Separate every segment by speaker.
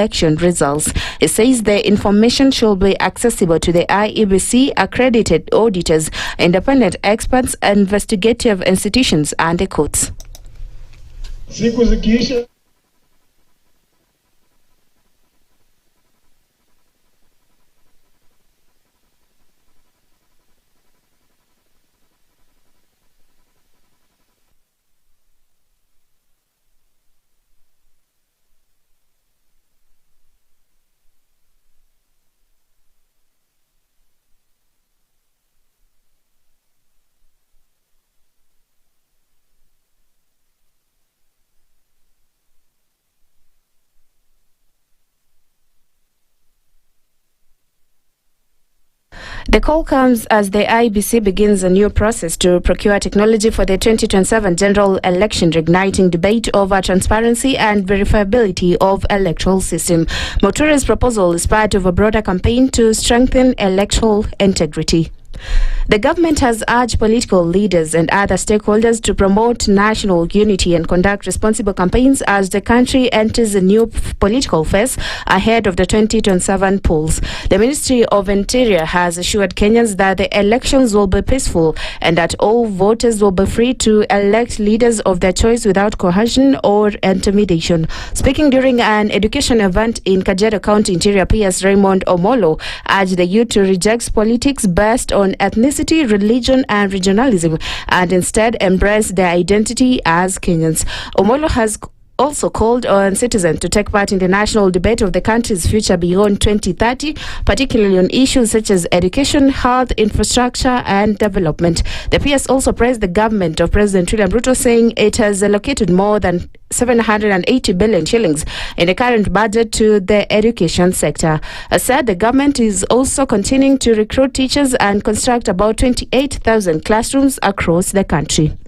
Speaker 1: election results. It says the information should be accessible to the IEBC, accredited auditors, independent experts, investigative institutions, and the courts. The call comes as the IEBC begins a new process to procure technology for the 2027 general election, igniting debate over transparency and verifiability of electoral system. Muturi's proposal is part of a broader campaign to strengthen electoral integrity. The government has urged political leaders and other stakeholders to promote national unity and conduct responsible campaigns as the country enters a new political phase ahead of the 2027 polls. The Ministry of Interior has assured Kenyans that the elections will be peaceful and that all voters will be free to elect leaders of their choice without coercion or intimidation. Speaking during an education event in Kajiado County Interior, PS Raymond Omolo urged the youth to reject politics based on ethnicity, religion, and regionalism, and instead embrace their identity as Kenyans. Omolo has also called on citizens to take part in the national debate of the country's future beyond 2030, particularly on issues such as education, health, infrastructure, and development. The PS also praised the government of President William Ruto, saying it has allocated more than 780 billion shillings in the current budget to the education sector. As said, the government is also continuing to recruit teachers and construct about 28,000 classrooms across the country.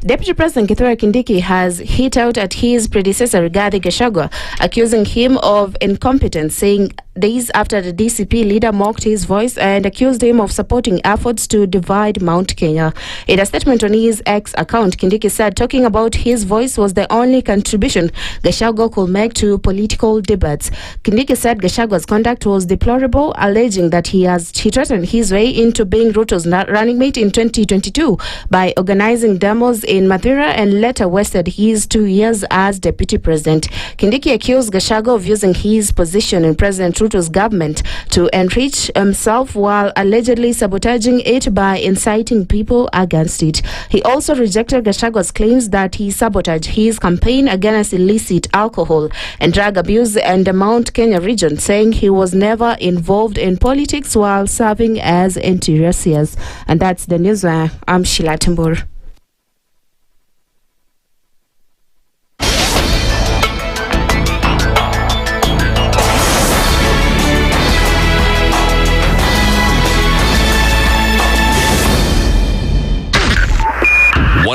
Speaker 1: Deputy President Kithure Kindiki has hit out at his predecessor Rigathi Gachagua, accusing him of incompetence, saying days after the DCP leader mocked his voice and accused him of supporting efforts to divide Mount Kenya. In a statement on his X account, Kindiki said talking about his voice was the only contribution Gachagua could make to political debates. Kindiki said Gachagua's conduct was deplorable, alleging that he threatened his way into being Ruto's running mate in 2022 by organizing demos in Mathura and later wasted his 2 years as deputy president. Kindiki accused Gachagua of using his position in President Ruto's government to enrich himself while allegedly sabotaging it by inciting people against it. He also rejected Gachagua's claims that he sabotaged his campaign against illicit alcohol and drug abuse in the Mount Kenya region, saying he was never involved in politics while serving as Interior CS. And that's the news. I'm Sheila Timbur.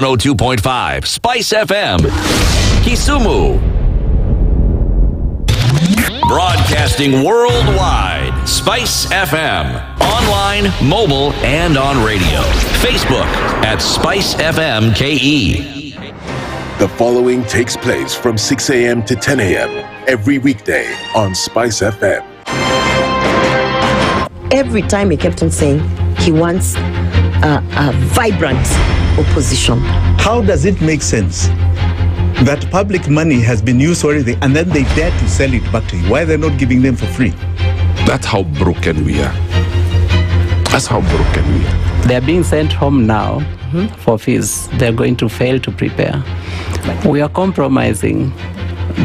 Speaker 2: .5 SpiceFM, Kisumu. Broadcasting worldwide, SpiceFM. Online, mobile, and on radio. Facebook at SpiceFM KE.
Speaker 3: The following takes place from 6 a.m. to 10 a.m. every weekday on SpiceFM.
Speaker 4: Every time he kept on saying he wants a vibrant opposition.
Speaker 5: How does it make sense that public money has been used already and then they dare to sell it back to you? Why are they not giving them for free?
Speaker 6: That's how broken we are. That's how broken we are.
Speaker 7: They're being sent home now for fees. They're going to fail to prepare. We are compromising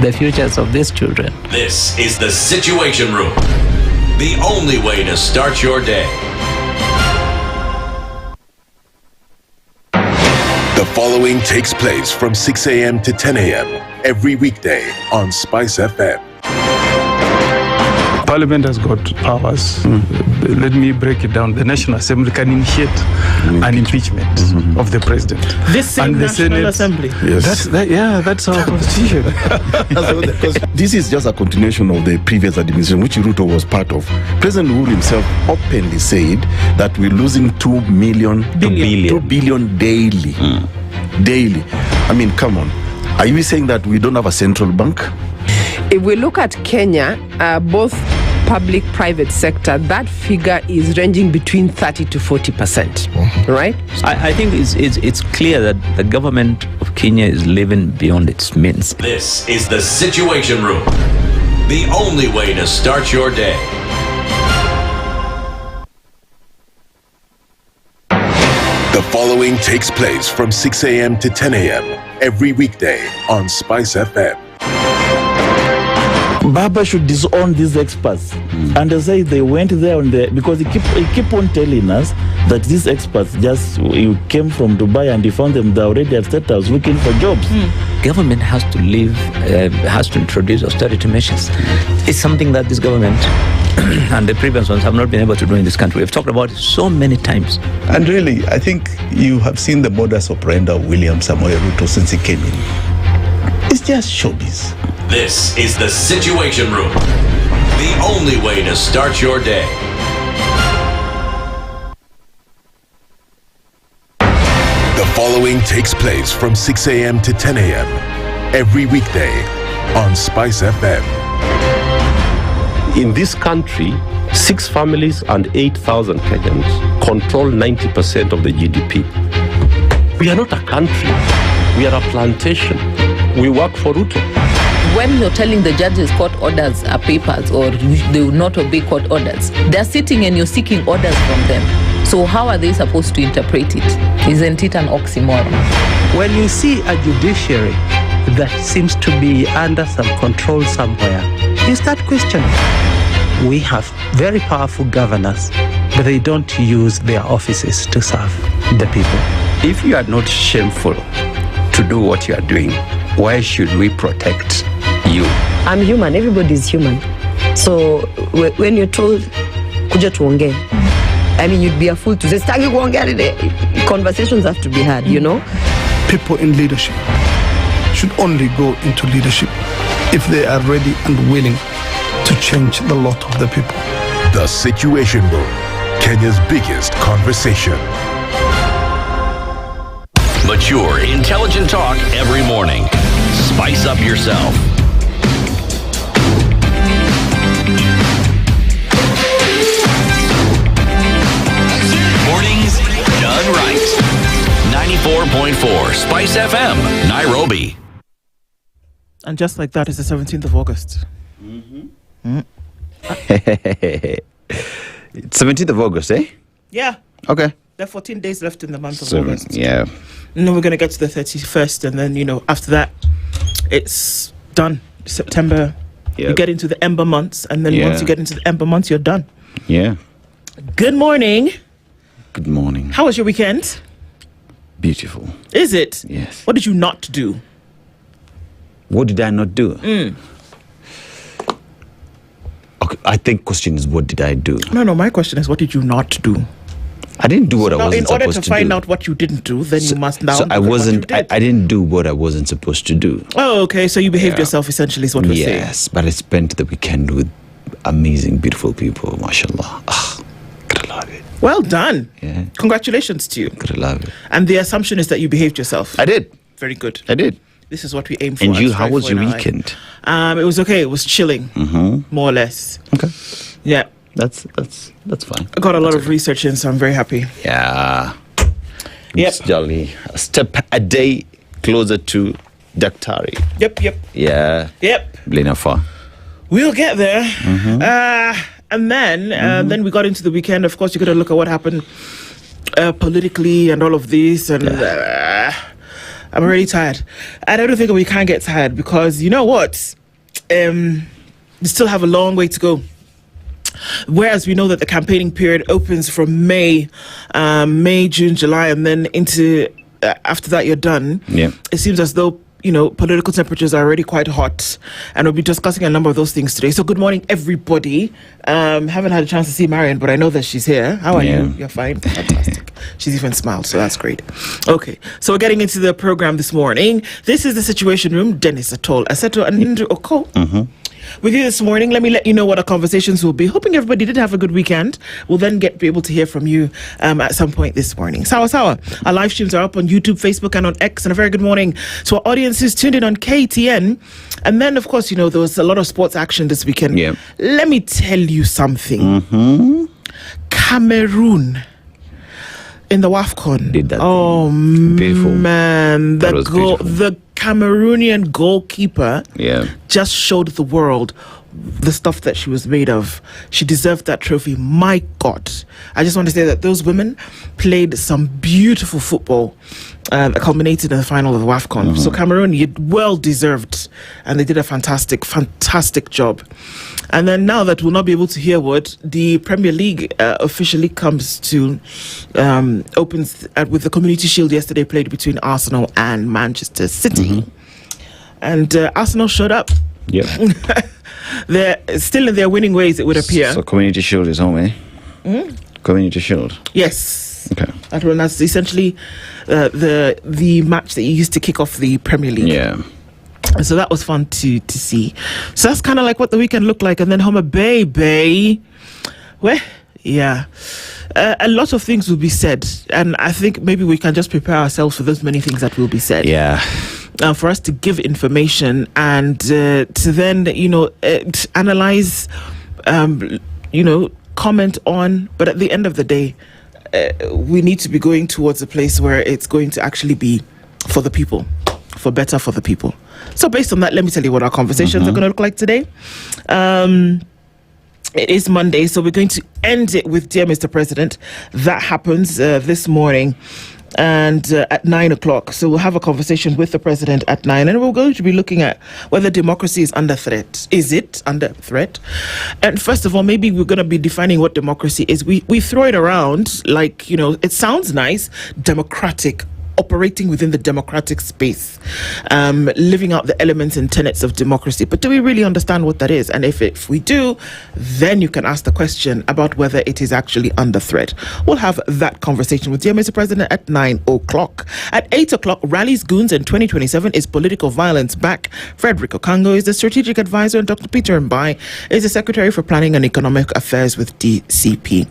Speaker 7: the futures of these children.
Speaker 2: This is the Situation Room. The only way to start your day.
Speaker 3: The following takes place from 6 a.m. to 10 a.m. every weekday on SpiceFM.
Speaker 8: Parliament has got powers. Let me break it down. The National Assembly can initiate an impeachment of the president.
Speaker 9: This same National Assembly.
Speaker 8: Yes. That's our constitution.
Speaker 6: This is just a continuation of the previous administration, which Ruto was part of. President Uhuru himself openly said that we're losing 2 billion daily. Daily. I mean, come on. Are you saying that we don't have a central bank?
Speaker 10: If we look at Kenya, both public-private sector, that figure is ranging between 30 to 40%, right?
Speaker 11: I think it's clear that the government of Kenya is living beyond its means.
Speaker 2: This is the Situation Room, the only way to start your day.
Speaker 3: The following takes place from 6 a.m. to 10 a.m. every weekday on SpiceFM.
Speaker 12: Baba should disown these experts and say they went there on the, because he keep on telling us that these experts just you came from Dubai and you found them there already at State House looking for jobs.
Speaker 11: Government has to has to introduce austerity measures. It's something that this government and the previous ones have not been able to do in this country. We've talked about it so many times.
Speaker 5: And really, I think you have seen the modus operandi of William Samoei Ruto since he came in. It's just showbiz.
Speaker 2: This is the Situation Room, the only way to start your day.
Speaker 3: The following takes place from 6 a.m. to 10 a.m. every weekday on SpiceFM.
Speaker 13: In this country, 6 families and 8,000 Kenyans control 90% of the GDP. We are not a country. We are a plantation. We work for Ruto.
Speaker 14: When you're telling the judges court orders are papers or they will not obey court orders, they're sitting and you're seeking orders from them. So how are they supposed to interpret it? Isn't it an oxymoron?
Speaker 15: When you see a judiciary that seems to be under some control somewhere, you start questioning. We have very powerful governors, but they don't use their offices to serve the people.
Speaker 16: If you are not shameful to do what you are doing, why should we protect you?
Speaker 4: I'm human. Everybody's human. So when you're told, kuja tuongee, I mean, you'd be a fool to say, stagi kuongea today. Conversations have to be had, you know?
Speaker 17: People in leadership should only go into leadership if they are ready and willing to change the lot of the people.
Speaker 3: The Situation Room, Kenya's biggest conversation.
Speaker 2: Mature, intelligent talk every morning. Spice up yourself. Mornings done right. 94.4 Spice FM, Nairobi.
Speaker 9: And just like that, it's the 17th of August.
Speaker 16: 17th of August, eh?
Speaker 9: Yeah.
Speaker 16: Okay.
Speaker 9: There are 14 days left in the month of
Speaker 16: 7,
Speaker 9: August.
Speaker 16: yeah.
Speaker 9: And then we're going to get to the 31st. And then, after that, it's done. September, you get into the ember months. And then once you get into the ember months, you're done.
Speaker 16: Yeah.
Speaker 9: Good morning.
Speaker 16: Good morning.
Speaker 9: How was your weekend?
Speaker 16: Beautiful.
Speaker 9: Is it?
Speaker 16: Yes.
Speaker 9: What did you not do?
Speaker 16: What did I not do? Okay, I think question is, what did I do?
Speaker 9: No, my question is, what did you not do?
Speaker 16: I didn't do what I wasn't supposed to do.
Speaker 9: In order to find out what you didn't do, then you must now.
Speaker 16: So I didn't do what I wasn't supposed to do.
Speaker 9: Oh, okay. So you behaved yourself, essentially, is what we're saying.
Speaker 16: Yes, but I spent the weekend with amazing, beautiful people. MashaAllah. Gotta love it.
Speaker 9: Well done.
Speaker 16: Yeah.
Speaker 9: Congratulations to you.
Speaker 16: Gotta love it.
Speaker 9: And the assumption is that you behaved yourself.
Speaker 16: I did.
Speaker 9: Very good.
Speaker 16: I did.
Speaker 9: This is what we aim for.
Speaker 16: And you, how was your weekend?
Speaker 9: It was okay. It was chilling, more or less.
Speaker 16: Okay.
Speaker 9: Yeah.
Speaker 16: That's fine.
Speaker 9: I got a lot of research in, so I'm very happy.
Speaker 16: Yeah.
Speaker 9: Yep.
Speaker 16: It's jolly. A step a day closer to Daktari.
Speaker 9: Yep.
Speaker 16: Yeah.
Speaker 9: Yep.
Speaker 16: Blinafa.
Speaker 9: We'll get there. And then we got into the weekend. Of course, you got to look at what happened politically and all of this. And I'm already tired. And I don't think we can get tired because you know what? We still have a long way to go. Whereas we know that the campaigning period opens from May, June, July, and then into after that you're done.
Speaker 16: Yeah.
Speaker 9: It seems as though political temperatures are already quite hot, and we'll be discussing a number of those things today. So good morning, everybody. Haven't had a chance to see Marion, but I know that she's here. How are you? You're fine. Fantastic. She's even smiled, so that's great. Okay, so we're getting into the program this morning. This is the Situation Room. Dennis Atol, Aseto, and Nduh Okoh. with you this morning. Let me let you know what our conversations will be. Hoping everybody did have a good weekend. We'll then be able to hear from you at some point this morning. Sawa. Our live streams are up on YouTube, Facebook, and on X. And a very good morning to our audiences tuned in on KTN. And then, of course, there was a lot of sports action this weekend.
Speaker 18: Yeah.
Speaker 9: Let me tell you something. Cameroon in the WAFCON.
Speaker 18: Did that
Speaker 9: beautiful. Man, the Cameroonian goalkeeper just showed the world the stuff that she was made of. She deserved that trophy. My God. I just want to say that those women played some beautiful football that culminated in the final of the WAFCON. So Cameroon, well deserved, and they did a fantastic job. And then now that we'll not be able to hear what the Premier League officially comes to, opens with the Community Shield yesterday played between Arsenal and Manchester City. And Arsenal showed up.
Speaker 18: Yeah.
Speaker 9: They're still in their winning ways, it would appear.
Speaker 18: So Community Shield is home, eh? Community Shield.
Speaker 9: Yes.
Speaker 18: Okay.
Speaker 9: That's essentially the match that you used to kick off the Premier League.
Speaker 18: Yeah.
Speaker 9: So that was fun to see. So that's kind of like what the weekend looked like. And then Homa Bay. Well, yeah. A lot of things will be said. And I think maybe we can just prepare ourselves for those many things that will be said.
Speaker 18: Yeah.
Speaker 9: For us to give information and to then, analyze, comment on. But at the end of the day, we need to be going towards a place where it's going to actually be for the people, for better for the people. So based on that, let me tell you what our conversations are going to look like today. It is Monday, so we're going to end it with Dear Mr. President. That happens this morning and at 9 o'clock. So we'll have a conversation with the president at 9, and we're going to be looking at whether democracy is under threat. Is it under threat? And first of all, maybe we're going to be defining what democracy is. We throw it around like, it sounds nice, democratic, operating within the democratic space, living out the elements and tenets of democracy. But do we really understand what that is? And if we do, then you can ask the question about whether it is actually under threat. We'll have that conversation with Dear Mr. President at 9 o'clock. At 8 o'clock, Rallies, Goons, and 2027 is political violence back. Frederick Okango is the strategic advisor, and Dr. Peter Ambay is the Secretary for Planning and Economic Affairs with DCP.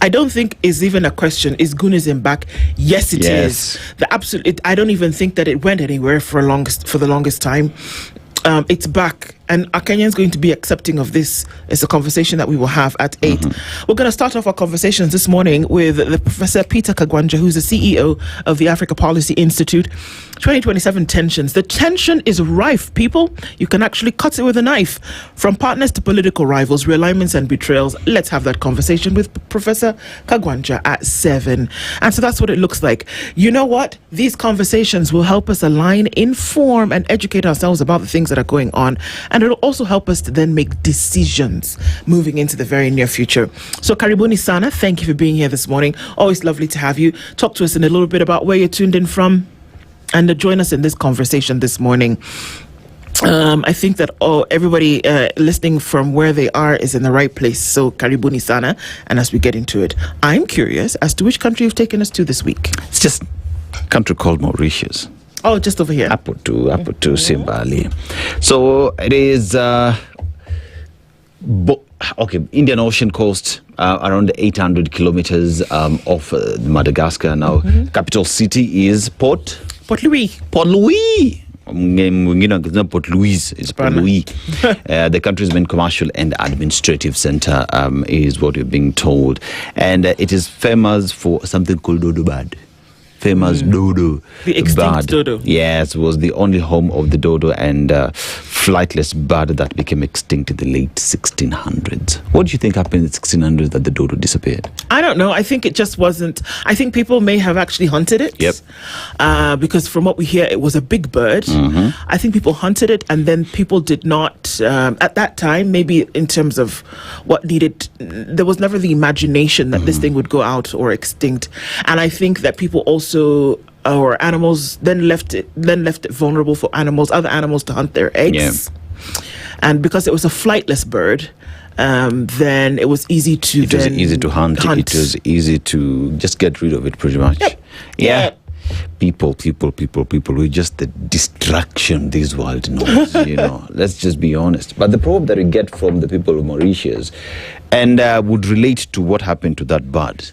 Speaker 9: I don't think is even a question. Is goonism back? Yes, it is. I don't even think that it went anywhere for the longest time. It's back, and are Kenyans going to be accepting of this? It's a conversation that we will have at 8. We're going to start off our conversations this morning with the Professor Peter Kagwanja, who's the CEO of the Africa Policy Institute. 2027 tensions. The tension is rife, people. You can actually cut it with a knife. From partners to political rivals, realignments and betrayals. Let's have that conversation with Professor Kagwanja at 7. And so that's what it looks like. You know what? These conversations will help us align, inform, and educate ourselves about the things that are going on. And it'll also help us to then make decisions moving into the very near future. So Karibuni Sana, thank you for being here this morning. Always lovely to have you. Talk to us in a little bit about where you're tuned in from, and join us in this conversation this morning. I think that everybody listening from where they are is in the right place. So Karibuni Sana. And as we get into it, I'm curious as to which country you've taken us to this week.
Speaker 18: It's just a country called Mauritius.
Speaker 9: Oh, just over here.
Speaker 18: Aputu Simbali. So it is Indian Ocean coast, around 800 kilometers off Madagascar. Now, capital city is Port Louis. Port Louis. Port Louis is Port Louis. The country's main commercial and administrative center is what you're being told, and it is famous for something called dodo bird. Famous dodo,
Speaker 9: the extinct dodo.
Speaker 18: Yes, was the only home of the dodo and flightless bird that became extinct in the late 1600s. What do you think happened in the 1600s that the dodo disappeared?
Speaker 9: I don't know. I think it just wasn't. I think people may have actually hunted it.
Speaker 18: Yep.
Speaker 9: Because from what we hear, it was a big bird. I think people hunted it, and then people did not, at that time, maybe in terms of what needed, there was never the imagination that this thing would go out or extinct. And I think that people also, or animals, then left it vulnerable for other animals to hunt their eggs. And because it was a flightless bird, then it was easy to
Speaker 18: hunt. It was easy to just get rid of it, pretty much.
Speaker 9: Yep. Yeah.
Speaker 18: people. We're just the distraction this world knows, Let's just be honest. But the proverb that we get from the people of Mauritius and would relate to what happened to that bird.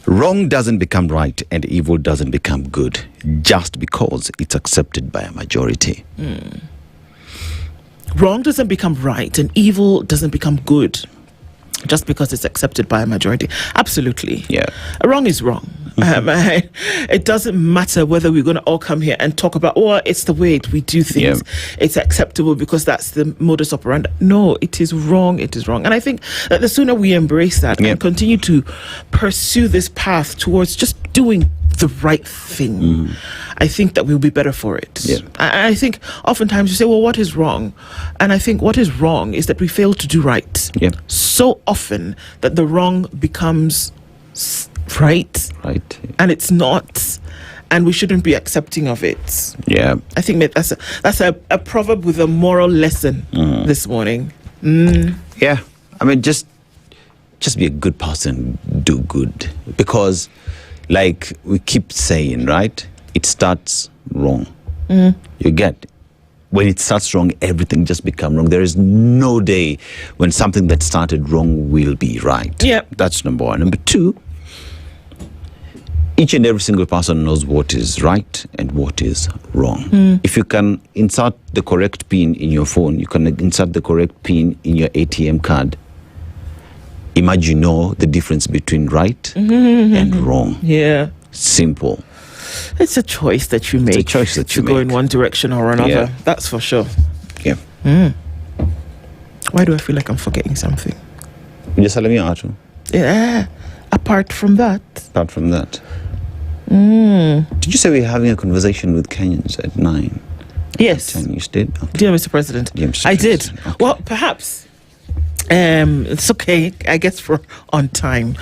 Speaker 18: Wrong doesn't become right and evil doesn't become good just because it's accepted by a majority.
Speaker 9: Wrong doesn't become right and evil doesn't become good just because it's accepted by a majority. Absolutely.
Speaker 18: Yeah.
Speaker 9: Wrong is wrong. It doesn't matter whether we're going to all come here and talk about, it's the way we do things. Yeah. It's acceptable because that's the modus operandi. No, it is wrong. It is wrong. And I think that the sooner we embrace that and continue to pursue this path towards just doing the right thing, I think that we'll be better for it.
Speaker 18: Yeah.
Speaker 9: I think oftentimes you say, well, what is wrong? And I think what is wrong is that we fail to do right.
Speaker 18: Yeah. So
Speaker 9: often that the wrong becomes right, and it's not, and we shouldn't be accepting of it.
Speaker 18: Yeah,
Speaker 9: I think that's a proverb with a moral lesson this morning.
Speaker 18: Yeah, I mean, just be a good person, do good, because like we keep saying, right, it starts wrong. You get, when it starts wrong, everything just becomes wrong. There is no day when something that started wrong will be right.
Speaker 9: Yeah,
Speaker 18: that's number one. Number two, each and every single person knows what is right and what is wrong. If you can insert the correct pin in your phone, you can insert the correct pin in your ATM card. Imagine the difference between right and wrong.
Speaker 9: Yeah.
Speaker 18: Simple.
Speaker 9: It's a choice that you make.
Speaker 18: It's a choice that you
Speaker 9: to go in one direction or another.
Speaker 18: Yeah.
Speaker 9: That's for sure.
Speaker 18: Yeah.
Speaker 9: Why do I feel like I'm forgetting something?
Speaker 18: Yeah.
Speaker 9: Apart from that.
Speaker 18: Did you say we're having a conversation with Kenyans at 9?
Speaker 9: Yes.
Speaker 18: 10 you did? Okay.
Speaker 9: Dear Mr. President. I did. Okay. Well, perhaps. It's okay. I guess we're on time.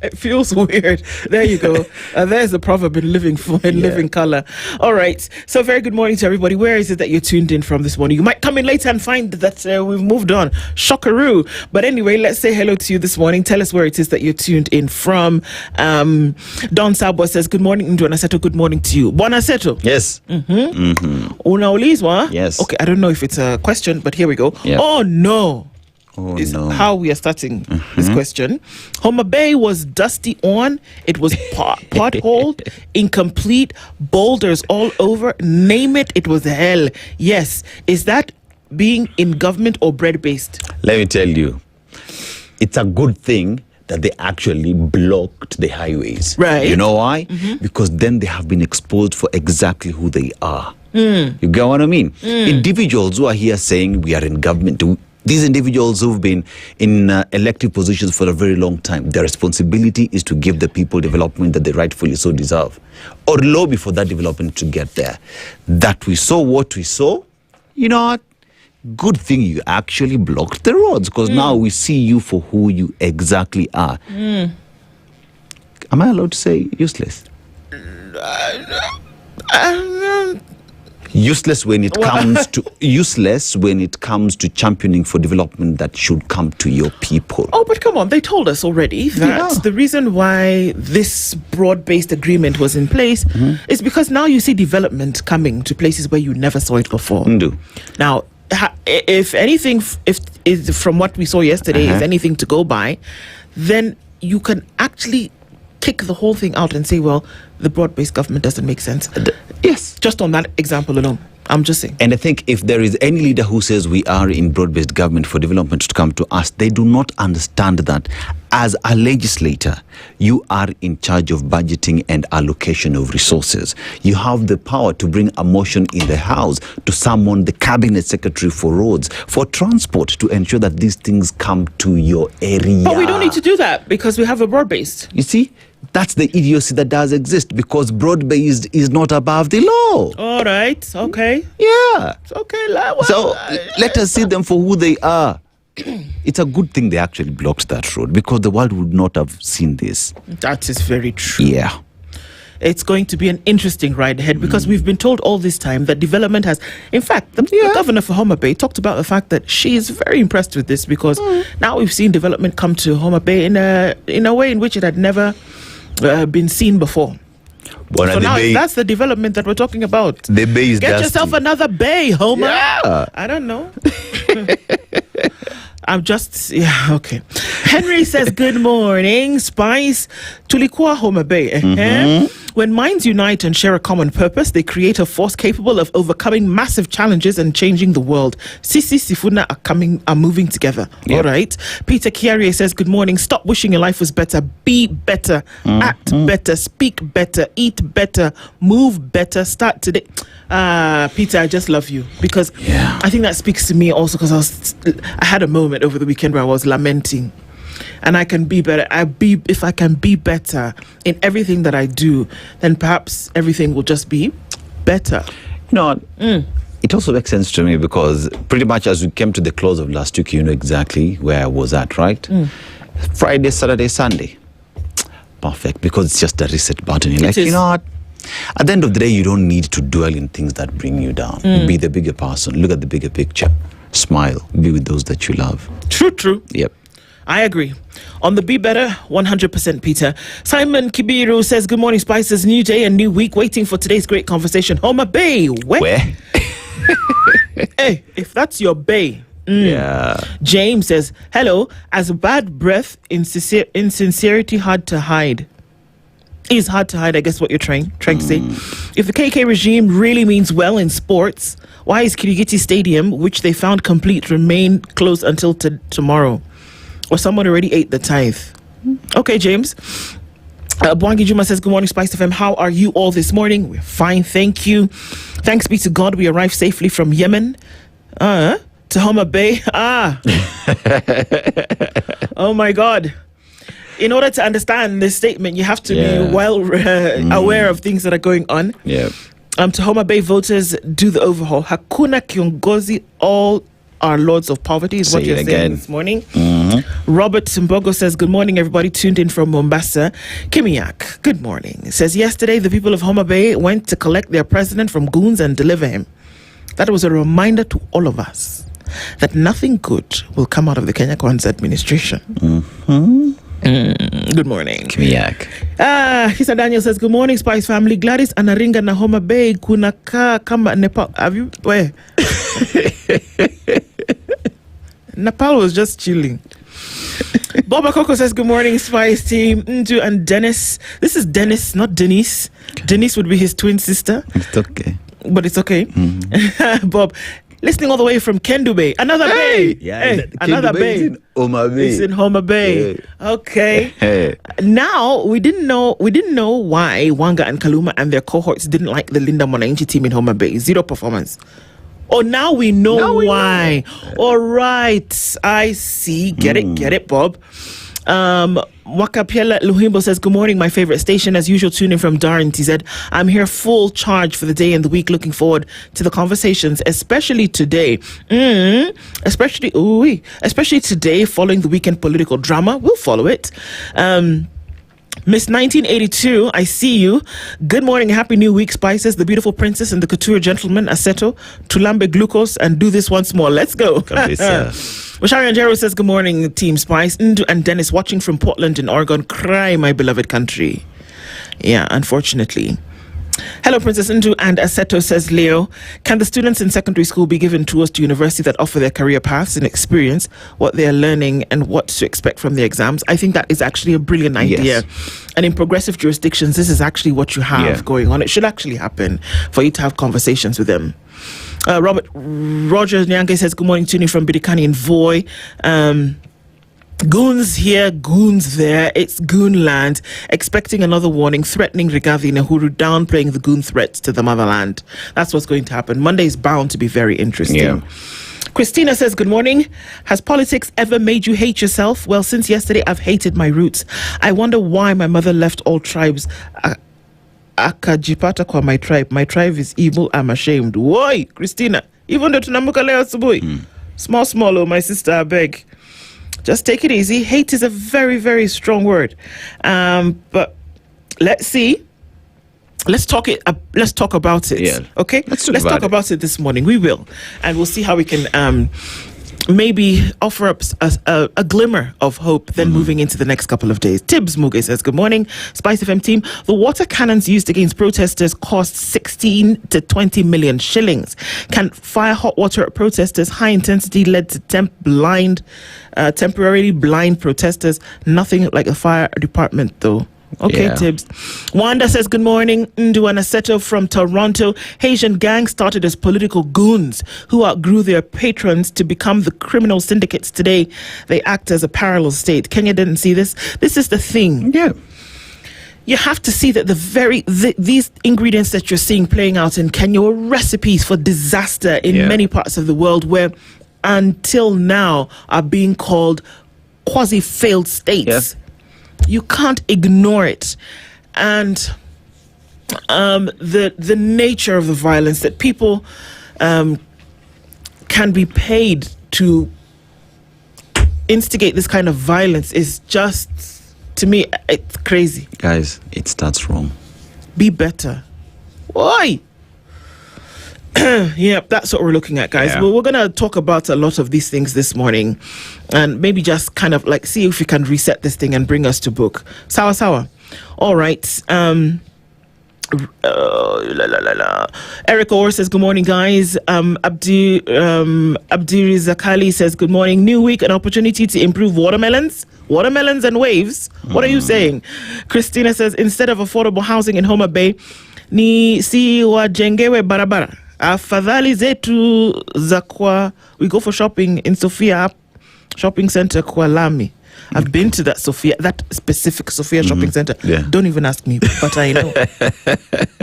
Speaker 9: It feels weird. There you go. There's the proverb in living color. All right. So very good morning to everybody. Where is it that you're tuned in from this morning? You might come in later and find that we've moved on. Shockaroo. But anyway, let's say hello to you this morning. Tell us where it is that you're tuned in from. Don Sabo says, good morning, Nduh and Aseto. Good morning to you. Bon Aseto.
Speaker 18: Yes.
Speaker 9: Unaulizwa?
Speaker 18: Yes.
Speaker 9: Okay, I don't know if it's a question, but here we go.
Speaker 18: Yeah.
Speaker 9: Oh, no.
Speaker 18: Is
Speaker 9: how we are starting this question. Homa Bay was dusty on. It was potholed, incomplete, boulders all over. Name it, it was hell. Yes. Is that being in government or bread-based?
Speaker 18: Let me tell you, it's a good thing that they actually blocked the highways.
Speaker 9: Right.
Speaker 18: You know why? Because then they have been exposed for exactly who they are. You get what I mean? Individuals who are here saying we are in government, these individuals who've been in elective positions for a very long time, their responsibility is to give the people development that they rightfully so deserve, or lobby for that development to get there. That we saw what we saw, you know what? Good thing you actually blocked the roads, because now we see you for who you exactly are. Am I allowed to say useless? Useless when it comes to championing for development that should come to your people.
Speaker 9: Oh, but come on, they told us already that the reason why this broad-based agreement was in place is because now you see development coming to places where you never saw it before.
Speaker 18: Nduh.
Speaker 9: Now, if anything, if from what we saw yesterday is anything to go by, then you can actually kick the whole thing out and say, well, the broad-based government doesn't make sense.
Speaker 18: Yes.
Speaker 9: Just on that example alone. I'm just saying.
Speaker 18: And I think if there is any leader who says we are in broad-based government for development to come to us, they do not understand that as a legislator, you are in charge of budgeting and allocation of resources. You have the power to bring a motion in the House to summon the cabinet secretary for roads, for transport, to ensure that these things come to your area.
Speaker 9: But we don't need to do that because we have a broad-based.
Speaker 18: You see? That's the idiocy that does exist, because broad-based is not above the law.
Speaker 9: All right. Okay.
Speaker 18: Yeah.
Speaker 9: Okay.
Speaker 18: So let us see them for who they are. It's a good thing they actually blocked that road, because the world would not have seen this.
Speaker 9: That is very true.
Speaker 18: Yeah.
Speaker 9: it's going to be an interesting ride ahead because we've been told all this time that development has, in fact, the governor for Homa Bay talked about the fact that she is very impressed with this because now we've seen development come to Homa Bay in a way in which it had never been seen before. So now if that's the development that we're talking about,
Speaker 18: the bay is
Speaker 9: get
Speaker 18: dusty.
Speaker 9: yourself another bay, Homa.
Speaker 18: Yeah.
Speaker 9: I don't know. Okay. Henry says, good morning, Spice. Tulikuwa Homa Bay. When minds unite and share a common purpose, they create a force capable of overcoming massive challenges and changing the world. Sisi Sifuna are moving together. All right. Peter Kiarie says, good morning. Stop wishing your life was better. Be better. Act better. Speak better. Eat better. Move better. Start today. Peter, I just love you because I think that speaks to me also because I had a moment over the weekend where I was lamenting. And I can be better. If I can be better in everything that I do, then perhaps everything will just be better.
Speaker 18: It also makes sense to me because pretty much as we came to the close of last week, you know exactly where I was at, right? Friday, Saturday, Sunday. Perfect, because it's just a reset button. You're like, you know what? At the end of the day, you don't need to dwell in things that bring you down. Be the bigger person. Look at the bigger picture. Smile. Be with those that you love.
Speaker 9: True.
Speaker 18: Yep.
Speaker 9: I agree. On the Be Better, 100% Peter. Simon Kibiru says, good morning, Spices. New day and new week. Waiting for today's great conversation. Homa Bay. Where? Hey, if that's your bay.
Speaker 18: Yeah.
Speaker 9: James says, hello. As a bad breath, insincerity hard to hide. Is hard to hide, I guess what you're trying to say. If the KK regime really means well in sports, why is Kirigiti Stadium, which they found complete, remain closed until tomorrow? Or someone already ate the tithe? Okay, James. Bwangi Juma says, good morning, SpiceFM. How are you all this morning? We're fine, thank you. Thanks be to God, we arrived safely from Yemen to Homa Bay. Oh my God. In order to understand this statement, you have to be well aware of things that are going on.
Speaker 18: Yeah.
Speaker 9: To Homa Bay voters, do the overhaul. Hakuna kiongozi, all are lords of poverty is what you're saying this morning. Robert Simbogo says, good morning, everybody tuned in from Mombasa. Kimiak, good morning. Says, yesterday the people of Homa Bay went to collect their president from goons and deliver him. That was a reminder to all of us that nothing good will come out of the Kenya Kwanza administration. Good morning.
Speaker 18: Kimiak.
Speaker 9: Hisa Daniel says, good morning, Spice family. Gladys Anaringa na Homa Bay kunaka kama Nepal. Have you where? Nepal was just chilling. Boba Coco says, good morning, Spice team. Nduh and Dennis. This is Dennis, not Denise. Denise would be his twin sister.
Speaker 18: It's okay.
Speaker 9: But it's okay. Bob, listening all the way from Kendu Bay. Another bay.
Speaker 18: Yeah,
Speaker 9: another bay.
Speaker 18: In Homa Bay.
Speaker 9: It's in Homa Bay.
Speaker 18: Yeah.
Speaker 9: Okay. Now, we didn't know why Wanga and Kaluma and their cohorts didn't like the Linda Mwananchi team in Homa Bay. Zero performance. Oh, now we know why. All right. I see. Get it, Bob. Wakapiela Luhimbo says, good morning, my favorite station. As usual, tuning from Darren TZ. I'm here full charge for the day and the week. Looking forward to the conversations, especially today. Especially today, following the weekend political drama. We'll follow it. Miss 1982, I see you. Good morning, happy new week, Spices. The beautiful princess and the couture gentleman, Aseto, Tulambe Glucose, and do this once more. Let's go. Washari Anjero says, good morning, Team Spice. Nduh and Dennis watching from Portland in Oregon. Cry, my beloved country. Yeah, unfortunately. Hello, Princess Nduh and Aseto, says Leo. Can the students in secondary school be given tours to university that offer their career paths and experience what they are learning and what to expect from the exams? I think that is actually a brilliant idea. Yes. And in progressive jurisdictions, this is actually what you have going on. It should actually happen for you to have conversations with them. Roger Nyange says, good morning, tuning from Bidikani in Voi. Goons here, goons there. It's goon land. Expecting another warning, threatening Rigathi Nahuru, downplaying the goon threats to the motherland. That's what's going to happen. Monday is bound to be very interesting. Yeah. Christina says, good morning. Has politics ever made you hate yourself? Well, since yesterday, I've hated my roots. I wonder why my mother left all tribes. Akajipata kwa my tribe. My tribe is evil. I'm ashamed. Why, Christina? Even though tunamuka leo asubuhi. Small, oh, my sister, I beg. Just take it easy. Hate is a very, very strong word. But let's see let's talk about it.
Speaker 18: Yeah.
Speaker 9: Okay.
Speaker 18: Let's
Speaker 9: talk about it this morning. We will, and we'll see how we can maybe offer up a glimmer of hope. Then moving into the next couple of days. Tibbs Muge says, "Good morning, SpiceFM team. The water cannons used against protesters cost 16 to 20 million shillings. Can fire hot water at protesters? High intensity led to temporarily blind protesters. Nothing like the fire department, though." Okay,
Speaker 18: Yeah.
Speaker 9: Tibbs. Wanda says, "Good morning. Nduh and Aseto from Toronto. Haitian gang started as political goons who outgrew their patrons to become the criminal syndicates today. They act as a parallel state. Kenya didn't see this. This is the thing.
Speaker 18: Yeah.
Speaker 9: You have to see that these ingredients that you're seeing playing out in Kenya were recipes for disaster in many parts of the world where until now are being called quasi-failed states.
Speaker 18: Yeah.
Speaker 9: You can't ignore it. And the nature of the violence that people can be paid to instigate this kind of violence is just, to me, it's crazy.
Speaker 18: Guys, it starts wrong.
Speaker 9: Be better. Why? Yeah, that's what we're looking at, guys.
Speaker 18: Yeah.
Speaker 9: Well, we're going to talk about a lot of these things this morning and maybe just kind of like see if we can reset this thing and bring us to book. Sawa. All right. Eric Orr says, "Good morning, guys." Abdi Zakali says, "Good morning. New week, an opportunity to improve watermelons and waves." What are you saying? Christina says, "Instead of affordable housing in Homa Bay, ni si wajengewe barabara. Afadhali zetu za kwa, we go for shopping in Sophia shopping center kwa Lami." I've been to that specific Sophia shopping center.
Speaker 18: Yeah.
Speaker 9: Don't even ask me, but I know.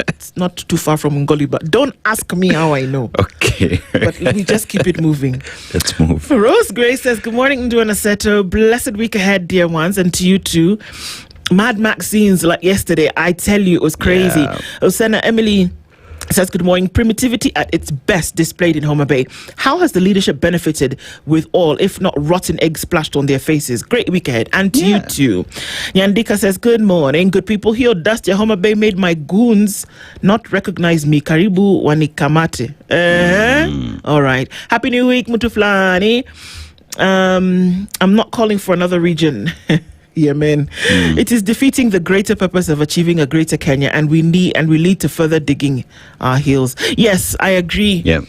Speaker 9: It's not too far from Ngoli, but don't ask me how I know.
Speaker 18: Okay.
Speaker 9: But we just keep it moving.
Speaker 18: Let's move.
Speaker 9: Rose Grace says, "Good morning, Nduh and Aseto. Blessed week ahead, dear ones, and to you too. Mad Max scenes like yesterday, I tell you, it was crazy."
Speaker 18: Yeah.
Speaker 9: Osana Emily says, "Good morning. Primitivity at its best displayed in Homa Bay. How has the leadership benefited with all, if not rotten eggs splashed on their faces? Great week ahead. And to you too." Nyandika says, "Good morning. Good people here. Dusty Homa Bay made my goons not recognize me. Karibu wanikamate." All right. Happy New Week, Mutuflani. I'm not calling for another region. Yeah, man. It is defeating the greater purpose of achieving a greater Kenya, and we lead to further digging our heels. Yes, I agree.
Speaker 18: Yeah.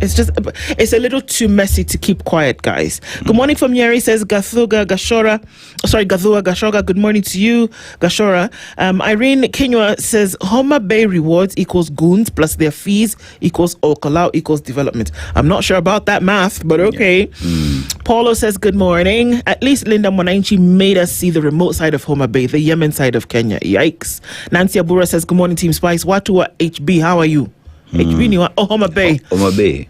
Speaker 9: It's a little too messy to keep quiet, guys. Good morning from Yeri, says Gathua Gashora. Good morning to you, Gashora. Irene Kenywa says Homa Bay rewards equals goons plus their fees equals Okoh equals development. I'm not sure about that math, but okay. Paulo says, "Good morning. At least Linda Mwananchi made us see the remote side of Homa Bay, the Yemen side of Kenya. Yikes." Nancy Abura says, "Good morning, Team Spice. Watu wa HB, how are you?" HB ni wa Homa Bay.
Speaker 18: Homa Bay.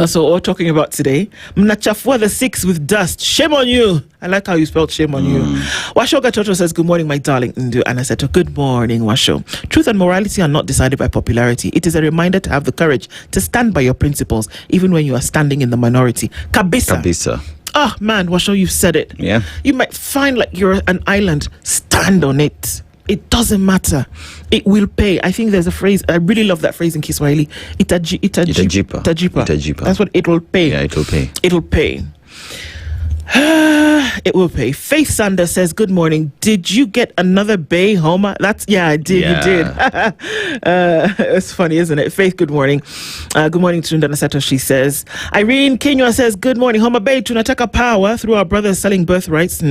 Speaker 9: So what we're talking about today, Mnachafua the 6 with dust. Shame on you. I like how you spelled shame on you. Washo Gatoto says, "Good morning, my darling Nduh and Aseto." Good morning, Washo. Truth and morality are not decided by popularity. It is a reminder to have the courage to stand by your principles, even when you are standing in the minority. Kabisa. Oh, man, Washo, you've said it.
Speaker 18: Yeah.
Speaker 9: You might find like you're an island. Stand on it. It doesn't matter. It will pay. I think there's a phrase. I really love that phrase in Kiswahili. Itajipa. That's what it will pay.
Speaker 18: Yeah, it will pay.
Speaker 9: It'll pay. It will pay. Faith Sander says, "Good morning. Did you get another Bay, Homa?" I did.
Speaker 18: Yeah.
Speaker 9: You did. It's funny, isn't it? Faith, good morning. Good morning to Nduh and Aseto, she says. Irene Kenywa says, "Good morning. Homa Bay, tunataka power through our brothers selling birthrights."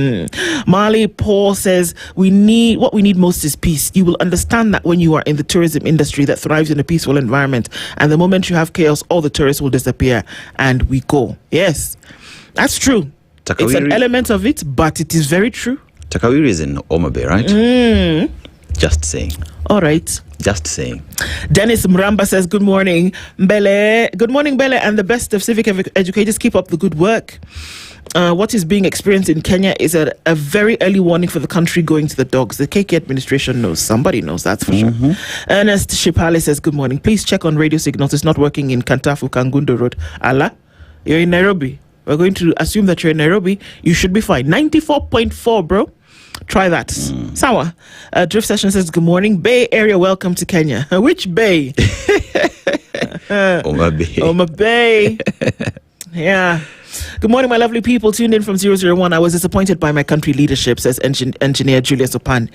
Speaker 9: Marley Paul says, what we need most is peace. You will understand that when you are in the tourism industry that thrives in a peaceful environment. And the moment you have chaos, all the tourists will disappear and we go. Yes, that's true. It's an element of it, but it is very true.
Speaker 18: Takawiri is in Homa Bay, right? Just saying.
Speaker 9: All right.
Speaker 18: Just saying.
Speaker 9: Dennis Mramba says, "Good morning, Mbele. Good morning, Mbele, and the best of civic educators. Keep up the good work. What is being experienced in Kenya is a very early warning for the country going to the dogs. The KK administration knows. Somebody knows, that's for sure." Ernest Shipale says, "Good morning. Please check on radio signals. It's not working in Kantafu, Kangundo Road. Allah, you're in Nairobi. We're going to assume that you're in Nairobi. You should be fine. 94.4, bro. Try that. Sawa. Drift Session says, good morning. Bay Area, welcome to Kenya. Which Bay?
Speaker 18: Homa Bay.
Speaker 9: Homa Bay. Yeah. Good morning, my lovely people. Tuned in from 001. I was disappointed by my country leadership, says engineer Julius Opan.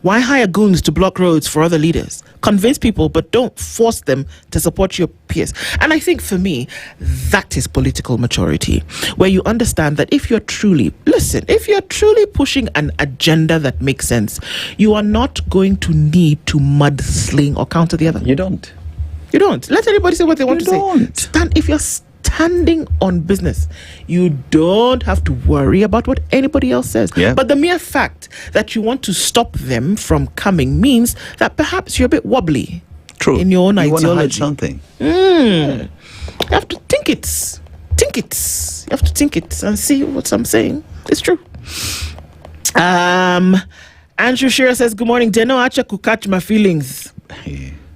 Speaker 9: Why hire goons to block roads for other leaders? Convince people, but don't force them to support your peers. And I think for me, that is political maturity, where you understand that if you're truly pushing an agenda that makes sense, you are not going to need to mudsling or counter the other.
Speaker 18: You don't.
Speaker 9: Let anybody say what they want to say. If you're standing on business, you don't have to worry about what anybody else says.
Speaker 18: Yeah.
Speaker 9: But the mere fact that you want to stop them from coming means that perhaps you're a bit wobbly.
Speaker 18: True.
Speaker 9: In your own
Speaker 18: you
Speaker 9: ideology.
Speaker 18: Want to hide something.
Speaker 9: You have to think it. You have to think it and see what I'm saying. It's true. Andrew Shearer says, good morning. Deno Acha could catch my feelings.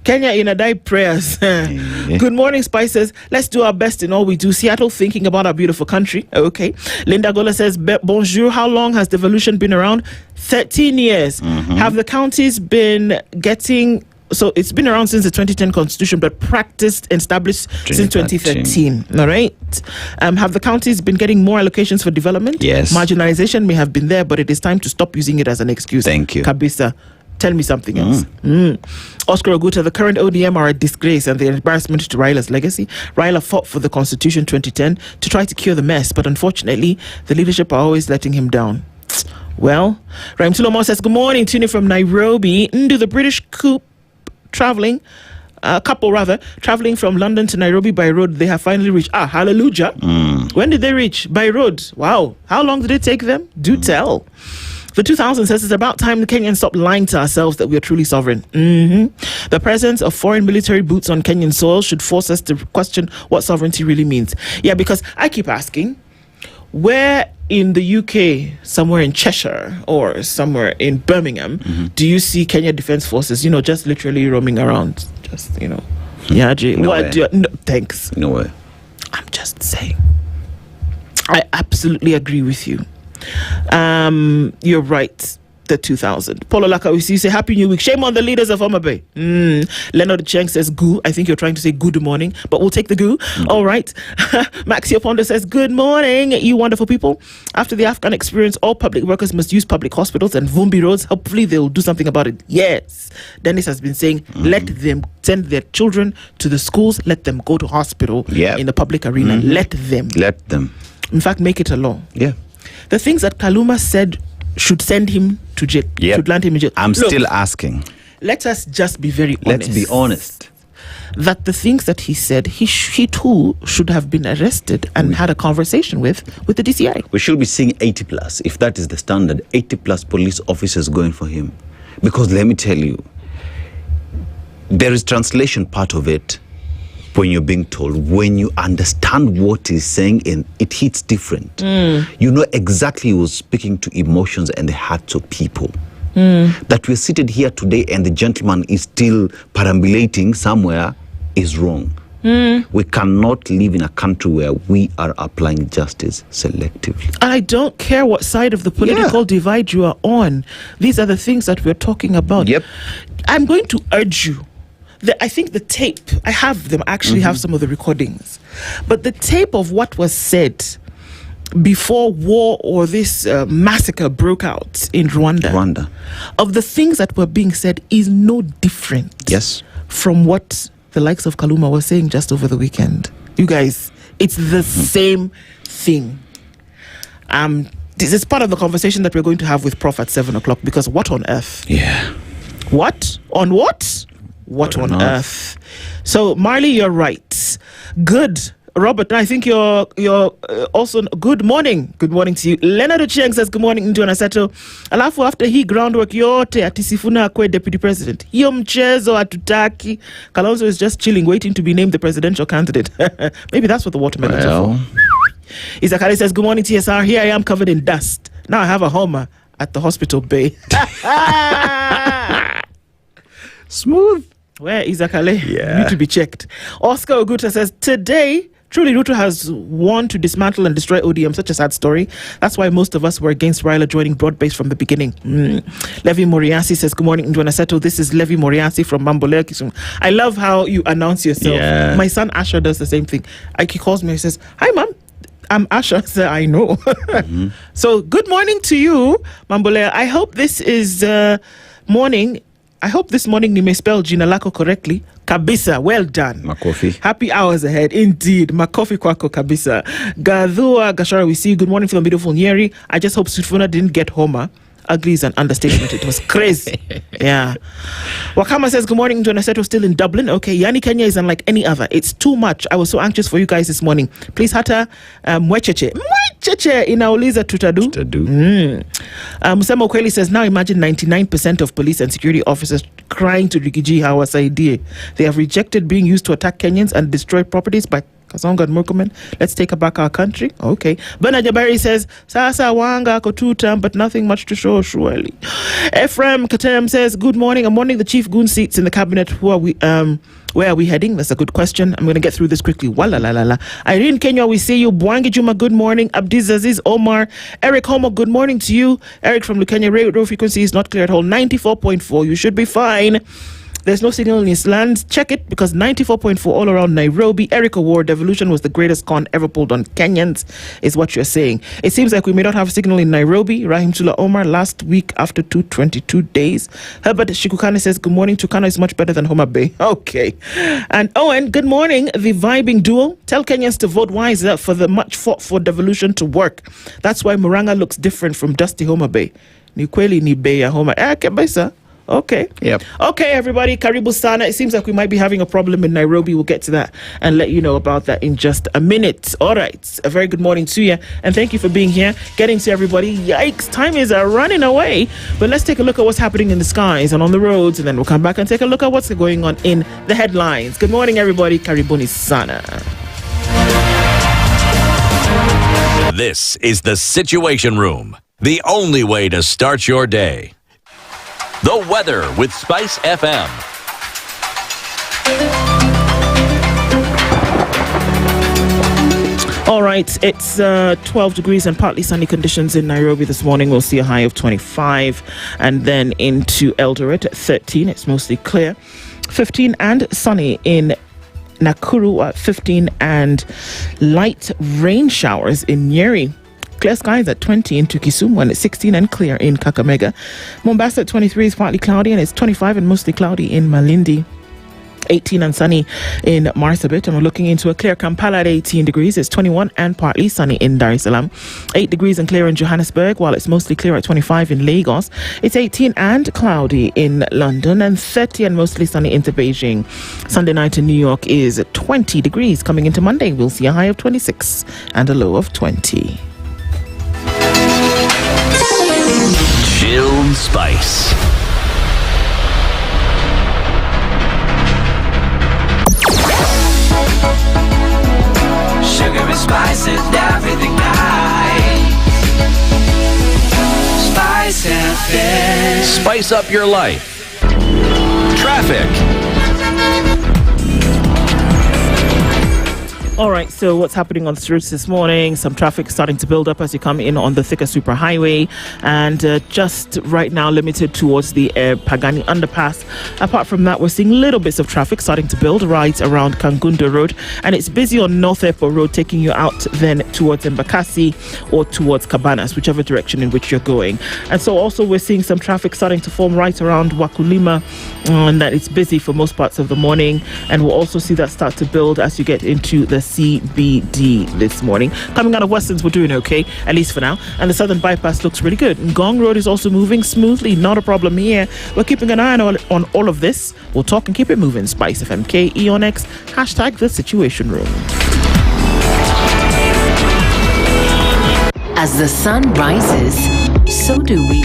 Speaker 9: Kenya in a die prayers. Good morning, Spices. Let's do our best in all we do. Seattle thinking about our beautiful country. Okay. Linda Gola says, bonjour. How long has devolution been around? 13 years. Have the counties been getting... So it's been around since the 2010 constitution, but practiced and established since 2013. All right. Have the counties been getting more allocations for development?
Speaker 18: Yes.
Speaker 9: Marginalization may have been there, but it is time to stop using it as an excuse.
Speaker 18: Thank you.
Speaker 9: Kabisa. Tell me something else. Oscar Oguta, the current ODM are a disgrace and the embarrassment to Raila's legacy. Raila fought for the Constitution 2010 to try to cure the mess, but unfortunately, the leadership are always letting him down. Well, Raim Tulomo says, good morning, tuning from Nairobi. Nduh, the British couple traveling from London to Nairobi by road, they have finally reached. Hallelujah. When did they reach? By road. Wow. How long did it take them? Do tell. The 2000 says it's about time the Kenyans stop lying to ourselves that we are truly sovereign. The presence of foreign military boots on Kenyan soil should force us to question what sovereignty really means. Yeah, because I keep asking, where in the UK, somewhere in Cheshire or somewhere in Birmingham, do you see Kenya Defence Forces, just literally roaming around? Just, Yeah, Jay.
Speaker 18: Nowhere.
Speaker 9: Thanks.
Speaker 18: Nowhere.
Speaker 9: I'm just saying. I absolutely agree with you. You're right. The 2000. Paulo Laka, we see you say Happy New Week. Shame on the leaders of Homa Bay. Leonard Cheng says goo. I think you're trying to say good morning, but we'll take the goo. All right. Maxio Pondo says good morning, you wonderful people. After the Afghan experience, all public workers must use public hospitals and Vumbi roads. Hopefully they'll do something about it. Yes. Dennis has been saying let them send their children to the schools. Let them go to hospital in the public arena. Let them. In fact, make it a law.
Speaker 18: Yeah.
Speaker 9: The things that Kaluma said should send him to jail. Should land him in jail.
Speaker 18: I'm still asking.
Speaker 9: Let us just be very honest.
Speaker 18: Let's be honest.
Speaker 9: That the things that he said, he too should have been arrested and had a conversation with the DCI.
Speaker 18: We should be seeing 80 plus, if that is the standard, 80 plus police officers going for him. Because let me tell you, there is translation part of it when you're being told. When you understand what he's saying, and it hits different. You know exactly he was speaking to emotions and the hearts of people. That we're seated here today and the gentleman is still perambulating somewhere is wrong. We cannot live in a country where we are applying justice selectively.
Speaker 9: And I don't care what side of the political divide you are on. These are the things that we're talking about. I'm going to urge you. I think the tape, I have them, I actually have some of the recordings. But the tape of what was said before war or this massacre broke out in Rwanda, of the things that were being said is no different from what the likes of Kaluma was saying just over the weekend. You guys, it's the same thing. This is part of the conversation that we're going to have with Prof at 7 o'clock, because what on earth? What? On what? What on earth? So, Marley, you're right. Good. Robert, I think you're also good morning. Good morning to you. Leonard Ochieng says good morning Nduh and Aseto. Alafu after hii groundwork yote atisifuna akwe deputy president. Hiyo mchezo atutaki. Kalonzo is just chilling, waiting to be named the presidential candidate. Maybe that's what the watermelons are for. Isakari says good morning TSR. Here I am covered in dust. Now I have a Homa at the hospital bay. Smooth. Where is Akale? Need to be checked. Oscar Oguta says, today, Truly, Ruto has won to dismantle and destroy ODM. Such a sad story. That's why most of us were against Raila joining Broadbase from the beginning. Levi Moriasi says, good morning, Nduh, Aseto. This is Levi Moriasi from Mamboleo Kisumu. I love how you announce yourself.
Speaker 18: Yeah.
Speaker 9: My son Asher does the same thing. He calls me and says, hi, Mom. I'm Asha, so I know. So good morning to you, Mambolea. I hope this is morning. I hope this morning you may spell Jina Lako correctly. Kabisa, well done.
Speaker 18: Makofi.
Speaker 9: Happy hours ahead, indeed. Makofi kwako kabisa. Gadhua Gashara, we see you. Good morning from the beautiful Nyeri. I just hope Sufuna didn't get Homa. Ugly is an understatement. It was crazy. Yeah. Wakama says, good morning to Aseto, still in Dublin. Okay, Yani Kenya is unlike any other. It's too much. I was so anxious for you guys this morning. Please, hata mwecheche inauliza tutadu. Musema Okweli says, now imagine 99% of police and security officers crying to Rigiji Hawasaidie. They have rejected being used to attack Kenyans and destroy properties by Kasonga and Murkomen. Let's take back our country. Okay. Bernard Jabari says, Sasa Wanga Kotutam, but nothing much to show, surely. Ephraim Katem says, good morning. I'm wondering the chief goon seats in the cabinet. Where are we heading? That's a good question. I'm going to get through this quickly. Wala la la la. Irene Kenya, we see you. Bwangi Juma, good morning. Abdiz Aziz Omar. Eric Homo, good morning to you. Eric from Lukenya, radio frequency is not clear at all. 94.4. You should be fine. There's no signal in his land. Check it, because 94.4 all around Nairobi. Eric Award, devolution was the greatest con ever pulled on Kenyans, is what you're saying. It seems like we may not have signal in Nairobi. Rahim Tula Omar, last week after 222 days. Herbert Shikukane says, good morning. Turkana is much better than Homa Bay. Okay. And Owen, good morning. The vibing duo. Tell Kenyans to vote wiser for the much fought for devolution to work. That's why Muranga looks different from dusty Homa Bay. Ni kweli ni Bay ya Homa. Kabisa. Okay.
Speaker 18: Yep.
Speaker 9: Okay, everybody. Karibu sana. It seems like we might be having a problem in Nairobi. We'll get to that and let you know about that in just a minute. All right. A very good morning to you. And thank you for being here. Getting to everybody. Yikes. Time is running away. But let's take a look at what's happening in the skies and on the roads. And then we'll come back and take a look at what's going on in the headlines. Good morning, everybody. Karibuni sana.
Speaker 2: This is the Situation Room. The only way to start your day. The weather with SpiceFM.
Speaker 9: All right, it's 12 degrees and partly sunny conditions in Nairobi this morning. We'll see a high of 25, and then into Eldoret at 13. It's mostly clear. 15 and sunny in Nakuru at 15, and light rain showers in Nyeri. Clear skies at 20 into Kisumu, and it's 16 and clear in Kakamega. Mombasa at 23 is partly cloudy, and it's 25 and mostly cloudy in Malindi. 18 and sunny in Marsabit, and we're looking into a clear Kampala at 18 degrees. It's 21 and partly sunny in Dar es Salaam. 8 degrees and clear in Johannesburg, while it's mostly clear at 25 in Lagos. It's 18 and cloudy in London, and 30 and mostly sunny into Beijing. Sunday night in New York is 20 degrees. Coming into Monday, we'll see a high of 26 and a low of 20.
Speaker 2: Chilled Spice.
Speaker 19: Sugar and spice and everything nice. Spice FM.
Speaker 2: Spice up your life. Traffic.
Speaker 9: All right, so what's happening on the streets this morning? Some traffic starting to build up as you come in on the Thika Superhighway, and just right now limited towards the Pagani underpass. Apart from that, we're seeing little bits of traffic starting to build right around Kangundo Road, and it's busy on North Airport Road, taking you out then towards Embakasi or towards Cabanas, whichever direction in which you're going. And so also we're seeing some traffic starting to form right around Wakulima, and that it's busy for most parts of the morning, and we'll also see that start to build as you get into the CBD this morning. Coming out of Westlands, we're doing okay, at least for now, and the Southern Bypass looks really good. Ngong Road is also moving smoothly, not a problem here. We're keeping an eye on all of this. We'll talk and keep it moving. SpiceFM KE on X, hashtag the Situation Room.
Speaker 20: As the sun rises, so do we,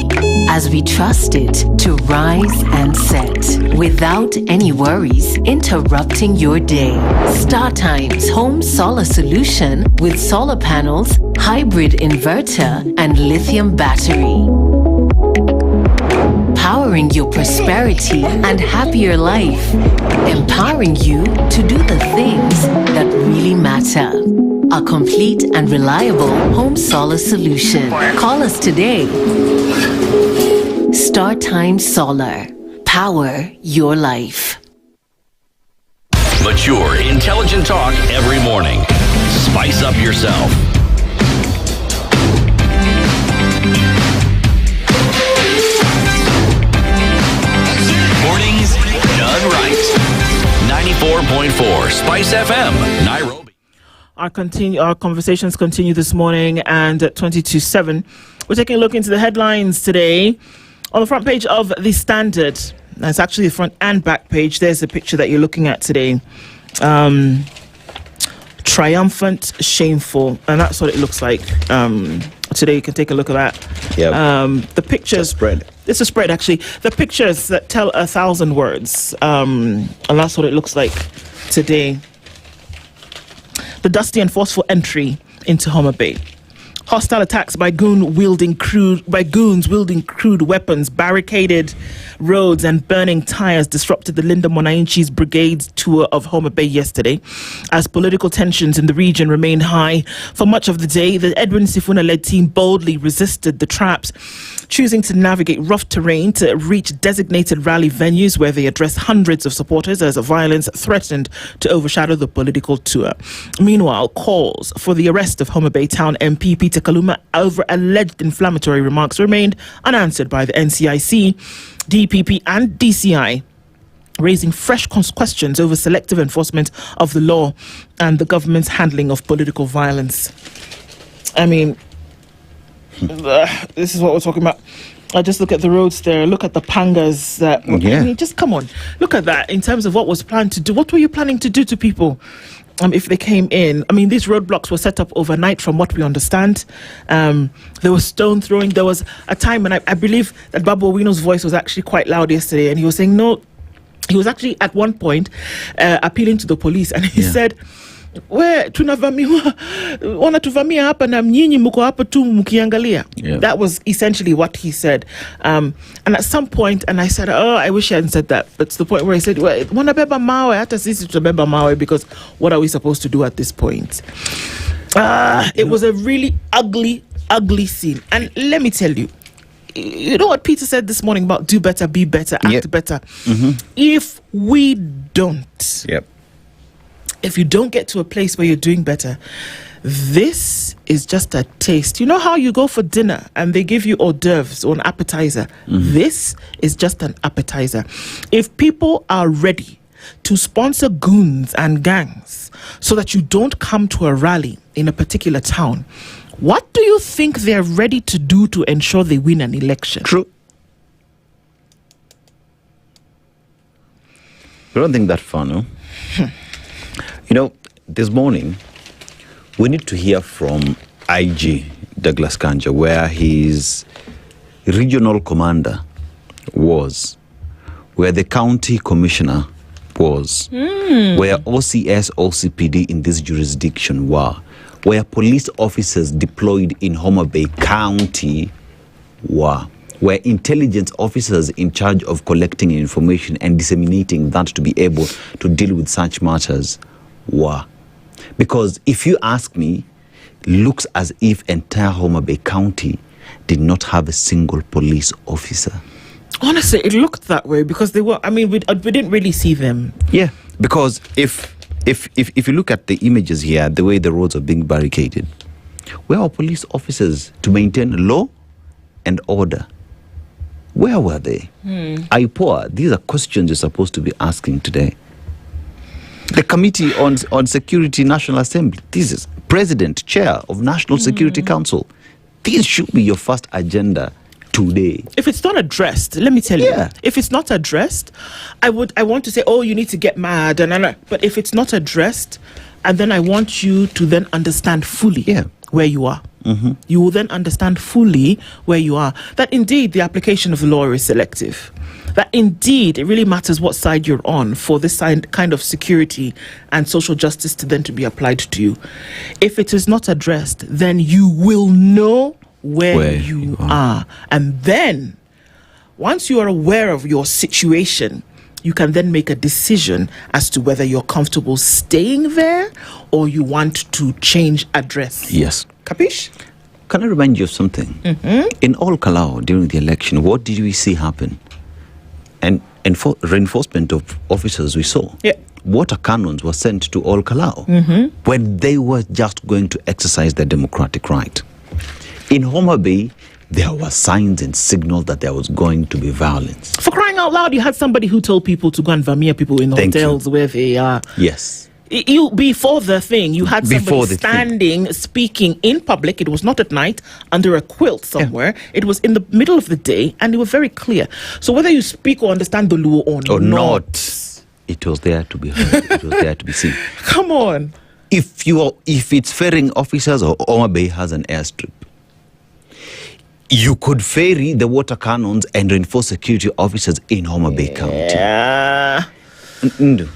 Speaker 20: as we trust it to rise and set without any worries interrupting your day. StarTime's home solar solution with solar panels, hybrid inverter, and lithium battery. Powering your prosperity and happier life. Empowering you to do the things that really matter. better. A complete and reliable home solar solution. Call us today. StarTime Solar. Power your life.
Speaker 2: Mature, intelligent talk every morning. Spice up yourself. Mornings done right. 94.4 Spice FM, Nairobi.
Speaker 9: Our conversations continue this morning, and at 22:07, we're taking a look into the headlines today. On the front page of The Standard, that's actually the front and back page, there's the picture that you're looking at today. Triumphant, shameful, and that's what it looks like. Today you can take a look at that. The pictures spread. It's a spread, actually. The pictures that tell 1,000 words, and that's what it looks like today. The dusty and forceful entry into Homa Bay. Hostile attacks by goons wielding crude weapons, barricaded roads and burning tires disrupted the Linda Mwananchi's brigade's tour of Homa Bay yesterday. As political tensions in the region remained high for much of the day, the Edwin Sifuna-led team boldly resisted the traps, choosing to navigate rough terrain to reach designated rally venues where they addressed hundreds of supporters as violence threatened to overshadow the political tour. Meanwhile, calls for the arrest of Homa Bay Town MP Peter Kaluma over alleged inflammatory remarks remained unanswered by the NCIC, DPP and DCI, raising fresh questions over selective enforcement of the law and the government's handling of political violence. I mean, this is what we're talking about. I just look at the roads there, look at the pangas that, I mean, just come on, look at that in terms of what was planned to do. What were you planning to do to people if they came in? I mean, these roadblocks were set up overnight from what we understand. There was stone throwing. There was a time, and I believe that Babu Owino's voice was actually quite loud yesterday, and he was saying no. He was actually at one point appealing to the police, and he said, wanatuvamia hapa na mnyinyi mko hapa tu mkiangalia. That was essentially what he said. And at some point, and I said, oh, I wish I hadn't said that. But it's the point where he said, wanabeba mawe, hata sisi tutabeba mawe, because what are we supposed to do at this point? It was a really ugly scene. And let me tell you, you know what Peter said this morning about do better, be better, act better. If we don't, if you don't get to a place where you're doing better, this is just a taste. You know how you go for dinner and they give you hors d'oeuvres or an appetizer? This is just an appetizer. If people are ready to sponsor goons and gangs so that you don't come to a rally in a particular town, what do you think they're ready to do to ensure they win an election?
Speaker 18: True. I don't think that far, no? You know, this morning, we need to hear from IG Douglas Kanja, where his regional commander was, where the county commissioner was, where OCS, OCPD in this jurisdiction were, where police officers deployed in Homa Bay County were, where intelligence officers in charge of collecting information and disseminating that to be able to deal with such matters were. Because if you ask me, looks as if entire Homa Bay County did not have a single police officer.
Speaker 9: Honestly, it looked that way because they were, I mean, we didn't really see them.
Speaker 18: Yeah, because if you look at the images here, the way the roads are being barricaded, where are police officers to maintain law and order? Where were they? IPOA, these are questions you're supposed to be asking today. The Committee on Security National Assembly, this is President, Chair of National Security Council. These should be your first agenda today.
Speaker 9: If it's not addressed, let me tell you, if it's not addressed, I want to say, oh, you need to get mad, but if it's not addressed, and then I want you to then understand fully where you are. You will then understand fully where you are. That indeed the application of the law is selective. That indeed it really matters what side you're on for this kind of security and social justice to then to be applied to you. If it is not addressed, then you will know where you are. And then once you are aware of your situation, you can then make a decision as to whether you're comfortable staying there or you want to change address.
Speaker 18: Yes.
Speaker 9: Capish?
Speaker 18: Can I remind you of something? In All Kalau, during the election, what did we see happen? And for reinforcement of officers we saw.
Speaker 9: Yeah.
Speaker 18: Water cannons were sent to All Kalau when they were just going to exercise their democratic right. In Homa Bay, there were signs and signals that there was going to be violence.
Speaker 9: For crying out loud, you had somebody who told people to go and vamia people in hotels where they are.
Speaker 18: Yes.
Speaker 9: You before the thing, you had
Speaker 18: Before
Speaker 9: somebody
Speaker 18: the thing.
Speaker 9: standing, speaking in public. It was not at night under a quilt somewhere. It was in the middle of the day, and they were very clear. So whether you speak or understand the Luo or not,
Speaker 18: it was there to be heard. It was there to be seen.
Speaker 9: Come on.
Speaker 18: If it's ferrying officers, or Homa Bay has an airstrip, you could ferry the water cannons and reinforce security officers in Homa Bay County.
Speaker 9: Yeah.
Speaker 18: Nduh.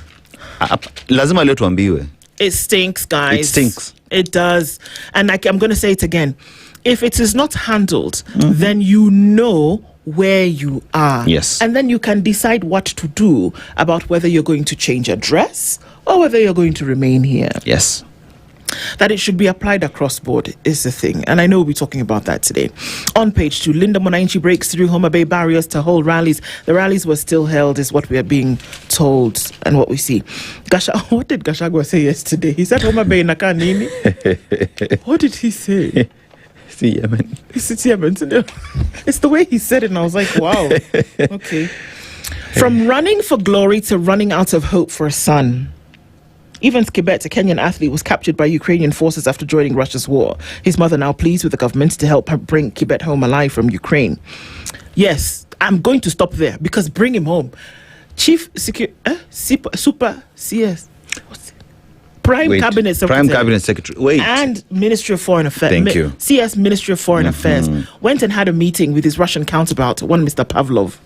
Speaker 18: Lazima leo tuambiwe.
Speaker 9: It stinks, guys.
Speaker 18: It stinks.
Speaker 9: It does. And I'm going to say it again. If it is not handled, then you know where you are.
Speaker 18: Yes.
Speaker 9: And then you can decide what to do about whether you're going to change address or whether you're going to remain here.
Speaker 18: Yes.
Speaker 9: That it should be applied across board is the thing. And I know we'll be talking about that today. On page 2, Linda Monanchi breaks through Homa Bay barriers to hold rallies. The rallies were still held is what we are being told and what we see. What did Gachagua say yesterday? He said Homa Bay naka nini? What did he say? It's the way he said it and I was like, wow. Okay. From running for glory to running out of hope for a son. Even Skitty, a Kenyan athlete, was captured by Ukrainian forces after joining Russia's war. His mother now pleads with the government to help her bring Skitty home alive from Ukraine. Yes, I'm going to stop there because bring him home. Chief Security, Super CS, Prime Cabinet Secretary, and Ministry of Foreign Affairs.
Speaker 18: Thank you.
Speaker 9: CS Ministry of Foreign Affairs went and had a meeting with his Russian counterpart, one Mr. Pavlov,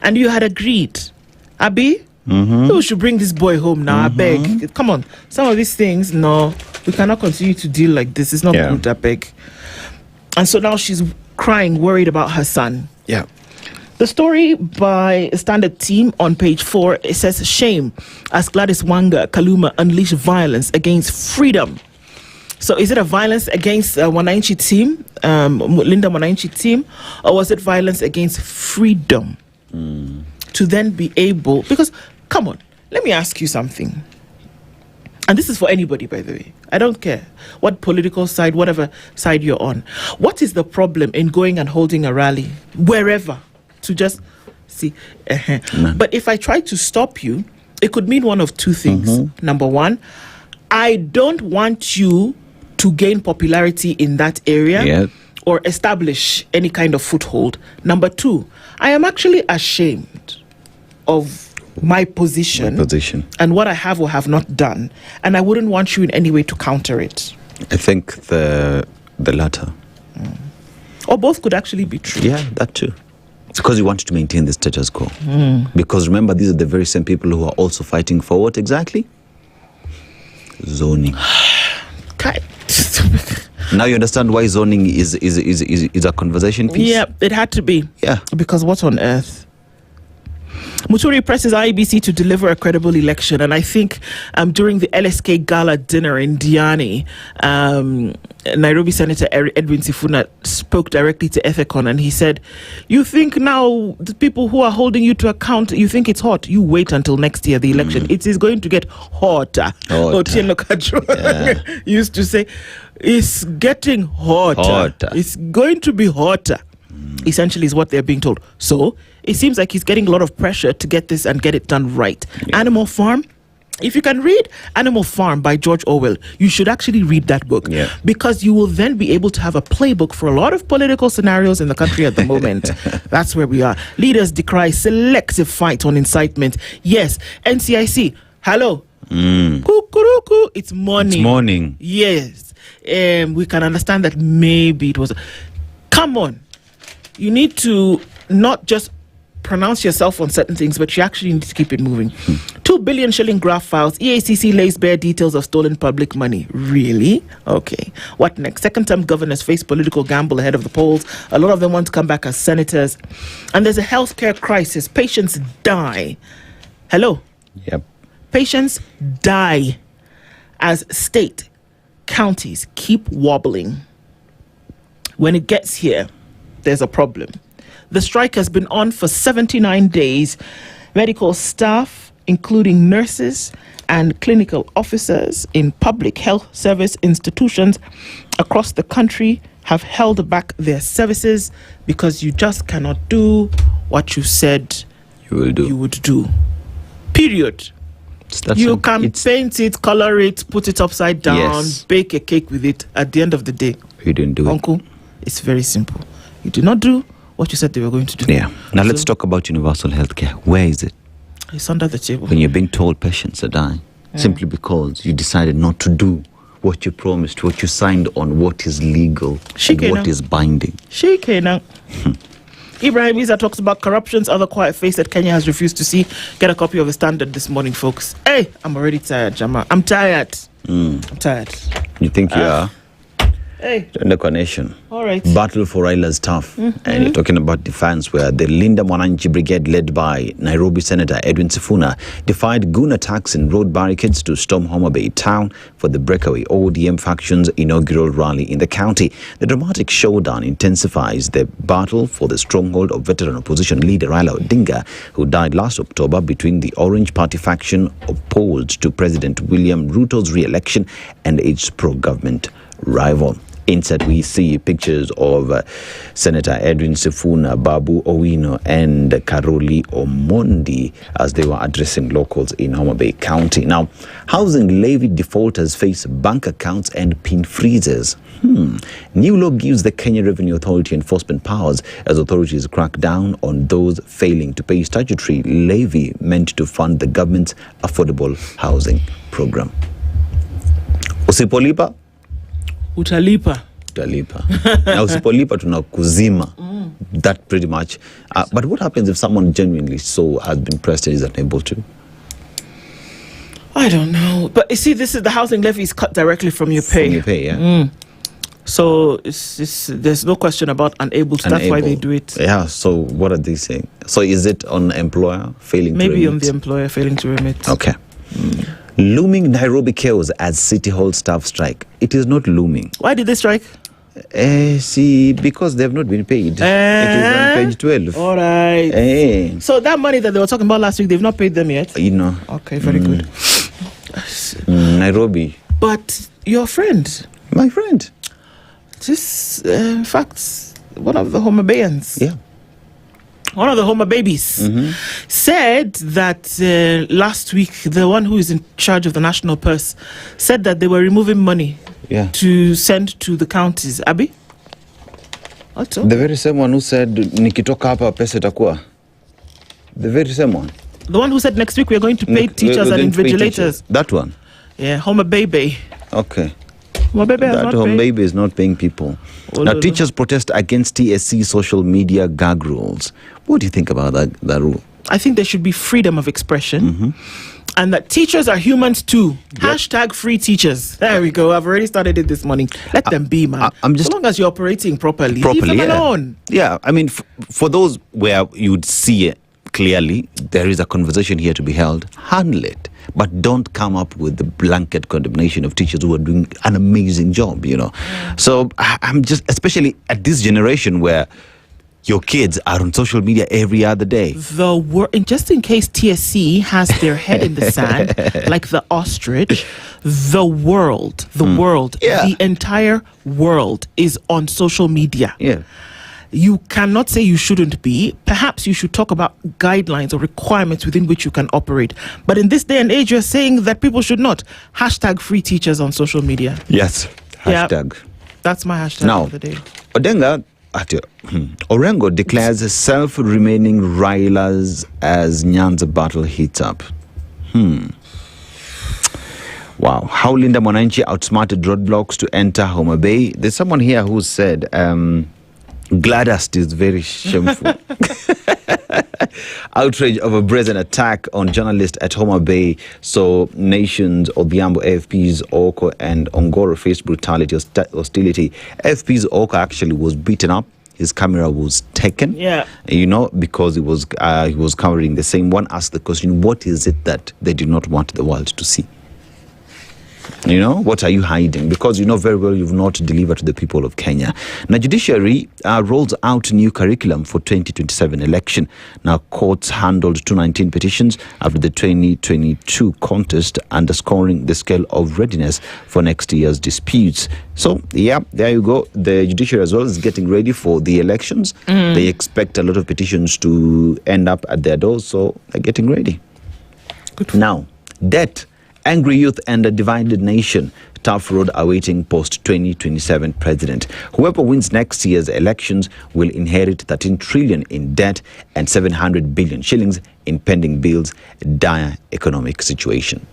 Speaker 9: and you had agreed, Abi. We should bring this boy home now. I beg. Come on. Some of these things, no, we cannot continue to deal like this. It's not good. I beg. And so now she's crying, worried about her son.
Speaker 18: Yeah.
Speaker 9: The story by Standard Team on page 4, it says, shame as Gladys Wanga Kaluma unleashed violence against freedom. So is it a violence against Wananchi team, Linda Wananchi team, or was it violence against freedom? To then be able, because come on, let me ask you something. And this is for anybody, by the way. I don't care what political side, whatever side you're on. What is the problem in going and holding a rally wherever to just see? But if I try to stop you, it could mean one of two things. Number one, I don't want you to gain popularity in that area or establish any kind of foothold. Number two, I am actually ashamed of my position and what I have or have not done, and I wouldn't want you in any way to counter it.
Speaker 18: I think the latter.
Speaker 9: Or both could actually be true.
Speaker 18: Yeah, that too. It's because you want to maintain the status quo. Because remember, these are the very same people who are also fighting for what exactly? Zoning. Now you understand why zoning is a conversation piece?
Speaker 9: Yeah, it had to be.
Speaker 18: Yeah.
Speaker 9: Because what on earth? Muturi presses IEBC to deliver a credible election. And I think during the LSK Gala dinner in Diani, Nairobi Senator Edwin Sifuna spoke directly to Ethicon and he said, you think now the people who are holding you to account, you think it's hot? You wait until next year, the election. It is going to get hotter. Otieno Kajwa used to say, it's getting hotter. It's going to be hotter. Essentially is what they're being told. So it seems like he's getting a lot of pressure to get this and get it done right. Animal Farm. If you can read Animal Farm by George Orwell, you should actually read that book because you will then be able to have a playbook for a lot of political scenarios in the country at the moment. That's where we are. Leaders decry selective fight on incitement. Yes, NCIC. Hello. Kukuruku. It's morning.
Speaker 18: It's morning.
Speaker 9: Yes. We can understand that maybe it was. Come on. You need to not just pronounce yourself on certain things, but you actually need to keep it moving. 2 billion shilling graph files. EACC lays bare details of stolen public money. Really? Okay. What next? Second-term governors face political gamble ahead of the polls. A lot of them want to come back as senators. And there's a healthcare crisis. Patients die. Hello?
Speaker 18: Yep.
Speaker 9: Patients die as state, counties keep wobbling. When it gets here, there's a problem. The strike has been on for 79 days. Medical staff, including nurses and clinical officers in public health service institutions across the country, have held back their services because you just cannot do what you said you would do. Period. You can paint it, color it, put it upside down, bake a cake with it. At the end of the day,
Speaker 18: you didn't do
Speaker 9: Uncle, it's very simple. You did not do what you said they were going to do.
Speaker 18: Yeah. Now let's talk about universal healthcare. Where is it?
Speaker 9: It's under the table.
Speaker 18: When you're being told patients are dying, simply because you decided not to do what you promised, what you signed on, what is legal, and what is binding.
Speaker 9: Ibrahim Isa talks about corruption's other quiet face that Kenya has refused to see. Get a copy of the Standard this morning, folks. Hey, I'm already tired, Jama. I'm tired. I'm tired.
Speaker 18: You think you are?
Speaker 9: Hey.
Speaker 18: The connection.
Speaker 9: All right.
Speaker 18: Battle for Raila's tough. And you're talking about defense, where the Linda Mwananchi Brigade, led by Nairobi Senator Edwin Sifuna, defied goon attacks and road barricades to storm Homa Bay town for the breakaway ODM faction's inaugural rally in the county. The dramatic showdown intensifies the battle for the stronghold of veteran opposition leader Raila Odinga, who died last October, between the Orange Party faction opposed to President William Ruto's re-election and its pro-government rival. Inside, we see pictures of Senator Edwin Sifuna, Babu Owino, and Karoli Omondi as they were addressing locals in Homa Bay County. Now, housing levy defaulters face bank accounts and PIN freezes. New law gives the Kenya Revenue Authority enforcement powers as authorities crack down on those failing to pay statutory levy meant to fund the government's affordable housing program. Usipolipa
Speaker 9: utalipa.
Speaker 18: Now usipolipa tunakuzima. That pretty much. But what happens if someone genuinely so has been pressed and is unable to?
Speaker 9: I don't know. But you see, this is the housing levy is cut directly from your pay.
Speaker 18: From your pay, yeah.
Speaker 9: So there's no question about unable to. That's why they do it.
Speaker 18: Yeah, so what are they saying? So is it on employer failing to remit?
Speaker 9: Maybe on the employer failing to remit.
Speaker 18: Okay. Looming Nairobi chaos as City Hall staff strike. It is not looming.
Speaker 9: Why did they strike?
Speaker 18: See, because they have not been paid. It is on page 12.
Speaker 9: All right. So that money that they were talking about last week, they've not paid them yet?
Speaker 18: You know.
Speaker 9: Okay, very good.
Speaker 18: Nairobi.
Speaker 9: But your friend.
Speaker 18: My friend.
Speaker 9: Just, in fact, one of the Homa Bayans.
Speaker 18: Yeah.
Speaker 9: One of the Homa babies said that last week, the one who is in charge of the national purse said that they were removing money to send to the counties. Abi? What's up?
Speaker 18: The very same one who said, nikitoka hapa pesa itakuwa. The very same one.
Speaker 9: The one who said next week we're going to pay teachers and invigilators.
Speaker 18: That one?
Speaker 9: Yeah, Homa Bay.
Speaker 18: Okay.
Speaker 9: That
Speaker 18: Home Baby is not paying people. Now, teachers protest against TSC social media gag rules. What do you think about that rule?
Speaker 9: I think there should be freedom of expression. And that teachers are humans too. Hashtag free teachers. There we go. I've already started it this morning. Let them be, man. As long as you're operating properly, leave them alone.
Speaker 18: Yeah, I mean, for those where you'd see it clearly, there is a conversation here to be held. Handle it. But don't come up with the blanket condemnation of teachers who are doing an amazing job, you know. So I'm just, especially at this generation where your kids are on social media every other day.
Speaker 9: And just in case TSC has their head in the sand, like the ostrich, the entire world is on social media.
Speaker 18: Yeah.
Speaker 9: You cannot say you shouldn't be. Perhaps you should talk about guidelines or requirements within which you can operate. But in this day and age, you're saying that people should not. Hashtag free teachers on social media.
Speaker 18: Yes. Hashtag.
Speaker 9: Yeah, that's my hashtag
Speaker 18: now,
Speaker 9: of the day.
Speaker 18: Odenga, Orengo declares self-remaining Railas as Nyanza battle heats up. Wow. How Linda Mwananchi outsmarted roadblocks to enter Homa Bay. There's someone here who said... Gladdest is very shameful. Outrage over brazen attack on journalist at Homa Bay. So nations Odhiambo, AFP's Okoh and Ongoro faced brutality, hostility. AFP's Okoh actually was beaten up. His camera was taken.
Speaker 9: Yeah.
Speaker 18: Because he was covering the same. One asked the question, what is it that they do not want the world to see? What are you hiding? Because you know very well you've not delivered to the people of Kenya. Now, judiciary rolls out new curriculum for 2027 election. Now, courts handled 219 petitions after the 2022 contest, underscoring the scale of readiness for next year's disputes. So, yeah, there you go. The judiciary as well is getting ready for the elections. They expect a lot of petitions to end up at their doors, so they're getting ready. Now, debt. Angry youth and a divided nation. Tough road awaiting post-2027 president. Whoever wins next year's elections will inherit 13 trillion in debt and 700 billion shillings in pending bills. Dire economic situation.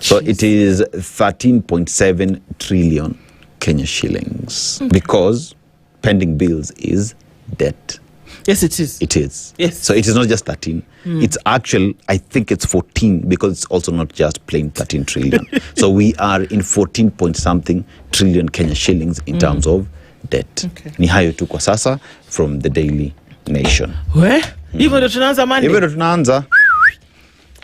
Speaker 18: So it is 13.7 trillion Kenya shillings because pending bills is debt.
Speaker 9: Yes, it is.
Speaker 18: It is.
Speaker 9: Yes.
Speaker 18: So it is not just 13. It's actual, I think it's 14 because it's also not just plain 13 trillion. So we are in 14 point something trillion Kenya shillings in terms of debt. Ni hayo tu kwa sasa from the Daily Nation.
Speaker 9: Where? Even though tunaanza Monday.
Speaker 18: Even though tunaanza.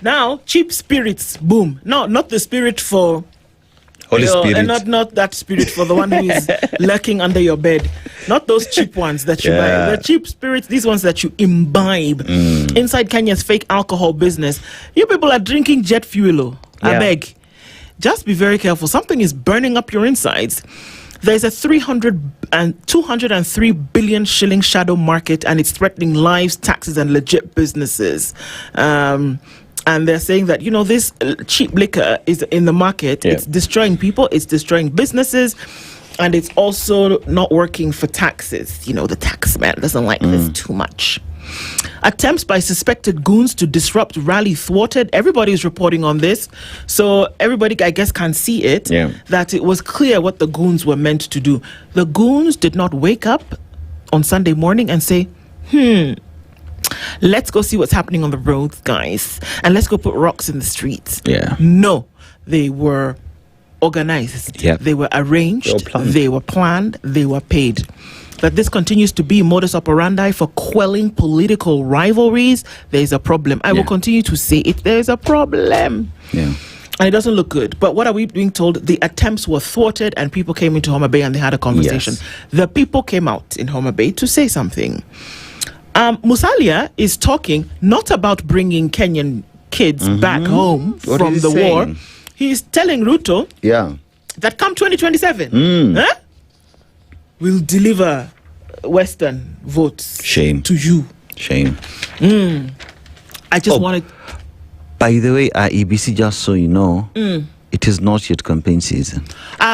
Speaker 9: Now, cheap spirits, boom. No, not the spirit for
Speaker 18: Holy Spirit.
Speaker 9: And not that spirit for the one who is lurking under your bed. Not those cheap ones that you buy. The cheap spirits, these ones that you imbibe inside Kenya's fake alcohol business. You people are drinking jet fuel. I beg. Just be very careful. Something is burning up your insides. There's a 203 billion shilling shadow market, and it's threatening lives, taxes, and legit businesses. And they're saying that, this cheap liquor is in the market. It's destroying people, it's destroying businesses, and it's also not working for taxes. The tax man doesn't like this too much. Attempts by suspected goons to disrupt rally thwarted. Everybody is reporting on this. So everybody, I guess, can see it, that it was clear what the goons were meant to do. The goons did not wake up on Sunday morning and say, let's go see what's happening on the roads, guys, and let's go put rocks in the streets. No, they were organized. They were arranged. They were planned. They were paid. That this continues to be modus operandi for quelling political rivalries, there's a problem. I will continue to say it. There's a problem. And it doesn't look good. But what are we being told? The attempts were thwarted and people came into Homa Bay and they had a conversation. The people came out in Homa Bay to say something. Musalia is talking not about bringing Kenyan kids back home from the war. He's telling Ruto that come 2027, we'll deliver Western votes to you.
Speaker 18: Shame.
Speaker 9: I just wanted...
Speaker 18: By the way, EBC, just so you know, it is not yet campaign season.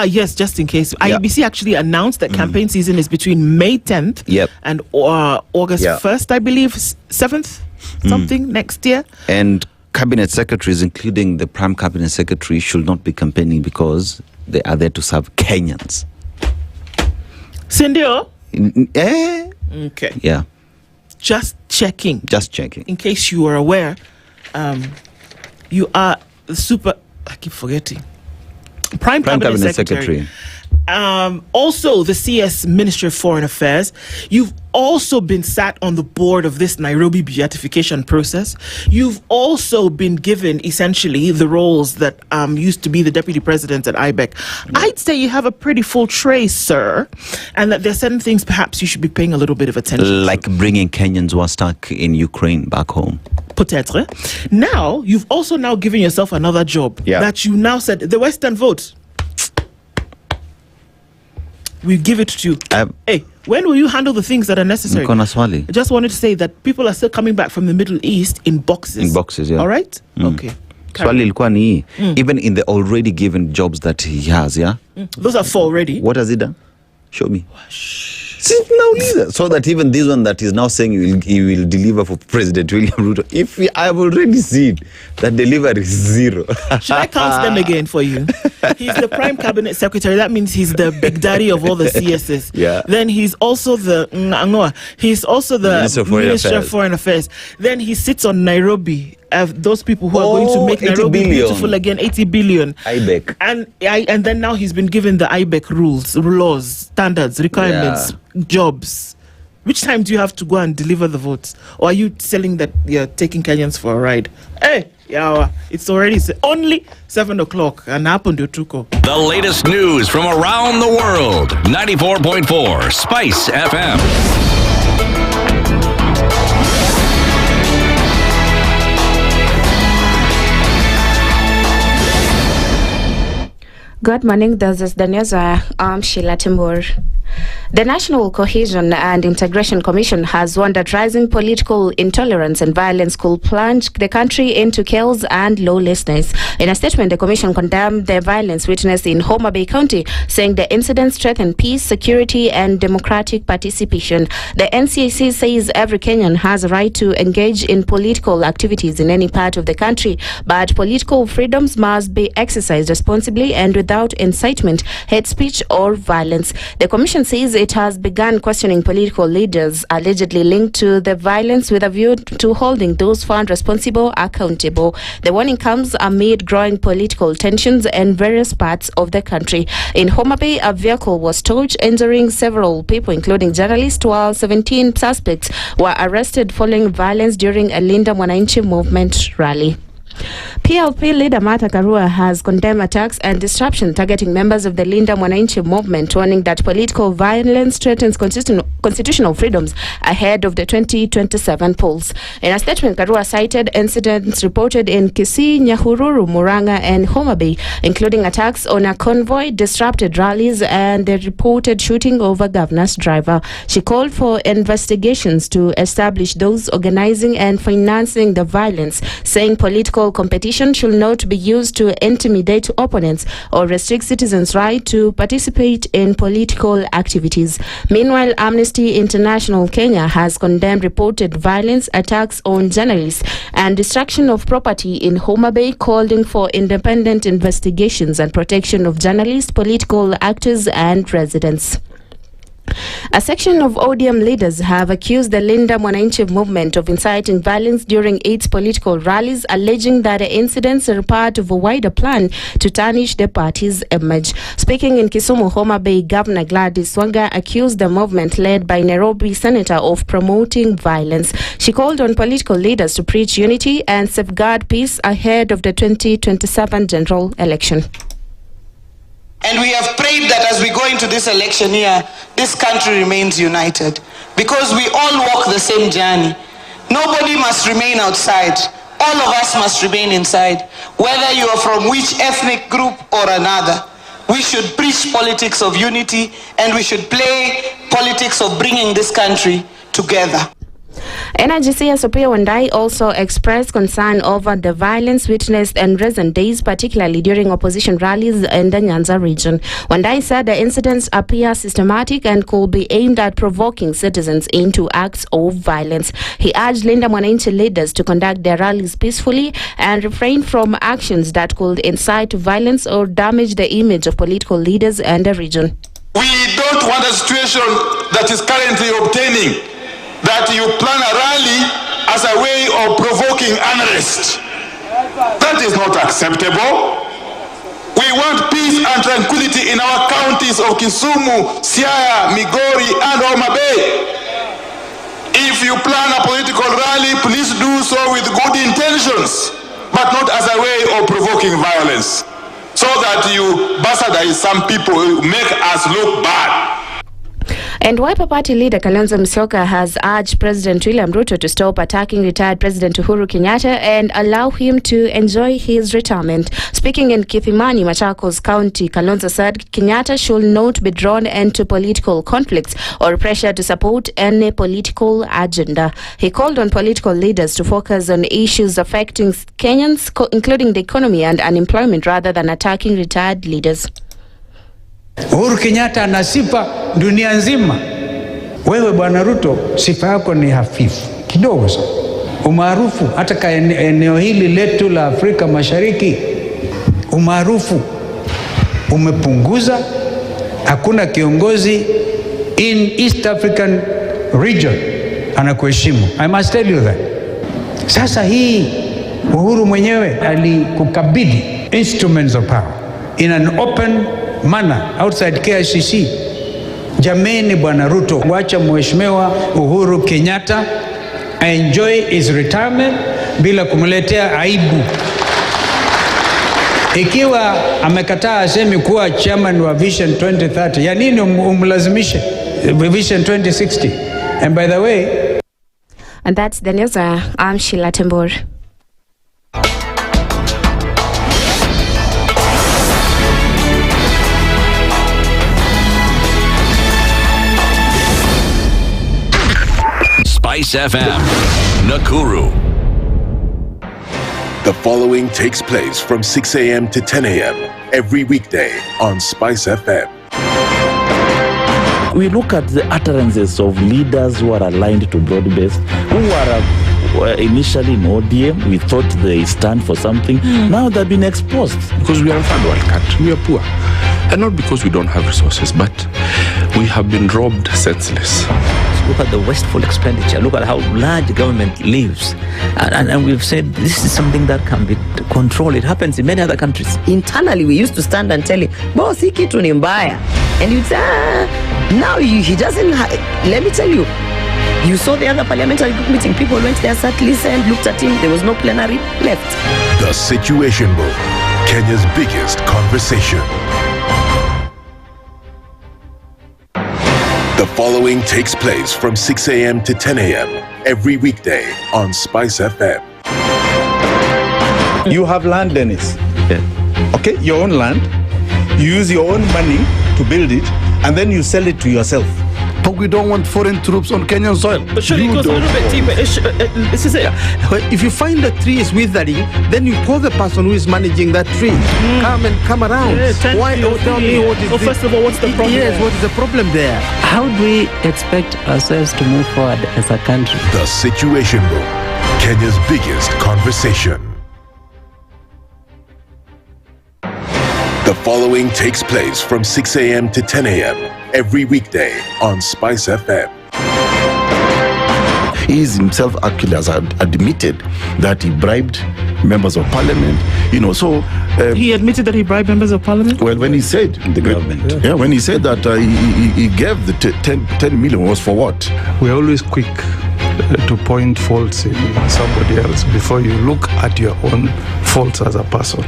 Speaker 9: Yes, just in case. IEBC actually announced that campaign season is between May 10th and August 1st, I believe, 7th, something next year.
Speaker 18: And cabinet secretaries, including the prime cabinet secretary, should not be campaigning because they are there to serve Kenyans.
Speaker 9: Sindio?
Speaker 18: Okay. Yeah.
Speaker 9: Just checking.
Speaker 18: Just checking.
Speaker 9: In case you are aware, you are the super... I keep forgetting. Prime Cabinet Secretary. Also, the CS Ministry of Foreign Affairs. You've also been sat on the board of this Nairobi beatification process. You've also been given, essentially, the roles that used to be the deputy president at IBEC. I'd say you have a pretty full tray, sir, and that there's certain things perhaps you should be paying a little bit of attention
Speaker 18: like bringing Kenyans who are stuck in Ukraine back home.
Speaker 9: Peut-être. Now, you've also now given yourself another job that you now said, the Western vote. We give it to you. Hey, when will you handle the things that are necessary? I just wanted to say that people are still coming back from the Middle East in boxes.
Speaker 18: In boxes, yeah.
Speaker 9: All right? Okay.
Speaker 18: Swali ilikuwa ni even in the already given jobs that he has,
Speaker 9: Those are 4 already.
Speaker 18: What has he done? Show me. So that even this one that is now saying he will deliver for President William Ruto, I have already seen that delivery is zero.
Speaker 9: Should I count them again for you? He's the Prime Cabinet Secretary. That means he's the big daddy of all the CSs.
Speaker 18: Yeah.
Speaker 9: Then he's also the Minister of Foreign Affairs. Then he sits on Nairobi. Those people who are going to make Nairobi beautiful again, 80 billion.
Speaker 18: IBEC.
Speaker 9: And then now he's been given the IBEC laws, standards, requirements, jobs. Which time do you have to go and deliver the votes? Or are you selling that you're taking Kenyans for a ride? Hey, yeah, it's already only 7 o'clock and happened to Tuko.
Speaker 2: The latest news from around the world. 94.4 Spice FM.
Speaker 1: Good morning, this is the news. I'm Sheila Timur. The National Cohesion and Integration Commission has warned that rising political intolerance and violence could plunge the country into chaos and lawlessness. In a statement, the Commission condemned the violence witnessed in Homa Bay County, saying the incidents threaten peace, security, and democratic participation. The NCAC says every Kenyan has a right to engage in political activities in any part of the country, but political freedoms must be exercised responsibly and without incitement, hate speech, or violence. The Commission says it has begun questioning political leaders allegedly linked to the violence with a view to holding those found responsible accountable. The warning comes amid growing political tensions in various parts of the country. In Homa Bay, a vehicle was towed, injuring several people, including journalists, while 17 suspects were arrested following violence during a Linda Mwananchi movement rally. PLP leader Martha Karua has condemned attacks and disruption targeting members of the Linda Mwananchi movement, warning that political violence threatens constitutional freedoms ahead of the 2027 polls. In a statement, Karua cited incidents reported in Kisii, Nyahururu, Murang'a, and Homa Bay, including attacks on a convoy, disrupted rallies, and the reported shooting of a governor's driver. She called for investigations to establish those organizing and financing the violence, saying political competition should not be used to intimidate opponents or restrict citizens' right to participate in political activities. Meanwhile, Amnesty International Kenya has condemned reported violence, attacks on journalists, and destruction of property in Homa Bay, calling for independent investigations and protection of journalists, political actors, and residents. A section of ODM leaders have accused the Linda Mwananchi movement of inciting violence during its political rallies, alleging that the incidents are part of a wider plan to tarnish the party's image. Speaking in Kisumu, Homa Bay, Governor Gladys Wanga accused the movement led by Nairobi Senator of promoting violence. She called on political leaders to preach unity and safeguard peace ahead of the 2027 general election.
Speaker 21: And we have prayed that as we go into this election year, this country remains united. Because we all walk the same journey. Nobody must remain outside. All of us must remain inside. Whether you are from which ethnic group or another. We should preach politics of unity and we should play politics of bringing this country together.
Speaker 1: NRGC Sophia Wandai also expressed concern over the violence witnessed in recent days, particularly during opposition rallies in the Nyanza region. Wandai said the incidents appear systematic and could be aimed at provoking citizens into acts of violence. He urged Linda Mwananchi leaders to conduct their rallies peacefully and refrain from actions that could incite violence or damage the image of political leaders in the region.
Speaker 22: We don't want a situation that is currently obtaining, that you plan a rally as a way of provoking unrest. That is not acceptable. We want peace and tranquility in our counties of Kisumu, Siaya, Migori, and Homa Bay. If you plan a political rally, please do so with good intentions, but not as a way of provoking violence, so that you bastardize some people, make us look bad.
Speaker 1: And Wiper Party leader Kalonzo Musyoka has urged President William Ruto to stop attacking retired President Uhuru Kenyatta and allow him to enjoy his retirement. Speaking in Kithimani, Machakos County, Kalonzo said Kenyatta should not be drawn into political conflicts or pressure to support any political agenda. He called on political leaders to focus on issues affecting Kenyans, including the economy and unemployment, rather than attacking retired leaders.
Speaker 23: Uhuru Kenyatta ana sifa dunia nzima
Speaker 7: Wewe Bwana Ruto, sifa yako ni hafifu kidogo sana. Umaarufu hata eneo hili letu la Afrika Mashariki, umaarufu umepunguza. Hakuna kiongozi in East African region anakuheshimu. I must tell you that. Sasa hii Uhuru mwenyewe alikukabidhi instruments of power in an open manner outside KICC. Jameni Bwana Ruto, wacha Mheshimiwa Uhuru Kenyatta enjoy his retirement bila kumletea aibu. Ikiwa amekataa asemi kuwa chairman wa Vision 2030, ya nini umlazimishe Vision 2060? And by the way,
Speaker 1: and that's the news. I'm Sheila Tembor.
Speaker 2: SpiceFM, Nakuru.
Speaker 3: The following takes place from 6 a.m. to 10 a.m. every weekday on SpiceFM.
Speaker 12: We look at the utterances of leaders who are aligned to broad-based, who are initially in ODM. We thought they stand for something. Now they've been exposed.
Speaker 13: Because we are a third world country, we are poor. And not because we don't have resources, but we have been robbed senseless.
Speaker 11: Look at the wasteful expenditure. Look at how large government lives. And we've said this is something that can be controlled. It happens in many other countries.
Speaker 4: Internally, we used to stand and tell him, boss, hii kitu ni mbaya. And you'd say, now he doesn't let me tell you. You saw the other parliamentary group meeting. People went there, sat, listened, looked at him. There was no plenary, left.
Speaker 3: The Situation Room, Kenya's biggest conversation. The following takes place from 6 a.m. to 10 a.m. every weekday on SpiceFM.
Speaker 5: You have land, Dennis. Yeah. Okay, your own land. You use your own money to build it, and then you sell it to yourself.
Speaker 6: But we don't want foreign troops on Kenyan soil.
Speaker 9: But surely it goes a little bit deeper. This is it.
Speaker 8: If you find the tree is withering, then you call the person who is managing that tree. Come around.
Speaker 9: Yeah,
Speaker 8: Why don't tell me what is
Speaker 9: first of all, what's the problem?
Speaker 8: Yes, what is the problem there?
Speaker 23: How do we expect ourselves to move forward as a country?
Speaker 3: The Situation Room, Kenya's biggest conversation. The following takes place from 6 a.m. to 10 a.m. every weekday on SpiceFM.
Speaker 6: He is himself actually has admitted that he bribed members of parliament. So
Speaker 9: he admitted that he bribed members of parliament.
Speaker 6: Well, when he said
Speaker 18: the government,
Speaker 6: when he said that he gave the 10 million was for what?
Speaker 17: We're always quick to point faults in somebody else before you look at your own faults as a person.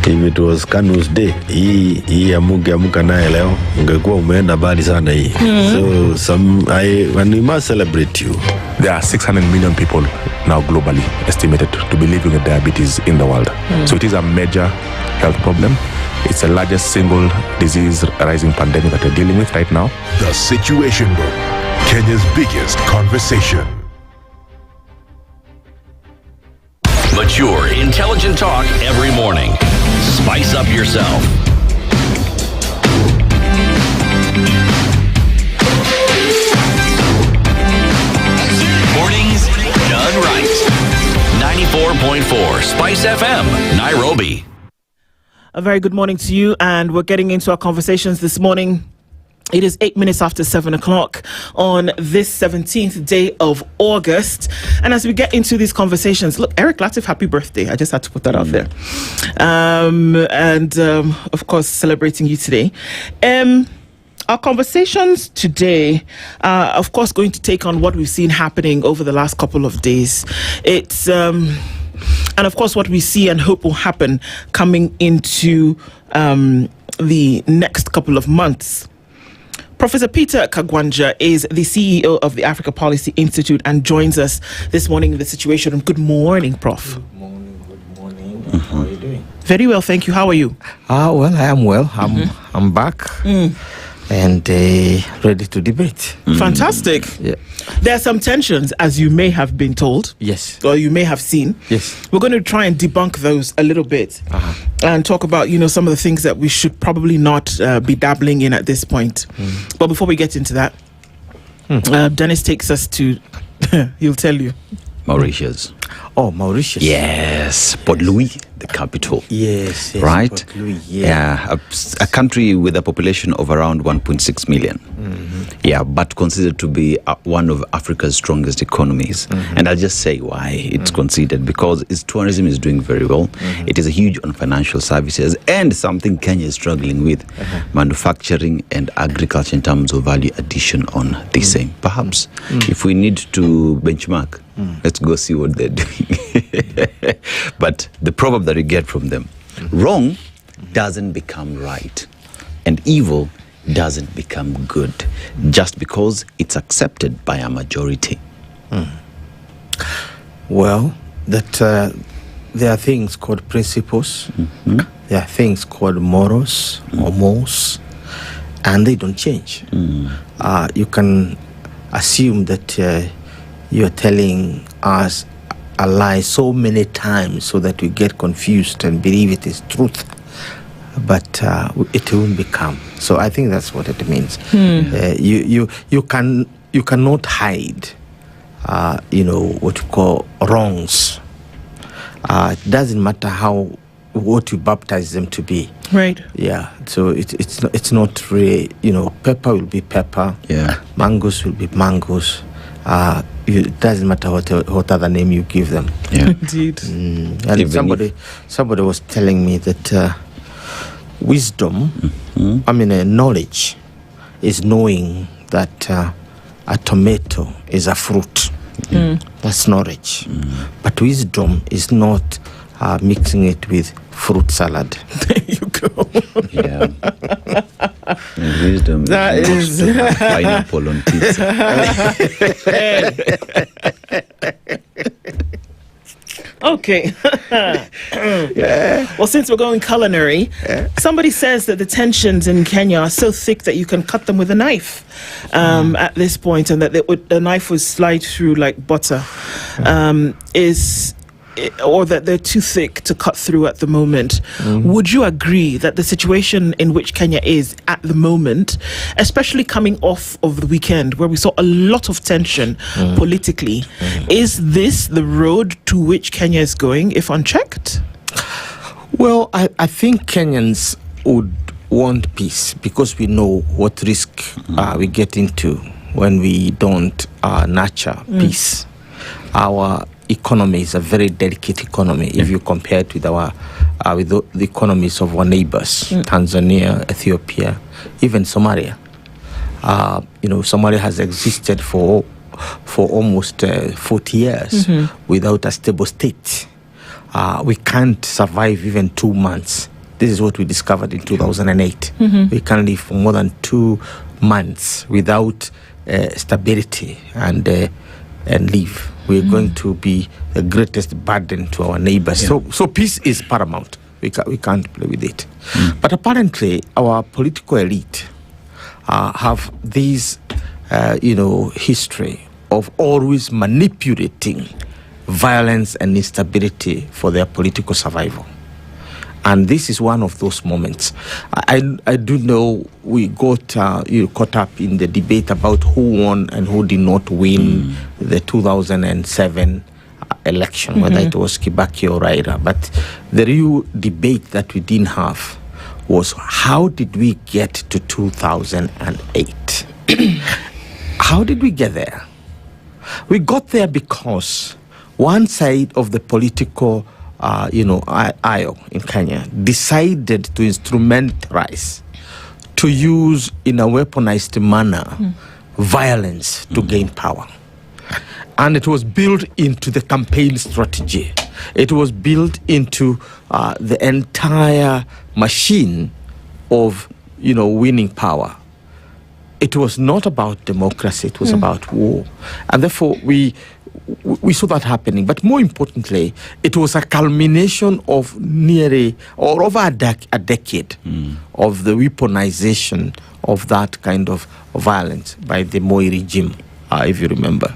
Speaker 24: If it was Kanu's day, hii amuka naye leo ungekuwa umeenda mbali sana hii. So when we must celebrate you.
Speaker 13: There are 600 million people now globally estimated to be living with diabetes in the world. So it is a major health problem. It's the largest single disease rising pandemic that we're dealing with right now.
Speaker 3: The Situation Room, Kenya's biggest conversation.
Speaker 2: Mature, intelligent talk every morning. Spice up yourself. Mornings done right. 94.4 Spice FM, Nairobi.
Speaker 9: A very good morning to you, and we're getting into our conversations this morning. It is 8 minutes after 7 o'clock on this 17th day of August. And as we get into these conversations, look, Eric Latif, happy birthday. I just had to put that out there. Of course, celebrating you today. Our conversations today are, of course, going to take on what we've seen happening over the last couple of days. It's... and of course, what we see and hope will happen coming into the next couple of months. Professor Peter Kagwanja is the CEO of the Africa Policy Institute and joins us this morning in the Situation Room. Good morning, Prof.
Speaker 25: Good morning. How are you doing?
Speaker 9: Very well, thank you. How are you?
Speaker 25: Well, I am well. I'm back and ready to debate.
Speaker 9: Fantastic.
Speaker 25: Yeah.
Speaker 9: There are some tensions, as you may have been told.
Speaker 25: Yes.
Speaker 9: Or you may have seen.
Speaker 25: Yes.
Speaker 9: We're going to try and debunk those a little bit and talk about, some of the things that we should probably not be dabbling in at this point. But before we get into that, Dennis takes us to, he'll tell you.
Speaker 18: Mauritius.
Speaker 25: Oh, Mauritius.
Speaker 18: Yes, Port Louis, the capital.
Speaker 25: Yes,
Speaker 18: right?
Speaker 25: Port Louis, yeah.
Speaker 18: A country with a population of around 1.6 million. Yeah, but considered to be one of Africa's strongest economies. And I'll just say why it's considered, because its tourism is doing very well. It is a huge on financial services, and something Kenya is struggling with, manufacturing and agriculture in terms of value addition on the same. Perhaps if we need to benchmark, let's go see what they're doing. But the proverb that we get from them, wrong doesn't become right, and evil doesn't become good just because it's accepted by a majority.
Speaker 25: Well, that there are things called principles, there are things called morals or mores, and they don't change. You can assume that you're telling us a lie so many times so that we get confused and believe it is truth, but it won't become. So I think that's what it means. You cannot hide what you call wrongs. It doesn't matter what you baptize them to be.
Speaker 9: Right.
Speaker 25: Yeah. So it's not really, pepper will be pepper.
Speaker 18: Yeah.
Speaker 25: Mangoes will be mangoes. It doesn't matter what other name you give them.
Speaker 18: Yeah.
Speaker 9: Indeed.
Speaker 25: And somebody was telling me that wisdom, knowledge, is knowing that a tomato is a fruit. That's knowledge. But wisdom is not mixing it with fruit salad.
Speaker 9: There you go.
Speaker 18: Yeah. And wisdom is pineapple on pizza.
Speaker 9: Okay. Well, since we're going culinary, somebody says that the tensions in Kenya are so thick that you can cut them with a knife at this point, and that the knife would slide through like butter. Or that they're too thick to cut through at the moment. Would you agree that the situation in which Kenya is at the moment, especially coming off of the weekend where we saw a lot of tension politically, is this the road to which Kenya is going if unchecked?
Speaker 25: Well, I think Kenyans would want peace, because we know what risk we get into when we don't nurture peace. Our economy is a very delicate economy if you compare it with the economies of our neighbors, Tanzania, Ethiopia, even Somalia. Somalia has existed for almost 40 years without a stable state. We can't survive even 2 months. This is what we discovered in 2008. We can't live for more than 2 months without stability and live. We're going to be the greatest burden to our neighbors. So peace is paramount. We can't play with it. But apparently, our political elite have this, history of always manipulating violence and instability for their political survival. And this is one of those moments. I do know we got caught up in the debate about who won and who did not win the 2007 election, whether it was Kibaki or Raila. But the real debate that we didn't have was, how did we get to 2008? How did we get there? We got there because one side of the political aisle in Kenya decided to instrumentalize, to use in a weaponized manner, violence to gain power. And it was built into the campaign strategy. It was built into the entire machine of, winning power. It was not about democracy, it was about war. And therefore, we saw that happening. But more importantly, it was a culmination of nearly or over a decade of the weaponization of that kind of violence by the Moi regime, if you remember.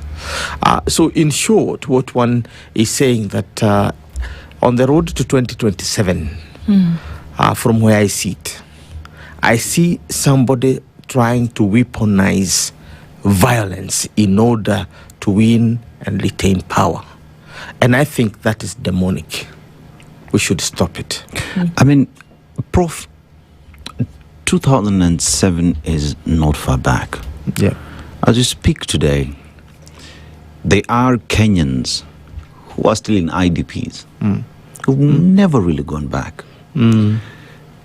Speaker 25: So in short, what one is saying that on the road to 2027, from where I sit, I see somebody trying to weaponize violence in order to win and retain power. And I think that is demonic. We should stop it.
Speaker 18: I mean, Prof, 2007 is not far back.
Speaker 25: Yeah.
Speaker 18: As you speak today, there are Kenyans who are still in IDPs, who've never really gone back.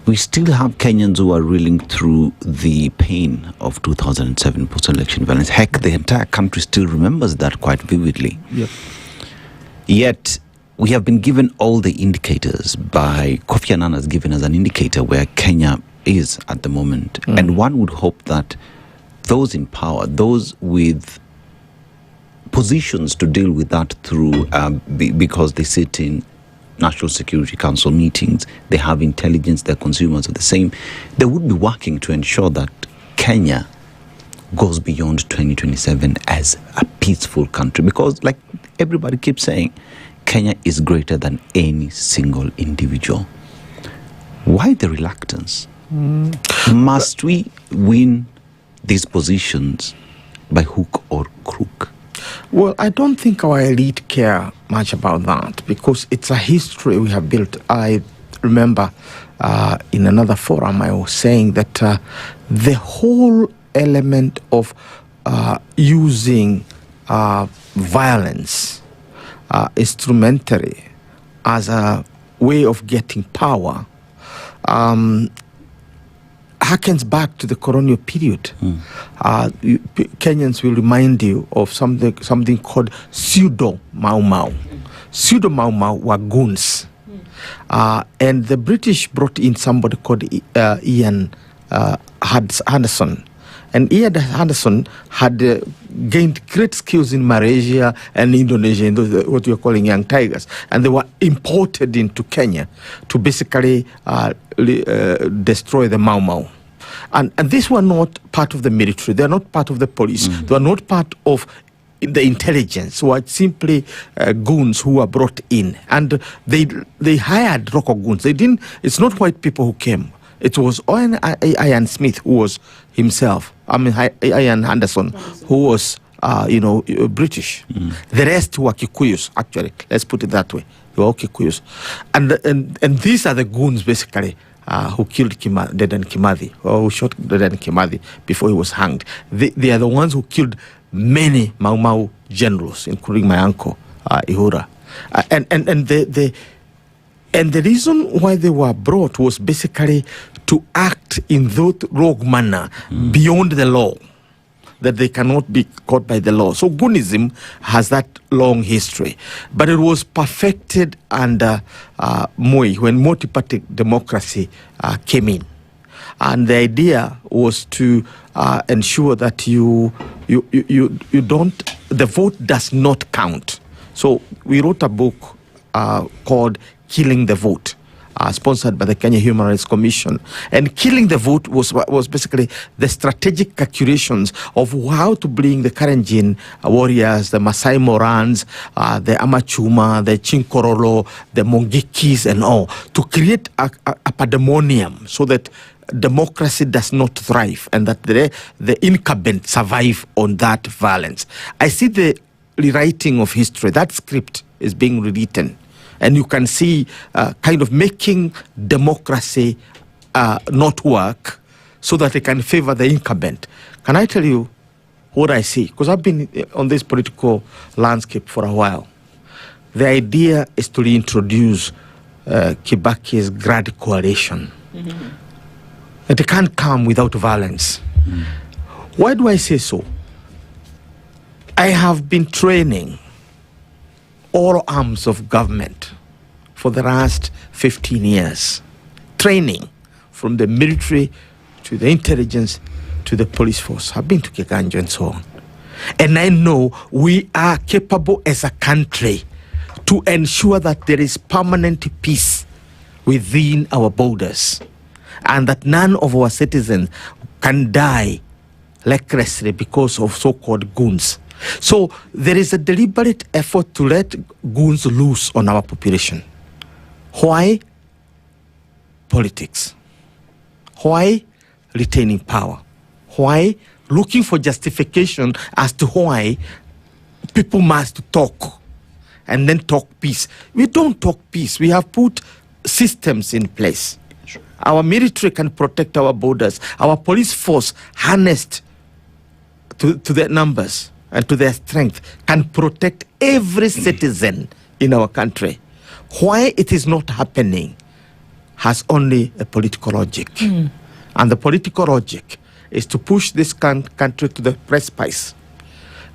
Speaker 18: We still have Kenyans who are reeling through the pain of 2007 post-election violence. Heck, the entire country still remembers that quite vividly.
Speaker 25: Yep.
Speaker 18: Yet, we have been given all the indicators. By Kofi Annan has given us an indicator where Kenya is at the moment. And one would hope that those in power, those with positions to deal with that through, because they sit in National Security Council meetings, they have intelligence, they're consumers of the same, they would be working to ensure that Kenya goes beyond 2027 as a peaceful country. Because like everybody keeps saying, Kenya is greater than any single individual. Why the reluctance? Must we win these positions by hook or crook?
Speaker 25: Well, I don't think our elite care much about that because it's a history we have built. I remember in another forum I was saying that the whole element of using violence instrumentally as a way of getting power harkens back to the colonial period. Kenyans will remind you of something called pseudo Mau Mau. Pseudo Mau Mau were goons. And the British brought in somebody called Ian Henderson. And Ian Henderson had gained great skills in Malaysia and Indonesia, in those, what you're calling young tigers. And they were imported into Kenya to basically destroy the Mau Mau. And these were not part of the military. They are not part of the police. They are not part of the intelligence. Were simply goons who were brought in. And they hired local goons. They didn't. It's not white people who came. It was Ian Smith who was himself. Ian Henderson, who was, British. The rest were Kikuyus, actually. Let's put it that way. They were all Kikuyus. And these are the goons, basically, who killed Dedan Kimathi, or who shot Dedan Kimathi before he was hanged. They are the ones who killed many Mau Mau generals, including my uncle, Ihura. And the reason why they were brought was basically to act in that rogue manner beyond the law, that they cannot be caught by the law. So goonism has that long history. But it was perfected under Moi, when multi-party democracy came in. And the idea was to ensure that you don't, the vote does not count. So we wrote a book called Killing the Vote, sponsored by the Kenya Human Rights Commission. And killing the vote was basically the strategic calculations of how to bring the Kalenjin warriors, the Masai Morans, the Amachuma, the Chinkorolo, the Mongikis and all, to create a pandemonium so that democracy does not thrive and that the incumbent survive on that violence. I see the rewriting of history. That script is being rewritten. And you can see kind of making democracy not work so that they can favor the incumbent. Can I tell you what I see? Because I've been on this political landscape for a while. The idea is to reintroduce Kibaki's Grand Coalition. It can't come without violence. Why do I say so? I have been training all arms of government for the last 15 years. Training from the military to the intelligence to the police force. I've been to Kagwanja and so on. And I know we are capable as a country to ensure that there is permanent peace within our borders and that none of our citizens can die recklessly because of so-called goons. So there is a deliberate effort to let goons loose on our population. Why? Politics. Why? Retaining power. Why? looking for justification as to why people must talk and then talk peace. We don't talk peace. We have put systems in place. Our military can protect our borders. Our police force, harnessed to their numbers and to their strength, can protect every citizen in our country. Why it is not happening has only a political logic. And the political logic is to push this country to the precipice.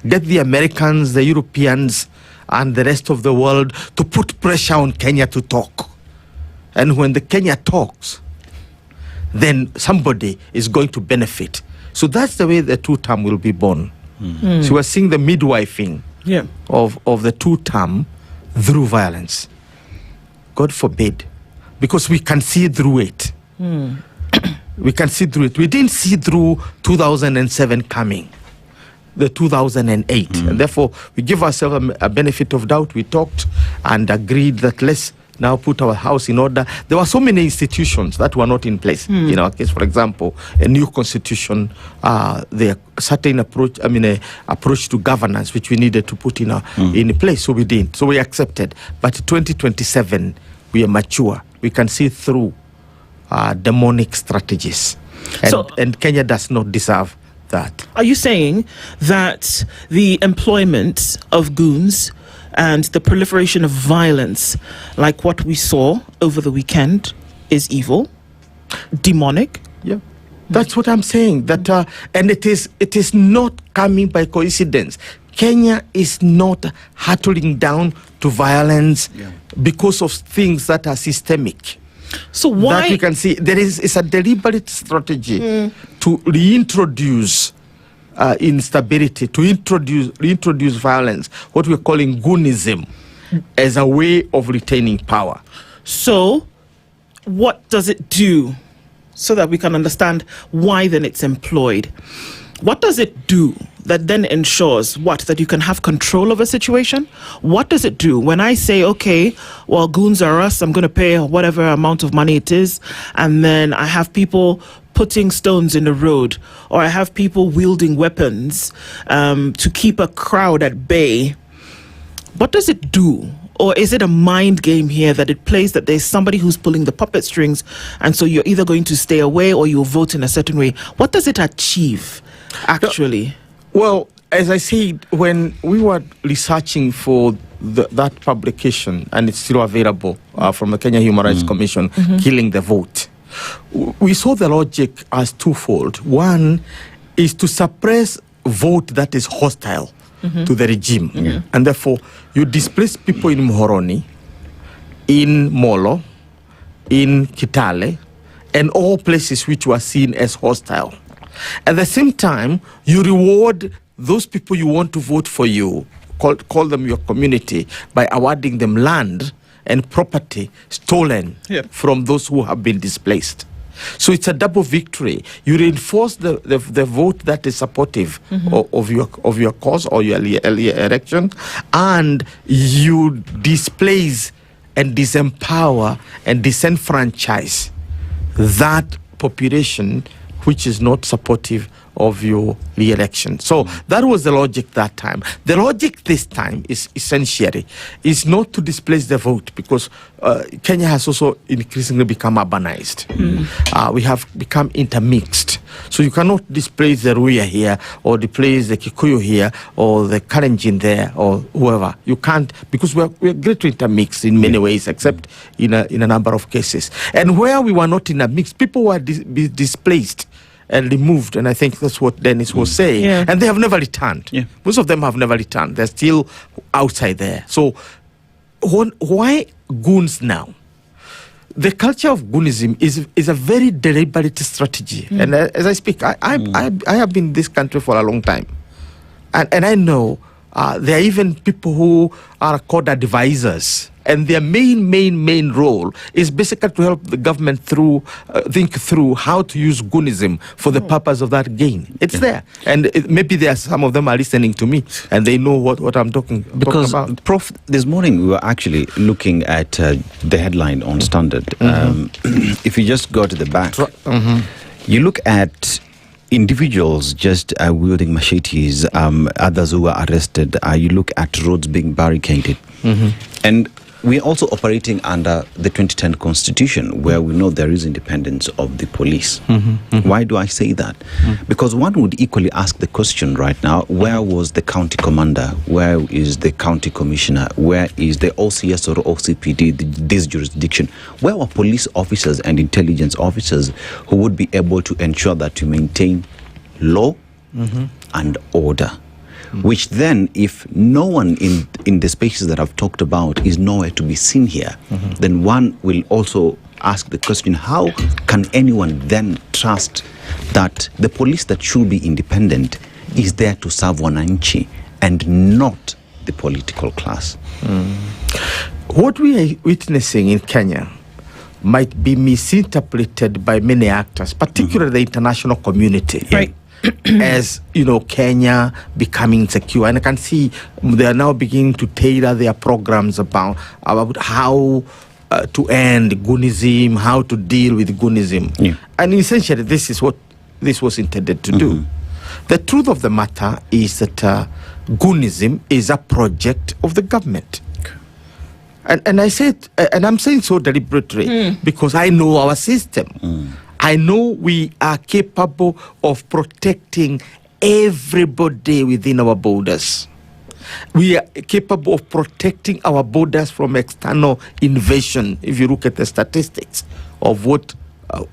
Speaker 25: Get the Americans, the Europeans, and the rest of the world to put pressure on Kenya to talk. And when the Kenya talks, then somebody is going to benefit. So that's the way the two-term will be born. So we're seeing the midwifing of the two-term through violence. God forbid. Because we can see through it. We can see through it. We didn't see through 2007 coming. The 2008. And therefore, we give ourselves a benefit of doubt. We talked and agreed that let's now put our house in order. There were so many institutions that were not in place. In our case, for example, a new constitution, the certain approach, approach to governance, which we needed to put in place. So we didn't. So we accepted. But 2027, we are mature. We can see through demonic strategies. And Kenya does not deserve that.
Speaker 9: Are you saying that the employment of goons and the proliferation of violence, like what we saw over the weekend, is evil, demonic?
Speaker 25: Yeah, that's what I'm saying. That and it is not coming by coincidence. Kenya is not hurtling down to violence because of things that are systemic.
Speaker 9: So why?
Speaker 25: That we can see it's a deliberate strategy to reintroduce instability, to reintroduce violence, what we're calling goonism, as a way of retaining power.
Speaker 9: So what does it do, so that we can understand why then it's employed? What does it do that then ensures that you can have control of a situation? What does it do when I say, okay, well, goons are us, I'm going to pay whatever amount of money it is, and then I have people putting stones in the road, or I have people wielding weapons to keep a crowd at bay? What does it do? Or is it a mind game here that it plays, that there's somebody who's pulling the puppet strings, and so you're either going to stay away or you'll vote in a certain way? What does it achieve, actually?
Speaker 25: Well, as I said, when we were researching for that publication, and it's still available from the Kenya Human Rights Commission, Killing the Vote, we saw the logic as twofold. One is to suppress vote that is hostile to the regime. And therefore, you displace people in Muhoroni, in Molo, in Kitale, and all places which were seen as hostile. At the same time, you reward those people you want to vote for you, call them your community, by awarding them land and property stolen from those who have been displaced. So it's a double victory. You reinforce the vote that is supportive of your cause or your election, and you displace and disempower and disenfranchise that population which is not supportive of your re-election. So that was the logic that time. The logic this time is essentially is not to displace the vote, because Kenya has also increasingly become urbanized. We have become intermixed. So you cannot displace the Ruya here, or displace the Kikuyu here, or the Kalenjin there, or whoever. You can't, because we're greatly intermixed in many ways, except in a number of cases. And where we were not intermixed, people were displaced and removed, and I think that's what Dennis was saying. And they have never returned. Most of them have never returned. They're still outside there. So why goons now? The culture of goonism is a very deliberate strategy. And as I speak, I have been in this country for a long time. And I know there are even people who are called advisors. And their main role is basically to help the government think through how to use goonism for the purpose of that gain. It's there. And maybe some of them are listening to me, and they know what I'm talking about.
Speaker 18: Prof, this morning we were actually looking at the headline on Standard. If you just go to the back, you look at individuals just wielding machetes, others who are arrested. You look at roads being barricaded. And we're also operating under the 2010 Constitution, where we know there is independence of the police. Why do I say that? Because one would equally ask the question right now, where was the county commander? Where is the county commissioner? Where is the OCS or OCPD, this jurisdiction? Where were police officers and intelligence officers who would be able to ensure that you maintain law and order? Which then, if no one in the spaces that I've talked about is nowhere to be seen here, then one will also ask the question, how can anyone then trust that the police that should be independent is there to serve wananchi and not the political class?
Speaker 25: What we are witnessing in Kenya might be misinterpreted by many actors, particularly the international community.
Speaker 9: Right.
Speaker 25: As you know, Kenya becoming secure, and I can see they are now beginning to tailor their programs about how to end goonism, how to deal with goonism, and essentially this is what this was intended to do. The truth of the matter is that goonism is a project of the government. And I said, and I'm saying so deliberately because I know our system. I know we are capable of protecting everybody within our borders. We are capable of protecting our borders from external invasion, if you look at the statistics of what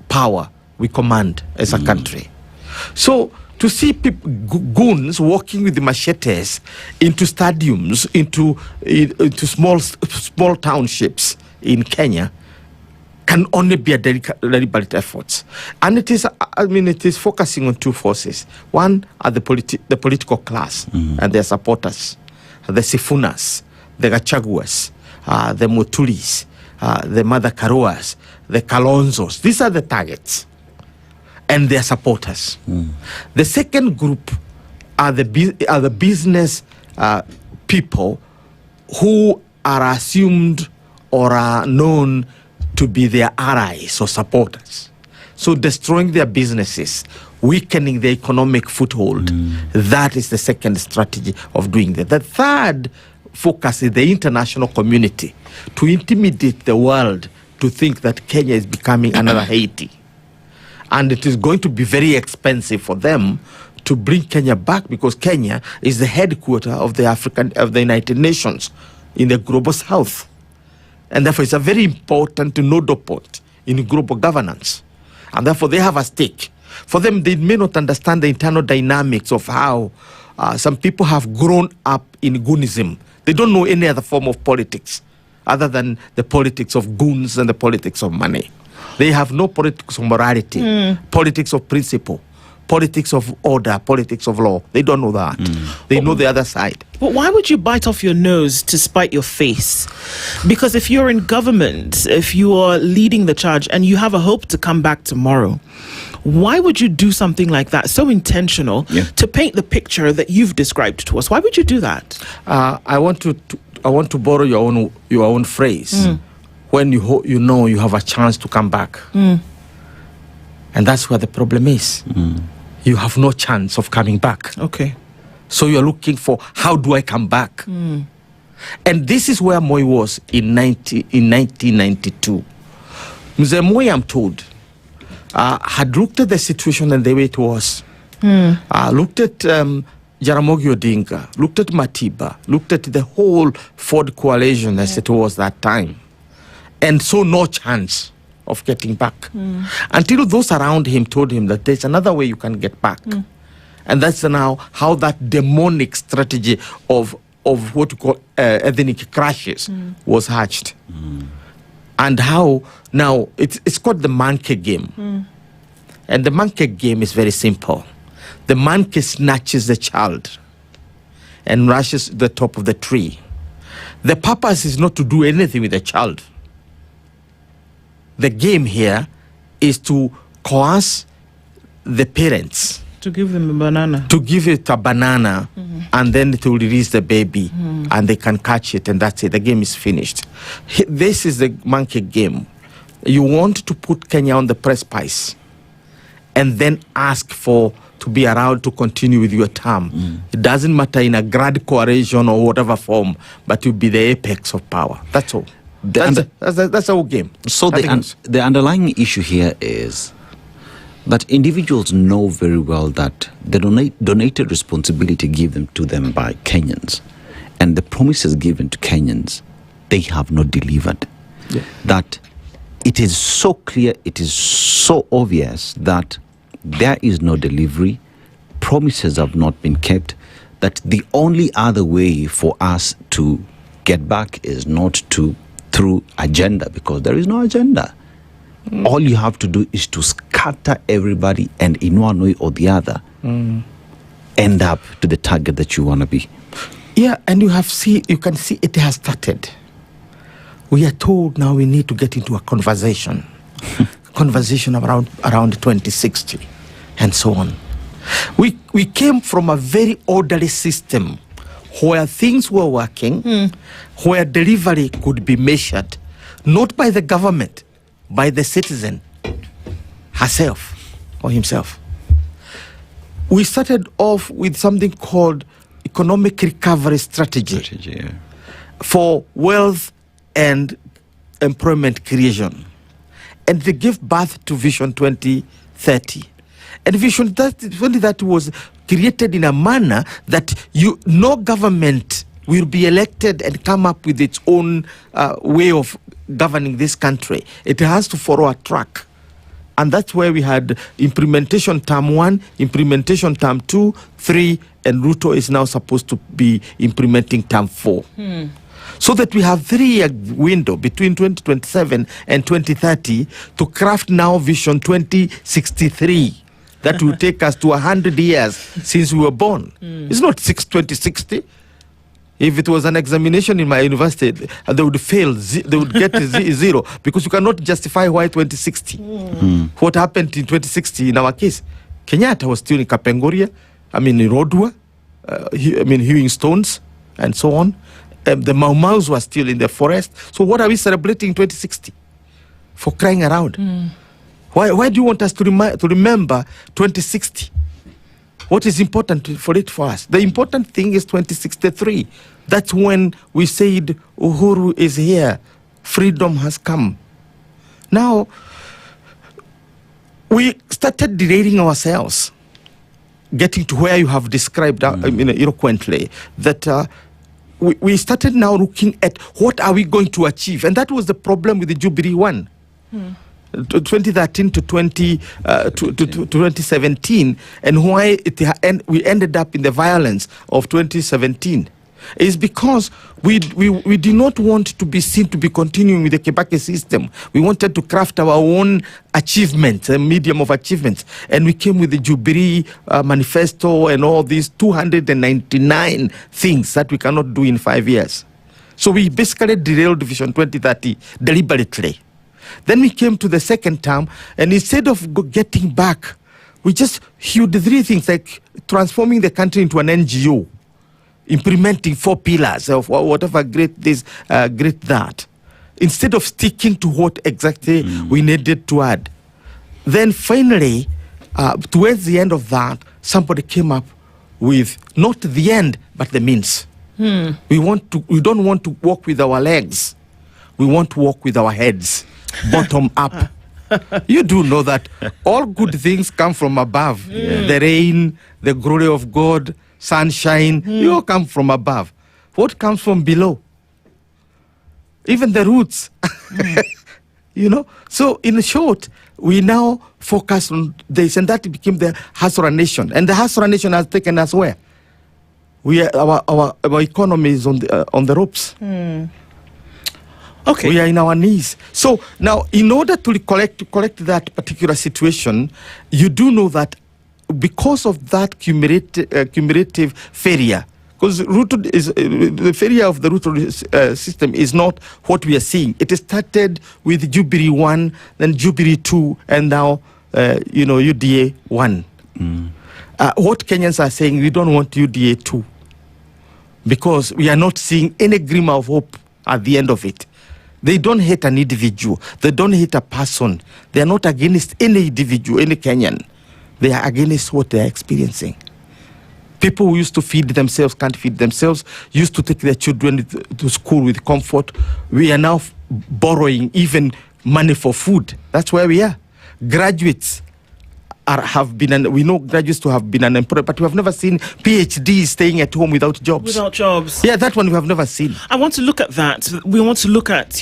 Speaker 25: power we command as a country. So to see goons walking with the machetes into stadiums, into small townships in Kenya, can only be a deliberate effort. And it is focusing on two forces. One are the political class and their supporters, the Sifunas, the Gachaguas, the Mutulis, the Mother Karuas, the Kalonzos. These are the targets and their supporters. The second group are the business people who are assumed or are known to be their allies or supporters. So destroying their businesses, weakening their economic foothold, that is the second strategy of doing that. The third focus is the international community, to intimidate the world to think that Kenya is becoming another Haiti. And it is going to be very expensive for them to bring Kenya back, because Kenya is the headquarters of the United Nations in the global south. And therefore, it's a very important nodal point in global governance. And therefore, they have a stake. For them, they may not understand the internal dynamics of how some people have grown up in goonism. They don't know any other form of politics other than the politics of goons and the politics of money. They have no politics of morality, politics of principle, politics of order, politics of law. They don't know that. They know the other side.
Speaker 9: But why would you bite off your nose to spite your face? Because if you're in government, if you are leading the charge and you have a hope to come back tomorrow, why would you do something like that, so intentional, to paint the picture that you've described to us? Why would you do that?
Speaker 25: I want to borrow your own phrase. When you know you have a chance to come back. And that's where the problem is. You have no chance of coming back.
Speaker 9: Okay.
Speaker 25: So you're looking for, how do I come back? And this is where Moi was in 1992. Mzee Moi, I'm told, had looked at the situation and the way it was. Looked at Jaramogi Odinga, looked at Matiba, looked at the whole Ford coalition as it was that time, and saw no chance of getting back. Until those around him told him that there's another way you can get back. And that's now how that demonic strategy of what you call ethnic crashes was hatched. And how now it's called the monkey game. And the monkey game is very simple. The monkey snatches the child and rushes to the top of the tree. The purpose is not to do anything with the child. The game here is to coerce the parents.
Speaker 9: To give them a banana.
Speaker 25: To give it a banana, and then it will release the baby, and they can catch it, and that's it. The game is finished. This is the monkey game. You want to put Kenya on the precipice and then ask for to be allowed to continue with your term. It doesn't matter in a grand coalition or whatever form, but you'll be the apex of power. That's all. That's our game.
Speaker 18: So the underlying issue here is that individuals know very well that the donated responsibility given to them by Kenyans and the promises given to Kenyans, they have not delivered.
Speaker 25: Yeah.
Speaker 18: That it is so clear, it is so obvious that there is no delivery, promises have not been kept, that the only other way for us to get back is not through agenda, because there is no agenda. All you have to do is to scatter everybody and in one way or the other end up to the target that you want to be.
Speaker 25: Yeah, and you can see it has started. We are told now we need to get into a conversation around 2060 and so on. We came from a very orderly system where things were working, where delivery could be measured, not by the government, by the citizen herself or himself. We started off with something called economic recovery strategy for wealth and employment creation. And they gave birth to Vision 2030. And Vision 2030 was created in a manner that no government will be elected and come up with its own way of governing this country. It has to follow a track. And that's where we had implementation term 1, implementation term 2, 3, and Ruto is now supposed to be implementing term 4. So that we have 3-year window between 2027 and 2030 to craft now Vision 2063. That will take us to 100 years since we were born. It's not 2060. If it was an examination in my university, they would fail. They would get zero, because you cannot justify why 2060. What happened in 2060 in our case? Kenyatta was still in Kapenguria, in Rodwa, hewing stones, and so on. The Mau Maus were still in the forest. So what are we celebrating in 2060? For crying around. Why do you want us to remember 2060? What is important for us? The important thing is 2063. That's when we said Uhuru is here. Freedom has come. Now, we started derailing ourselves, getting to where you have described eloquently, that we started now looking at what are we going to achieve. And that was the problem with the Jubilee one. 2013 to 2017, and why we ended up in the violence of 2017 is because we do not want to be seen to be continuing with the Kibaki system. We wanted to craft our own achievements, a medium of achievements, and we came with the Jubilee manifesto and all these 299 things that we cannot do in 5 years. So we basically derailed Vision 2030 deliberately. Then we came to the second term, and instead of getting back, we just hewed 3 things, like transforming the country into an NGO, implementing 4 pillars of whatever great this, great that, instead of sticking to what exactly we needed to add. Then finally, towards the end of that, somebody came up with not the end, but the means. We don't want to walk with our legs. We want to walk with our heads. Bottom up. You do know that all good things come from above. The rain, the glory of God, sunshine, you all come from above. What comes from below? Even the roots. So in short, we now focus on this, and that became the Hasra Nation. And the Hasra Nation has taken us where? Our economy is on the ropes.
Speaker 9: Okay.
Speaker 25: We are in our knees. So now, in order to correct that particular situation, you do know that because of that cumulative failure, because the failure of the Ruto system is not what we are seeing. It started with Jubilee 1, then Jubilee 2, and now UDA 1. What Kenyans are saying, we don't want UDA 2, because we are not seeing any glimmer of hope at the end of it. They don't hate an individual. They don't hate a person. They are not against any individual, any Kenyan. they are against what they are experiencing. People who used to feed themselves can't feed themselves, used to take their children to school with comfort. We are now borrowing even money for food. That's where we are. Graduates we know graduates to have been unemployed, but we have never seen PhDs staying at home without jobs.
Speaker 9: Without jobs.
Speaker 25: Yeah, that one we have never seen.
Speaker 9: I want to look at that. We want to look at,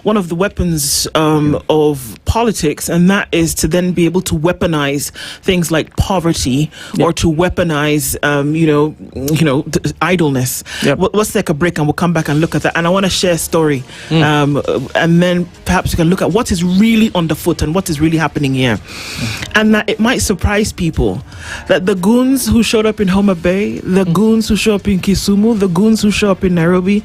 Speaker 9: one of the weapons of politics, and that is to then be able to weaponize things like poverty or to weaponize, idleness. Yep. Let's take a break and we'll come back and look at that. And I want to share a story. And then perhaps we can look at what is really underfoot and what is really happening here. And that it might surprise people that the goons who showed up in Homa Bay, the goons who show up in Kisumu, the goons who show up in Nairobi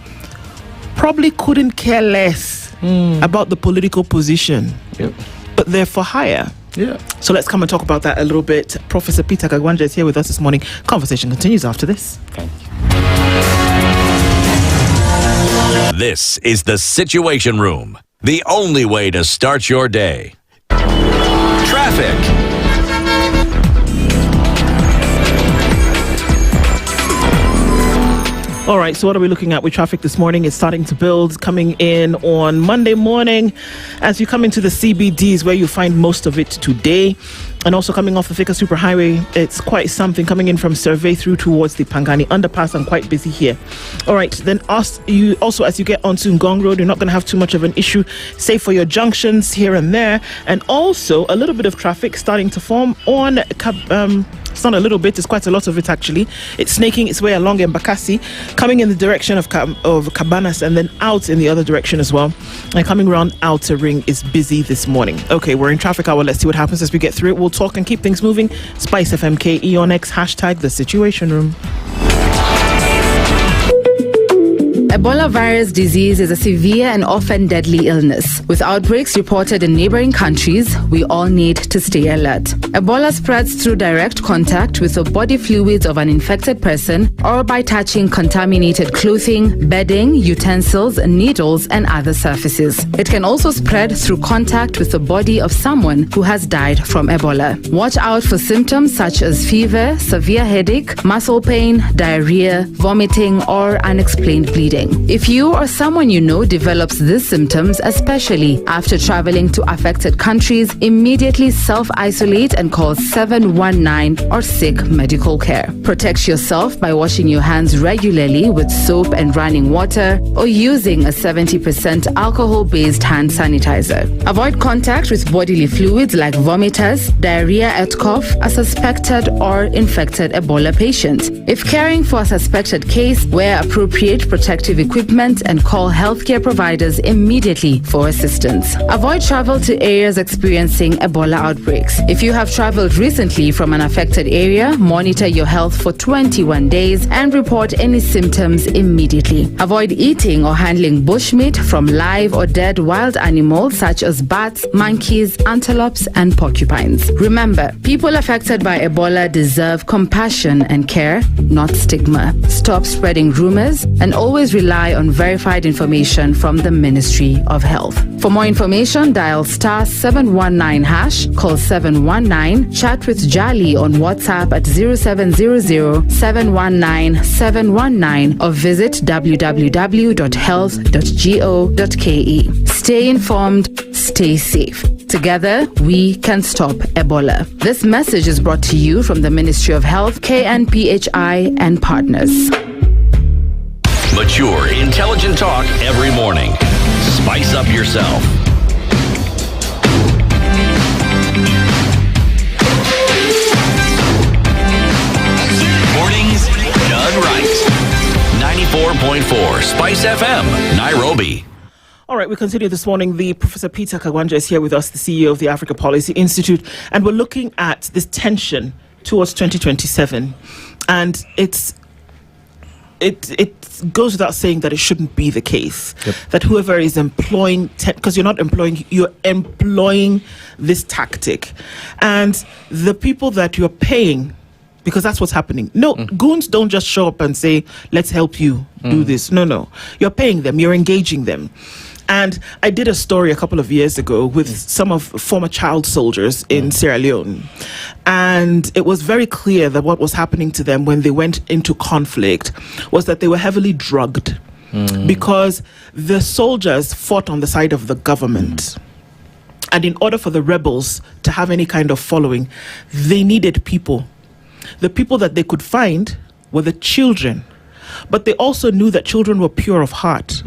Speaker 9: probably couldn't care less about the political position.
Speaker 25: Yep.
Speaker 9: But they're for hire.
Speaker 25: Yeah.
Speaker 9: So let's come and talk about that a little bit. Professor Peter Kagwanja is here with us this morning. Conversation continues after this.
Speaker 25: Thank you.
Speaker 2: This is the Situation Room, the only way to start your day. Traffic.
Speaker 9: All right, so what are we looking at with traffic this morning? It's starting to build, coming in on Monday morning. As you come into the CBD is where you find most of it today. And also coming off the Thika Superhighway, it's quite something coming in from Survey through towards the Pangani Underpass. I'm quite busy here. All right, then as you get onto Ngong Road, you're not going to have too much of an issue, save for your junctions here and there. And also a little bit of traffic starting to form on it's not a little bit, it's quite a lot of it actually. It's snaking its way along Embakasi, coming in the direction of Cabanas and then out in the other direction as well. And coming around Outer Ring is busy this morning. Okay, we're in traffic hour. Let's see what happens as we get through it. We'll talk and keep things moving. SpiceFM KE on X, hashtag the Situation Room.
Speaker 10: Ebola virus disease is a severe and often deadly illness. With outbreaks reported in neighboring countries, we all need to stay alert. Ebola spreads through direct contact with the body fluids of an infected person or by touching contaminated clothing, bedding, utensils, needles, and other surfaces. It can also spread through contact with the body of someone who has died from Ebola. Watch out for symptoms such as fever, severe headache, muscle pain, diarrhea, vomiting, or unexplained bleeding. If you or someone you know develops these symptoms, especially after traveling to affected countries, immediately self-isolate and call 719 or seek medical care. Protect yourself by washing your hands regularly with soap and running water or using a 70% alcohol-based hand sanitizer. Avoid contact with bodily fluids like vomiters, diarrhea at cough, a suspected or infected Ebola patient. If caring for a suspected case, wear appropriate protective equipment and call healthcare providers immediately for assistance. Avoid travel to areas experiencing Ebola outbreaks. If you have traveled recently from an affected area, monitor your health for 21 days and report any symptoms immediately. Avoid eating or handling bushmeat from live or dead wild animals such as bats, monkeys, antelopes, and porcupines. Remember, people affected by Ebola deserve compassion and care, not stigma. Stop spreading rumors and always rely on verified information from the Ministry of Health. For more information, dial *719#, call 719, chat with Jali on WhatsApp at 0700-719-719 or visit www.health.go.ke. Stay informed, stay safe. Together, we can stop Ebola. This message is brought to you from the Ministry of Health, KNPHI, and partners.
Speaker 2: Mature, intelligent talk every morning. Spice up yourself. Mornings done right. 94.4 Spice FM, Nairobi.
Speaker 9: All right, we continue this morning. The Professor Peter Kagwanja is here with us, the CEO of the Africa Policy Institute, and we're looking at this tension towards 2027. And it goes without saying that it shouldn't be the case. Yep. That whoever is employing, because you're employing this tactic, and the people that you're paying, because that's what's happening. No, goons don't just show up and say, let's help you do this. No. You're paying them, you're engaging them. And I did a story a couple of years ago with some of former child soldiers in Sierra Leone. And it was very clear that what was happening to them when they went into conflict was that they were heavily drugged because the soldiers fought on the side of the government. And in order for the rebels to have any kind of following, they needed people. The people that they could find were the children. But they also knew that children were pure of heart.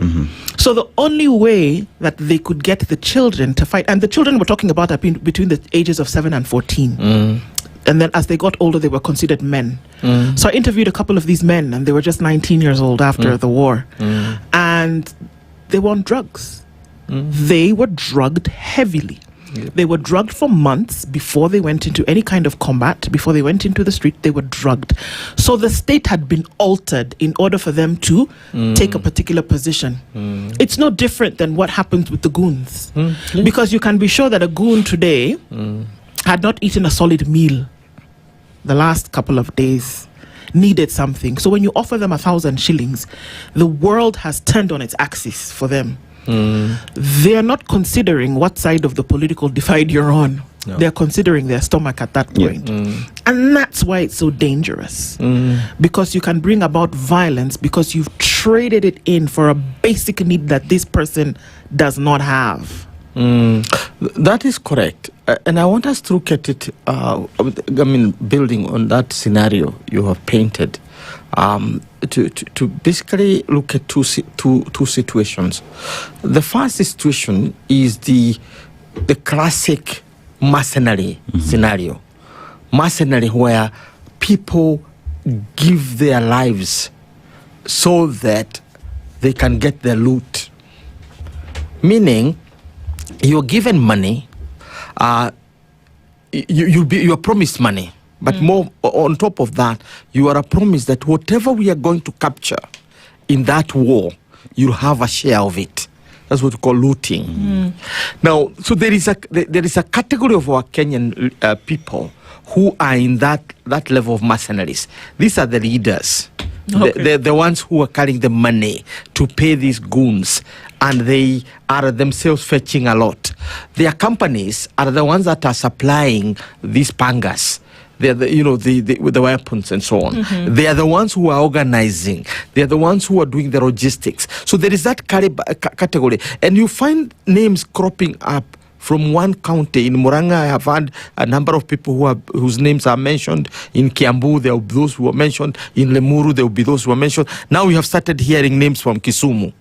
Speaker 9: So the only way that they could get the children to fight, and the children we're talking about are between the ages of 7 and 14. And then as they got older, they were considered men. So I interviewed a couple of these men, and they were just 19 years old after the war. And they were on drugs. They were drugged heavily. They were drugged for months before they went into any kind of combat, before they went into the street. They were drugged. So the state had been altered in order for them to take a particular position. It's no different than what happens with the goons. Because you can be sure that a goon today had not eaten a solid meal the last couple of days, needed something. So when you offer them 1,000 shillings, the world has turned on its axis for them. They are not considering what side of the political divide you're on. No. They're considering their stomach at that point. And that's why it's so dangerous. Because you can bring about violence because you've traded it in for a basic need that this person does not have.
Speaker 25: That is correct. And I want us to look at it, building on that scenario you have painted. To basically look at two situations. The first situation is the classic mercenary scenario. Mercenary where people give their lives so that they can get their loot. Meaning, you're given money, you are promised money. But more on top of that, you are promised that whatever we are going to capture in that war, you'll have a share of it. That's what we call looting. Now, so there is a category of our Kenyan people who are in that level of mercenaries. These are the leaders. Okay. They're the ones who are carrying the money to pay these goons, and they are themselves fetching a lot. Their companies are the ones that are supplying these pangas. They're with the weapons and so on. They are the ones who are organizing. They are the ones who are doing the logistics. So there is that category. And you find names cropping up from one county. In Muranga, I have had a number of people whose names are mentioned. In Kiambu, there will be those who are mentioned. In Lemuru, there will be those who are mentioned. Now we have started hearing names from Kisumu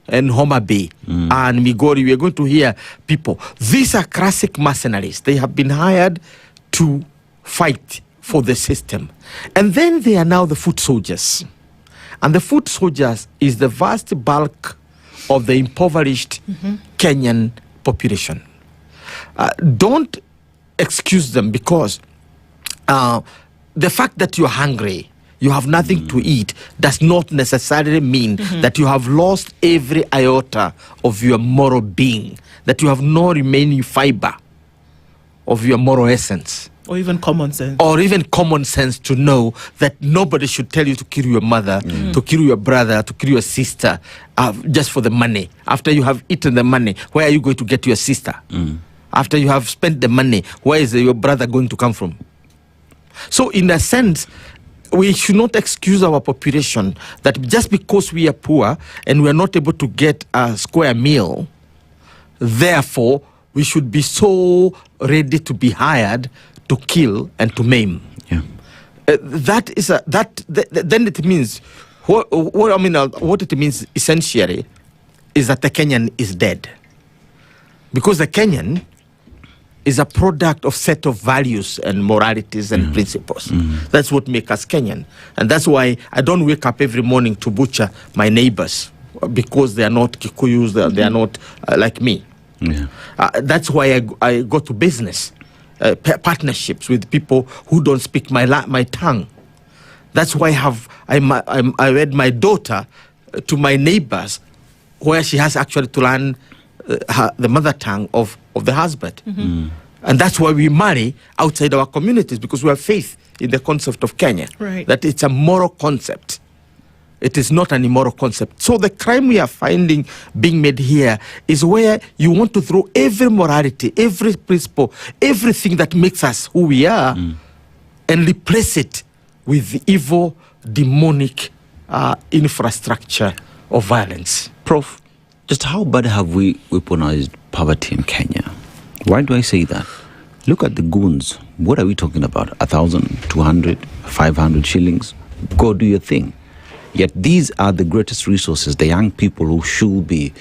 Speaker 25: and Homa Bay and Migori. We are going to hear people. These are classic mercenaries. They have been hired to fight for the system. And then they are now the foot soldiers. And the foot soldiers is the vast bulk of the impoverished Kenyan population. Don't excuse them because the fact that you're hungry, you have nothing to eat, does not necessarily mean that you have lost every iota of your moral being, that you have no remaining fiber of your moral essence.
Speaker 9: Or even common sense.
Speaker 25: Or even common sense to know that nobody should tell you to kill your mother, to kill your brother, to kill your sister, just for the money. After you have eaten the money, where are you going to get your sister? After you have spent the money, where is your brother going to come from? So in a sense, we should not excuse our population that just because we are poor and we are not able to get a square meal, therefore we should be so ready to be hired to kill and to maim. Then it means what it means essentially is that the Kenyan is dead, because the Kenyan is a product of set of values and moralities and principles. That's what makes us Kenyan, and that's why I don't wake up every morning to butcher my neighbors because they are not Kikuyus, they are not like me. That's why I go to business. Partnerships with people who don't speak my tongue. That's why I read my daughter to my neighbors, where she has actually to learn the mother tongue of the husband. And that's why we marry outside our communities, because we have faith in the concept of Kenya. That it's a moral concept. It is not an immoral concept. So the crime we are finding being made here is where you want to throw every morality, every principle, everything that makes us who we are, and replace it with the evil, demonic infrastructure of violence.
Speaker 18: Prof, just how bad have we weaponized poverty in Kenya? Why do I say that? Look at the goons. What are we talking about? 1,000, 200, 500 shillings? Go do your thing. Yet these are the greatest resources, the young people who should be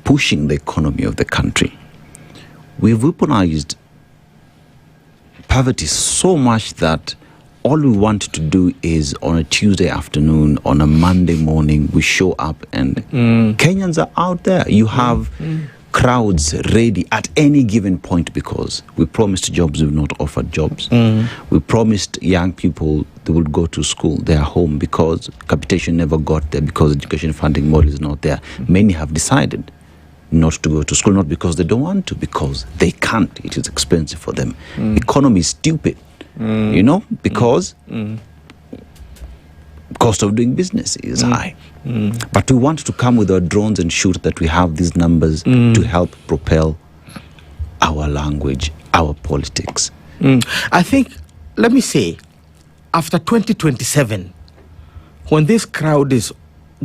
Speaker 18: pushing the economy of the country. We've weaponized poverty so much that all we want to do is on a Tuesday afternoon, on a Monday morning, we show up and Kenyans are out there. You have crowds ready at any given point because we promised jobs, we've not offered jobs. We promised young people they would go to school, they are home because capitation never got there because education funding model is not there. Many have decided not to go to school, not because they don't want to, because they can't. It is expensive for them. Economy is stupid, you know, because cost of doing business is high. But we want to come with our drones and shoot that we have these numbers to help propel our language, our politics.
Speaker 25: I think, let me say, after 2027, when this crowd is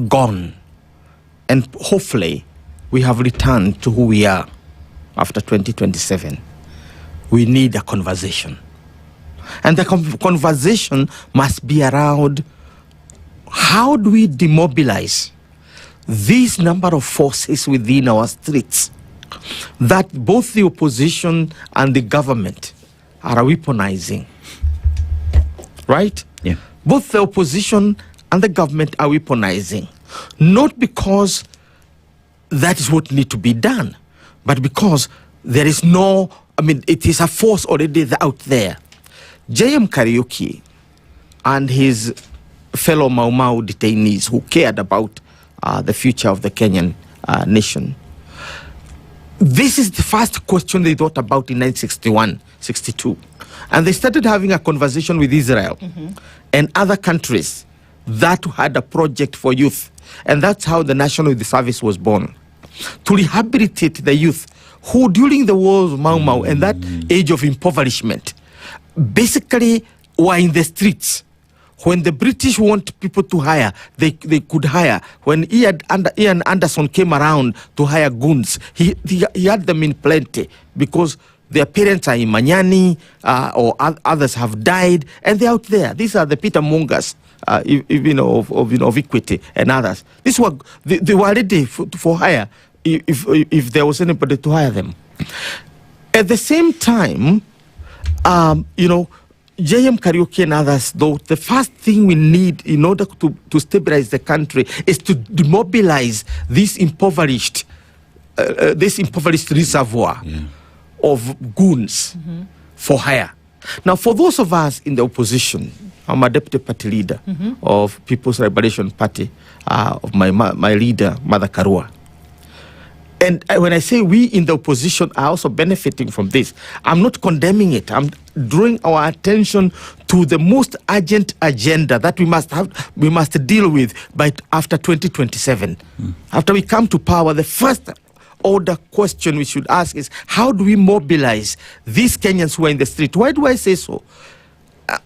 Speaker 25: gone, and hopefully we have returned to who we are after 2027, we need a conversation. And the conversation must be around how do we demobilize this number of forces within our streets that both the opposition and the government are weaponizing. Right?
Speaker 18: Yeah.
Speaker 25: Both the opposition and the government are weaponizing. Not because that is what needs to be done, but because there is no, it is a force already out there. J.M. Kariuki and his fellow Mau Mau detainees who cared about the future of the Kenyan nation. This is the first question they thought about in 1961, 62. And they started having a conversation with Israel and other countries that had a project for youth. And that's how the National Youth Service was born. To rehabilitate the youth who, during the wars of Mau Mau and that age of impoverishment, basically were in the streets. When the British want people to hire, they could hire. When Ian Anderson came around to hire goons, he had them in plenty because their parents are in Manyani or others have died, and they're out there. These are the Peter Mongers, of Equity and others. They were ready for hire if there was anybody to hire them. At the same time, J.M. Kariuki and others, though, the first thing we need in order to stabilize the country is to demobilize this impoverished reservoir of goons for hire. Now, for those of us in the opposition, I'm a deputy party leader of People's Liberation Party, of my leader, Mother Karua. And when I say we in the opposition are also benefiting from this, I'm not condemning it. I'm drawing our attention to the most urgent agenda that we must deal with after 2027. After we come to power, the first order question we should ask is, how do we mobilize these Kenyans who are in the street? Why do I say so?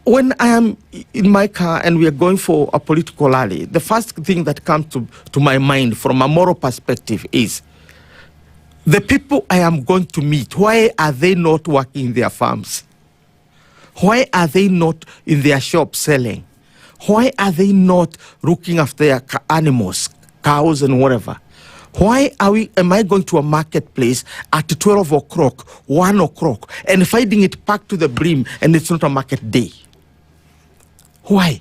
Speaker 25: When I am in my car and we are going for a political rally, the first thing that comes to my mind from a moral perspective is, the people I am going to meet, why are they not working in their farms? Why are they not in their shops selling? Why are they not looking after their animals, cows and whatever? Why am I going to a marketplace at 12 o'clock, 1 o'clock, and finding it packed to the brim and it's not a market day? Why?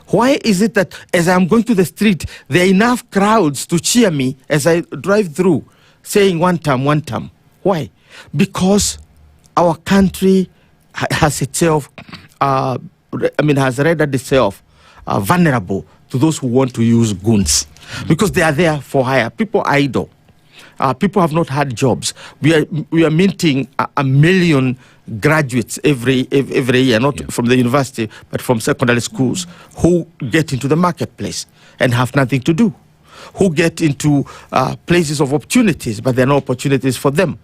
Speaker 25: Why is it that as I'm going to the street, there are enough crowds to cheer me as I drive through, saying one term? Why? Because our country has itself, has rendered itself vulnerable to those who want to use goons. Because they are there for hire. People are idle. People have not had jobs. We are minting a million graduates every year, not from the university, but from secondary schools, who get into the marketplace and have nothing to do, who get into places of opportunities, but there are no opportunities for them.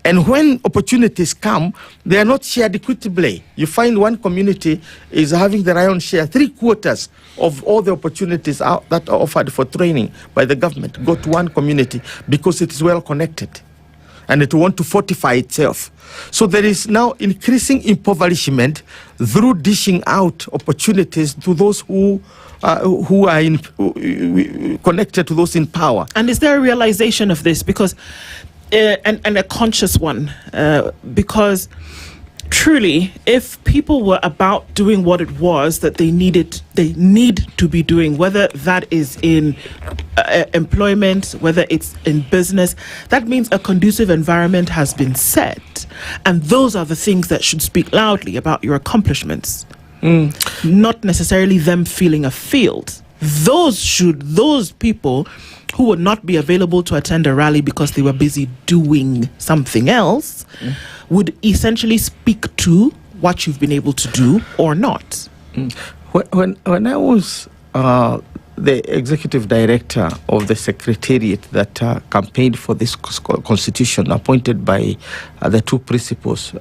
Speaker 25: And when opportunities come, they are not shared equitably. You find one community is having the lion's share, 3/4 of all the opportunities that are offered for training by the government go to one community because it is well connected and it wants to fortify itself. So there is now increasing impoverishment through dishing out opportunities to those who are connected to those in power.
Speaker 9: And is there a realization of this? Because and a conscious one, because truly, if people were about doing what it was that they need to be doing, whether that is in employment, whether it's in business, that means a conducive environment has been set, and those are the things that should speak loudly about your accomplishments, not necessarily them feeling afield. Those people who would not be available to attend a rally because they were busy doing something else would essentially speak to what you've been able to do or not.
Speaker 25: When I was the executive director of the secretariat that campaigned for this constitution, appointed by the two principals,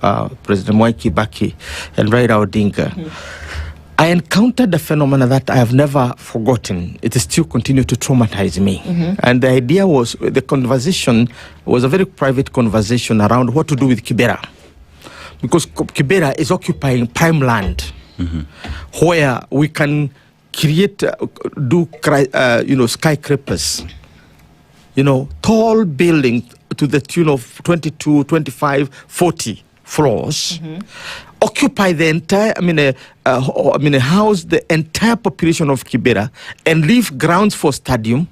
Speaker 25: President Mwai Kibaki and Raila Odinga, I encountered a phenomenon that I have never forgotten. It still continues to traumatize me. And the idea was, the conversation was a very private conversation around what to do with Kibera. Because Kibera is occupying prime land, where we can create, skyscrapers, tall building to the tune of 22, 25, 40 floors, occupy the entire, house the entire population of Kibera and leave grounds for stadium,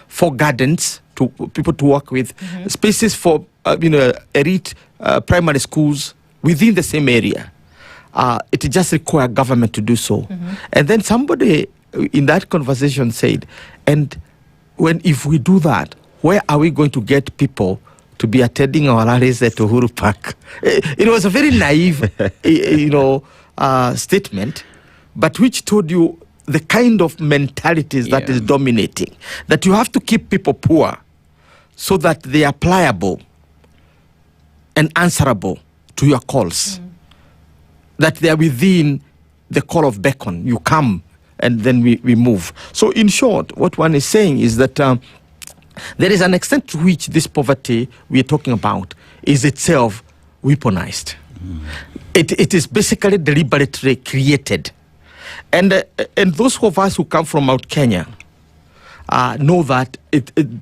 Speaker 25: for gardens, to people to work with, spaces for, elite primary schools within the same area. It just requires government to do so. And then somebody in that conversation said, and if we do that, where are we going to get people to be attending our rallies at Uhuru Park? It was a very naive, statement, but which told you the kind of mentalities that is dominating. That you have to keep people poor so that they are pliable and answerable to your calls. That they are within the call of beacon. You come and then we move. So in short, what one is saying is that there is an extent to which this poverty we are talking about is itself weaponized. It is basically deliberately created. And those of us who come from Mount Kenya know that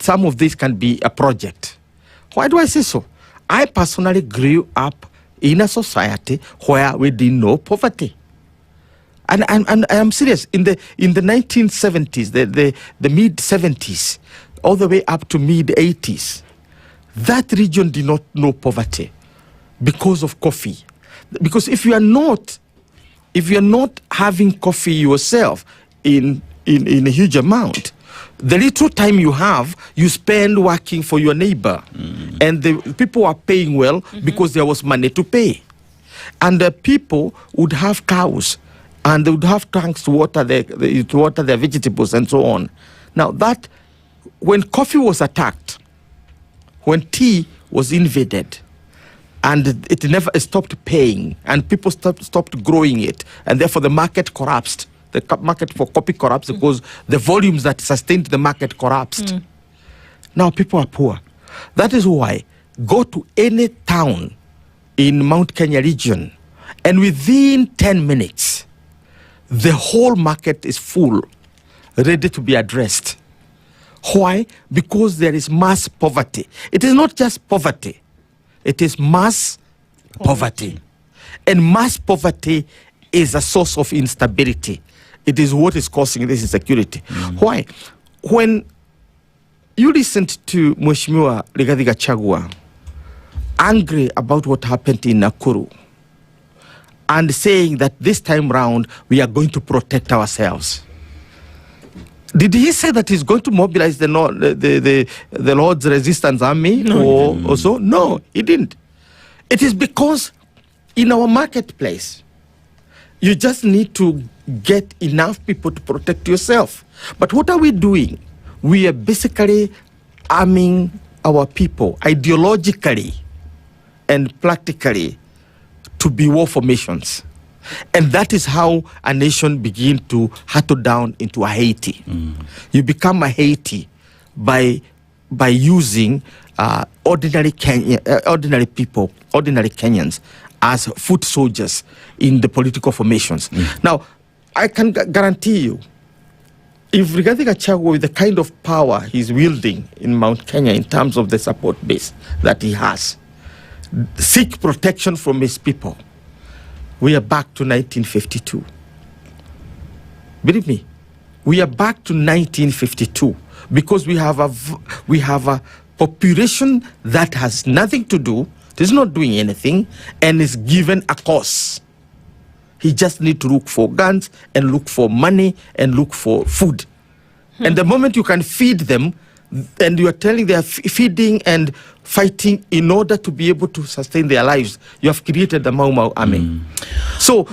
Speaker 25: some of this can be a project. Why do I say so? I personally grew up in a society where we didn't know poverty. And I am serious. In the 1970s, the mid-70s, all the way up to mid-80s, that region did not know poverty because of coffee. Because if you are not having coffee yourself in a huge amount, the little time you have, you spend working for your neighbor. And the people are paying well because there was money to pay. And the people would have cows, and they would have tanks to water their vegetables and so on. Now that, when coffee was attacked, when tea was invaded, and it never stopped paying, and people stopped growing it, and therefore the market collapsed. The market for coffee collapsed because the volumes that sustained the market collapsed. Now people are poor. That is why, go to any town in Mount Kenya region, and within 10 minutes, the whole market is full, ready to be addressed. Why? Because there is mass poverty. It is not just poverty. It is mass poverty. And mass poverty is a source of instability. It is what is causing this insecurity. Why? When you listened to Mheshimiwa Rigathi Gachagua angry about what happened in Nakuru and saying that this time round we are going to protect ourselves, did he say that he's going to mobilize the Lord's Resistance Army or so? No, he didn't. It is because in our marketplace, you just need to get enough people to protect yourself. But what are we doing? We are basically arming our people ideologically and practically to be war formations. And that is how a nation begins to hattle down into a Haiti. You become a Haiti by using ordinary people, ordinary Kenyans, as foot soldiers in the political formations. Now, I can guarantee you, if Rigathi Gachagua, with the kind of power he's wielding in Mount Kenya in terms of the support base that he has, seek protection from his people, we are back to 1952. Believe me, we are back to 1952 because we have a population that has nothing to do, is not doing anything, and is given a cause. He just need to look for guns and look for money and look for food. And the moment you can feed them, and you are telling they are feeding and fighting in order to be able to sustain their lives, you have created the Mau Mau army. So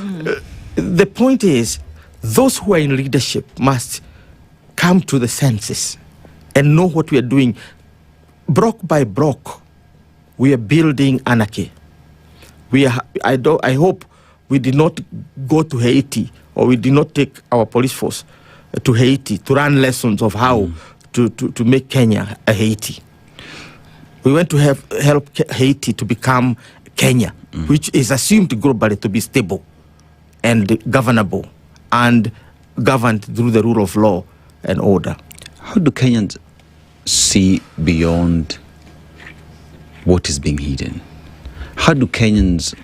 Speaker 25: the point is, those who are in leadership must come to the senses and know what we are doing. Block by block, we are building anarchy. I hope we did not go to Haiti, or we did not take our police force to Haiti to learn lessons of how to make Kenya a Haiti. We went to help Haiti to become Kenya, which is assumed globally to be stable and governable and governed through the rule of law and order.
Speaker 18: How do Kenyans see beyond what is being hidden? How do Kenyans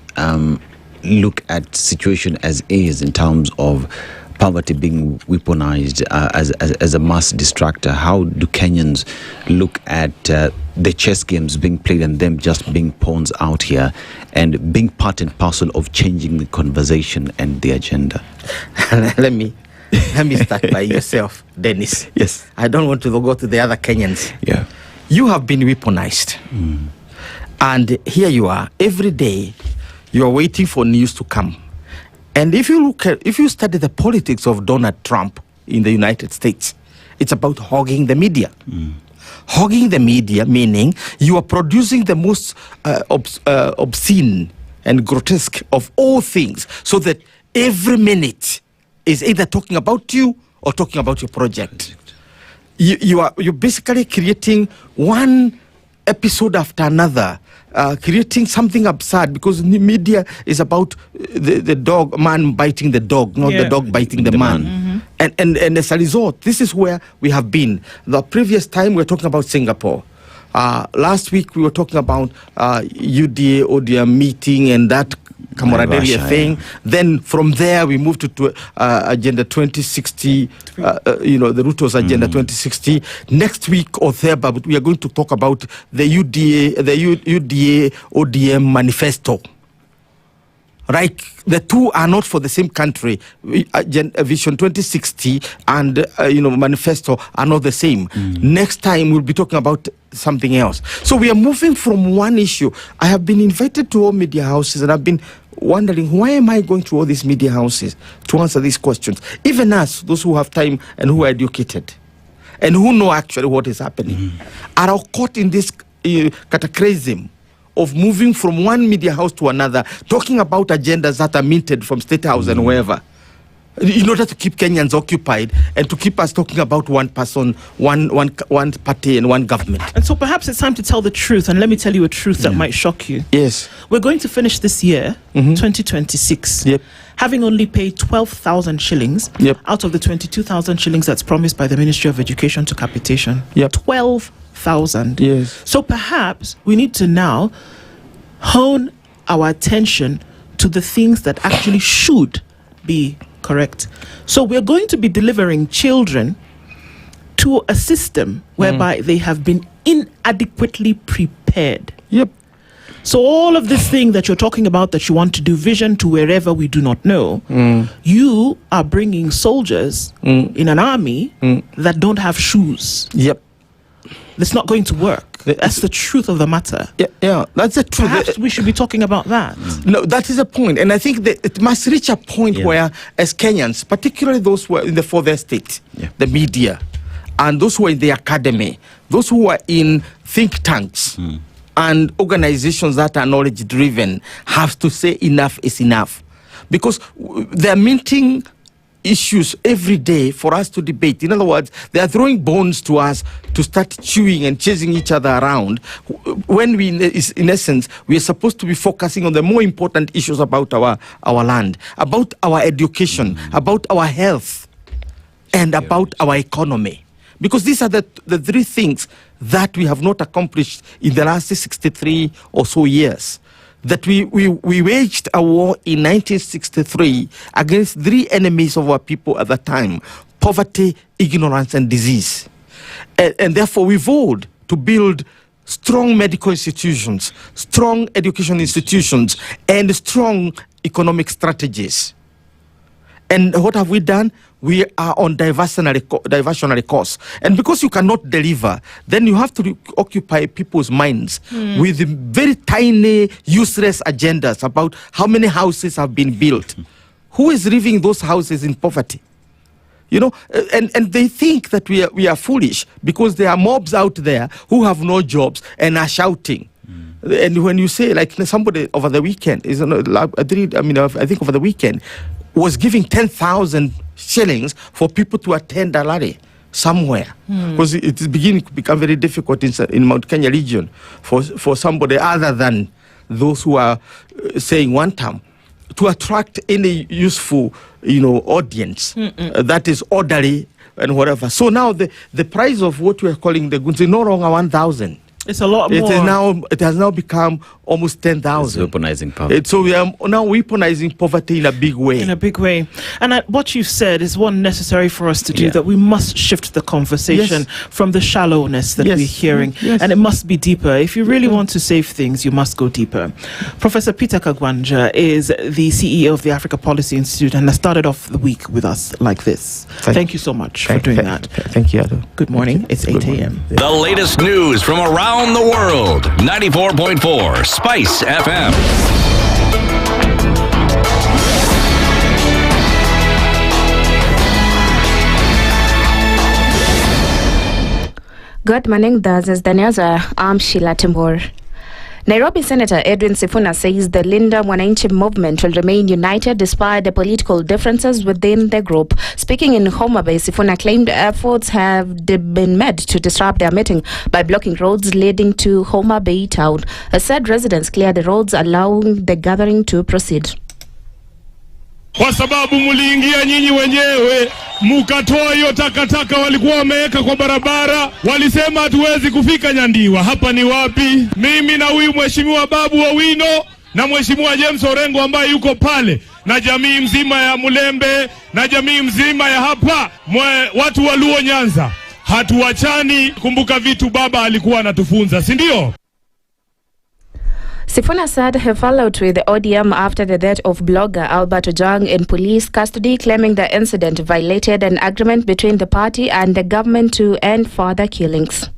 Speaker 18: look at situation as is in terms of poverty being weaponized as a mass distractor? How do Kenyans look at the chess games being played and them just being pawns out here and being part and parcel of changing the conversation and the agenda?
Speaker 25: Let me start by yourself, Dennis.
Speaker 18: Yes.
Speaker 25: I don't want to go to the other Kenyans.
Speaker 18: Yeah.
Speaker 25: You have been weaponized. And here you are. Every day, you are waiting for news to come. And if you study the politics of Donald Trump in the United States, it's about hogging the media. Hogging the media, meaning you are producing the most obscene and grotesque of all things, so that every minute is either talking about you or talking about your project. You're basically creating one episode after another, creating something absurd, because the media is about the dog, man biting the dog, not the dog biting the man. And as a result, this is where we have been. The previous time we were talking about Singapore. Last week we were talking about UDA ODM meeting and that camaraderie thing. Then from there we moved to Agenda 2060, the Ruto's Agenda 2060. Next week or thereabout, we are going to talk about the UDA ODM manifesto. Right, the two are not for the same country. Vision 2060 and manifesto are not the same. Next time we'll be talking about something else. So we are moving from one issue. I have been invited to all media houses, and I've been wondering, why am I going to all these media houses to answer these questions? Even us, those who have time and who are educated and who know actually what is happening, are caught in this cataclysm of moving from one media house to another, talking about agendas that are minted from State House and wherever, in order to keep Kenyans occupied and to keep us talking about one person, one party and one government.
Speaker 9: And so perhaps it's time to tell the truth, and let me tell you a truth that might shock you.
Speaker 25: Yes.
Speaker 9: We're going to finish this year, 2026, having only paid 12,000 shillings out of the 22,000 shillings that's promised by the Ministry of Education to capitation. 12,000.
Speaker 25: Yes.
Speaker 9: So perhaps we need to now hone our attention to the things that actually should be correct. So we're going to be delivering children to a system whereby they have been inadequately prepared. So all of this thing that you're talking about, that you want to do vision to wherever we do not know, you are bringing soldiers in an army that don't have shoes. It's not going to work. That's the truth of the matter.
Speaker 25: Yeah, that's the truth.
Speaker 9: Perhaps we should be talking about that.
Speaker 25: No, that is a point. And I think that it must reach a point where, as Kenyans, particularly those who are in the fourth estate, the media, and those who are in the academy, those who are in think tanks and organizations that are knowledge-driven, have to say enough is enough. Because they're minting issues every day for us to debate. In other words, they are throwing bones to us to start chewing and chasing each other around, when we, in essence, we are supposed to be focusing on the more important issues about our land, about our education, about our health, and about our economy. Because these are the three things that we have not accomplished in the last 63 or so years. That we waged a war in 1963 against three enemies of our people at that time: poverty, ignorance, and disease. And therefore we vowed to build strong medical institutions, strong education institutions, and strong economic strategies. And what have we done? We are on diversionary course. And because you cannot deliver, then you have to occupy people's minds with very tiny, useless agendas about how many houses have been built. Who is living those houses in poverty? You know, and they think that we are foolish because there are mobs out there who have no jobs and are shouting. And when you say, like somebody over the weekend, I think over the weekend, was giving 10,000 shillings for people to attend a rally somewhere, because it is beginning to become very difficult in Mount Kenya region for somebody other than those who are saying one term to attract any useful, audience that is orderly and whatever. So now the price of what we are calling the goods is no longer 1,000.
Speaker 9: It's a lot more.
Speaker 25: It has now become almost 10,000.
Speaker 18: It's weaponizing poverty.
Speaker 25: So we are now weaponizing poverty in a big way.
Speaker 9: In a big way. And what you've said is one necessary for us to do, that we must shift the conversation from the shallowness that we're hearing. And it must be deeper. If you really want to save things, you must go deeper. Professor Peter Kagwanja is the CEO of the Africa Policy Institute and has started off the week with us like this. Thank you so much for doing that.
Speaker 25: Thank you, Ado.
Speaker 9: Good morning. It's 8 a.m.
Speaker 2: The latest news from around the world. 94.4 Spice FM.
Speaker 1: Good morning, this is the news. I'm Sheila Timur. Nairobi Senator Edwin Sifuna says the Linda Mwananchi movement will remain united despite the political differences within the group. Speaking in Homa Bay, Sifuna claimed efforts have been made to disrupt their meeting by blocking roads leading to Homa Bay town. He said residents cleared the roads, allowing the gathering to proceed.
Speaker 14: Kwa sababu muliingia nyinyi wenyewe mukatoa hiyo takataka walikuwa wameweka kwa barabara, walisema hatuwezi kufika Nyandiwa. Hapa ni wapi? Mimi na huyu mheshimiwa Babu Owino na mheshimiwa James Orengo ambaye yuko pale na jamii mzima ya Mulembe na jamii mzima ya hapa watu wa Luo Nyanza, hatuachani. Kumbuka vitu baba alikuwa anatufunza, si ndio?
Speaker 1: Sifuna said he followed with the ODM after the death of blogger Albert Ojwang in police custody, claiming the incident violated an agreement between the party and the government to end further killings.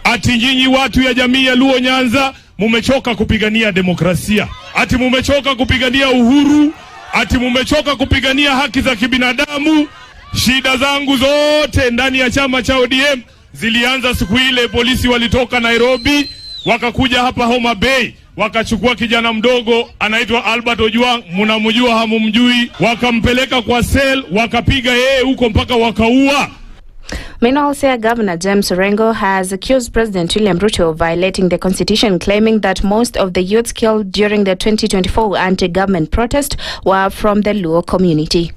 Speaker 14: Ati nyinyi watu ya jamii ya Luo Nyanza mumechoka kupigania demokrasia, ati mumechoka kupigania uhuru, ati mumechoka kupigania haki za kibinadamu. Shida zangu zote ndani ya chama cha ODM zilianza siku ile polisi walitoka Nairobi wakakuja hapa Homa Bay, wakachukua kijana mdogo anaitwa Albert Ojwang, mnamjua hamumjui, wakampeleka kwa cell, wakapiga yeye huko mpaka wakaua.
Speaker 1: Meanwhile, Governor James Orengo has accused President William Ruto of violating the constitution, claiming that most of the youths killed during the 2024 anti-government protest were from the Luo community.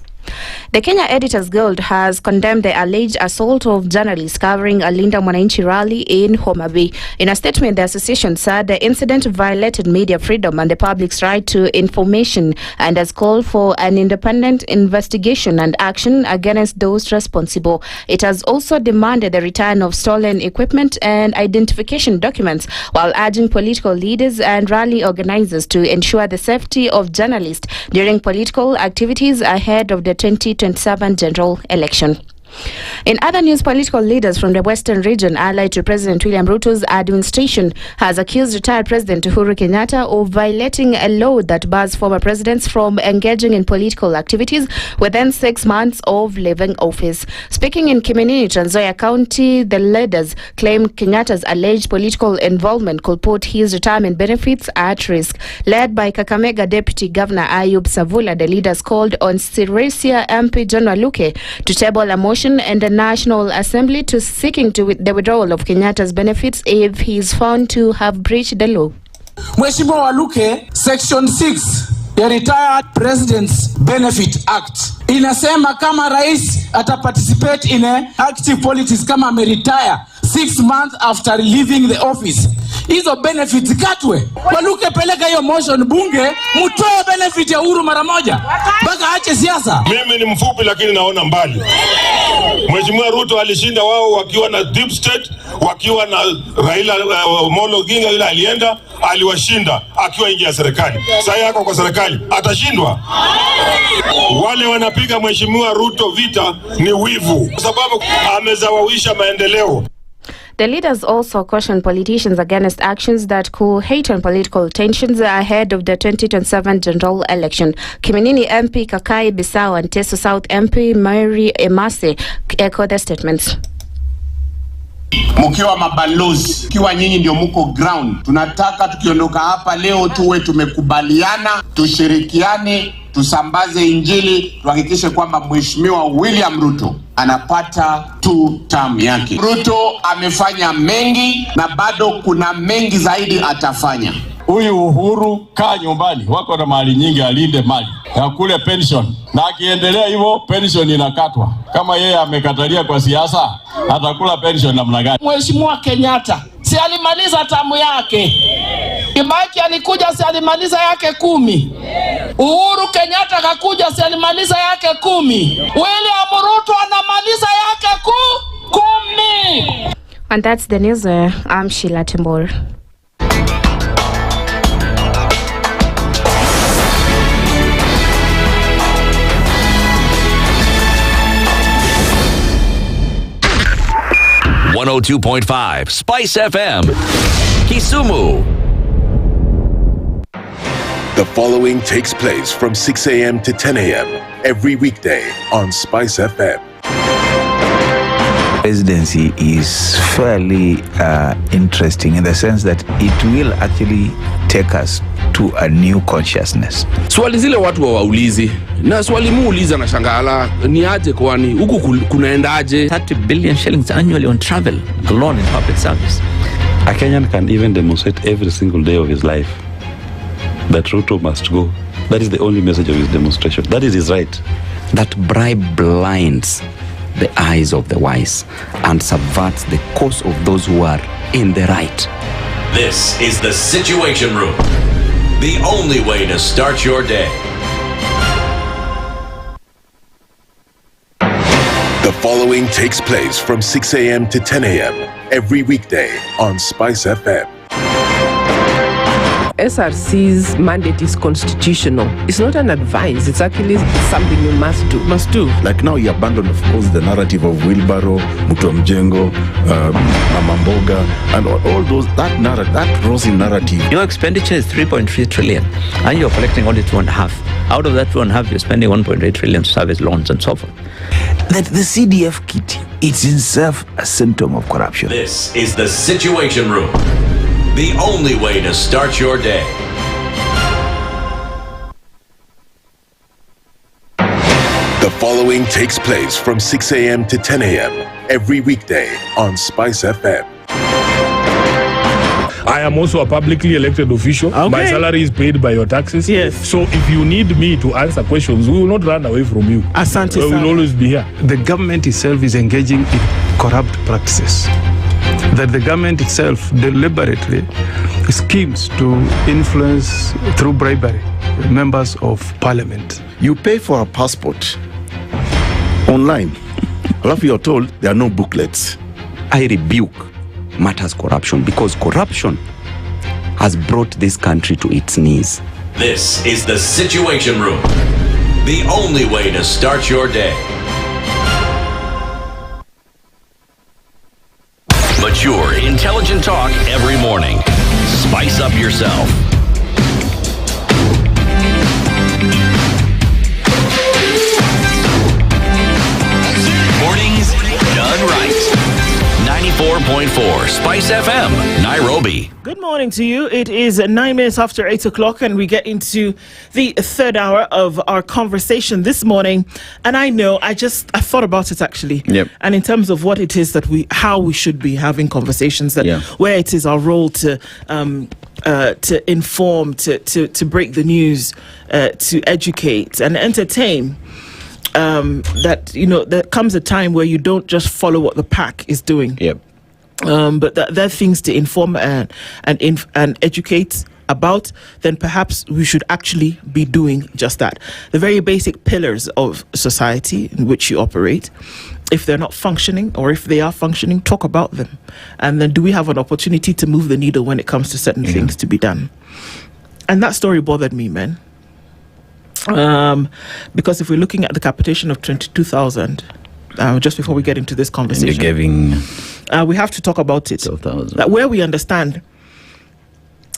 Speaker 1: The Kenya Editors Guild has condemned the alleged assault of journalists covering a Linda Mwananchi rally in Homa Bay. In a statement, the association said the incident violated media freedom and the public's right to information and has called for an independent investigation and action against those responsible. It has also demanded the return of stolen equipment and identification documents, while urging political leaders and rally organizers to ensure the safety of journalists during political activities ahead of the 2027 general election. In other news, political leaders from the Western region allied to President William Ruto's administration has accused retired President Uhuru Kenyatta of violating a law that bars former presidents from engaging in political activities within 6 months of leaving office. Speaking in Kiminini, Trans Nzoia County, the leaders claim Kenyatta's alleged political involvement could put his retirement benefits at risk. Led by Kakamega Deputy Governor Ayub Savula, the leaders called on Sirisia MP John Waluke to table a motion in the National Assembly to seeking to the withdrawal of Kenyatta's benefits if he is found to have breached the law.
Speaker 15: Mheshimiwa Waluke, Section 6 ya Retired Presidents Benefit Act inasema kama rais ataparticipate in active politics kama ameretire 6 months after leaving the office, hizo benefits katwe. Waluke, peleka hiyo motion bunge, mtoe benefit ya Uhuru mara moja mpaka aache siasa.
Speaker 16: Mimi ni mfupi lakini naona mbali. Mheshimiwa Ruto alishinda wao wakiwa na deep state, wakiwa na Raila Amolo Odinga yule alienda, aliwashinda akiwa nje ya serikali. Sasa yako kwa serikali atashindwa. Wale wanapiga Mheshimiwa Ruto vita ni wivu kwa sababu amezawawisha maendeleo.
Speaker 1: The leaders also cautioned politicians against actions that could heighten political tensions ahead of the 2027 general election. Kiminini MP Kakai Bisau and Teso South MP Mary Emase echo the statements.
Speaker 19: Mkiwa mabalozi, mkiwa nyinyi ndio mko ground, tunataka tukiondoka hapa leo tuwe tumekubaliana, tushirikiane, tusambaze injili, tuhakikishe kwamba Mheshimiwa William Ruto anapata 2 term yake. Ruto amefanya mengi na bado kuna mengi zaidi atafanya.
Speaker 20: Huyu Uhuru kaa nyumbani, wako na mali nyingi, alinde mali na kule pension, na akiendelea hivyo pension inakatwa. Kama yeye amekatalia kwa siasa, atakula pension namna gani?
Speaker 15: Mheshimiwa Kenyatta si alimaliza tamu yake, Kibaki alikuja si alimaliza yake 10, Uhuru Kenyatta kakuja si alimaliza yake 10, William Ruto anamaliza yake 10.
Speaker 1: And that's the news. I'm Sheila Timbor.
Speaker 2: .5 Spice FM, Kisumu.
Speaker 3: The following takes place from 6 a.m. to 10 a.m. every weekday on Spice FM.
Speaker 21: Presidency is fairly interesting in the sense that it will actually take us to a new consciousness.
Speaker 26: Swali zile watu waulizi na swali muuliza na shangala ni aje, kwani huku kunaendaje?
Speaker 11: 30 billion shillings annually on travel alone in public service.
Speaker 27: A Kenyan can even demonstrate every single day of his life that Ruto must go. That is the only message of his demonstration. That is his right.
Speaker 28: That bribe blinds the eyes of the wise and subverts the cause of those who are in the right.
Speaker 2: This is the Situation Room, the only way to start your day.
Speaker 3: The following takes place from 6 a.m. to 10 a.m. every weekday on Spice FM.
Speaker 29: SRC's mandate is constitutional. It's not an advice. It's actually something you must do.
Speaker 6: Must do. Like now, you abandon, of course, the narrative of Wheelbarrow, Mutanu, Mamamboga, and all those, that rosy narrative.
Speaker 11: Your expenditure is 3.3 trillion, and you're collecting only 2.5. Out of that 2.5, you're spending 1.8 trillion to service loans and so forth.
Speaker 21: That the CDF kit, it's itself a symptom of corruption.
Speaker 2: This is the Situation Room, the only way to start your day.
Speaker 3: The following takes place from 6 a.m. to 10 a.m. every weekday on Spice FM.
Speaker 14: I am also a publicly elected official. Okay. My salary is paid by your taxes.
Speaker 9: Yes.
Speaker 14: So if you need me to answer questions, we will not run away from you.
Speaker 9: Asante
Speaker 14: we will always be here.
Speaker 17: The government itself is engaging in corrupt practices. That the government itself deliberately schemes to influence through bribery members of parliament.
Speaker 6: You pay for a passport online. Alafu you're told there are no booklets.
Speaker 28: I rebuke matters corruption because corruption has brought this country to its knees.
Speaker 2: This is the Situation Room, the only way to start your day. mature, intelligent talk every morning. Spice up yourself. Mornings done right. 94.4 Spice FM, Nairobi.
Speaker 9: Good morning to you. It is 9 minutes after 8 o'clock, and we get into the third hour of our conversation this morning. And I know, I thought about it actually.
Speaker 18: Yep.
Speaker 9: And in terms of what it is how we should be having conversations, where it is our role to inform, to break the news, to educate and entertain. That there comes a time where you don't just follow what the pack is doing.
Speaker 18: Yep.
Speaker 9: But there are things to inform and educate about. Then perhaps we should actually be doing just that. The very basic pillars of society in which you operate. If they're not functioning, or if they are functioning, talk about them. And then, do we have an opportunity to move the needle when it comes to certain things to be done? And that story bothered me, man. Because if we're looking at the capitation of 22,000, just before we get into this conversation, we have to talk about it. That where we understand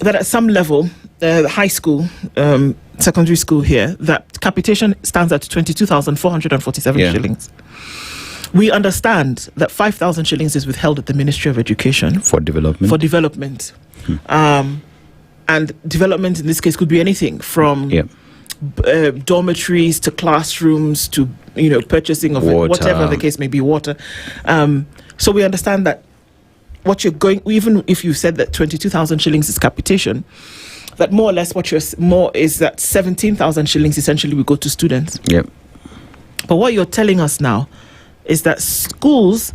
Speaker 9: that at some level, high school, secondary school here, that capitation stands at 22,447 shillings. We understand that 5,000 shillings is withheld at the Ministry of Education
Speaker 18: for development.
Speaker 9: And development in this case could be anything from dormitories to classrooms to purchasing of whatever the case may be, water. So we understand that what you're going, even if you said that 22,000 shillings is capitation, that more or less what you're more is that 17,000 shillings essentially will go to students.
Speaker 18: Yep.
Speaker 9: But what you're telling us now is that schools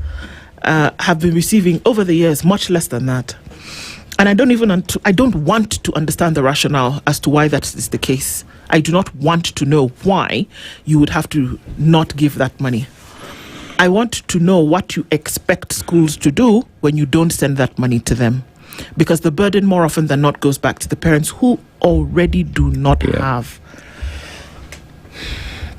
Speaker 9: have been receiving over the years much less than that. And I don't want to understand the rationale as to why that is the case. I do not want to know why you would have to not give that money. I want to know what you expect schools to do when you don't send that money to them. Because the burden more often than not goes back to the parents who already do not have.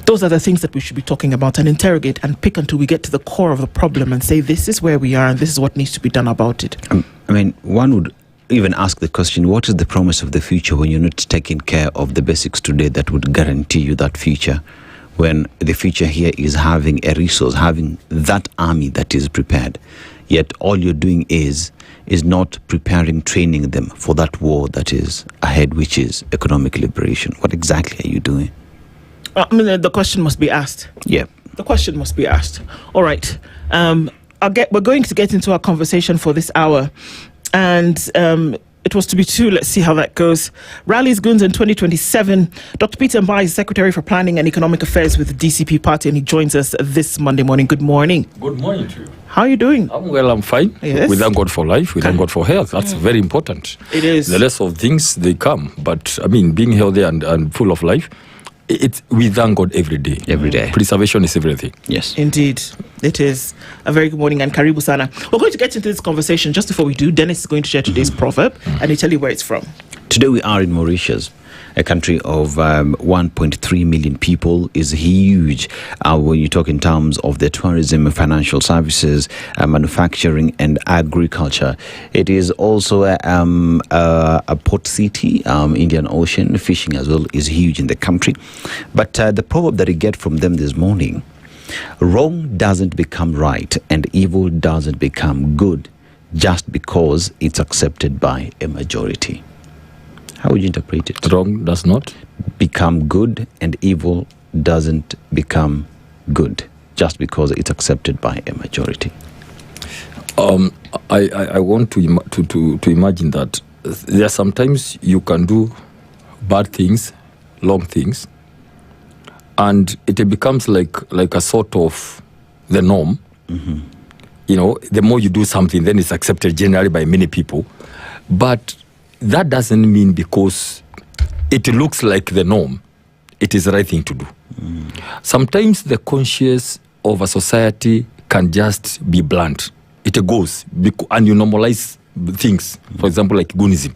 Speaker 9: Those are the things that we should be talking about and interrogate and pick until we get to the core of the problem and say, this is where we are and this is what needs to be done about it.
Speaker 18: One would even ask the question, what is the promise of the future when you're not taking care of the basics today that would guarantee you that future? When the future here is having a resource, having that army that is prepared, yet all you're doing is not preparing, training them for that war that is ahead, which is economic liberation. What exactly are you doing?
Speaker 9: The question must be asked.
Speaker 18: Yeah.
Speaker 9: The question must be asked. All right. We're going to get into our conversation for this hour. And it was to be two. Let's see how that goes. Rallies Goons in 2027. Dr. Peter Ambay is Secretary for Planning and Economic Affairs with the DCP Party, and he joins us this Monday morning. Good morning.
Speaker 4: Good morning to you.
Speaker 9: How are you doing?
Speaker 4: I'm well, I'm fine.
Speaker 9: Yes.
Speaker 4: We thank God for life. We thank God for health. That's very important.
Speaker 9: It is.
Speaker 4: The less of things, they come. But, being healthy and full of life, we thank God every day.
Speaker 18: Every day.
Speaker 4: Preservation is everything.
Speaker 18: Yes.
Speaker 9: Indeed. It is. A very good morning and karibu sana. We're going to get into this conversation. Just before we do, Dennis is going to share today's proverb and he'll tell you where it's from.
Speaker 18: Today we are in Mauritius. A country of 1.3 million people is huge when you talk in terms of the tourism, financial services, manufacturing and agriculture. It is also a port city, Indian Ocean. Fishing as well is huge in the country. But the proverb that we get from them this morning, wrong doesn't become right and evil doesn't become good just because it's accepted by a majority. How would you interpret it?
Speaker 4: Wrong does not
Speaker 18: become good and evil doesn't become good just because it's accepted by a majority.
Speaker 4: I want to imagine that there are sometimes you can do bad things, long things, and it becomes like a sort of the norm.
Speaker 18: Mm-hmm.
Speaker 4: The more you do something, then it's accepted generally by many people. But that doesn't mean because it looks like the norm, it is the right thing to do. Sometimes the conscience of a society can just be blunt. It goes, and you normalize things, for example, like goonism.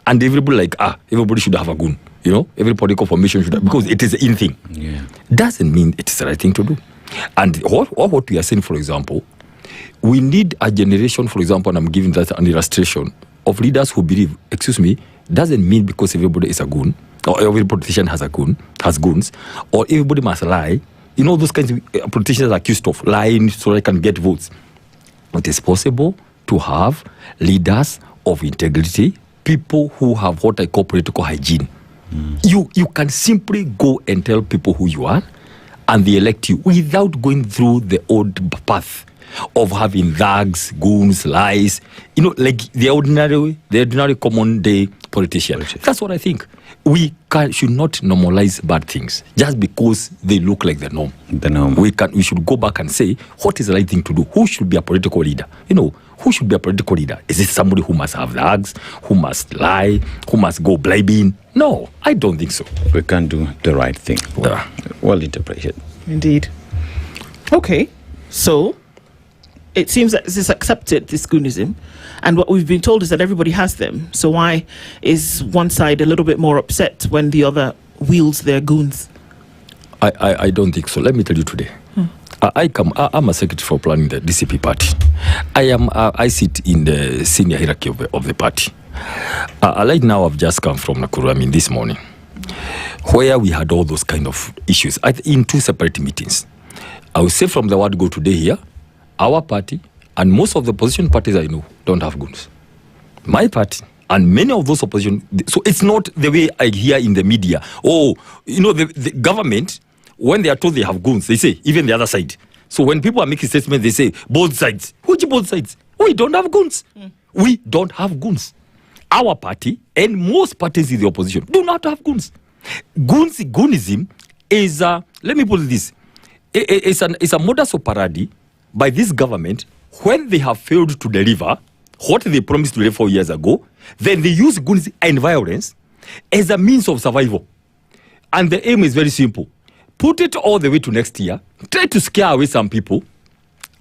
Speaker 4: And everybody everybody should have a goon. Every political formation should have, because it is the in thing.
Speaker 18: Yeah.
Speaker 4: Doesn't mean it is the right thing to do. And what we are saying, for example, we need a generation, for example, and I'm giving that an illustration, of leaders who believe, doesn't mean because everybody is a goon, or every politician has goons, or everybody must lie. Those kinds of politicians are accused of lying so they can get votes. It is possible to have leaders of integrity, people who have what I call political hygiene. You can simply go and tell people who you are, and they elect you without going through the old path of having thugs, goons, lies, like the ordinary common day politician. That's what I think. We should not normalize bad things just because they look like the norm. We should go back and say, what is the right thing to do? Who should be a political leader? Who should be a political leader? Is it somebody who must have thugs, who must lie, who must go blibing? No, I don't think so.
Speaker 18: We can do the right thing. Well interpreted.
Speaker 9: Indeed. Okay, so it seems that this is accepted, this goonism, and what we've been told is that everybody has them. So why is one side a little bit more upset when the other wields their goons?
Speaker 4: I don't think so. Let me tell you today. I'm a secretary for planning the DCP party. I sit in the senior hierarchy of the party. Right now, I've just come from Nakuru, this morning, where we had all those kind of issues in two separate meetings. I will say from the word go today here, our party and most of the opposition parties I know don't have goons. My party and many of those opposition, so it's not the way I hear in the media. The government, when they are told they have goons, they say, even the other side. So when people are making statements, they say, both sides. Which both sides? We don't have goons. We don't have goons. Our party and most parties in the opposition do not have goons. Goonism is, let me put it this, it's a modus operandi by this government when they have failed to deliver what they promised to deliver 4 years ago. Then they use goonism and violence as a means of survival. And the aim is very simple. Put it all the way to next year. Try to scare away some people.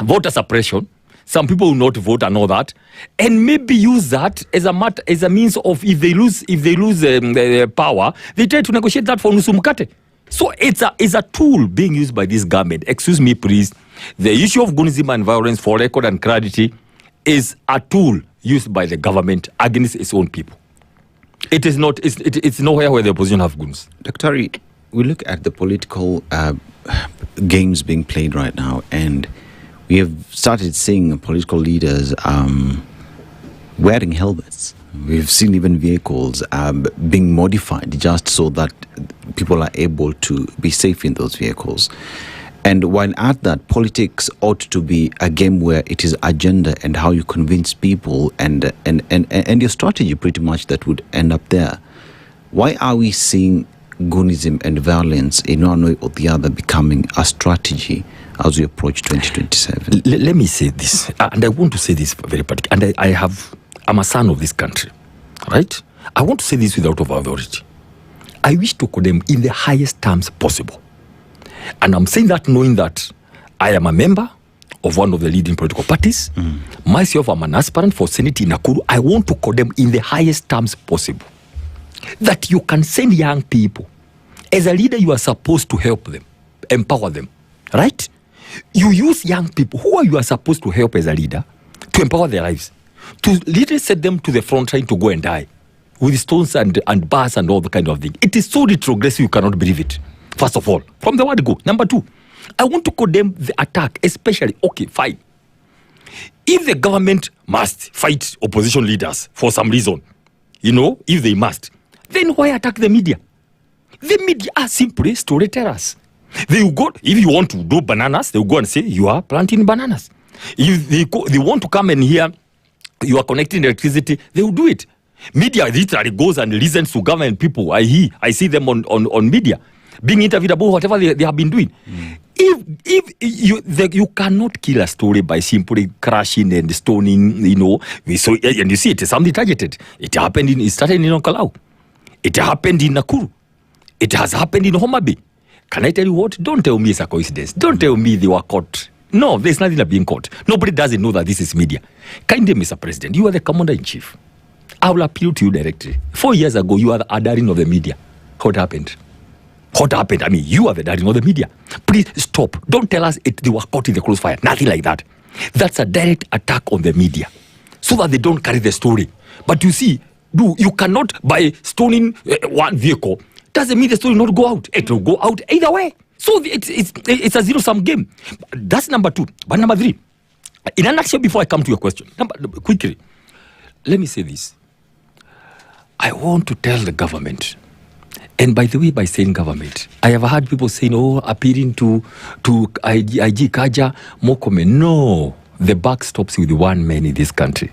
Speaker 4: Voter suppression. Some people will not vote and all that. And maybe use that as a means of if they lose power, they try to negotiate that for Nusumkate. So it's a tool being used by this government. Excuse me, please. The issue of goonism and violence, for record and clarity, is a tool used by the government against its own people. It is not. It's nowhere where the opposition have goons.
Speaker 18: Dr. Ari, we look at the political games being played right now, and we have started seeing political leaders wearing helmets. We've seen even vehicles being modified just so that people are able to be safe in those vehicles. And while at that, politics ought to be a game where it is agenda and how you convince people and your strategy pretty much that would end up there. Why are we seeing goonism and violence in one way or the other becoming a strategy as we approach 2027?
Speaker 4: Let me say this, and I want to say this very particularly, and I'm a son of this country, right? I want to say this without authority. I wish to condemn in the highest terms possible. And I'm saying that knowing that I am a member of one of the leading political parties. Myself, I'm an aspirant for Senate in Nakuru. I want to condemn in the highest terms possible that you can send young people. As a leader, you are supposed to help them, empower them, right? You use young people who you are supposed to help as a leader to empower their lives, to literally set them to the front line to go and die with stones and bars and all the kind of thing. It is so retrogressive you cannot believe it. First of all, from the word go. Number two, I want to condemn the attack, especially, okay, fine. If the government must fight opposition leaders for some reason, if they must, then why attack the media? The media are simply storytellers. They will go, if you want to do bananas, they will go and say, you are planting bananas. If they want to come and hear, you are connecting electricity, they will do it. Media literally goes and listens to government people. I see them on media being interviewed about whatever they have been doing. If you cannot kill a story by simply crashing and stoning, so, and you see it is something targeted. It started in Okoh. It happened in Nakuru. It has happened in Homa Bay. Can I tell you what? Don't tell me it's a coincidence. Don't tell me they were caught. No, there's nothing like being caught. Nobody doesn't know that this is media. Kindly, Mr. President, you are the commander-in-chief. I will appeal to you directly. 4 years ago, you are the darling of the media. What happened? What happened? I mean, you are the darling of the media. Please stop. Don't tell us they were caught in the crossfire. Nothing like that. That's a direct attack on the media so that they don't carry the story. But you see, you cannot, by stoning one vehicle, doesn't mean the story not go out. It will go out either way. So it's a zero-sum game. That's number 2. But number 3, in a nutshell, before I come to your question, quickly, let me say this. I want to tell the government, and by the way, by saying government, I have heard people saying, appealing to IG Kaja, Mokome. No, the buck stops with one man in this country.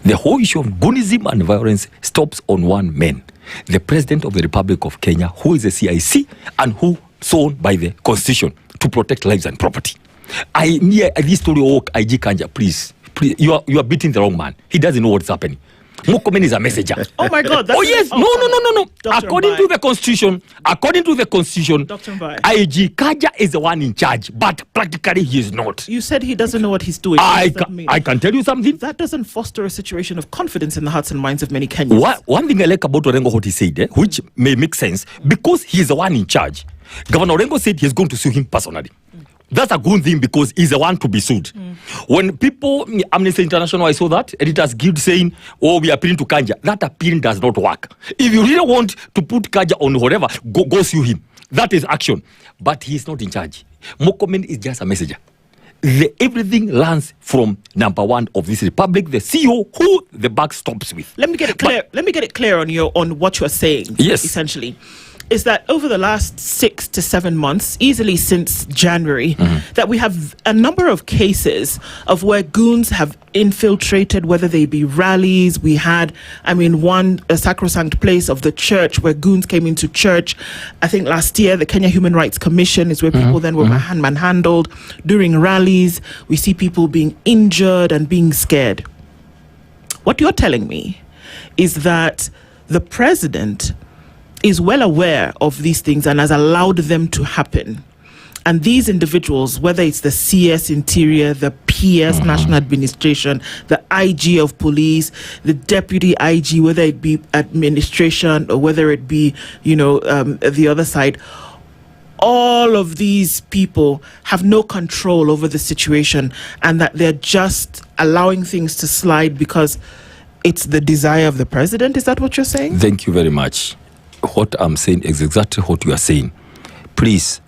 Speaker 4: The whole issue of goonism and violence stops on one man, the President of the Republic of Kenya, who is a CIC and who sworn by the Constitution to protect lives and property. This story of IG Kanja, please, you are beating the wrong man. He doesn't know what's happening. Mukomen is a messenger.
Speaker 9: Oh my God!
Speaker 4: Yes, no. According to the Constitution,
Speaker 9: Dr. Mbae,
Speaker 4: IG Kaja is the one in charge, but practically he is not.
Speaker 9: You said he doesn't know what he's doing.
Speaker 4: I can tell you something.
Speaker 9: That doesn't foster a situation of confidence in the hearts and minds of many Kenyans.
Speaker 4: One thing I like about Orengo, what he said, which may make sense, because he's the one in charge. Governor Orengo said he's going to sue him personally. That's a good thing because he's the one to be sued. When people, Amnesty International, I saw that, Editors Guild saying, we are appealing to Kanja. That appealing does not work. If you really want to put Kanja on whatever, go sue him. That is action. But he's not in charge. Mokomen is just a messenger. Everything lands from number 1 of this republic, the CEO, who the buck stops with.
Speaker 9: Let me get it clear. Let me get it clear on what you're saying.
Speaker 4: Yes.
Speaker 9: Essentially, is that over the last 6 to 7 months, easily since January, that we have a number of cases of where goons have infiltrated, whether they be rallies. We had, a sacrosanct place of the church where goons came into church. I think last year, the Kenya Human Rights Commission is where people then were manhandled. During rallies, we see people being injured and being scared. What you're telling me is that the president is well aware of these things and has allowed them to happen. And these individuals, whether it's the CS Interior, the PS National Administration, the IG of Police, the Deputy IG, whether it be administration or whether it be, the other side, all of these people have no control over the situation and that they're just allowing things to slide because it's the desire of the president. Is that what you're saying?
Speaker 4: Thank you very much. What I'm saying is exactly what you are saying. Please,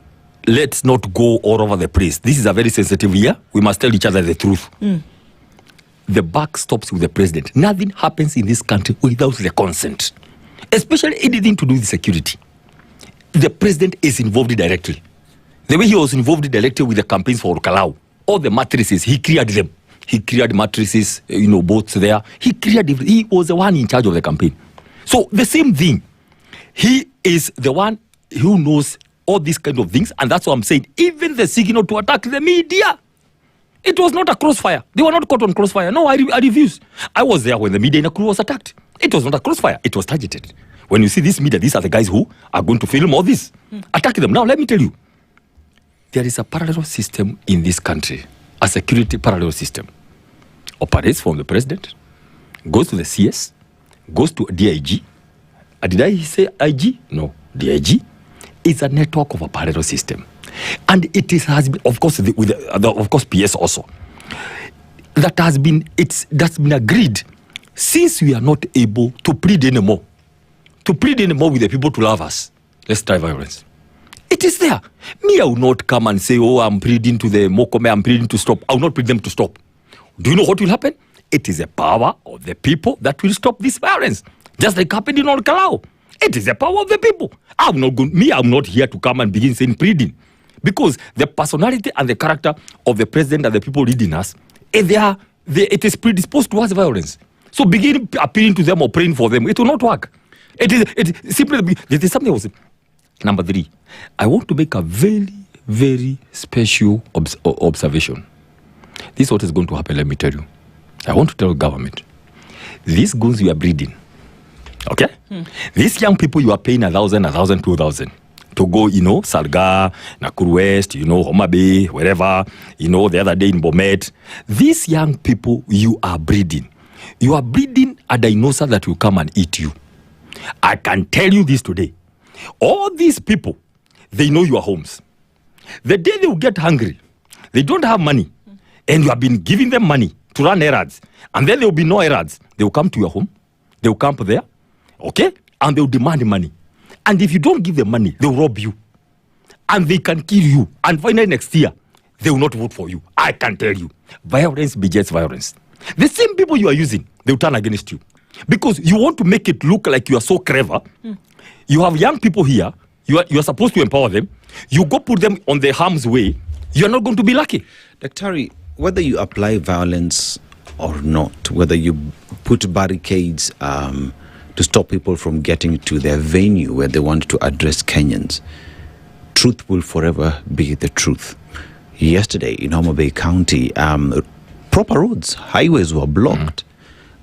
Speaker 4: let's not go all over the place. This is a very sensitive year. We must tell each other the truth. The buck stops with the president. Nothing happens in this country without the consent, especially anything to do with security. The president is involved directly. The way he was involved directly with the campaigns for Kalau, all the mattresses, he cleared them. He cleared mattresses, boats there. He was the one in charge of the campaign. So the same thing. He is the one who knows all these kind of things, and that's what I'm saying. Even the signal to attack the media, it was not a crossfire. They were not caught on crossfire. No, I refuse. I was there when the media in Nakuru was attacked. It was not a crossfire. It was targeted. When you see this media, these are the guys who are going to film all this. Attack them. Now, let me tell you, there is a parallel system in this country, a security parallel system. Operates from the president, goes to the CS, goes to DIG. Did I say IG? No, DIG. It's a network of a parallel system. And has been, of course, of course, PS also. That's been agreed since we are not able to plead anymore. To plead anymore with the people to love us. Let's try violence. It is there. Me, I will not come and say, I'm pleading to the Mokome, I'm pleading to stop. I will not plead them to stop. Do you know what will happen? It is the power of the people that will stop this violence. Just like happened in Kalau. It is the power of the people. I'm not here to come and begin saying pleading. Because the personality and the character of the president and the people leading us, it is predisposed towards violence. So begin appealing to them or praying for them. It will not work. It is simply, there is something else. Number 3, I want to make a very, very special observation. This is what is going to happen, let me tell you. I want to tell the government, these goons you are breeding, okay? These young people you are paying 1,000, 2,000 to go, Salga, Nakuru West, Homa Bay, wherever, the other day in Bomet. These young people you are breeding. You are breeding a dinosaur that will come and eat you. I can tell you this today. All these people, they know your homes. The day they will get hungry, they don't have money. and you have been giving them money to run errands, and then there will be no errands. They will come to your home, they will camp there, okay, and they will demand money. And if you don't give them money, they will rob you, and they can kill you. And finally next year, they will not vote for you. I can tell you, violence begets violence. The same people you are using, they will turn against you, because you want to make it look like you are so clever. You have young people here. You are supposed to empower them. You go put them on the harm's way. You are not going to be lucky.
Speaker 18: Daktari, whether you apply violence or not, whether you put barricades to stop people from getting to their venue where they want to address Kenyans, truth will forever be the truth. Yesterday in Homa Bay County, proper roads, highways were blocked.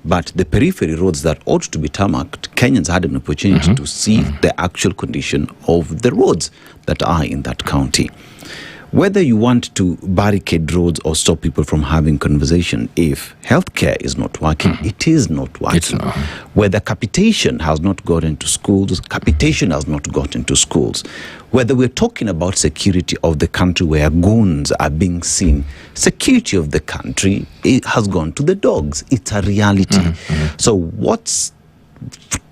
Speaker 18: But the periphery roads that ought to be tarmacked, Kenyans had an opportunity to see the actual condition of the roads that are in that county. Whether you want to barricade roads or stop people from having conversation, if healthcare is not working, it is not working. Whether capitation has not gotten to schools, capitation has not gotten to schools. Whether we're talking about security of the country where goons are being seen, security of the country, it has gone to the dogs. It's a reality. So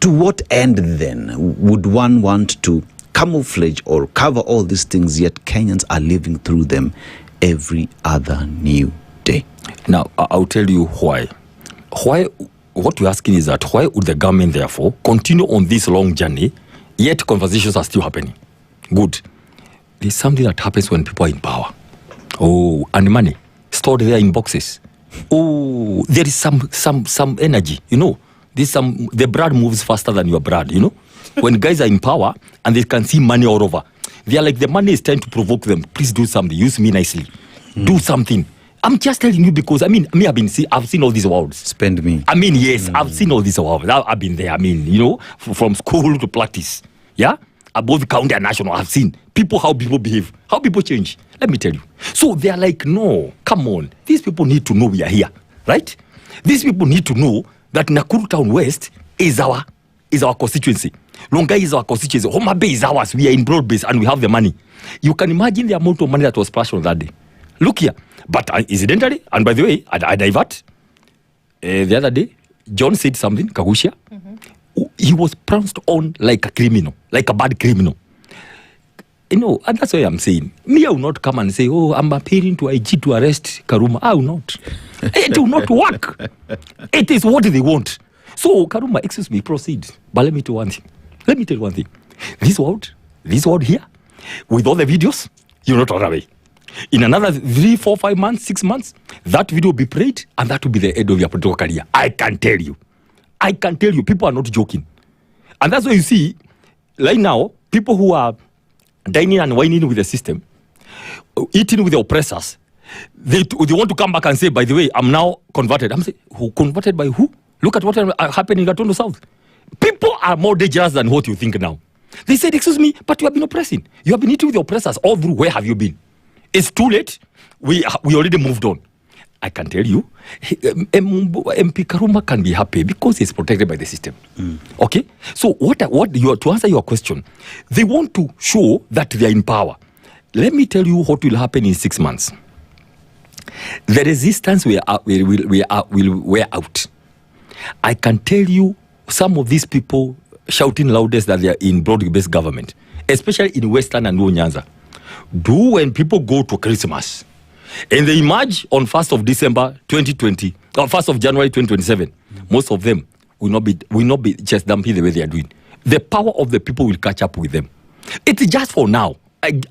Speaker 18: to what end then would one want to camouflage or cover all these things, yet Kenyans are living through them every other new day?
Speaker 4: Now, I'll tell you why. What we're asking is that why would the government therefore continue on this long journey, yet conversations are still happening? Good. There's something that happens when people are in power. Oh, and money stored there in boxes. Oh, there is some energy, you know. The blood moves faster than your blood, you know. When guys are in power and they can see money all over, they are like, the money is trying to provoke them. Please do something. Use me nicely. Do something. I'm just telling you because, I've seen all these worlds.
Speaker 18: Spend me.
Speaker 4: Yes, I've seen all these worlds. I've been there. You know, from school to practice. Yeah? Above county and national, I've seen how people behave, how people change. Let me tell you. So they are like, no, come on. These people need to know we are here. Right? These people need to know that Nakuru Town West is our constituency. Longai is our constituency. Homa Bay is ours. We are in broad base and we have the money. You can imagine the amount of money that was splashed on that day. Look here. But incidentally, and by the way, I divert. The other day, John said something, Kagwanja. He was pounced on like a criminal, like a bad criminal. You know, and that's why I'm saying, me, I will not come and say, oh, I'm appealing to IG to arrest Karuma. I will not. It will not work. It is what they want. So, Karuma, excuse me, proceed. But let me tell you one thing. This world here, with all the videos, you're not run away. In another 3, 4, 5 months, 6 months, that video will be played and that will be the end of your political career. I can tell you. People are not joking. And that's why you see, right now, people who are dining and whining with the system, eating with the oppressors, they want to come back and say, by the way, I'm now converted. I'm saying, who converted by who? Look at what happened in Gatondo South. People are more dangerous than what you think now. They said, excuse me, but you have been oppressing. You have been eating with the oppressors all through. Where have you been? It's too late. We already moved on. I can tell you, MP Karuma can be happy because he's protected by the system. Okay? So to answer your question, they want to show that they are in power. Let me tell you what will happen in 6 months. The resistance will wear out. I can tell you some of these people shouting loudest that they are in broad-based government, especially in Western and Nyanza. When people go to Christmas and they emerge on 1st of December 2020 or 1st of January 2027, most of them will not be just dumping the way they are doing. The power of the people will catch up with them. It's just for now.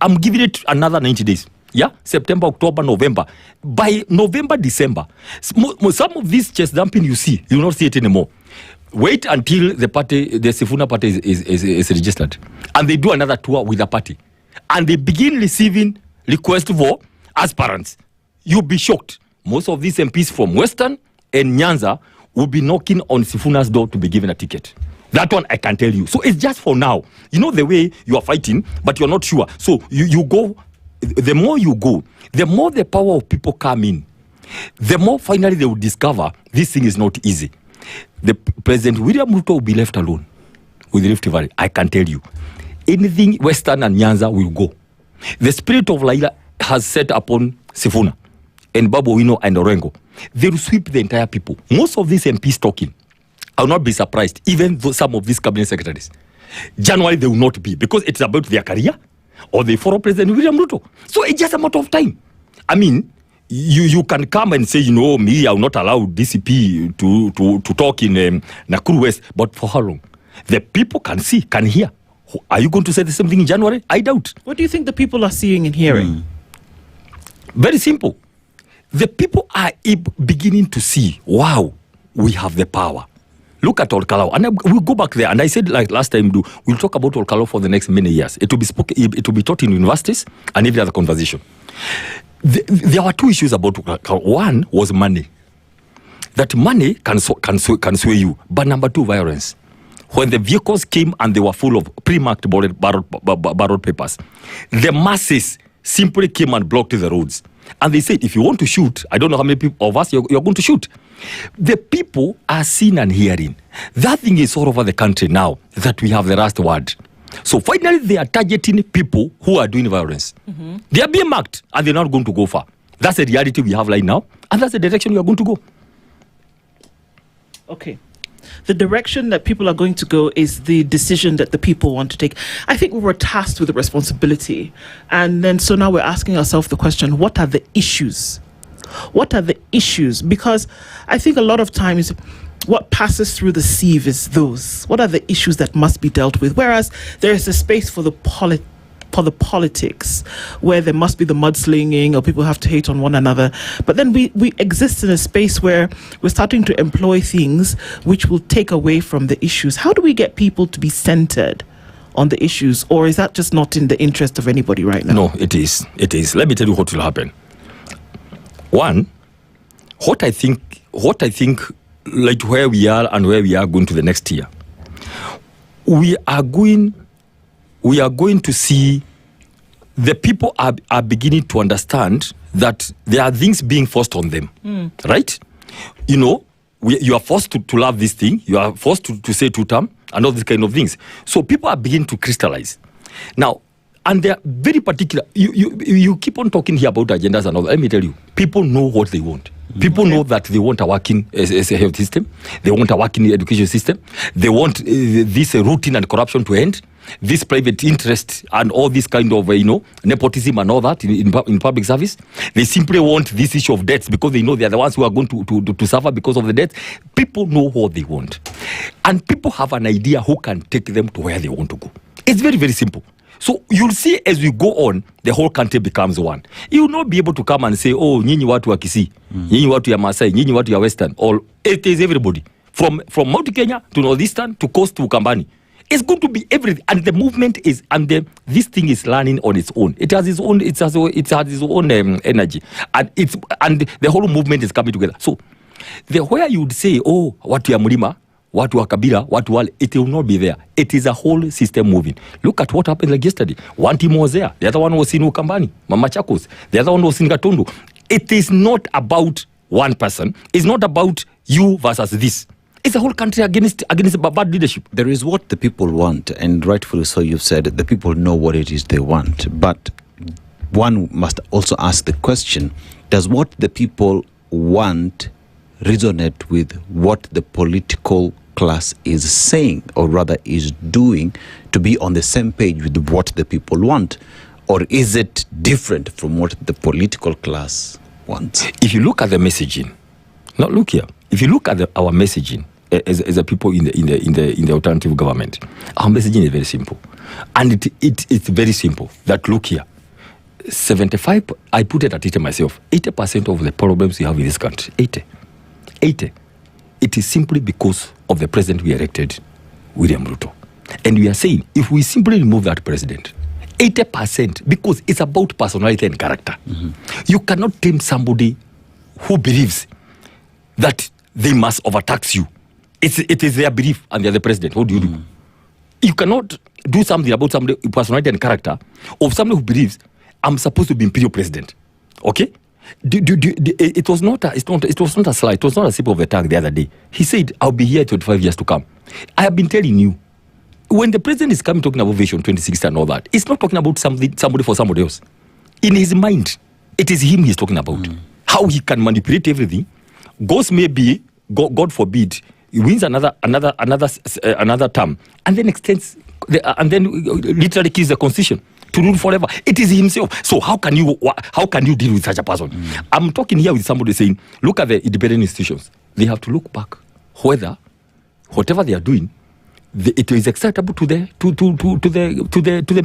Speaker 4: I'm giving it another 90 days. Yeah, September, October, November. By November, December, some of this chest dumping you see, you will not see it anymore. Wait until the Sifuna party is registered, and they do another tour with the party, and they begin receiving requests for aspirants. You'll be shocked. Most of these MPs from Western and Nyanza will be knocking on Sifuna's door to be given a ticket. That one I can tell you. So it's just for now. You know the way you are fighting, but you're not sure. So you go. The more you go, the more the power of people come in, the more finally they will discover this thing is not easy. The President William Ruto will be left alone with Rift Valley. I can tell you. Anything Western and Nyanza will go. The spirit of Laila has set upon Sifuna. and Babu Wino and Orengo, they will sweep the entire people. Most of these MPs talking, I will not be surprised, even though some of these cabinet secretaries. January they will not be, because it's about their career or they follow President William Ruto. So it's just a matter of time. I mean, you can come and say, I will not allow DCP to talk in Nakuru West, but for how long? The people can see, can hear. Are you going to say the same thing in January? I doubt.
Speaker 9: What do you think the people are seeing and hearing?
Speaker 4: Very simple. The people are beginning to see, wow, we have the power. Look at Olkalau. And we'll go back there. And I said like last time, we'll talk about Olkalau for the next many years. It will be it will be taught in universities and every other conversation. There were two issues about Olkalau. One was money. That money can sway you. But number two, violence. When the vehicles came and they were full of pre-marked ballot papers, the masses simply came and blocked the roads. And they said, if you want to shoot, I don't know how many people of us you're going to shoot. The people are seeing and hearing. That thing is all over the country now that we have the last word. So finally, they are targeting people who are doing violence. They are being marked and they're not going to go far. That's the reality we have right now. And that's the direction we are going to go.
Speaker 9: Okay. The direction that people are going to go is the decision that the people want to take. I think we were tasked with the responsibility. And then so now we're asking ourselves the question, what are the issues? What are the issues? Because I think a lot of times what passes through the sieve is those. What are the issues that must be dealt with? Whereas there is a space for the politics where there must be the mudslinging or people have to hate on one another. But then we exist in a space where we're starting to employ things which will take away from the issues. How do we get people to be centered on the issues? Or is that just not in the interest of anybody right now?
Speaker 4: No, it is. It is. Let me tell you what will happen. One, what I think, like where we are and where we are going to the next year, we are going to see the people are beginning to understand that there are things being forced on them, right? You are forced to love this thing. You are forced to say two-term and all these kind of things. So people are beginning to crystallize. Now, and they're very particular. You keep on talking here about agendas and all that. Let me tell you, people know what they want. People know that they want a working health system. They want a working education system. They want this routine and corruption to end. This private interest and all this kind of, nepotism and all that in public service. They simply want this issue of debts because they know they are the ones who are going to suffer because of the debts. People know what they want. And people have an idea who can take them to where they want to go. It's very, very simple. So you'll see as we go on, the whole country becomes one. You will not be able to come and say, oh, nyinyi watu wa Kisii, nyinyi watu ya Masai, nyinyi watu ya Western. It is everybody. From Mount Kenya to Northeastern to Coast to Ukambani. It's going to be everything. And the movement is, this thing is learning on its own. It has its own, it has its own energy. And the whole movement is coming together. So where you would say, oh, watu ya Mlima, watu wa Kabila, watu wale, it will not be there. It is a whole system moving. Look at what happened like yesterday. One team was there. The other one was in Ukambani, Mama Chakos. The other one was in Gatundu. It is not about one person. It's not about you versus this. It's a whole country against bad leadership.
Speaker 18: There is what the people want, and rightfully so you've said, the people know what it is they want. But one must also ask the question, does what the people want resonate with what the political class is saying, or rather is doing, to be on the same page with what the people want? Or is it different from what the political class wants?
Speaker 4: If you look at the messaging, now look here, if you look at our messaging as a people in the alternative government, our messaging is very simple. And it's very simple. That look here, 75, I put it at 80 myself, 80% of the problems we have in this country, 80. It is simply because of the president we elected, William Ruto. And we are saying, if we simply remove that president, 80%, because it's about personality and character. You cannot tame somebody who believes that they must overtax you. It is their belief and they're the president. What do you do? You cannot do something about somebody personality and character of somebody who believes I'm supposed to be imperial president. Okay? It was not a slide. It was not a slip of the tongue the other day. He said, I'll be here 25 years to come. I have been telling you, when the president is coming talking about Vision 2060 and all that, it's not talking about somebody for somebody else. In his mind, it is him he's talking about. how he can manipulate everything. Goes maybe, God forbid, he wins another term, and then extends, and then literally kills the constitution to rule forever. It is himself. So how can you deal with such a person? I'm talking here with somebody saying, look at the independent institutions. They have to look back whether whatever they are doing, it is acceptable to the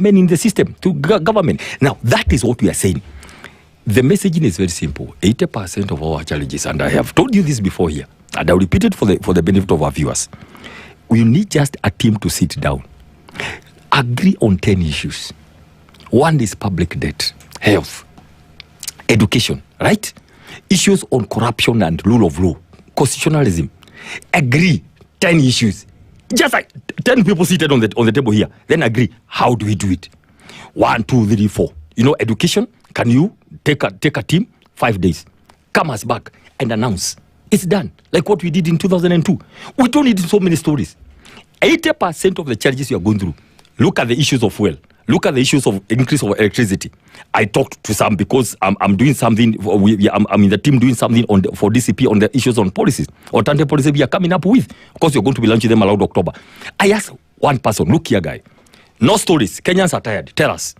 Speaker 4: men in the system, to government. Now that is what we are saying. The messaging is very simple. 80% of our challenges, and I have told you this before here, and I'll repeat it for the benefit of our viewers. We need just a team to sit down, agree on 10 issues. One is public debt, health, education, right? Issues on corruption and rule of law, constitutionalism. Agree 10 issues. Just like 10 people seated on the table here. Then agree. How do we do it? 1, 2, 3, 4. Education. Can you take a team 5 days, come us back and announce it's done, like what we did in 2002. We don't need so many stories. 80% of the challenges you are going through. Look at the issues of fuel. Look at the issues of increase of electricity. I talked to some because I'm doing something. I'm in the team doing something for DCP on the issues on policies. Alternative policies we are coming up with. Of course, you're going to be launching them around October. I asked one person, look here, guy. No stories. Kenyans are tired. Tell us,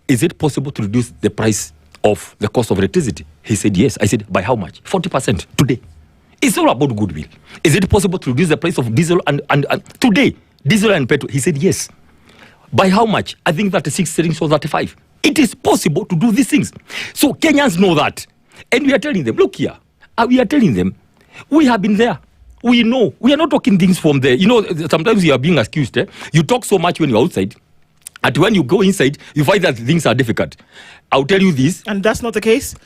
Speaker 4: is it possible to reduce the price of the cost of electricity? He said yes. I said, by how much? 40% today. It's all about goodwill. Is it possible to reduce the price of diesel and today, diesel and petrol? He said yes. By how much? I think 36 shillings or 35. It is possible to do these things. So Kenyans know that. And we are telling them, look here. We are telling them, we have been there. We know. We are not talking things from there. Sometimes you are being accused. You talk so much when you're outside. And when you go inside, you find that things are difficult. I'll tell you this.
Speaker 9: And that's not the case?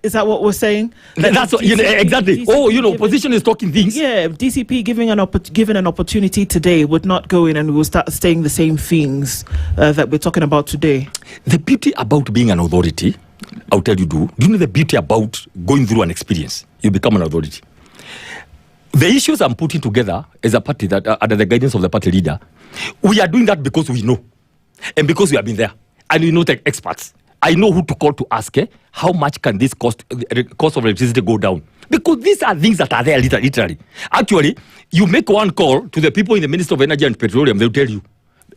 Speaker 9: Is that what we're saying?
Speaker 4: That's what, exactly. DCP opposition is talking things.
Speaker 9: Yeah, DCP given an opportunity today would not go in and we will start saying the same things that we're talking about today.
Speaker 4: The beauty about being an authority, I'll tell you, do you know the beauty about going through an experience? You become an authority. The issues I'm putting together as a party that under the guidance of the party leader, we are doing that because we know. And because we have been there, and we know the experts, I know who to call to ask, how much can this cost of electricity go down? Because these are things that are there literally. Actually, you make one call to the people in the Ministry of Energy and Petroleum, they'll tell you.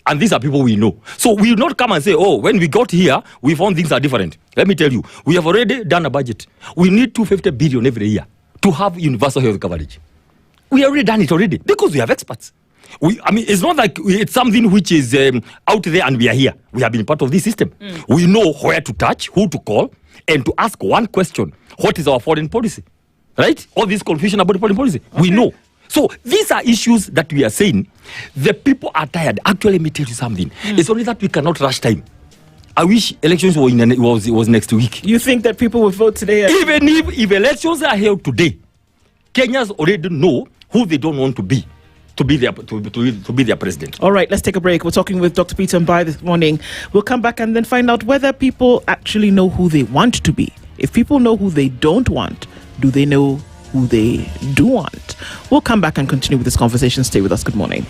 Speaker 4: And these are people we know. So we will not come and say, when we got here, we found things are different. Let me tell you, we have already done a budget. We need 250 billion every year to have universal health coverage. We have already done it already because we have experts. It's not like it's something which is out there and we are here. We have been part of this system. We know where to touch, who to call, and to ask one question. What is our foreign policy? Right? All this confusion about foreign policy. Okay. We know. So these are issues that we are saying. The people are tired. Actually, let me tell you something. It's only that we cannot rush time. I wish elections were was next week.
Speaker 9: You think that people will vote today?
Speaker 4: Even if elections are held today, Kenyans already know who they don't want to be their president.
Speaker 9: All right, let's take a break. We're talking with Dr. Peter Ambay this morning. We'll come back and then find out whether people actually know who they want to be. If people know who they don't want, do they know who they do want? We'll come back and continue with this conversation. Stay with us. Good morning.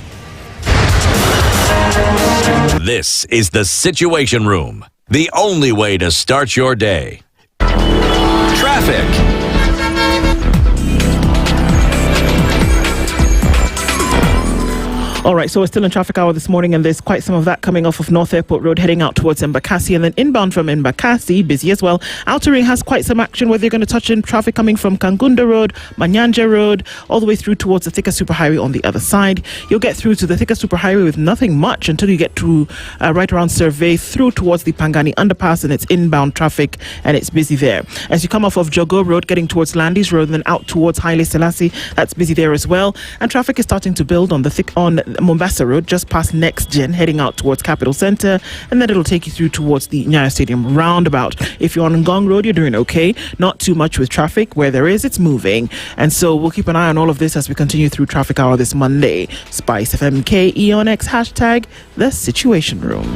Speaker 2: This is the Situation Room, the only way to start your day. Traffic.
Speaker 9: All right, so we're still in traffic hour this morning, and there's quite some of that coming off of North Airport Road heading out towards Embakasi, and then inbound from Embakasi, busy as well. Outer Ring has quite some action, whether you're going to touch in traffic coming from Kangunda Road, Manyanja Road, all the way through towards the Thika Superhighway on the other side. You'll get through to the Thika Superhighway with nothing much until you get to right around Survey through towards the Pangani Underpass, and it's inbound traffic, and it's busy there. As you come off of Jogo Road, getting towards Landis Road, and then out towards Haile Selassie, that's busy there as well. And traffic is starting to build on Mombasa Road, just past Next Gen, heading out towards Capital Centre, and then it'll take you through towards the Nyayo Stadium roundabout. If you're on Ngong Road, you're doing okay. Not too much with traffic. Where there is, it's moving. And so we'll keep an eye on all of this as we continue through traffic hour this Monday. SpiceFM KE on X, hashtag The Situation Room.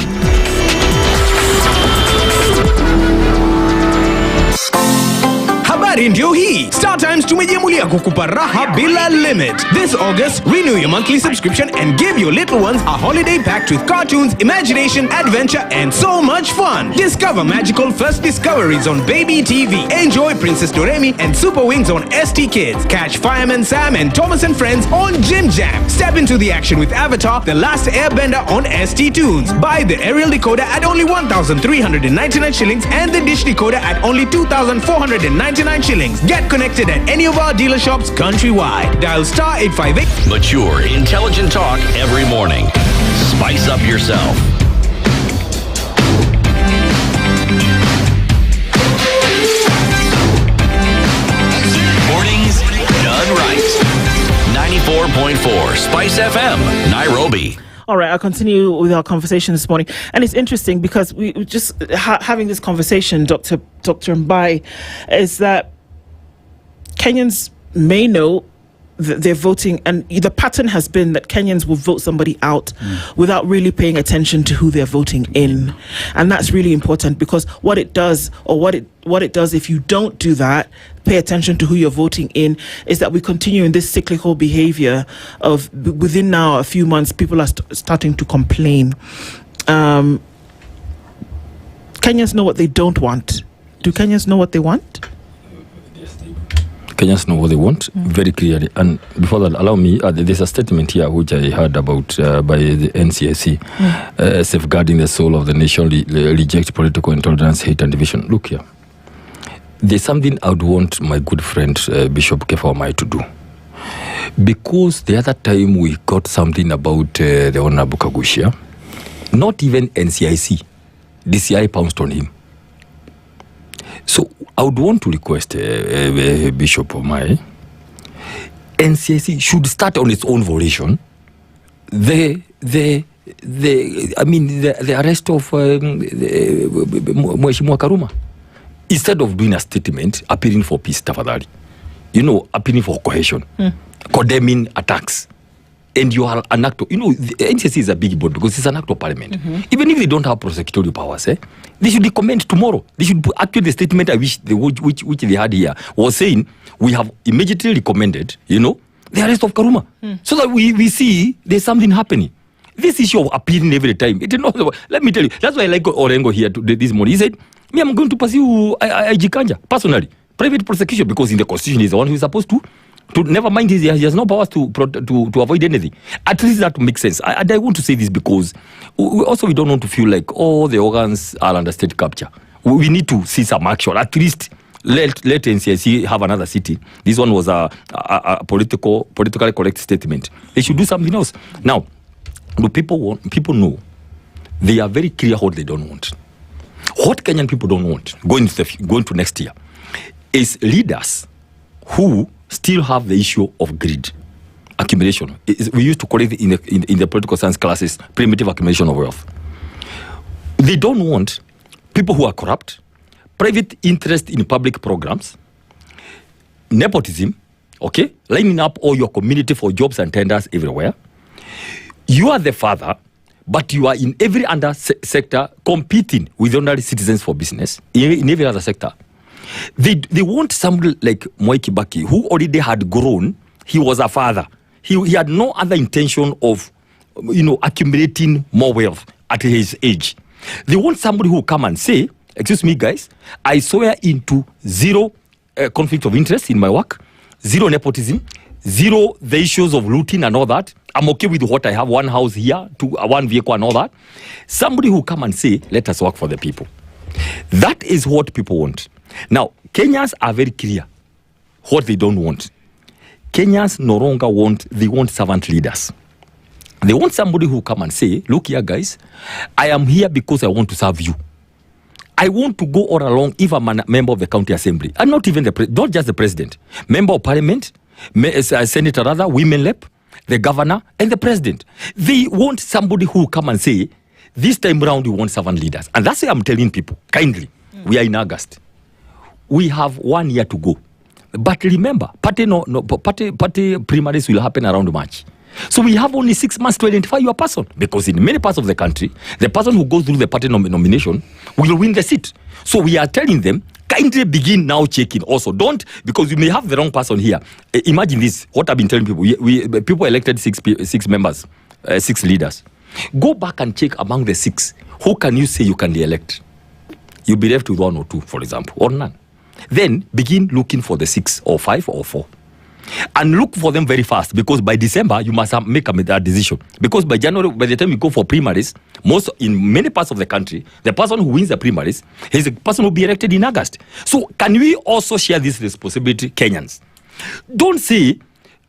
Speaker 5: Habari ndio hii. StarTimes tumejiamulia kukupa raha bila limit. This August, renew your monthly subscription and give your little ones a holiday packed with cartoons, imagination, adventure, and so much fun. Discover magical first discoveries on Baby TV. Enjoy Princess Doremi and Super Wings on ST Kids. Catch Fireman Sam and Thomas and Friends on Jim Jam. Step into the action with Avatar: The Last Airbender on ST Tunes. Buy the aerial decoder at only 1,399 shillings and the dish decoder at only 2,499 shillings. Get connected at any of our dealer shops countrywide. Dial *858.
Speaker 2: Mature, intelligent talk every morning. Spice up yourself. Mornings done right. 94.4 Spice FM, Nairobi.
Speaker 9: All right, I'll continue with our conversation this morning. And it's interesting because we just having this conversation, Dr. Mbae, is that Kenyans may know that they're voting, and the pattern has been that Kenyans will vote somebody out without really paying attention to who they're voting in. And that's really important, because what it does if you don't do that, pay attention to who you're voting in, is that we continue in this cyclical behavior of within now a few months, people are starting to complain. Kenyans know what they don't want. Do Kenyans know what they want?
Speaker 4: Kenyans know what they want very clearly. And before that, allow me, there's a statement here which I heard about by the NCSC, safeguarding the soul of the nation, reject political intolerance, hate and division. Look here. There's something I would want my good friend Bishop Kagwanja to do. Because the other time we got something about the Honorable Kagwanja, not even NCIC, DCI pounced on him. So I would want to request Bishop Ambay, NCIC should start on its own volition the arrest of Mheshimiwa Karuma, instead of doing a statement appealing for peace, tafadhali, appealing for cohesion, condemning attacks. And you are an actor. The NCC is a big board because it's an act of parliament. Even if they don't have prosecutorial powers, they should recommend tomorrow. They should actually, the statement I wish which they had here was saying, we have immediately recommended, the arrest of Karuma. So that we see there's something happening. This issue of appealing every time, let me tell you, that's why I like Orengo here this morning. He said, I'm going to pursue IG Kanja personally, private prosecution, because in the constitution he's the one who is supposed to never mind, he has no powers to avoid anything. At least that makes sense. I want to say this because we don't want to feel like all the organs are under state capture. We need to see some action. At least let NCIC have another city. This one was a politically correct statement. They should do something else. Now, people know. They are very clear what they don't want. What Kenyan people don't want going to next year is leaders who still have the issue of greed, accumulation. We used to call it in the political science classes primitive accumulation of wealth. They don't want people who are corrupt, private interest in public programs, nepotism, lining up all your community for jobs and tenders everywhere. You are the father, but you are in every other sector competing with ordinary citizens for business, in every other sector. They want somebody like Mwai Kibaki, who already had grown. He was a father. He had no other intention of, accumulating more wealth at his age. They want somebody who will come and say, excuse me, guys, I swear into zero conflict of interest in my work, zero nepotism, zero the issues of looting and all that. I'm okay with what I have, one house here, one vehicle and all that. Somebody who will come and say, let us work for the people. That is what people want. Now, Kenyans are very clear what they don't want. Kenyans no longer want servant leaders. They want somebody who come and say, look here, guys, I am here because I want to serve you. I want to go all along if I'm a member of the county assembly. And not even not just the president. Member of parliament, senator rather, women rep, the governor, and the president. They want somebody who come and say, this time round we want servant leaders. And that's why I'm telling people, kindly, we are in August. We have 1 year to go. But remember, party primaries will happen around March. So we have only 6 months to identify your person. Because in many parts of the country, the person who goes through the party nomination will win the seat. So we are telling them, kindly begin now checking also. Don't, because you may have the wrong person here. Imagine this, what I've been telling people. People elected six members, 6 leaders. Go back and check among the 6. Who can you say you can elect? You'll be left with 1 or 2, for example, or none. Then begin looking for the 6 or 5 or 4. And look for them very fast, because by December you must make a decision. Because by January, by the time you go for primaries, in many parts of the country, the person who wins the primaries is the person who will be elected in August. So can we also share this responsibility, Kenyans? Don't say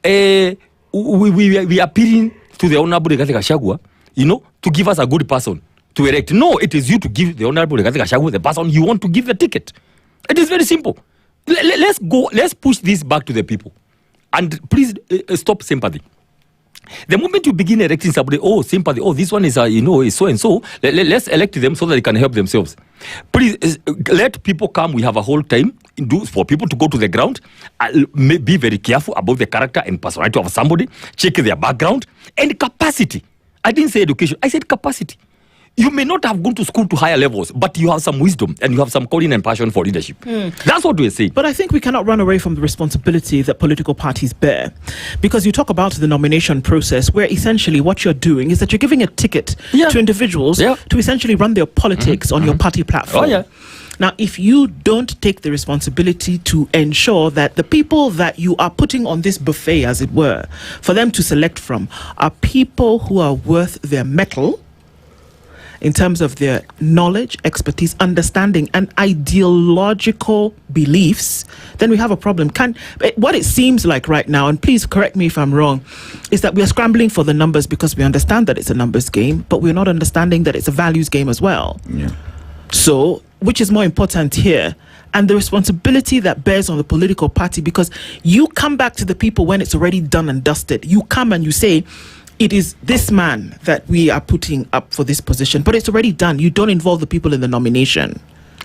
Speaker 4: we are appealing to the Honorable Rigathi Gachagua, to give us a good person to elect. No, it is you to give the Honorable Rigathi Gachagua the person you want to give the ticket. It is very simple. Let's push this back to the people. And please stop sympathy. The moment you begin electing somebody, sympathy, this one is is so and so. Let's elect them so that they can help themselves. Please let people come. We have a whole time for people to go to the ground. Be very careful about the character and personality of somebody. Check their background and capacity. I didn't say education. I said capacity. You may not have gone to school to higher levels, but you have some wisdom and you have some calling and passion for leadership. That's what we're saying.
Speaker 9: But I think we cannot run away from the responsibility that political parties bear. Because you talk about the nomination process, where essentially what you're doing is that you're giving a ticket to individuals to essentially run their politics on your party platform. Now, if you don't take the responsibility to ensure that the people that you are putting on this buffet, as it were, for them to select from, are people who are worth their mettle, in terms of their knowledge, expertise, understanding, and ideological beliefs, then we have a problem. What it seems like right now, and please correct me if I'm wrong, is that we are scrambling for the numbers because we understand that it's a numbers game, but we're not understanding that it's a values game as well. So, which is more important here? And the responsibility that bears on the political party, because you come back to the people when it's already done and dusted. You come and you say, it is this man that we are putting up for this position, but it's already done. You don't involve the people in the nomination.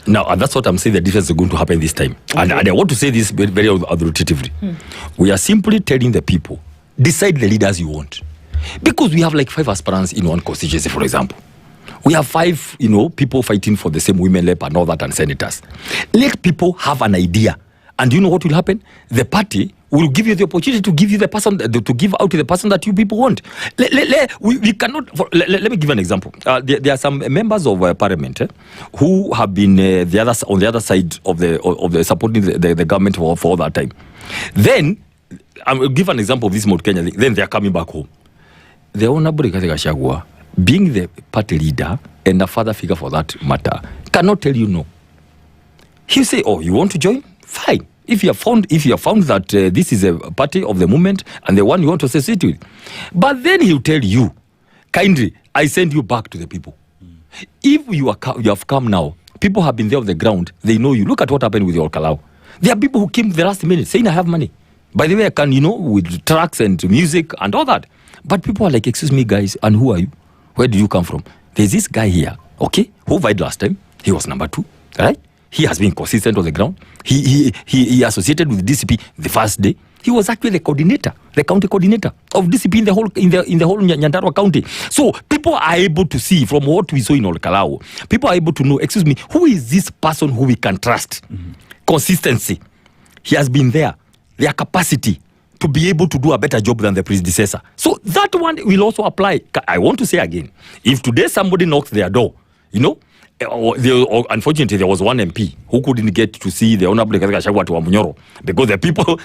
Speaker 4: Now, and that's what I'm saying, the difference is going to happen this time. Okay. And I want to say this very, very authoritatively. We are simply telling the people, decide the leaders you want. Because we have like 5 aspirants in one constituency, for example. We have 5, people fighting for the same women rep and all that, and senators. Let people have an idea. And you know what will happen? The party will give you the opportunity to give you the person, to give out to the person that you people want. We cannot. Let me give an example. There are some members of parliament who have been on the other side of the supporting the government for all that time. Then I will give an example of this Mount Kenya. Then they are coming back home. The Honorable Rigathi Gachagua, being the party leader and a father figure for that matter, cannot tell you no. He'll say, you want to join? Fine. If you have found that this is a party of the movement and the one you want to associate with. But then he'll tell you, kindly, I send you back to the people. If you have come now, people have been there on the ground, they know you. Look at what happened with your Kalau. There are people who came the last minute saying, I have money. By the way, I can, with tracks and music and all that. But people are like, excuse me, guys, and who are you? Where do you come from? There's this guy here, who vied last time. He was number 2, right? He has been consistent on the ground. He associated with DCP the first day. He was actually the coordinator, the county coordinator of DCP in the whole Nyandarua County. So people are able to see from what we saw in Olkalao. People are able to know, excuse me, who is this person who we can trust? Consistency. He has been there. Their capacity to be able to do a better job than the predecessor. So that one will also apply. I want to say again, if today somebody knocks their door, unfortunately, there was one MP who couldn't get to see the Honorable Gachagua to Amunyoro because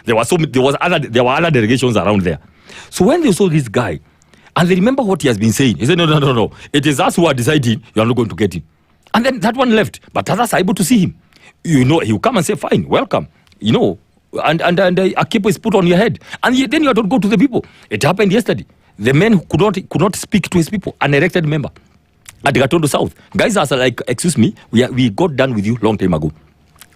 Speaker 4: there were other delegations around there. So when they saw this guy, and they remember what he has been saying, he said, no, it is us who are deciding you are not going to get him. And then that one left, but others are able to see him. He will come and say, fine, welcome, and a cape is put on your head, and then you have to go to the people. It happened yesterday. The man could not speak to his people, an elected member. At the Gatondo South. Guys are like, excuse me, we got done with you long time ago.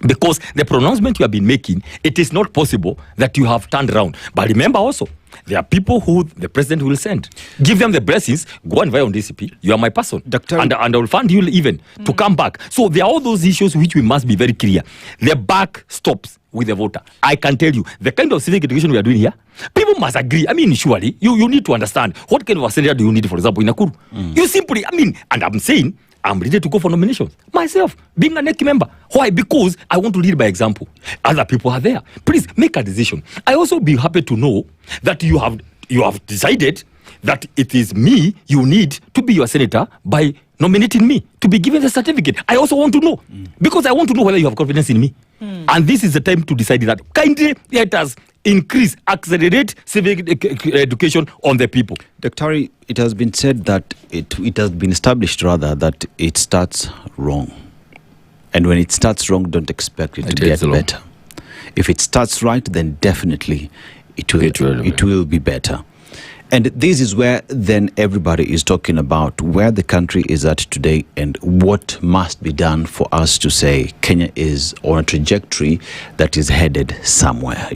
Speaker 4: Because the pronouncement you have been making, it is not possible that you have turned around. But remember also, there are people who the president will send. Give them the blessings, go and vie on DCP. You are my person. And I will fund you even to come back. So there are all those issues which we must be very clear. The buck stops with the voter. I can tell you, the kind of civic education we are doing here, people must agree. I mean, surely, you need to understand what kind of a senator do you need, for example, in Nakuru. You simply, and I'm saying, I'm ready to go for nominations. Myself, being a NEC member. Why? Because I want to lead by example. Other people are there. Please make a decision. I also be happy to know that you have decided that it is me you need to be your senator by nominating me to be given the certificate. I also want to know, because I want to know whether you have confidence in me. And this is the time to decide that. Kindly let us accelerate civic education on the people.
Speaker 18: Dr. It has been said that it has been established rather that it starts wrong. And when it starts wrong, don't expect it to get better. If it starts right, then definitely it will be better. And this is where then everybody is talking about where the country is at today and what must be done for us to say Kenya is on a trajectory that is headed somewhere,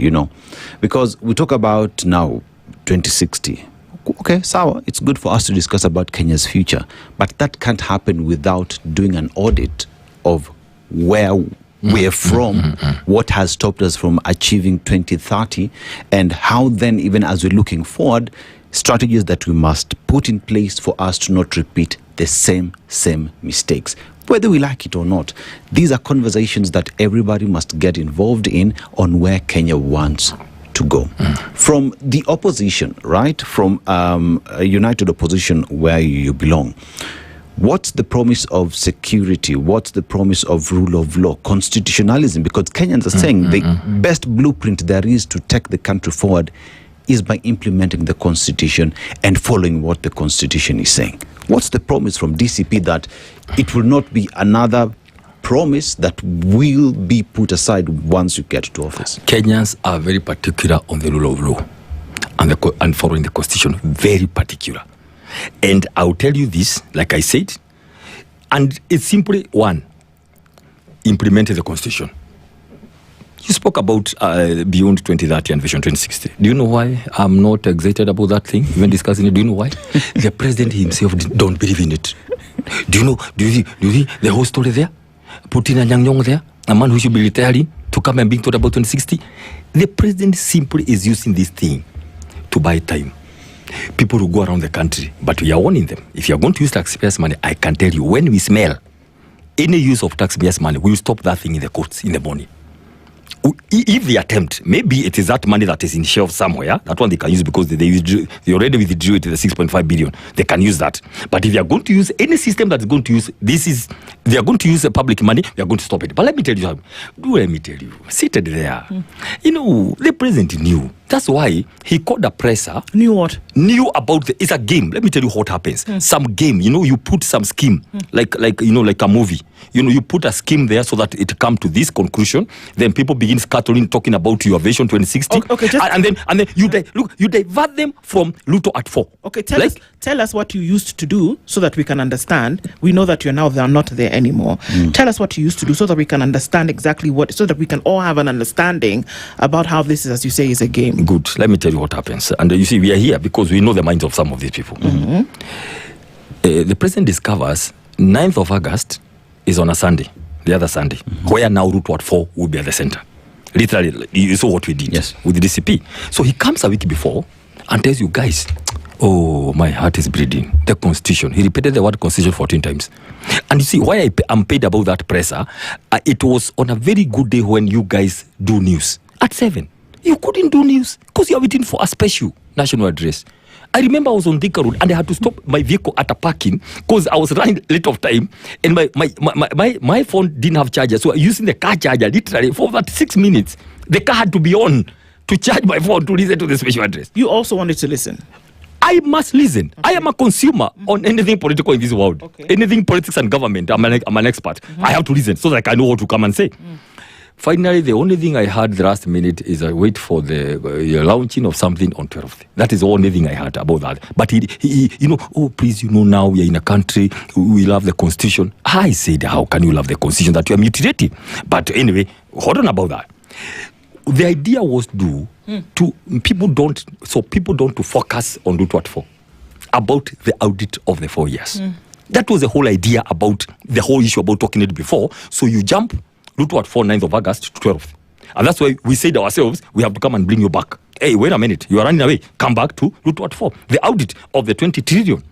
Speaker 18: Because we talk about now 2060. Okay, sawa, it's good for us to discuss about Kenya's future, but that can't happen without doing an audit of where we're from, what has stopped us from achieving 2030, and how then, even as we're looking forward, strategies that we must put in place for us to not repeat the same mistakes, whether we like it or not. These are conversations that everybody must get involved in on where Kenya wants to go. From the opposition, right? From a united opposition where you belong. What's the promise of security? What's the promise of rule of law, constitutionalism? Because Kenyans are saying the best blueprint there is to take the country forward is by implementing the constitution and following what the constitution is saying. What's the promise from DCP that it will not be another promise that will be put aside once you get to office?
Speaker 4: Kenyans are very particular on the rule of law and following the constitution, very particular. And I'll tell you this, like I said, and it's simply one, implement the constitution. You spoke about beyond 2030 and Vision 2060. Do you know why I'm not excited about that thing, even discussing it? Do you know why? The president himself don't believe in it. Do you see the whole story there? Putting a young there, a man who should be retiring, to come and being taught about 2060. The president simply is using this thing to buy time. People who go around the country, but we are warning them. If you are going to use taxpayers' money, I can tell you, when we smell any use of taxpayers' money, we will stop that thing in the courts in the morning. If they attempt, maybe it is that money that is in shelf somewhere, that one they can use because they already withdrew it to the 6.5 billion. They can use that. But if they are going to use any system that is going to use, they are going to use the public money, we are going to stop it. But let me tell you, seated there, the president knew. That's why he called the presser.
Speaker 9: Knew what?
Speaker 4: Knew about it's a game. Let me tell you what happens. Some game, you put some scheme, like a movie. You put a scheme there so that it come to this conclusion. Then people begin scattering, talking about your Vision 2060.
Speaker 9: Okay,
Speaker 4: and then you divert them from Ruto at 4.
Speaker 9: Okay, tell us what you used to do so that we can understand. We know that you're not there anymore. Tell us what you used to do so that we can understand exactly so that we can all have an understanding about how this is, as you say, is a game.
Speaker 4: Good. Let me tell you what happens. And you see, we are here because we know the minds of some of these people. The president discovers 9th of August is on a Sunday, the other Sunday, where now Ruto at 4 will be at the center. Literally, you saw what we did with the DCP. So he comes a week before and tells you, guys, oh, my heart is bleeding. The constitution. He repeated the word constitution 14 times. And you see, why I'm paid about that presser, it was on a very good day when you guys do news. At 7. You couldn't do news because you are waiting for a special national address. I remember I was on Thika Road and I had to stop my vehicle at a parking because I was running late of time and my phone didn't have charger. So I was using the car charger literally for that 6 minutes. The car had to be on to charge my phone to listen to the special address.
Speaker 9: You also wanted to listen?
Speaker 4: I must listen. Okay. I am a consumer on anything political in this world. Okay. Anything politics and government, I'm an expert. I have to listen so that I know what to come and say. Finally, the only thing I heard the last minute is I wait for the launching of something on 12th. That is the only thing I heard about that. But he please, now we are in a country, we love the constitution. I said, how can you love the constitution that you are mutilating? But anyway, hold on about that. The idea was people don't to focus on Ruto at 4, about the audit of the 4 years. That was the whole idea about the whole issue about talking it before. So you jump Ruto at 4, 9th of August to 12th. And that's why we said ourselves, we have to come and bring you back. Hey, wait a minute. You are running away. Come back to Ruto at 4. The audit of the 20 trillion.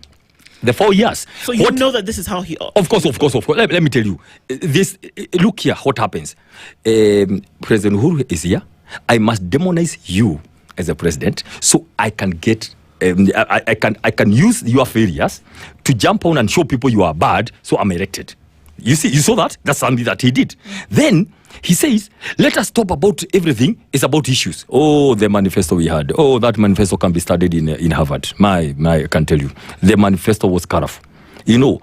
Speaker 4: The 4 years.
Speaker 9: So you know that this is how he...
Speaker 4: Of course. Let me tell you. This. Look here, what happens. President Uhuru is here. I must demonize you as a president so I can get... I can use your failures to jump on and show people you are bad, so I'm elected. You saw that? That's something that he did. Then he says, let us talk about everything. It's about issues. Oh, the manifesto we had. Oh, that manifesto can be studied in Harvard. I can tell you. The manifesto was colorful. 1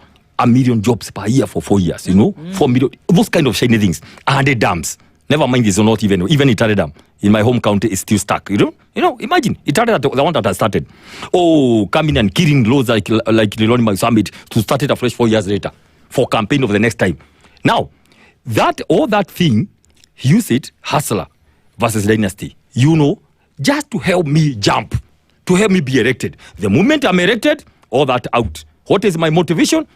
Speaker 4: million jobs per year for 4 years, 4 million. Those kind of shiny things. 100 dams. Never mind, this is not even Itare Dam. In my home county, it's still stuck. Imagine Itare, the one that has started. Oh, coming and killing laws like Liloni Summit to start it afresh 4 years later for campaign of the next time. Now, all that thing, use it, hustler versus dynasty. Just to help me jump, to help me be elected. The moment I'm elected, all that out. What is my motivation?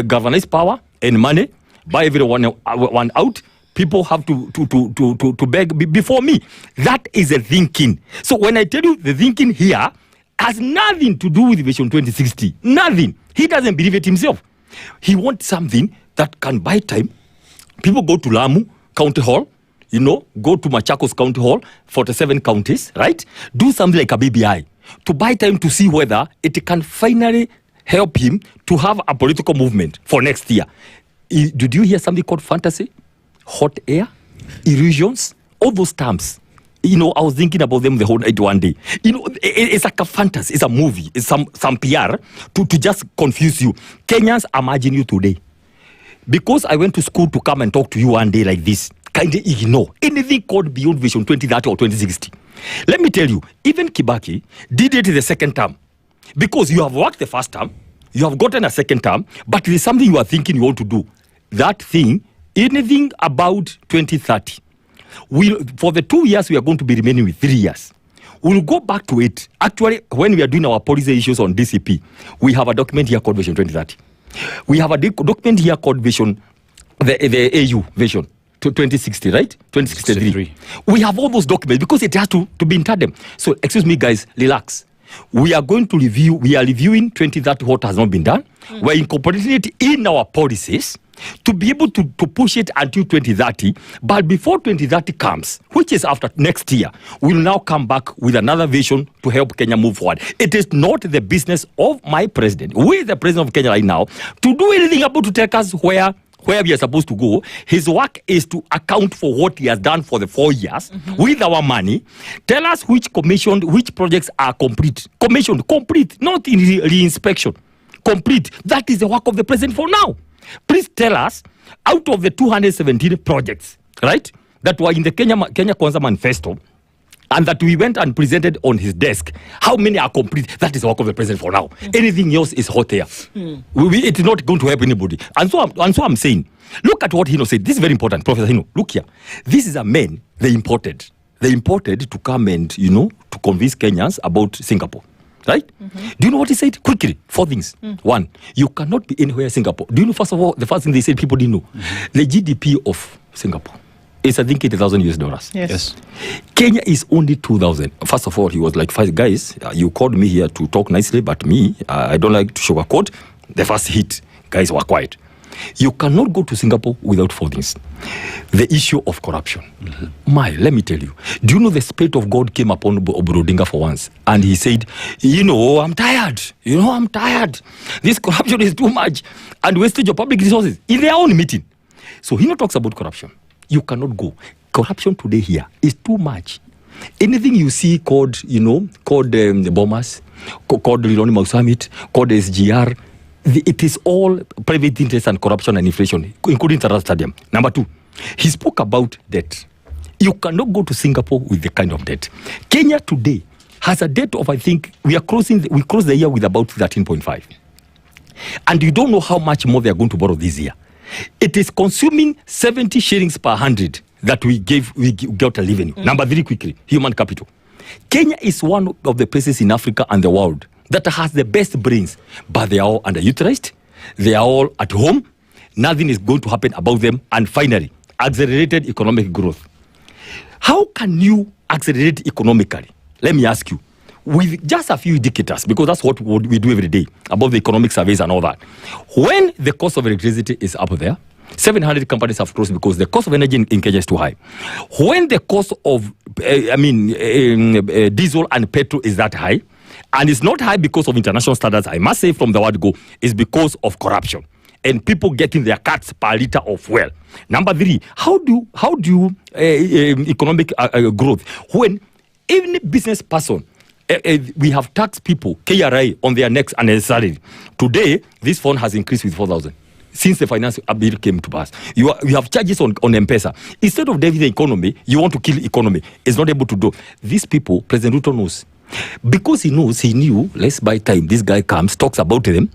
Speaker 4: Governance power and money. Buy everyone one out. People have to beg before me. That is a thinking. So when I tell you the thinking here has nothing to do with Vision 2060. Nothing. He doesn't believe it himself. He wants something that can buy time. People go to Lamu County Hall, go to Machakos County Hall, 47 counties, right? Do something like a BBI to buy time to see whether it can finally help him to have a political movement for next year. Did you hear something called fantasy? Hot air, illusions, all those terms. I was thinking about them the whole night one day. It's like a fantasy, it's a movie, it's some PR to just confuse you. Kenyans, imagine you today. Because I went to school to come and talk to you one day like this, kind of ignore anything called beyond Vision 2030 or 2060. Let me tell you, even Kibaki did it the second term. Because you have worked the first term, you have gotten a second term, but there is something you are thinking you want to do. That thing, anything about 2030, for the 2 years we are going to be remaining with 3 years. We'll go back to it. Actually, when we are doing our policy issues on DCP, we have a document here called Vision 2030. We have a document here called Vision, the AU Vision 2060, right? 2063. We have all those documents because it has to be in tandem. So, excuse me, guys, relax. We are going to review, we are reviewing 2030 what has not been done. We're incorporating it in our policies to be able to push it until 2030. But before 2030 comes, which is after next year, we'll now come back with another vision to help Kenya move forward. It is not the business of my president, who is the president of Kenya right now, to do anything about to take us where we are supposed to go. His work is to account for what he has done for the 4 years with our money. Tell us which projects are complete. Commissioned, complete, not in re-inspection. Complete. That is the work of the president for now. Please tell us, out of the 217 projects, right, that were in the Kenya Kwanza manifesto, and that we went and presented on his desk, how many are complete? That is the work of the president for now. Anything else is hot air. It is not going to help anybody. And so I'm saying, look at what Hino said. This is very important, Professor Hino. Look here. This is a man they imported. They imported to come and, to convince Kenyans about Singapore. Right? Do you know what he said? Quickly, 4 things. 1, you cannot be anywhere in Singapore. Do you know, first of all, the first thing they said people didn't know? The GDP of Singapore is, I think, $80,000. Yes. Kenya is only 2,000. First of all, he was like, 5 guys, you called me here to talk nicely, but me, I don't like to sugarcoat. The first hit, guys were quiet. You cannot go to Singapore without 4 things. The issue of corruption. Let me tell you. Do you know the Spirit of God came upon Obrodinga for once? And he said, I'm tired. I'm tired. This corruption is too much. And wastage of public resources in their own meeting. So he talks about corruption. You cannot go. Corruption today here is too much. Anything you see called the bombers, called the Liloni Summit, called the SGR, it is all private interest and corruption and inflation, including Tara Stadium. Number 2, he spoke about debt. You cannot go to Singapore with the kind of debt. Kenya today has a debt of, I think, we close the year with about 13.5. And you don't know how much more they are going to borrow this year. It is consuming 70 shillings per 100 that we got a revenue. Number 3, quickly, human capital. Kenya is one of the places in Africa and the world that has the best brains, but they are all underutilized. They are all at home. Nothing is going to happen about them. And finally, accelerated economic growth. How can you accelerate economically? Let me ask you. with just a few indicators, because that's what we do every day, about the economic surveys and all that. When the cost of electricity is up there, 700 companies have closed because the cost of energy in Kenya is too high. When the cost of, diesel and petrol is that high, and it's not high because of international standards, I must say from the word go, it's because of corruption and people getting their cuts per liter of fuel. Number 3, how do you economic growth when even business person, we have taxed people KRA on their necks unnecessarily. Today, this fund has increased with 4,000. Since the finance bill came to pass, you have charges on M-Pesa. Instead of driving the economy, you want to kill economy. It's not able to do. These people, President Ruto knows. Because he knew, let's buy time. This guy comes, talks about them.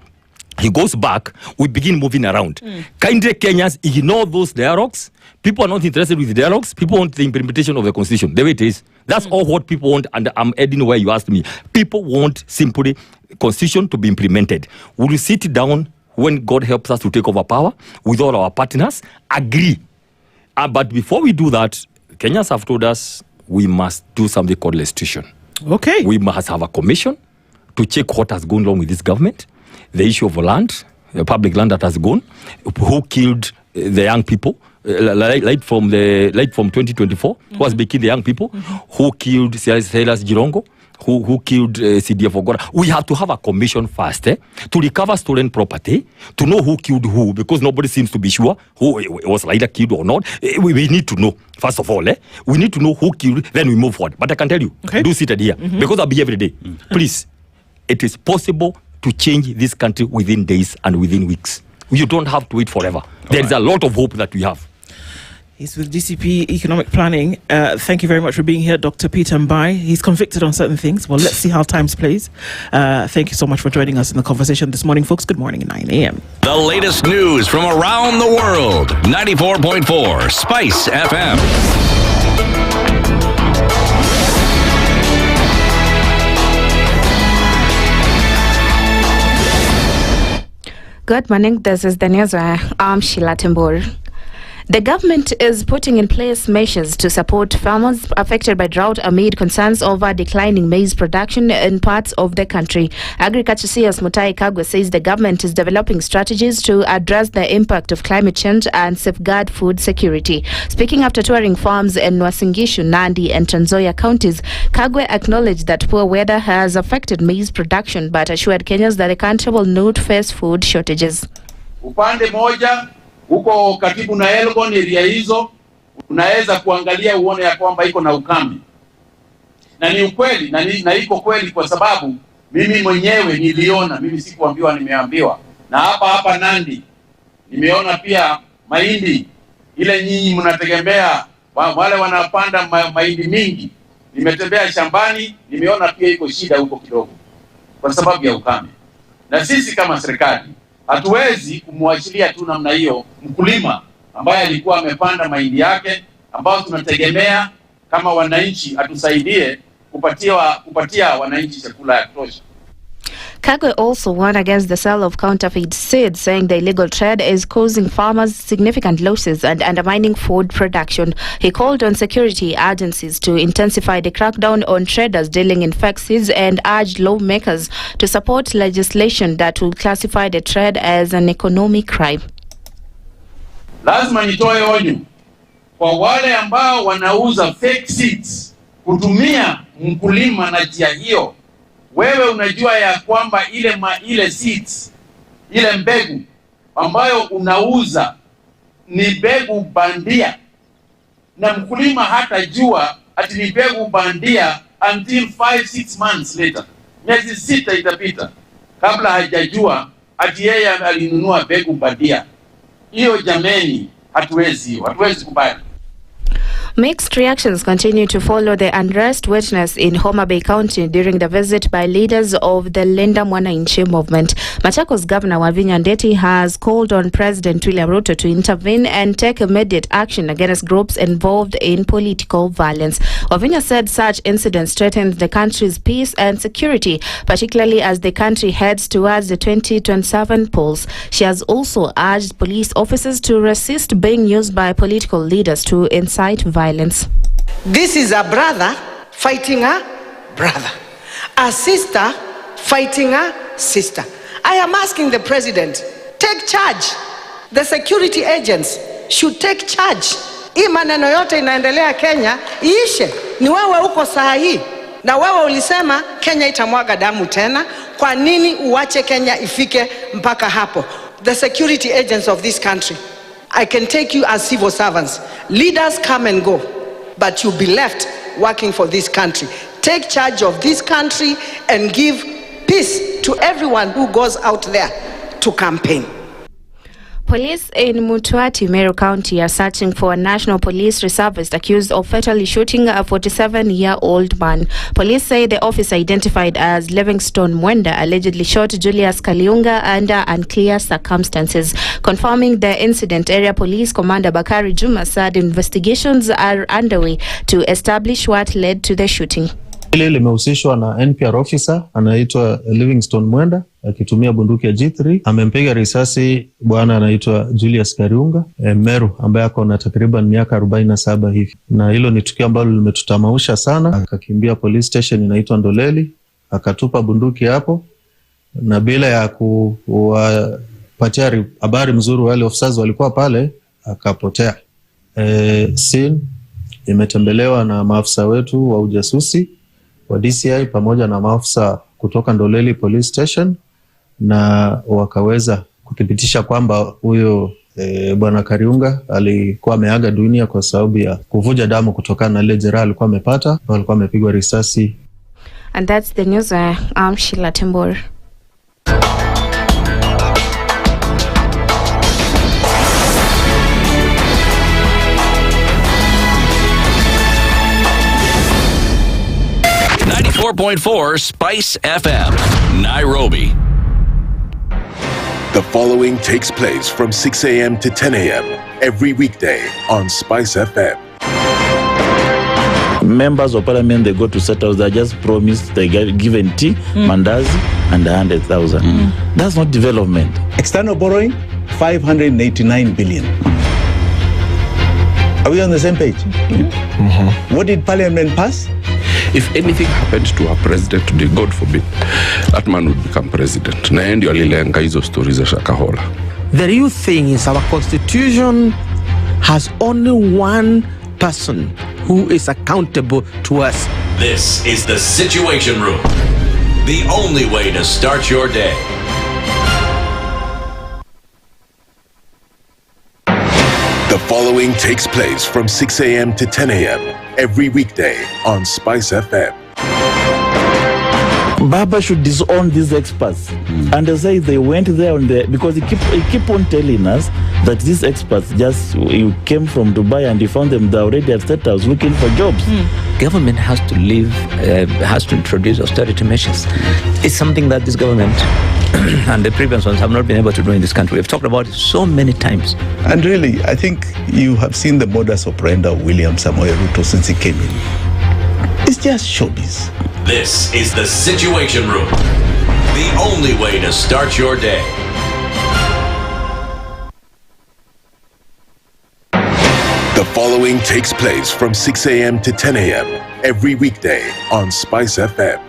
Speaker 4: He goes back, we begin moving around. Kindly Kenyans ignore those dialogues. People are not interested with the dialogues. People want the implementation of the constitution, the way it is. That's all what people want, and I'm adding where you asked me. People want simply constitution to be implemented. Will you sit down when God helps us to take over power with all our partners, agree? But before we do that, Kenyans have told us we must do something called restitution.
Speaker 9: Okay.
Speaker 4: We must have a commission to check what has gone wrong with this government, the issue of land, the public land that has gone, who killed the young people, right from 2024, who was making the young people, who killed Silas Jirongo, who killed CDF Ogora. We have to have a commission first to recover stolen property, to know who killed who, because nobody seems to be sure who was either killed or not. We need to know, first of all. We need to know who killed, then we move forward. But I can tell you, do sit here, because I'll be every day. Please, it is possible to change this country within days and within weeks. You don't have to wait forever. There is a lot of hope that we have.
Speaker 9: He's with DCP Economic Planning. Thank you very much for being here, Dr. Peter Ambay. He's convicted on certain things. Well, let's see how times plays. Thank you so much for joining us in the conversation this morning, folks. Good morning at 9 a.m.
Speaker 2: The latest news from around the world. 94.4 Spice FM.
Speaker 1: Good morning. This is the news. I'm Sheila Tembur. The government is putting in place measures to support farmers affected by drought amid concerns over declining maize production in parts of the country. Agriculture CS Peter Kagwanja says the government is developing strategies to address the impact of climate change and safeguard food security. Speaking after touring farms in Uasin Gishu, Nandi and Trans Nzoia counties, Kagwanja acknowledged that poor weather has affected maize production but assured Kenyans that the country will not face food shortages.
Speaker 7: Upande moja huko katibu na Elgon area hizo unaweza kuangalia uone ya kwamba iko na ukame. Na ni ukweli na iko kweli kwa sababu mimi mwenyewe niliona, mimi sikuambiwa, nimeambiwa. Na hapa Nandi nimeona pia mahindi ile nyinyi mnategemea wale wanapanda mahindi mingi. Nimetembea shambani, nimeona pia iko shida huko kidogo kwa sababu ya ukame. Na sisi kama serikali hatuwezi kumwachilia tu namna hiyo mkulima ambaye alikuwa amepanda mahindi yake, ambao tunategemea kama wananchi atusaidie kupatia wananchi chakula ya kutosha.
Speaker 1: Kagwanja also warned against the sale of counterfeit seeds, saying the illegal trade is causing farmers significant losses and undermining food production. He called on security agencies to intensify the crackdown on traders dealing in fake seeds and urged lawmakers to support legislation that will classify the trade as an economic crime.
Speaker 7: Lazima nitoe onyo kwa wale ambao wanauza fake seeds kutumia mkulima na njia hiyo. Wewe unajua ya kwamba ile seeds, ile mbegu ambayo unauza ni mbegu bandia, na mkulima hatajua ati ni mbegu bandia until 5-6 months later. Miezi 6 itapita kabla hajajua ati yeye alinunua mbegu bandia. Hiyo jameni, hatuwezi kubali.
Speaker 1: Mixed reactions continue to follow the unrest witnessed in Homa Bay County during the visit by leaders of the Linda Mwananchi movement. Machakos Governor Wavinya Ndeti has called on President William Ruto to intervene and take immediate action against groups involved in political violence. Wavinya said such incidents threaten the country's peace and security, particularly as the country heads towards the 2027 polls. She has also urged police officers to resist being used by political leaders to incite violence.
Speaker 8: This is a brother fighting a brother. a sister fighting a sister. I am asking the president, take charge. The security agents should take charge. Hii maneno yote inaendelea Kenya iishe. Ni wewe uko saa hii na wewe ulisema Kenya itamwaga damu tena. Kwa nini uache Kenya ifike mpaka hapo? The security agents of this country, I can take you as civil servants. Leaders come and go, but you'll be left working for this country. Take charge of this country and give peace to everyone who goes out there to campaign.
Speaker 1: Police in Mutanu, Meru County are searching for a national police reservist accused of fatally shooting a 47-year-old man. Police say the officer identified as Livingstone Mwenda allegedly shot Julius Kaliunga under unclear circumstances. Confirming the incident, Area Police Commander Bakari Juma said investigations are underway to establish what led to the shooting.
Speaker 10: Ile limehusishwa na NPR officer anaitwa Livingstone Mwenda akitumia bunduki ya G3. Amempiga risasi bwana anaitwa Julius Kaliunga Meru ambaye ako na takriban miaka 47 hivi. Na hilo ni tukio ambalo limetutamausha sana. Akakimbia police station inaitwa Ndoleli, akatupa bunduki hapo na bila ya kuwapatia habari mzuri wale officers walikuwa pale akapotea. Scene imetembelewa na maafisa wetu wa ujasusi wa DCI pamoja na maafisa kutoka Ndoleli Police Station na wakaweza kuthibitisha kwamba huyo bwana Kaliunga alikuwa ameaga dunia kwa sababu ya kuvuja damu kutokana na ile jeraha alikuwa amepata, alikuwa amepigwa risasi.
Speaker 1: And that's the news. I'm Sheila Tembor.
Speaker 2: Spice FM, Nairobi.
Speaker 3: The following takes place from 6 a.m. to 10 a.m. every weekday on Spice FM.
Speaker 12: Members of parliament, they go to set house, they just promised they get given tea, mandazi, and 100,000. That's not development.
Speaker 13: External borrowing, 589 billion. Are we on the same page? What did parliament pass?
Speaker 26: If anything happened to our president today, God forbid, that man would become president. Na ndio alilenga hizo stories za Shakahola.
Speaker 16: The real thing is our constitution has only one person who is accountable to us.
Speaker 2: This is the Situation Room. The only way to start your day.
Speaker 3: The following takes place from 6 a.m. to 10 a.m. every weekday on Spice FM.
Speaker 12: Baba should disown these experts and they say they went there on the, because he keep on telling us that these experts just you came from Dubai and you found them there already at State House looking for jobs.
Speaker 11: Government has to has to introduce austerity measures. It's something that this government and the previous ones have not been able to do in this country. We've talked about it so many times.
Speaker 13: And really, I think you have seen the modus operandi of William Samoei Ruto since he came in. It's just showbiz.
Speaker 2: This is the Situation Room. The only way to start your day.
Speaker 3: The following takes place from 6 a.m. to 10 a.m. every weekday on Spice FM.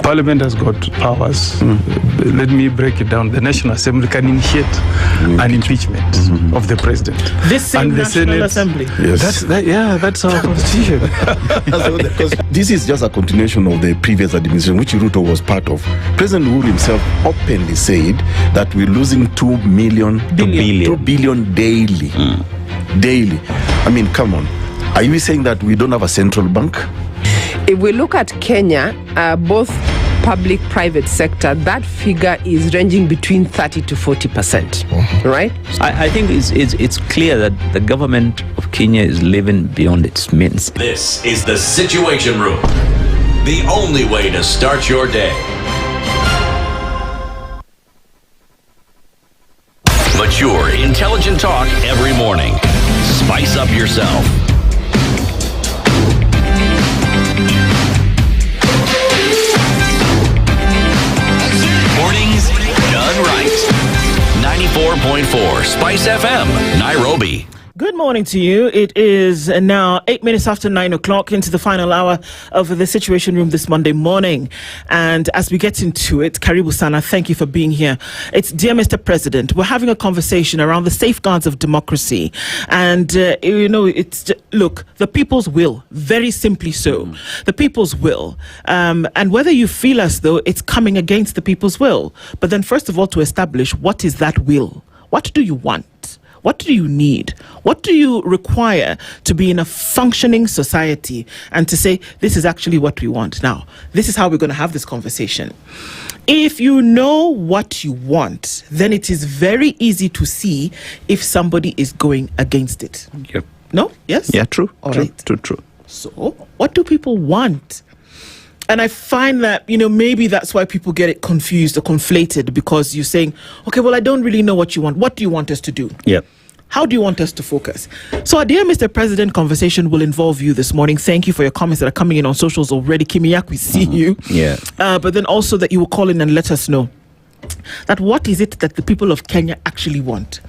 Speaker 17: Parliament has got powers. Let me break it down. The National Assembly can initiate an impeachment of the president.
Speaker 9: This same
Speaker 17: and the
Speaker 9: National
Speaker 17: Senate,
Speaker 9: Assembly.
Speaker 17: Yes. That's our constitution.
Speaker 6: Because this is just a continuation of the previous administration, which Ruto was part of. President Uhuru himself openly said that we're losing 2 billion daily. Daily. I mean, come on. Are you saying that we don't have a central bank?
Speaker 29: If we look at Kenya, both public-private sector, that figure is ranging between 30 to 40%, right?
Speaker 11: I think it's clear that the government of Kenya is living beyond its means.
Speaker 2: This is the Situation Room. The only way to start your day. Mature, intelligent talk every morning. Spice up yourself. Mornings done right. 94.4 Spice FM, Nairobi.
Speaker 9: Good morning to you. It is now 8 minutes after 9 o'clock into the final hour of the Situation Room this Monday morning. And as we get into it, Karibu Sana, thank you for being here. It's Dear Mr. President, we're having a conversation around the safeguards of democracy. And, look, the people's will, very simply so. The people's will. And whether you feel as though it's coming against the people's will. But then first of all, to establish what is that will? What do you want? What do you need? What do you require to be in a functioning society and to say, this is actually what we want? Now, this is how we're going to have this conversation. If you know what you want, then it is very easy to see if somebody is going against it.
Speaker 18: Yep.
Speaker 9: No? Yes?
Speaker 18: Yeah, true.
Speaker 9: All
Speaker 18: true,
Speaker 9: right.
Speaker 18: True.
Speaker 9: So, what do people want? And I find that, maybe that's why people get it confused or conflated, because you're saying, okay, well, I don't really know what you want. What do you want us to do?
Speaker 18: Yeah.
Speaker 9: How do you want us to focus? So our Dear Mr. President conversation will involve you this morning. Thank you for your comments that are coming in on socials already. Kimiyak, we see you.
Speaker 18: Yeah.
Speaker 9: But then also that you will call in and let us know that what is it that the people of Kenya actually want.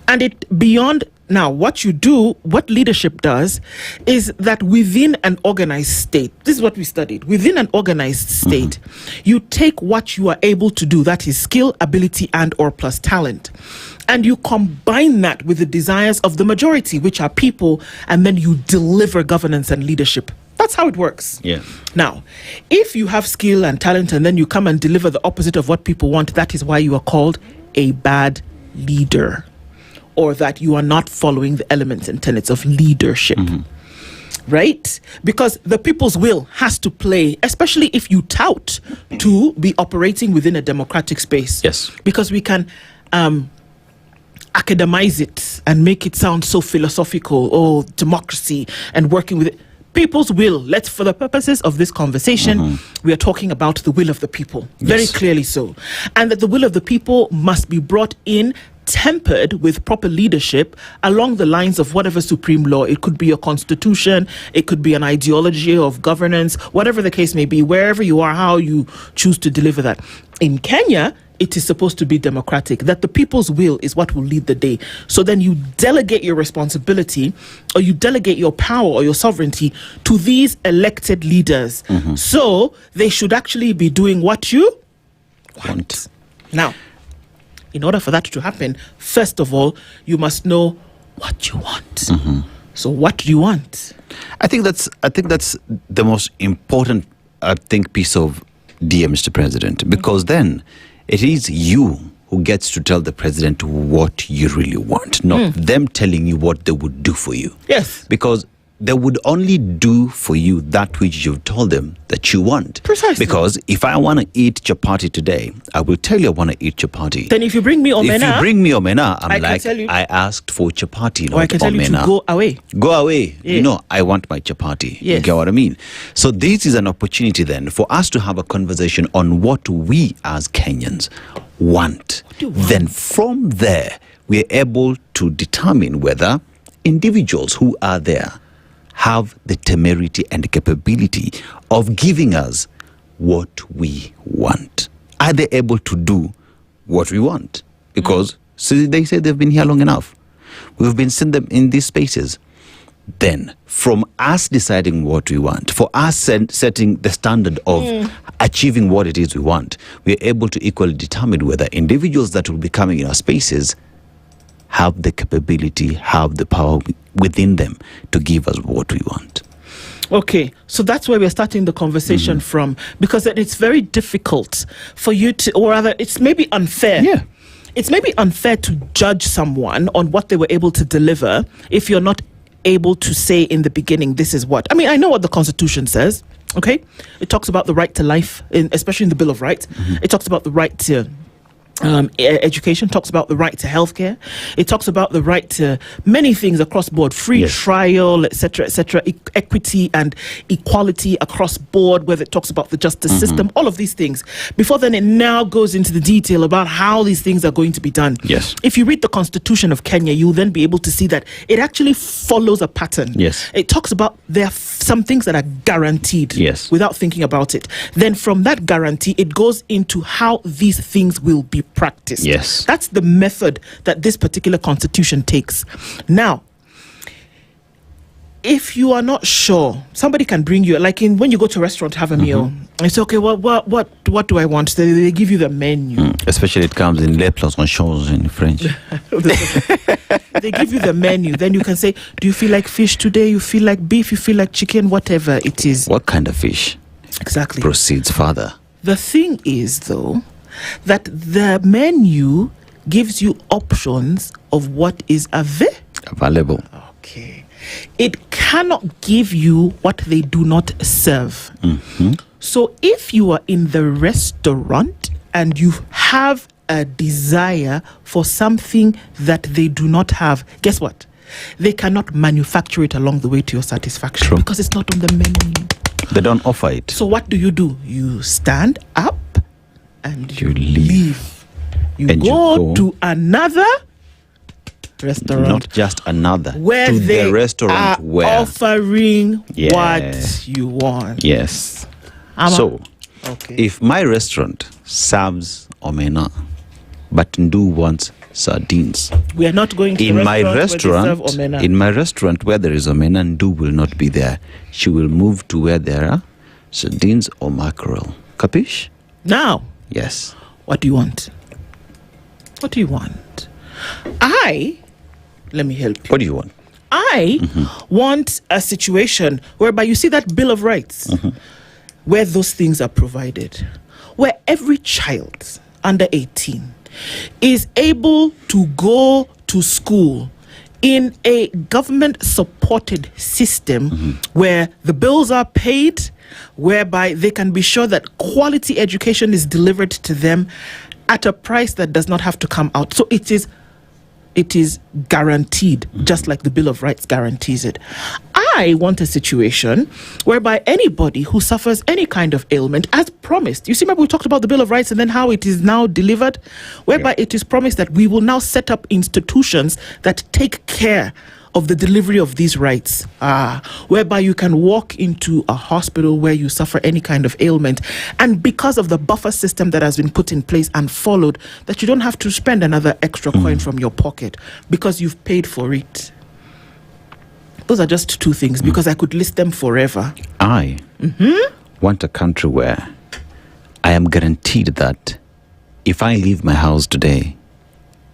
Speaker 9: And it beyond now, what you do, what leadership does, is that within an organized state, this is what we studied, within an organized state, you take what you are able to do, that is skill, ability, and or plus talent, and you combine that with the desires of the majority, which are people, and then you deliver governance and leadership. That's how it works.
Speaker 18: Yeah.
Speaker 9: Now, if you have skill and talent and then you come and deliver the opposite of what people want, that is why you are called a bad leader, or that you are not following the elements and tenets of leadership. Right? Because the people's will has to play, especially if you tout to be operating within a democratic space.
Speaker 18: Yes.
Speaker 9: Because we can academize it and make it sound so philosophical, democracy and working with it. People's will, for the purposes of this conversation, we are talking about the will of the people, very clearly so. And that the will of the people must be brought in, tempered with proper leadership along the lines of whatever supreme law. It could be a constitution, it could be an ideology of governance, whatever the case may be, wherever you are, how you choose to deliver that. In Kenya, it is supposed to be democratic, that the people's will is what will lead the day. So then you delegate your responsibility, or you delegate your power or your sovereignty to these elected leaders. So they should actually be doing what you want. Now, in order for that to happen, first of all, you must know what you want. So what do you want?
Speaker 18: I think that's the most important piece of Dear Mr. President, because then it is you who gets to tell the president what you really want, not them telling you what they would do for you.
Speaker 9: Yes.
Speaker 18: Because they would only do for you that which you've told them that you want.
Speaker 9: Precisely.
Speaker 18: Because if I want to eat chapati today, I will tell you I want to eat chapati.
Speaker 9: Then if you bring me omena,
Speaker 18: I asked for chapati,
Speaker 9: or I can tell you to go away.
Speaker 18: Go away.
Speaker 9: Yeah.
Speaker 18: I want my chapati.
Speaker 9: Yes.
Speaker 18: You get what I mean? So this is an opportunity then for us to have a conversation on what we as Kenyans want. Then from there, we're able to determine whether individuals who are there have the temerity and capability of giving us what we want. Are they able to do what we want? Because they say they've been here long enough. We've been seeing them in these spaces. Then, from us deciding what we want, for us setting the standard of achieving what it is we want, we're able to equally determine whether individuals that will be coming in our spaces have the capability, have the power within them to give us what we want.
Speaker 9: Okay, so that's where we're starting the conversation from, because it's very difficult for you to, or rather, it's maybe unfair.
Speaker 18: Yeah.
Speaker 9: It's maybe unfair to judge someone on what they were able to deliver if you're not able to say in the beginning, this is what. I mean, I know what the Constitution says, okay? It talks about the right to life, especially in the Bill of Rights. It talks about the right to education, talks about the right to healthcare. It talks about the right to many things across board, free trial, etc., equity and equality across board, whether it talks about the justice system, all of these things. Before then, it now goes into the detail about how these things are going to be done.
Speaker 18: Yes.
Speaker 9: If you read the Constitution of Kenya, you'll then be able to see that it actually follows a pattern.
Speaker 18: Yes.
Speaker 9: It talks about there are some things that are guaranteed.
Speaker 18: Yes.
Speaker 9: Without thinking about it. Then from that guarantee, it goes into how these things will be practiced.
Speaker 18: Yes.
Speaker 9: That's the method that this particular constitution takes. Now, if you are not sure, somebody can bring you, like when you go to a restaurant to have a meal, and say, okay, what do I want? They give you the menu.
Speaker 18: Especially it comes in les plats en choses in French.
Speaker 9: They give you the menu. Then you can say, do you feel like fish today? You feel like beef? You feel like chicken? Whatever it is.
Speaker 18: What kind of fish?
Speaker 9: Exactly.
Speaker 18: Proceeds further.
Speaker 9: The thing is, though, that the menu gives you options of what is
Speaker 18: available.
Speaker 9: Okay. It cannot give you what they do not serve. So if you are in the restaurant and you have a desire for something that they do not have, guess what? They cannot manufacture it along the way to your satisfaction because it's not on the menu.
Speaker 18: They don't offer it.
Speaker 9: So what do? You stand up and you leave. You go to another restaurant.
Speaker 18: Not just another.
Speaker 9: Where
Speaker 18: to
Speaker 9: they
Speaker 18: the restaurant
Speaker 9: are
Speaker 18: where
Speaker 9: offering what you want.
Speaker 18: Yes.
Speaker 9: Okay.
Speaker 18: If my restaurant serves omena, but Nduh wants sardines,
Speaker 9: we are not going to
Speaker 18: in my
Speaker 9: restaurant
Speaker 18: restaurant.
Speaker 9: Where they serve omena.
Speaker 18: In my restaurant where there is omena, Nduh will not be there. She will move to where there are sardines or mackerel. Capish?
Speaker 9: Now.
Speaker 18: Yes.
Speaker 9: What do you want? What do you want? Let me help you.
Speaker 18: What do you want?
Speaker 9: I want a situation whereby you see that Bill of Rights, where those things are provided, where every child under 18 is able to go to school in a government-supported system where the bills are paid, whereby they can be sure that quality education is delivered to them at a price that does not have to come out. So it is guaranteed, just like the Bill of Rights guarantees it. I want a situation whereby anybody who suffers any kind of ailment, as promised, you see, remember we talked about the Bill of Rights and then how it is now delivered, whereby it is promised that we will now set up institutions that take care of the delivery of these rights, whereby you can walk into a hospital where you suffer any kind of ailment, and because of the buffer system that has been put in place and followed, that you don't have to spend another extra coin from your pocket because you've paid for it. Those are just two things, because I could list them forever.
Speaker 18: I want a country where I am guaranteed that if I leave my house today,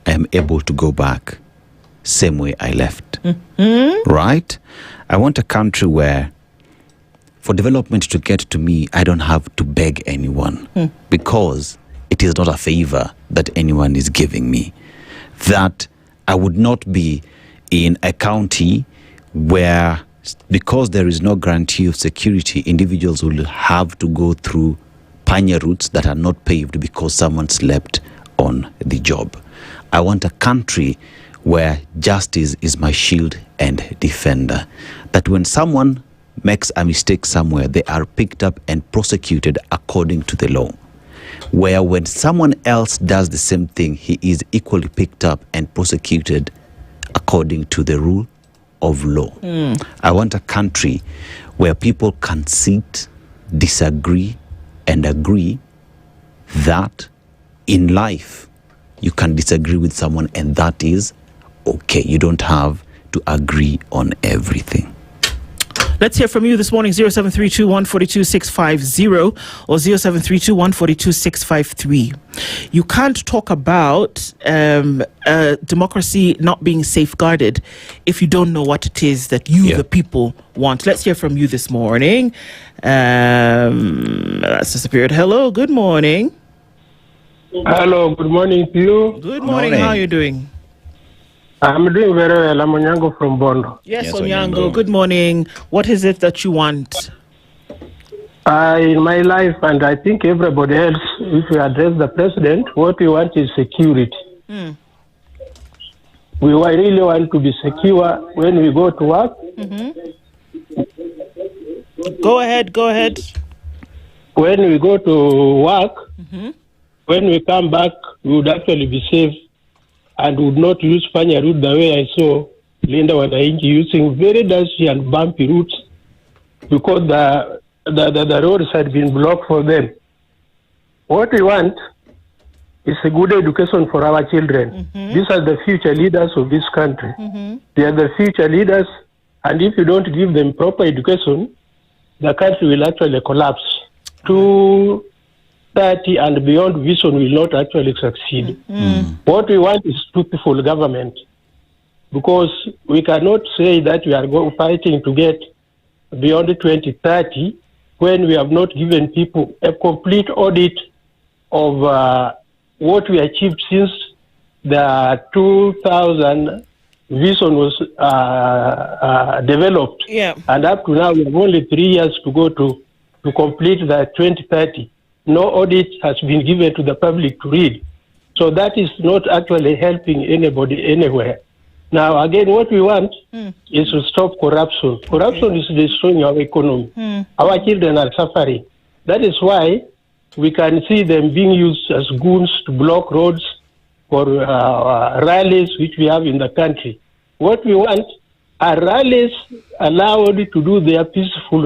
Speaker 18: I am able to go back same way I left. Right? I want a country where for development to get to me, I don't have to beg anyone because it is not a favor that anyone is giving me. That I would not be in a county where, because there is no guarantee of security, individuals will have to go through pioneer routes that are not paved because someone slept on the job. I want a country where justice is my shield and defender. That when someone makes a mistake somewhere, they are picked up and prosecuted according to the law. Where when someone else does the same thing, he is equally picked up and prosecuted according to the rule of law. I want a country where people can sit, disagree, and agree that in life you can disagree with someone and that is okay. You don't have to agree on everything.
Speaker 9: Let's hear from you this morning, 0732 142 650 or 0732 142 653. You can't talk about democracy not being safeguarded if you don't know what it is that you, the people, want. Let's hear from you this morning. That's disappeared. Hello, good morning.
Speaker 15: Hello, good morning to you.
Speaker 9: Good morning. How are you doing?
Speaker 15: I'm doing very well. I'm Onyango from Bondo.
Speaker 9: Yes, Onyango. Good morning. What is it that you want?
Speaker 15: In my life, and I think everybody else, if we address the president, what we want is security. We really want to be secure when we go to work.
Speaker 9: Go ahead.
Speaker 15: When we go to work, when we come back, we would actually be safe and would not use panya route the way I saw Linda Wanainchi using very dusty and bumpy routes because the roads had been blocked for them. What we want is a good education for our children. These are the future leaders of this country. They are the future leaders And if you don't give them proper education, the country will actually collapse. 2030 and beyond vision will not actually succeed. What we want is truthful government, because we cannot say that we are fighting to get beyond 2030 when we have not given people a complete audit of what we achieved since the 2000 vision was developed. And up to now, we have only 3 years to go to complete the 2030. No audit has been given to the public to read. So that is not actually helping anybody anywhere. Now, again, what we want is to stop corruption. Corruption is destroying our economy. Our children are suffering. That is why we can see them being used as goons to block roads for rallies which we have in the country. What we want are rallies allowed to do their peaceful,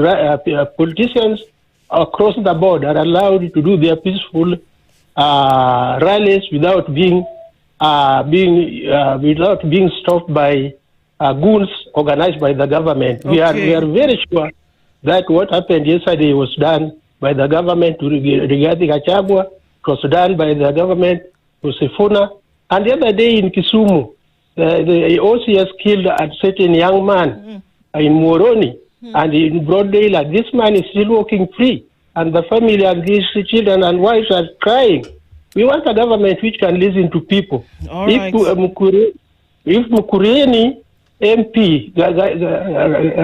Speaker 15: politicians across the board are allowed to do their peaceful rallies without being stopped by goons organized by the government. We are very sure that what happened yesterday was done by the government regarding Achagua. It was done by the government to Sifuna. And the other day in Kisumu, the OCS killed a certain young man in Moroni, and in broad daylight. This man is still walking free, and the family and his children and wives are crying. We want a government which can listen to people. If Mukureni MP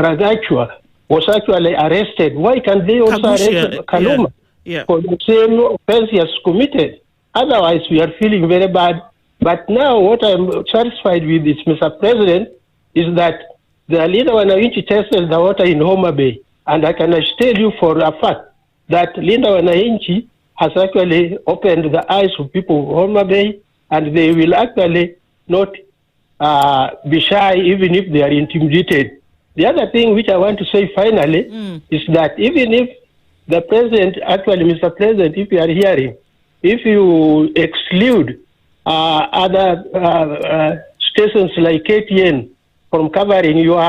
Speaker 15: Ragachua was actually arrested, why can't they also arrest Kaluma for the same offense he has committed? Otherwise, we are feeling very bad. But now what I'm satisfied with is, Mr. President, is that the leader Wananchi tested the water in Homa Bay. And I can tell you for a fact that Linda Wananchi has actually opened the eyes of people of Homa Bay, and they will actually not be shy even if they are intimidated. The other thing which I want to say finally is that even if the President, actually Mr. President, if you are hearing, if you exclude other stations like KTN from covering your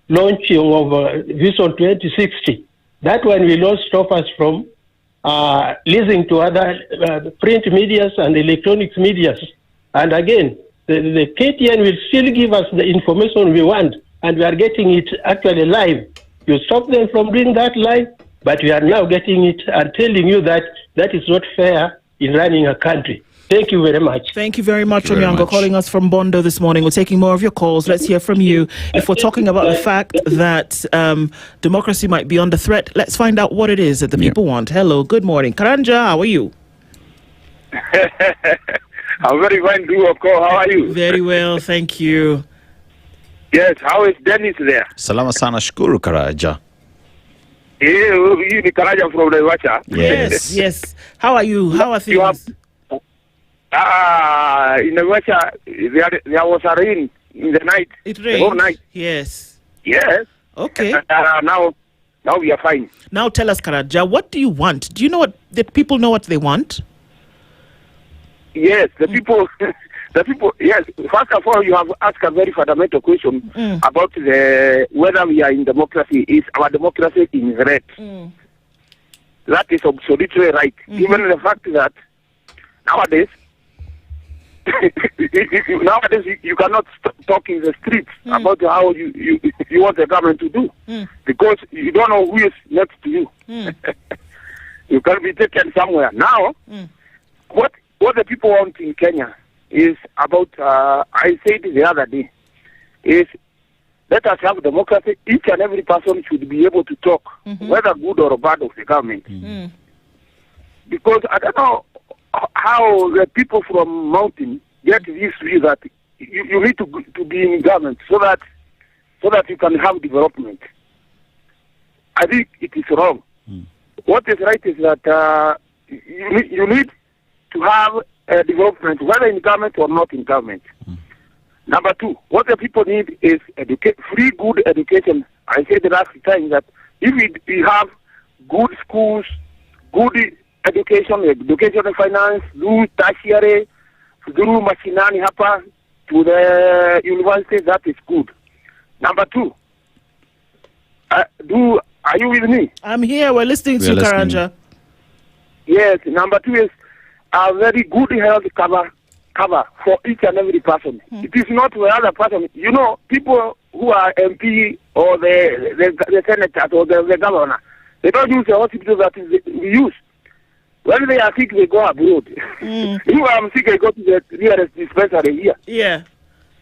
Speaker 15: launching of Vision 2060, that one will not stop us from listening to other print medias and electronic medias. And again, the KTN will still give us the information we want, and we are getting it actually live. You stop them from doing that live, but we are now getting it and telling you that that is not fair in running a country. Thank you very much.
Speaker 9: Thank you very much, Onyango, calling us from Bondo this morning. We're taking more of your calls. Let's hear from you. If we're talking about the fact that democracy might be under threat, let's find out what it is that the people want. Hello, good morning. Karanja, how are you?
Speaker 14: I'm very fine, Okoh. How are you?
Speaker 9: Very well, thank you.
Speaker 14: Yes, how is Dennis there?
Speaker 18: Salama sana, shukuru Karaja.
Speaker 14: You the Karaja from Naivasha?
Speaker 9: Yes. How are you? How are things?
Speaker 14: In Naivasha, there was a rain in the night.
Speaker 9: It rained?
Speaker 14: The whole night.
Speaker 9: Yes.
Speaker 14: Yes.
Speaker 9: Okay.
Speaker 14: Now we are fine.
Speaker 9: Now tell us, Karaja, what do you want? Do you know what the people know what they want?
Speaker 14: Yes, the people, yes. First of all, you have asked a very fundamental question about whether we are in democracy. Is our democracy in threat? That is absolutely right. Given the fact that nowadays, you cannot talk in the streets about how you want the government to do, because you don't know who is next to you. You can be taken somewhere. Now, what the people want in Kenya is about, I said the other day, is let us have democracy. Each and every person should be able to talk, whether good or bad of the government. Because I don't know how the people from mountain get this view that you need to be in government so that you can have development. I think it is wrong. What is right is that you need to have development, whether in government or not in government. Number two, what the people need is free, good education. I said the last time that if we have good schools, good education and finance, do tertiary, do machinani hapa to the university, that is good. Number two, are you with me?
Speaker 9: I'm here. We're listening to you, Karanja.
Speaker 14: Yes. Number two is a very good health cover for each and every person. It is not for other person. You know, people who are MP or the senator or the governor, they don't use the hospital that we use. When they are sick, they go abroad. If I'm sick, I go to the nearest dispensary here.
Speaker 9: Yeah.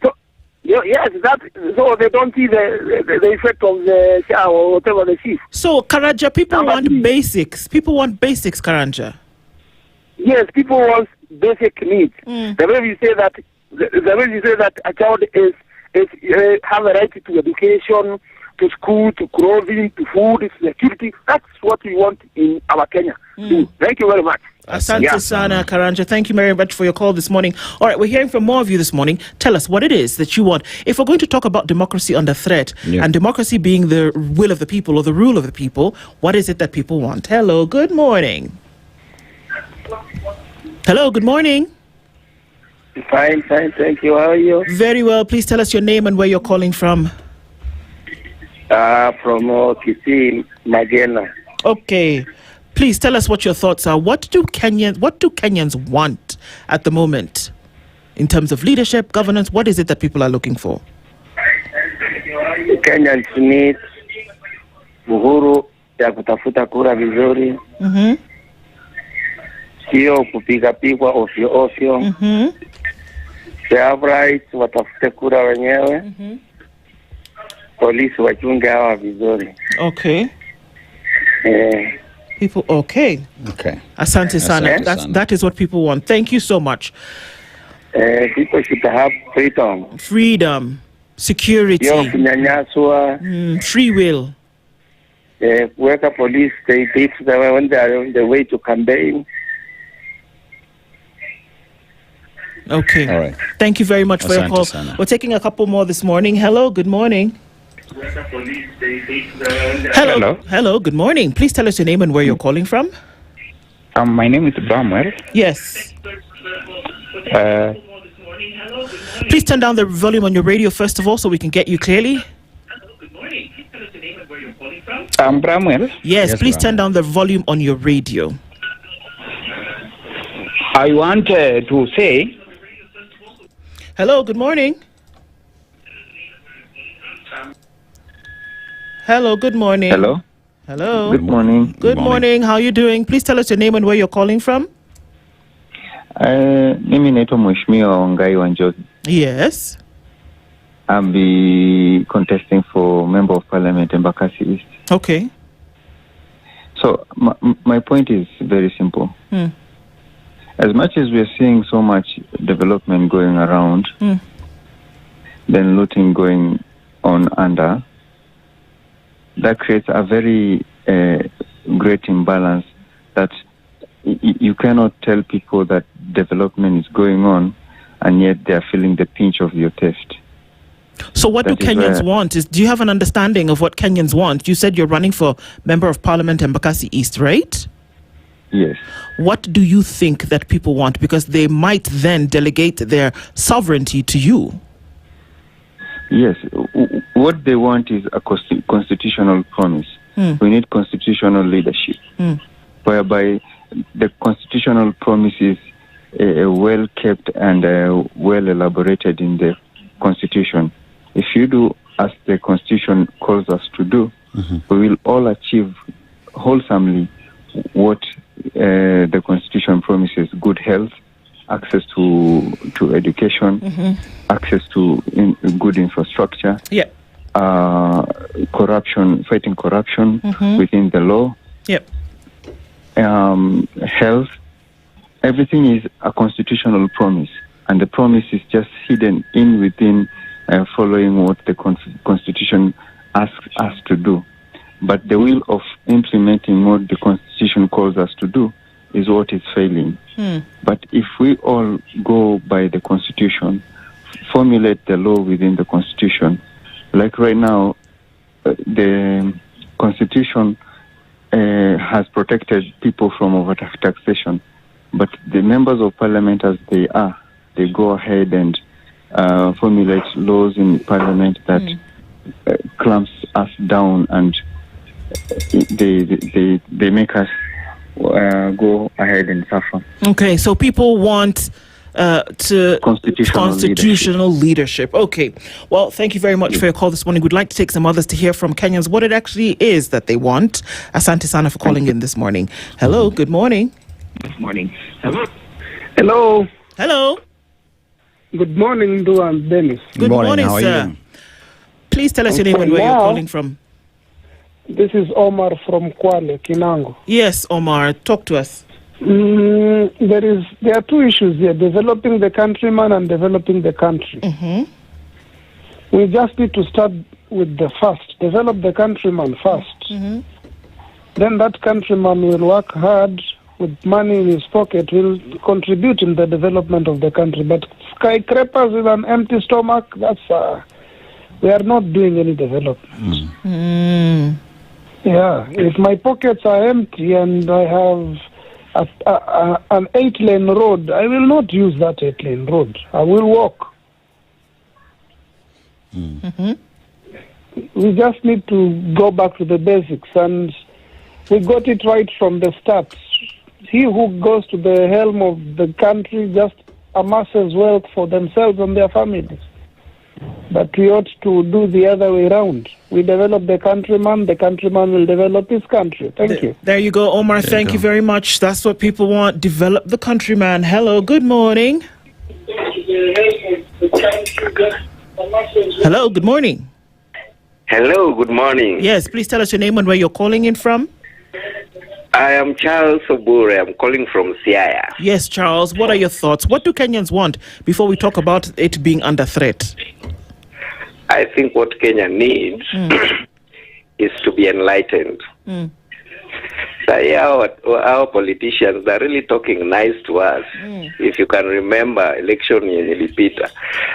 Speaker 14: So, yes, so they don't see the effect of the shower or whatever they see.
Speaker 9: So, Karanja, people want basics. People want basics, Karanja.
Speaker 14: Yes, people want basic needs. The way we say that a child is have a right to education, to school, to clothing, to food, to security. That's what we want in our Kenya. Thank you very much.
Speaker 9: Asante sana, Karanja. Thank you very much for your call this morning. All right, we're hearing from more of you this morning. Tell us what it is that you want. If we're going to talk about democracy under threat, and democracy being the will of the people or the rule of the people, what is it that people want? Hello, good morning. Hello, good morning.
Speaker 19: Fine, thank you. How are you?
Speaker 9: Very well. Please tell us your name and where you're calling from.
Speaker 19: From Kisii, Magena.
Speaker 9: Okay. Please tell us what your thoughts are. What do Kenyans want at the moment in terms of leadership, governance? What is it that people are looking for?
Speaker 19: Kenyans need uhuru ya kutafuta kura vizuri. Sio kupigapigwa ovyo. They have rights, watafute kura wenyewe. Polisi wachunge hawa vizuri.
Speaker 9: Okay. People, okay. Asante sana. That is what people want. Thank you so much.
Speaker 19: People should have freedom.
Speaker 9: Security. Free will.
Speaker 19: Worker police, they teach them when they are on the way to campaign.
Speaker 9: Okay.
Speaker 19: All right.
Speaker 9: Thank you very much for your call.
Speaker 19: Sana.
Speaker 9: We're taking a couple more this morning. Hello, good morning. Hello, good morning. Please tell us your name and where you're calling from.
Speaker 20: My name is Bramwell.
Speaker 9: Yes. Please turn down the volume on your radio first of all so we can get you clearly.
Speaker 20: Bramwell.
Speaker 9: Yes, please turn down the volume on your radio.
Speaker 20: I want to say...
Speaker 9: Hello, good morning. Hello, good morning. Hello.
Speaker 20: Good morning.
Speaker 9: Good morning. How are you doing? Please tell us your name and where you're calling from.
Speaker 20: Mimi naitwa Mheshimiwa Wangai Wanjozi.
Speaker 9: Yes.
Speaker 20: I'll be contesting for Member of Parliament in Embakasi East.
Speaker 9: Okay.
Speaker 20: So my point is very simple. As much as we're seeing so much development going around, then looting going on under, that creates a very great imbalance that you cannot tell people that development is going on and yet they are feeling the pinch of your theft.
Speaker 9: So what do Kenyans want? Do you have an understanding of what Kenyans want? You said you're running for Member of Parliament in Embakasi East, right?
Speaker 20: Yes.
Speaker 9: What do you think that people want? Because they might then delegate their sovereignty to you.
Speaker 20: Yes. What they want is a constitutional promise. We need constitutional leadership, whereby the constitutional promise is well kept and well elaborated in the Constitution. If you do as the Constitution calls us to do, we will all achieve wholesomely what the Constitution promises: good health, access to education, access to good infrastructure, corruption, fighting corruption within the law, health. Everything is a constitutional promise, and the promise is just hidden within following what the Constitution asks us to do. But the will of implementing what the Constitution calls us to do is what is failing. But if we all go by the Constitution, formulate the law within the Constitution, like right now, the Constitution has protected people from overtaxation, but the members of Parliament, as they are, they go ahead and formulate laws in Parliament that clamps us down, and they make us go ahead and suffer.
Speaker 9: Okay, so people want constitutional leadership. Okay, well, thank you very much for your call this morning. We'd like to take some others to hear from Kenyans what it actually is that they want. Asante sana for calling in this morning. Hello, good morning.
Speaker 4: Good morning. Hello.
Speaker 9: Hello.
Speaker 4: Good morning, Nduh and Dennis.
Speaker 9: Good morning, sir. Please tell us your name and where you're calling from.
Speaker 4: This is Omar from Kwale, Kinango.
Speaker 9: Yes, Omar, talk to us.
Speaker 4: There are two issues here: developing the countryman and developing the country. We just need to start with the first. Develop the countryman first. Then that countryman will work hard with money in his pocket, will contribute in the development of the country. But skyscrapers with an empty stomach, that's we are not doing any development. Yeah, if my pockets are empty and I have an 8-lane road, I will not use that 8-lane road. I will walk. We just need to go back to the basics, and we got it right from the start. He who goes to the helm of the country just amasses wealth for themselves and their families. But we ought to do the other way around. We develop the countryman will develop his country. Thank you.
Speaker 9: There you go, Omar. Thank you very much. That's what people want. Develop the countryman. Hello, good morning. Hello, good morning.
Speaker 5: Hello, good morning.
Speaker 9: Yes, please tell us your name and where you're calling in from.
Speaker 5: I am Charles Obure. I'm calling from Siaya.
Speaker 9: Yes, Charles, what are your thoughts? What do Kenyans want before we talk about it being under threat?
Speaker 5: I think what Kenya needs is to be enlightened. Our politicians are really talking nice to us. If you can remember election in Peter,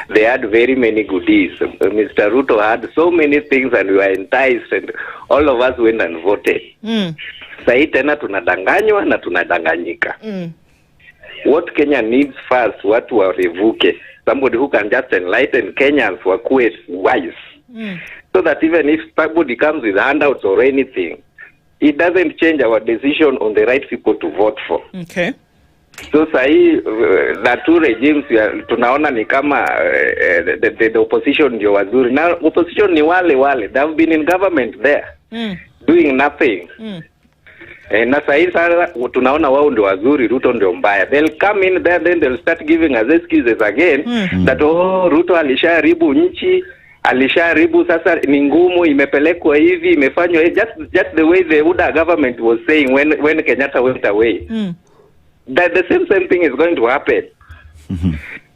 Speaker 5: they had very many goodies. Mr. Ruto had so many things and we were enticed and all of us went and voted. Sahi tena tunadanganywa na tunadanganyika. What Kenya needs first, watu warevuke. Somebody who can just enlighten Kenyans wakuwe wise. So that even if somebody comes with handouts or anything, it doesn't change our decision on the right people to vote for.
Speaker 9: Okay.
Speaker 5: So sahi the two regimes tunaona ni kama the opposition ndio wazuri. Na opposition ni wale. They have been in government there doing nothing. Na sahi sana tunaona wao ndio wazuri, Ruto ndio mbaya. They'll come in there, then they'll start giving us excuses again that Ruto alishaharibu nchi, alishaharibu sasa ni ngumu, imepelekwa hivi, imefanywa just the way the UDA government was saying when Kenyatta went away. That the same thing is going to happen.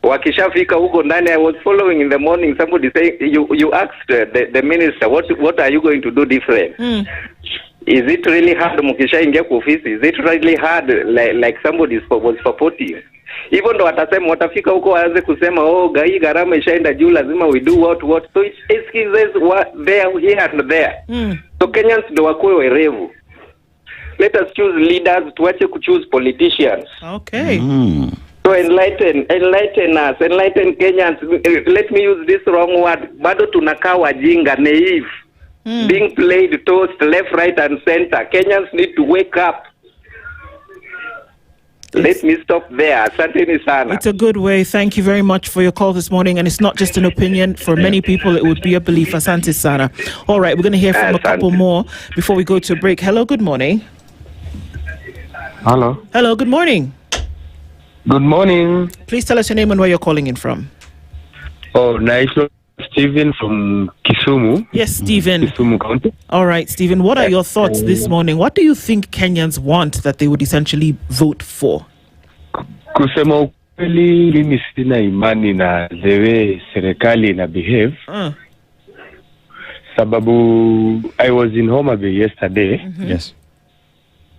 Speaker 5: Wakishafika huko ndani, I was following in the morning, somebody saying you asked the minister what are you going to do different? Is it really hard mkishaingia kwa ofisi? Is it really hard like somebody was supporting? Even though watasema watafika huko waanze kusema gai gharama ishaenda juu, lazima we do what. So it's excuses there here and there. So Kenyans ndio wakuwe werevu. Let us choose leaders, tuache kuchoose politicians.
Speaker 9: Okay.
Speaker 5: So enlighten us, enlighten Kenyans. Let me use this wrong word. Bado tunakaa wajinga, naive. Being played toast left, right and center. Kenyans need to wake up. Let me stop there. Asante sana.
Speaker 9: It's a good way. Thank you very much for your call this morning. And it's not just an opinion. For many people, it would be a belief. Asante sana. All right, we're going to hear from a couple more before we go to a break. Hello, good morning.
Speaker 4: Hello.
Speaker 9: Hello, good morning.
Speaker 4: Good morning.
Speaker 9: Please tell us your name and where you're calling in from.
Speaker 4: Naitwa Stephen from Kisumu.
Speaker 9: Yes, Stephen.
Speaker 4: Kisumu County.
Speaker 9: All right, Stephen, what are your thoughts this morning? What do you think Kenyans want that they would essentially vote for?
Speaker 4: Kusema ukweli, mimi sina imani na the way serikali na behave. Sababu I was in Homa Bay yesterday.
Speaker 18: Yes.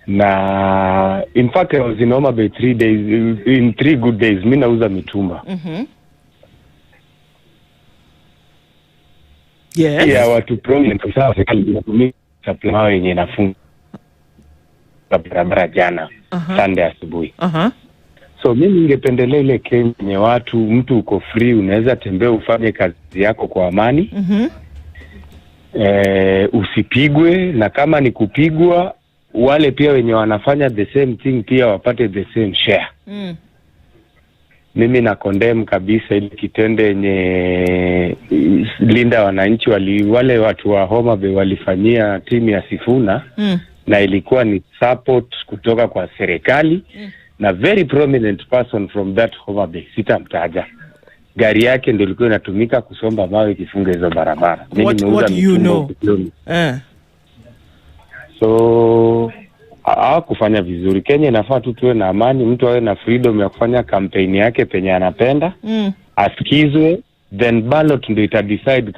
Speaker 4: Na in fact I was in Homa Bay 3 days, in 3 good days. Mimi nauza mitumba.
Speaker 9: Yes.
Speaker 4: Yeah, watu problem kwa sababu serikali inatumia supply yenye inafunga barabara jana Sunday asubuhi. So mimi ningependelea ile Kenya watu mtu uko free, unaweza tembea ufanye kazi yako kwa amani.
Speaker 7: usipigwe, na kama ni kupigwa wale pia wenye wanafanya the same thing pia wapate the same share. Mimi na condemn kabisa ile kitendo yenye linda wananchi wale watu wa Homa Bay walifanyia timu ya Sifuna, na ilikuwa ni support kutoka kwa serikali, na very prominent person from that Homa Bay, sitamtaja. Gari yake ndio ilikuwa inatumika kusomba mawe kifunga hizo barabara.
Speaker 9: What do you know?
Speaker 7: So kufanya vizuri. Kenya inafaa tu tuwe na amani, mtu awe na freedom ya kufanya kampeni yake penye anapenda, asikizwe, then ballot ndio itadecide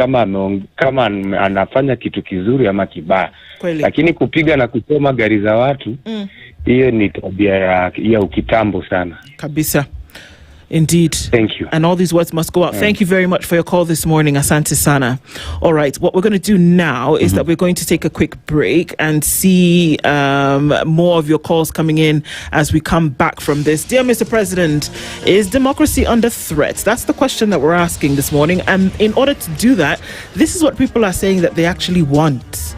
Speaker 7: kama anafanya kitu kizuri ama kibaya. Lakini kupiga na kusoma gari za watu, hiyo ni tabia ya ukitambo sana.
Speaker 9: Kabisa. Indeed.
Speaker 7: Thank you.
Speaker 9: And all these words must go out. Thank you very much for your call this morning, Asante Sana. All right, what we're going to do now is that we're going to take a quick break and see more of your calls coming in as we come back from this. Dear Mr. President, is democracy under threat? That's the question that we're asking this morning. And in order to do that, this is what people are saying that they actually want.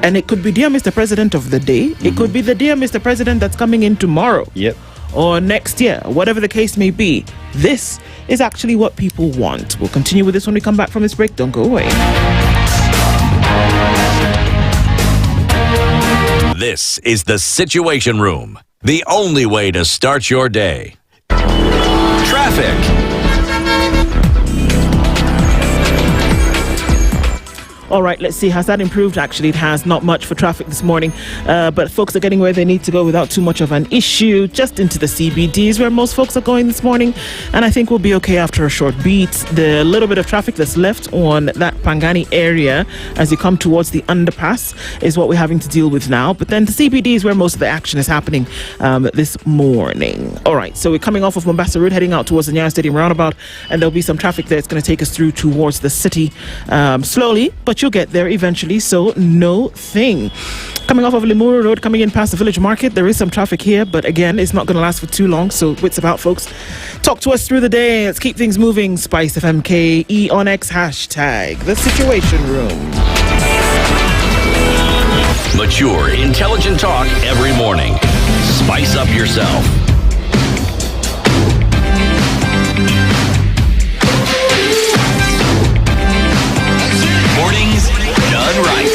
Speaker 9: And it could be Dear Mr. President of the day. It could be the Dear Mr. President that's coming in tomorrow.
Speaker 18: Yep.
Speaker 9: Or next year, whatever the case may be. This is actually what people want. We'll continue with this when we come back from this break. Don't go away.
Speaker 2: This is the Situation Room, the only way to start your day. Traffic.
Speaker 9: All right, let's see. Has that improved? Actually, it has. Not much for traffic this morning. But folks are getting where they need to go without too much of an issue. Just into the CBDs where most folks are going this morning. And I think we'll be okay after a short beat. The little bit of traffic that's left on that Pangani area as you come towards the underpass is what we're having to deal with now. But then the CBDs where most of the action is happening this morning. All right, so we're coming off of Mombasa Road, heading out towards the Nyayo Stadium roundabout. And there'll be some traffic there. It's going to take us through towards the city slowly, but you'll get there eventually, so no thing. Coming off of Limuru Road, coming in past the village market, there is some traffic here, but again, it's not going to last for too long, so wits about, folks. Talk to us through the day. Let's keep things moving. SpiceFM KE on X, hashtag The Situation Room.
Speaker 2: Mature, intelligent talk every morning. Spice up yourself. Mornings done right.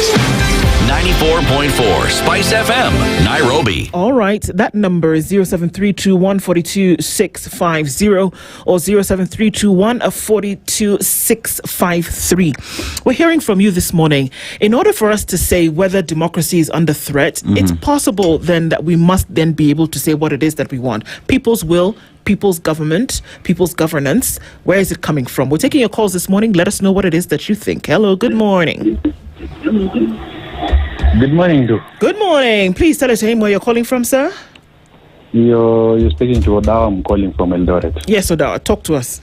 Speaker 2: 94.4 Spice FM, Nairobi.
Speaker 9: All right, that number is 0732142650 or 0732142653. We're hearing from you this morning. In order for us to say whether democracy is under threat, it's possible then that we must then be able to say what it is that we want. People's will, people's government, people's governance. Where is it coming from? We're taking your calls this morning. Let us know what it is that you think. Hello, good morning.
Speaker 8: Good morning, Nduh.
Speaker 9: Good morning. Please tell us where you're calling from, sir.
Speaker 8: You're speaking to Odawa. I'm calling from Eldoret.
Speaker 9: Yes, Odawa. Talk to us.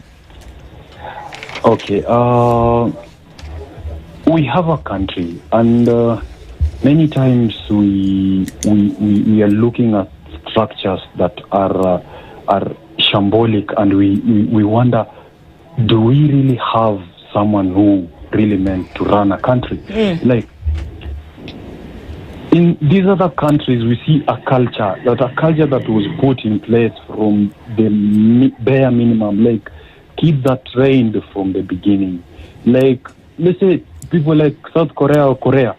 Speaker 8: Okay. We have a country, and many times we are looking at structures that are shambolic, and we wonder, do we really have someone who really meant to run a country? Like, in these other countries, we see a culture that was put in place from the bare minimum. Like, kids are trained from the beginning. Like, let's say people like South Korea or Korea,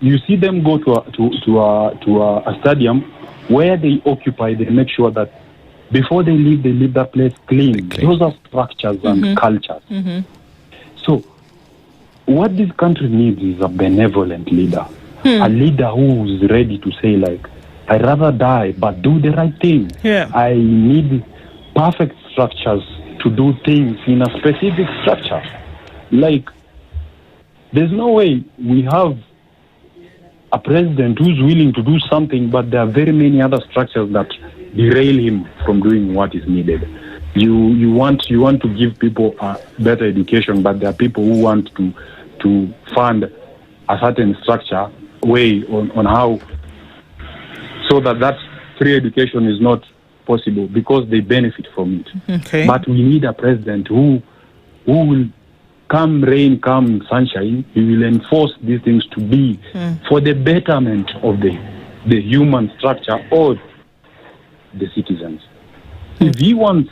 Speaker 8: you see them go to a stadium where they occupy. They make sure that before they leave that place clean. Those are structures and cultures. So, what this country needs is a benevolent leader. A leader who is ready to say, like, I'd rather die, but do the right thing. I need perfect structures to do things in a specific structure. Like, there's no way we have a president who's willing to do something, but there are very many other structures that derail him from doing what is needed. You want to give people a better education, but there are people who want to fund a certain structure way on how, so that free education is not possible because they benefit from it. But we need a president who will come rain, come sunshine, we will enforce these things to be for the betterment of the human structure or the citizens. If he wants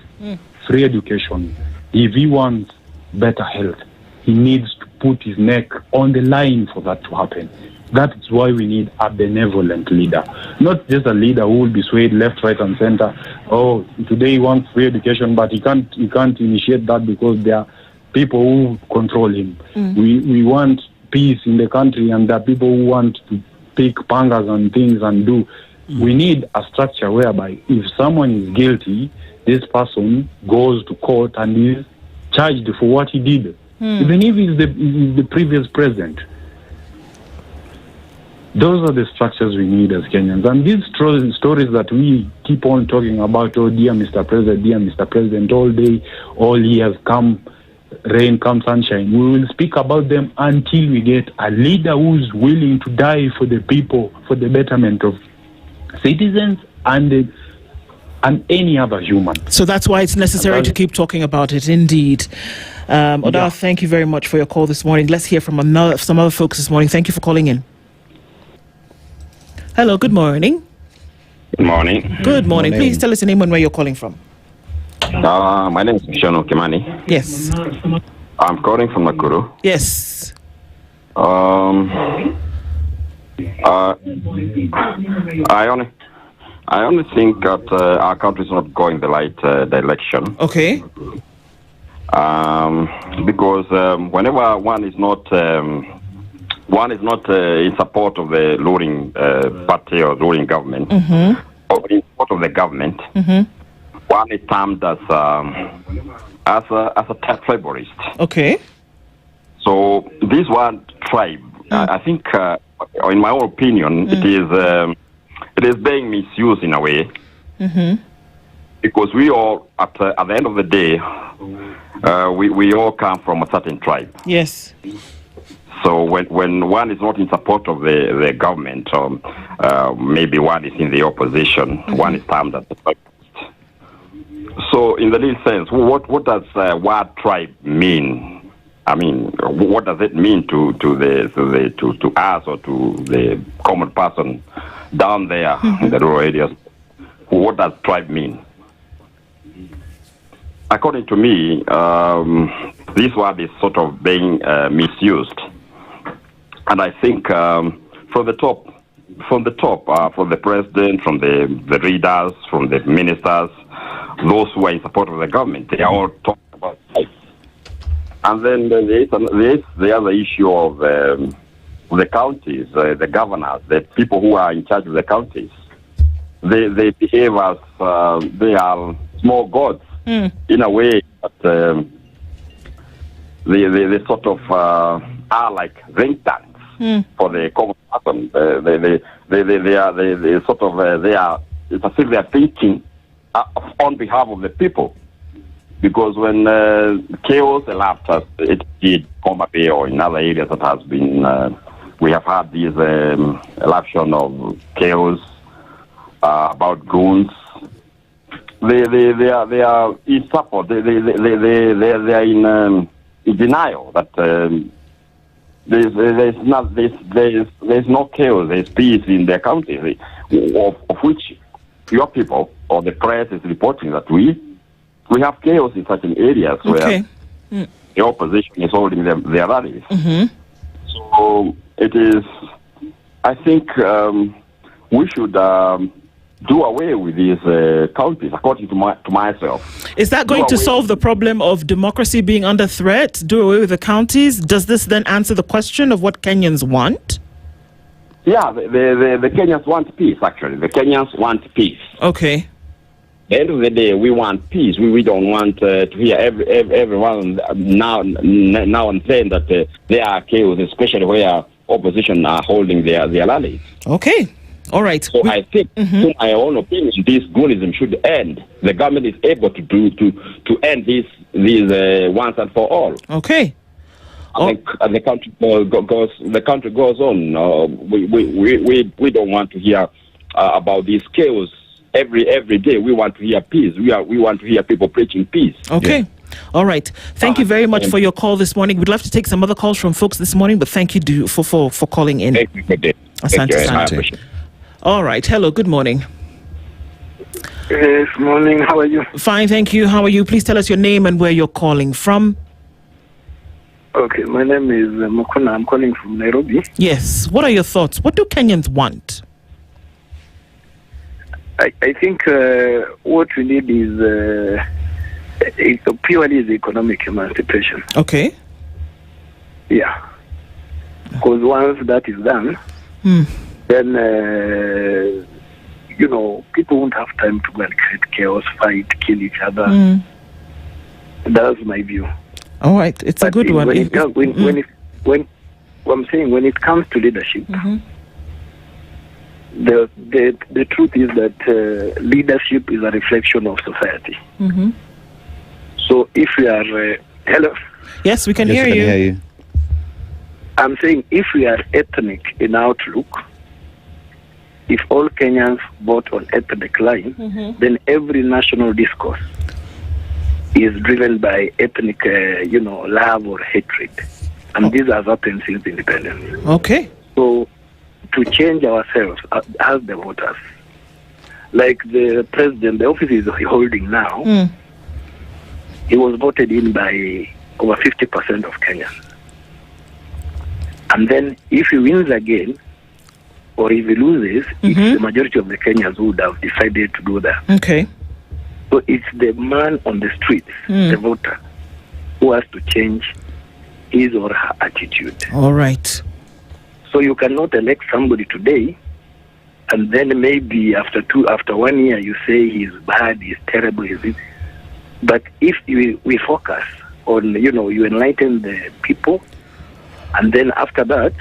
Speaker 8: free education, if he wants better health, he needs to put his neck on the line for that to happen. That's why we need a benevolent leader, not just a leader who will be swayed left, right, and center. Oh, today he wants free education, but he can't initiate that because there are people who control him. We want peace in the country, and there are people who want to pick pangas and things and do. We need a structure whereby if someone is guilty, this person goes to court and is charged for what he did, even if he's the previous president. Those are the structures we need as Kenyans. And these stories that we keep on talking about, oh, dear Mr. President, all day, all years, come rain, come sunshine, we will speak about them until we get a leader who's willing to die for the people, for the betterment of citizens and any other human.
Speaker 9: So that's why it's necessary to keep talking about it, indeed. Oda, thank you very much for your call this morning. Let's hear from some other folks this morning. Thank you for calling in. Hello, good morning.
Speaker 1: Good morning.
Speaker 9: Good morning. Please tell us your name and where you're calling from.
Speaker 1: My name is Shono Kimani.
Speaker 9: Yes.
Speaker 1: I'm calling from Nakuru.
Speaker 9: Yes.
Speaker 1: I only think that our country is not going the right direction.
Speaker 9: Okay.
Speaker 1: Because whenever one is not in support of the ruling party or ruling government, or in support of the government, one is termed as a tribalist.
Speaker 9: Okay.
Speaker 1: So this one tribe, I think, in my own opinion, it is being misused in a way, because we all at the end of the day, we all come from a certain tribe.
Speaker 9: Yes.
Speaker 1: So when one is not in support of the government, maybe one is in the opposition, one is termed as a tribalist. So in the real sense, what does word tribe mean? I mean, what does it mean to us or to the common person down there in the rural areas? What does tribe mean? According to me, this word is sort of being misused, and I think from the top, from the president, from the leaders, from the ministers, those who are in support of the government, they are all talking about tribe. And then there's the other issue of the counties, the governors, the people who are in charge of the counties. They behave as they are small gods in a way that they sort of are like think tanks for the common person. They are sort of they are, it's as if they are thinking on behalf of the people. Because when chaos elapsed, it did Homa Bay or in other areas that has been, we have had this eruption of chaos about goons. They are in support. They are in denial that there's no chaos. There's peace in their country, of which your people or the press is reporting that we have chaos in certain areas where the opposition is holding their rallies. So it is, I think we should do away with these counties, according to myself.
Speaker 9: Is that going to solve the problem of democracy being under threat? Do away with the counties? Does this then answer the question of what Kenyans want?
Speaker 1: Yeah, the Kenyans want peace, actually. The Kenyans want peace.
Speaker 9: Okay.
Speaker 1: At the end of the day, we want peace. We don't want to hear everyone now and then that there are chaos, especially where opposition are holding their rallies.
Speaker 9: Okay. All right.
Speaker 1: So I think, in my own opinion, this goonism should end. The government is able to end this once and for all.
Speaker 9: Okay.
Speaker 1: The country goes on. We don't want to hear about this chaos every day. We want to hear peace. We want to hear people preaching peace.
Speaker 9: Okay. All right. Thank you very much for your call this morning. We'd love to take some other calls from folks this morning, but thank you for calling in. Asante. All right. Hello. Good morning.
Speaker 10: Yes, morning. How are you?
Speaker 9: Fine, thank you. How are you? Please tell us your name and where you're calling from.
Speaker 10: Okay, my name is Mukuna. I'm calling from Nairobi.
Speaker 9: Yes. What are your thoughts? What do Kenyans want?
Speaker 10: I think what we need is purely is economic emancipation.
Speaker 9: Okay.
Speaker 10: Yeah. Because once that is done, then people won't have time to go and create chaos, fight, kill each other. That's my view.
Speaker 9: All right, it's a good one.
Speaker 10: When I'm saying when it comes to leadership, the truth is that leadership is a reflection of society. So if we are hello,
Speaker 9: yes, we can hear you.
Speaker 10: I'm saying if we are ethnic in outlook, if all Kenyans vote on ethnic line, then every national discourse is driven by ethnic, love or hatred. And this has happened since independence.
Speaker 9: Okay.
Speaker 10: So to change ourselves as the voters, like the president, the office is holding now, he was voted in by over 50% of Kenyans. And then if he wins again, or if he loses, it's the majority of the Kenyans who would have decided to do that.
Speaker 9: Okay.
Speaker 10: So it's the man on the streets, the voter, who has to change his or her attitude.
Speaker 9: All right.
Speaker 10: So you cannot elect somebody today, and then maybe after 1 year you say he's bad, he's terrible, but if we focus on, you enlighten the people, and then after that,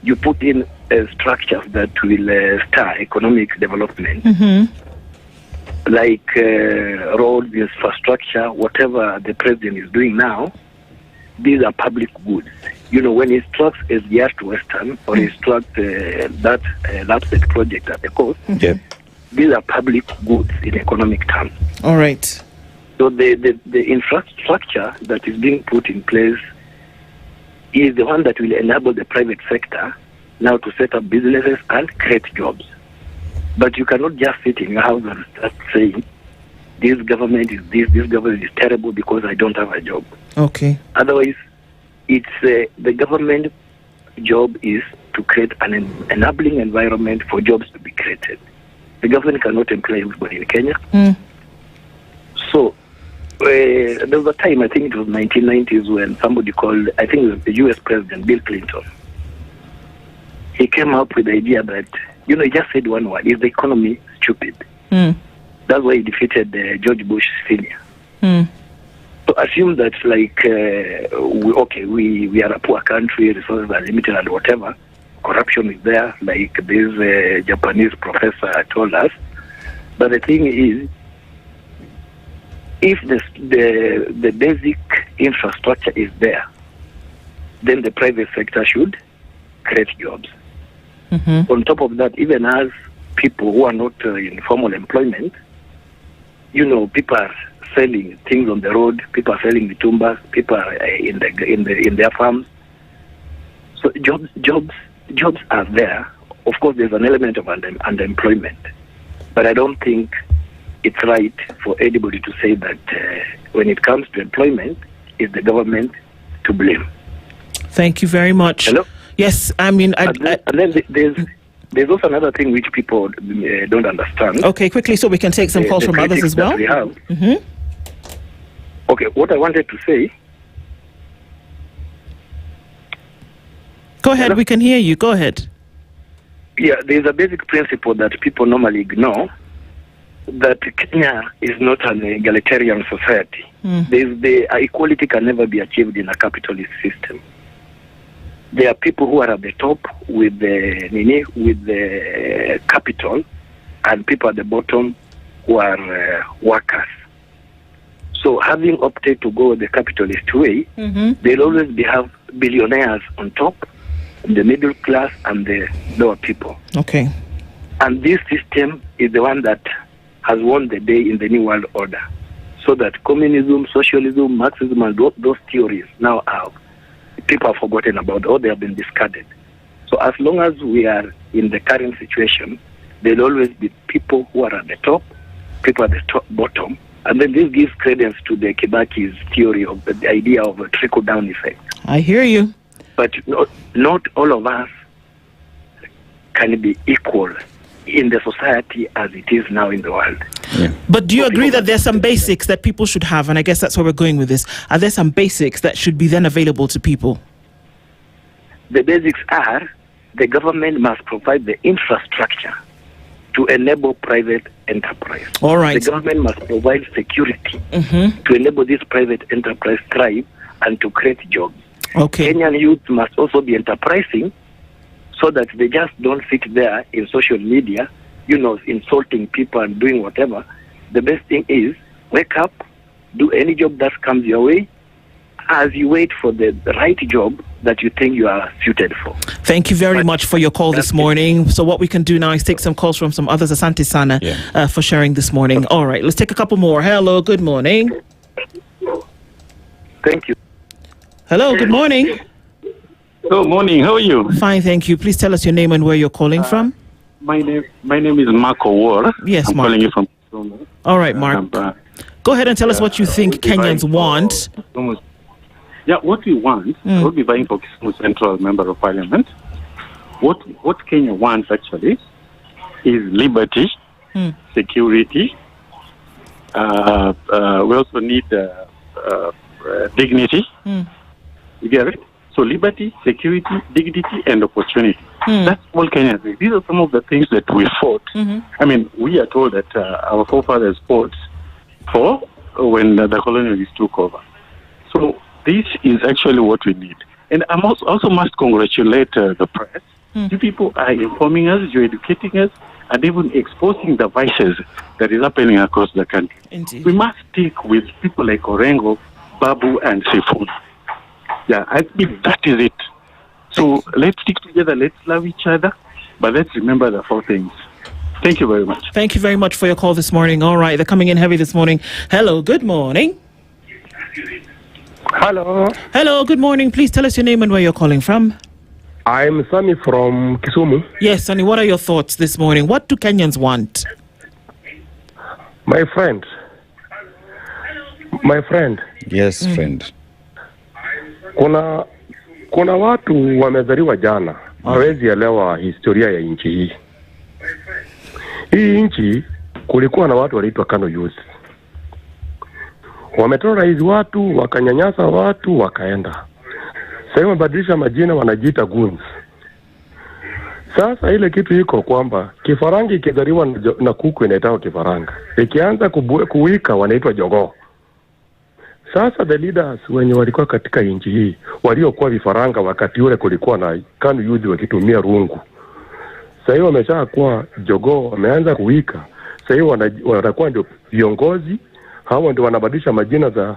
Speaker 10: you put in structures that will start economic development, like roads, infrastructure, whatever the president is doing now. These are public goods. When he instructs SGR to Western or instructs that LAPSET project at the coast, these are public goods in economic terms.
Speaker 9: All right.
Speaker 10: So the infrastructure that is being put in place is the one that will enable the private sector now to set up businesses and create jobs. But you cannot just sit in your house and start saying, this government is this government is terrible because I don't have a job.
Speaker 9: Okay.
Speaker 10: Otherwise, it's the government job is to create an enabling environment for jobs to be created. The government cannot employ everybody in Kenya. So there was a time, I think it was 1990s, when somebody called, I think it was the U.S. President, Bill Clinton. He came up with the idea that, he just said one word, is the economy stupid? That's why he defeated George Bush Sr. So assume that, we are a poor country, resources are limited and whatever, corruption is there, like this Japanese professor told us. But the thing is, if the basic infrastructure is there, then the private sector should create jobs. On top of that, even as people who are not in formal employment, people are selling things on the road, people are selling the tumbas, people are in their farms. So jobs are there. Of course, there's an element of underemployment, but I don't think it's right for anybody to say that when it comes to employment, it's the government to blame.
Speaker 9: Thank you very much.
Speaker 10: Hello?
Speaker 9: Yes, I mean...
Speaker 10: And then there's also another thing which people don't understand.
Speaker 9: Okay, quickly, so we can take some calls from others as well.
Speaker 10: We have. Okay, what I wanted to say...
Speaker 9: Go ahead, we can hear you. Go ahead.
Speaker 10: Yeah, there's a basic principle that people normally ignore, that Kenya is not an egalitarian society. The equality can never be achieved in a capitalist system. There are people who are at the top with the capital, and people at the bottom who are workers. So having opted to go the capitalist way, there'll always have billionaires on top, the middle class and the lower people.
Speaker 9: Okay.
Speaker 10: And this system is the one that has won the day in the New World Order. so that communism, socialism, Marxism, and those theories now are, people have forgotten about, or they have been discarded. So as long as we are in the current situation, there'll always be people who are at the top, people at the bottom, and then this gives credence to the Kibaki's theory of the idea of a trickle-down effect.
Speaker 9: I hear you.
Speaker 10: But not all of us can be equal in the society as it is now in the world.
Speaker 18: Yeah.
Speaker 9: But do you agree that there's some basics that people should have? And I guess that's where we're going with this. Are there some basics that should be then available to people?
Speaker 10: The basics are the government must provide the infrastructure to enable private enterprise.
Speaker 9: All right.
Speaker 10: The government must provide security to enable this private enterprise thrive and to create jobs.
Speaker 9: Okay.
Speaker 10: Kenyan youth must also be enterprising so that they just don't sit there in social media, insulting people and doing whatever. The best thing is wake up, do any job that comes your way as you wait for the right job that you think you are suited for.
Speaker 9: Thank you very much for your call this morning. So what we can do now is take some calls from some others. Asante sana for sharing this morning. All right, let's take a couple more. Hello, good morning.
Speaker 10: Thank you.
Speaker 9: Hello, good morning.
Speaker 16: Good morning. How are you?
Speaker 9: Fine, thank you. Please tell us your name and where you're calling from.
Speaker 16: My name is Mark Okoh.
Speaker 9: Yes,
Speaker 16: I'm
Speaker 9: Mark.
Speaker 16: calling you from.
Speaker 9: All right, Mark. Go ahead and tell us what you think Kenyans want.
Speaker 16: Yeah, what we want, I will be vying for Kisumu Central Member of Parliament. What Kenya wants actually is liberty, security. We also need dignity. You get it? So liberty, security, dignity, and opportunity. That's all Kenyans need. These are some of the things that we fought. I mean, we are told that our forefathers fought for when the colonialists took over. So this is actually what we need. And I also must congratulate the press. You people are informing us, you're educating us, and even exposing the vices that is happening across the country.
Speaker 9: Indeed.
Speaker 16: We must stick with people like Orengo, Babu, and Seafood. Yeah, I think that is it. So let's stick together, let's love each other, but let's remember the 4 things. Thank you very much.
Speaker 9: Thank you very much for your call this morning. All right, they're coming in heavy this morning. Hello, good morning.
Speaker 21: Hello.
Speaker 9: Hello, good morning. Please tell us your name and where you're calling from.
Speaker 21: I'm Sunny from Kisumu.
Speaker 9: Yes, Sunny, what are your thoughts this morning? What do Kenyans want?
Speaker 21: My friend.
Speaker 18: Yes, friend.
Speaker 21: Kuna watu wamezaliwa jana, hawezi elewa historia ya nchi hii. Hii nchi kulikuwa na watu waliitwa Kano Youth. Wameterrorize watu, wakanyanyasa watu, wakaenda. Sasa wamebadilisha majina, wanajiita goons. Sasa ile kitu iko kwamba kifaranga ikizaliwa na kuku inaitwa kifaranga. Ikianza kuwika wanaitwa jogoo. Sasa the leaders wenye walikuwa katika nchi hii, waliokuwa vifaranga wakati ule kulikuwa na Kanu Youth wakitumia rungu. Sasa hiyo wameshakuwa jogoo, wameanza kuwika. Sasa hiyo wanakuwa ndio viongozi, hao ndio wanabadilisha majina za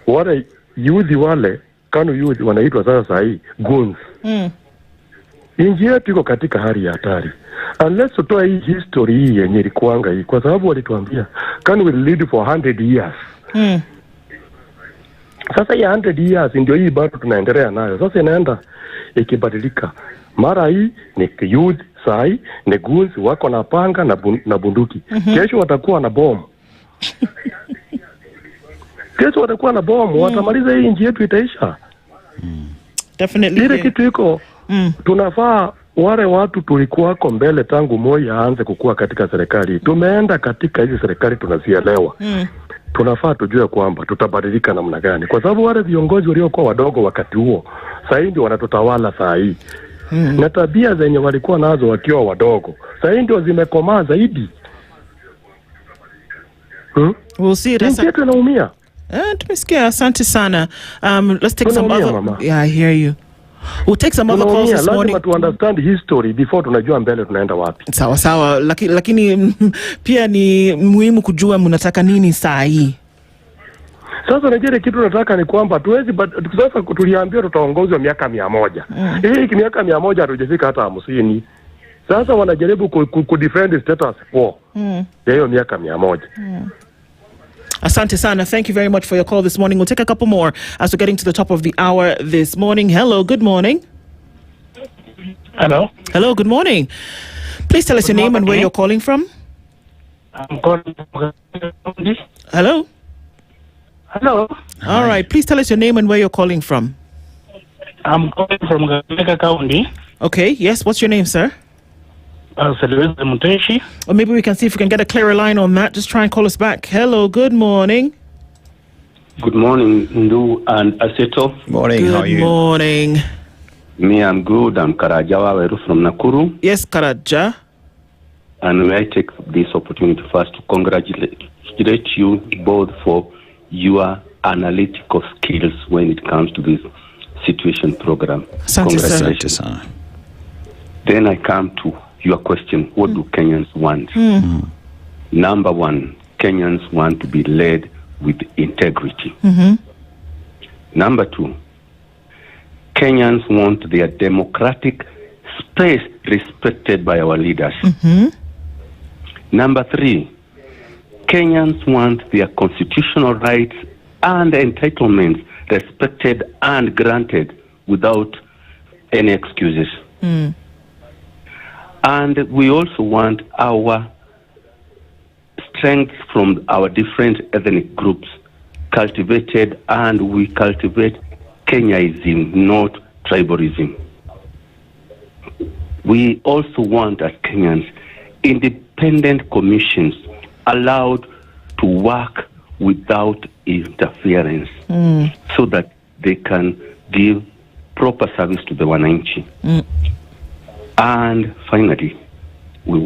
Speaker 21: wale youth wale Kanu Youth wanaitwa sasa hii goons. Nchi yetu iko katika hali ya hatari. Unless tutoe hii history hii yenye ilikuanga hii, kwa sababu walituambia Kanu will lead for 100 years. Sasa hii 100 years ndio hii bado tunaendelea nayo. Sasa inaenda ikibadilika. Mara hii ni youth, sai ni goons wako na panga na bunduki. Kesho watakuwa na bomu. Kesho watakuwa na bomu, watamaliza hii nchi yetu itaisha.
Speaker 9: Definitely.
Speaker 21: Ile kitu iko tunafaa wale watu tulikuwako mbele tangu Moi aanze kukua katika serikali. Tumeenda katika hizi serikali tunazielewa. Tunafaa tujue kwamba tutabadilika namna gani, kwa sababu wale viongozi waliokuwa wadogo wakati huo sasa ndio wanatutawala sasa hii. Na tabia zenye walikuwa nazo wakiwa wadogo sasa ndio zimekomaa zaidi.
Speaker 9: We'll see it.
Speaker 21: Nchi yetu inaumia.
Speaker 9: Tumesikia, asante sana. Let's take some other. Yeah, I hear you. We'll take some other calls this morning.
Speaker 21: Lazima to understand history before tunajua mbele tunaenda wapi.
Speaker 9: Sawa, lakini pia ni muhimu kujua mnataka nini saa hii.
Speaker 21: Sasa Nigeria kitu nataka ni kwamba tuwezi sasa tuliambiwa tutaongozwa miaka 100. Hii miaka 100 hatujafika hata 50. Sasa wanajaribu ku defend status quo. Hiyo miaka 100.
Speaker 9: Asante sana. Thank you very much for your call this morning. We'll take a couple more as we're getting to the top of the hour this morning. Hello, good morning.
Speaker 12: Hello.
Speaker 9: Hello, good morning. Please tell us your name and where you're calling from.
Speaker 12: I'm calling from
Speaker 9: Hello.
Speaker 12: Hello.
Speaker 9: All right. Please tell us your name and where you're calling from.
Speaker 12: I'm calling from Gallagher County.
Speaker 9: Okay. Yes. What's your name, sir? Or maybe we can see if we can get a clearer line on that. Just try and call us back. Hello. Good morning.
Speaker 13: Good morning, Nduh and Aseto.
Speaker 18: Morning.
Speaker 9: Good
Speaker 18: How are you?
Speaker 9: morning.
Speaker 13: Me, I'm good. I'm Karaja Waweru from Nakuru.
Speaker 9: Yes, Karaja.
Speaker 13: And I take this opportunity first to congratulate you both for your analytical skills when it comes to this situation program. Congratulations. Then I come to your question. What do Kenyans want? Number one, Kenyans want to be led with integrity. Number two, Kenyans want their democratic space respected by our leaders. Number three, Kenyans want their constitutional rights and entitlements respected and granted without any excuses. And we also want our strength from our different ethnic groups cultivated, and we cultivate Kenyaism, not tribalism. We also want, as Kenyans, independent commissions allowed to work without interference so that they can give proper service to the wananchi. And finally, we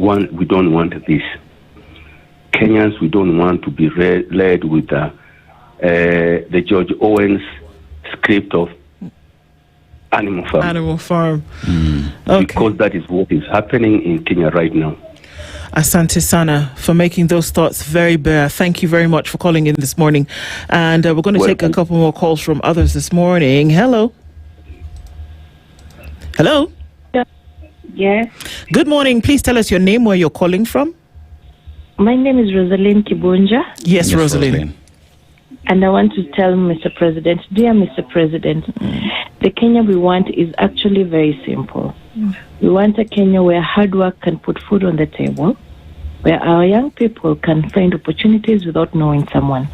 Speaker 13: don't want this. Kenyans, we don't want to be led with the George Owens script of Animal Farm.
Speaker 9: Animal Farm.
Speaker 13: Because that is what is happening in Kenya right now.
Speaker 9: Asante sana for making those thoughts very bare. Thank you very much for calling in this morning. And we're going to take a couple more calls from others this morning. Hello. Hello.
Speaker 22: Yes.
Speaker 9: Good morning. Please tell us your name, where you're calling from.
Speaker 22: My name is Rosalind Kibunja.
Speaker 9: Yes, Rosalind.
Speaker 22: And I want to tell Mr. President, dear Mr. President, the Kenya we want is actually very simple. We want a Kenya where hard work can put food on the table, where our young people can find opportunities without knowing someone,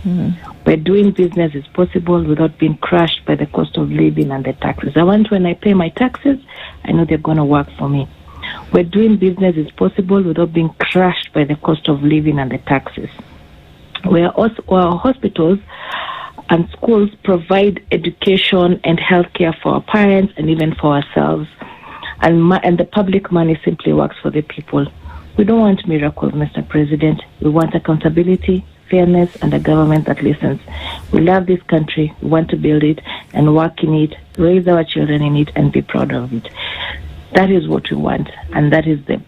Speaker 22: where doing business is possible without being crushed by the cost of living and the taxes. I want when I pay my taxes, I know they're going to work for me. Where doing business is possible without being crushed by the cost of living and the taxes. Where also our hospitals and schools provide education and healthcare for our parents and even for ourselves. And the public money simply works for the people. We don't want miracles, Mr. President. We want accountability, fairness, and a government that listens. We love this country. We want to build it and work in it, raise our children in it, and be proud of it. That is what we want, and that is the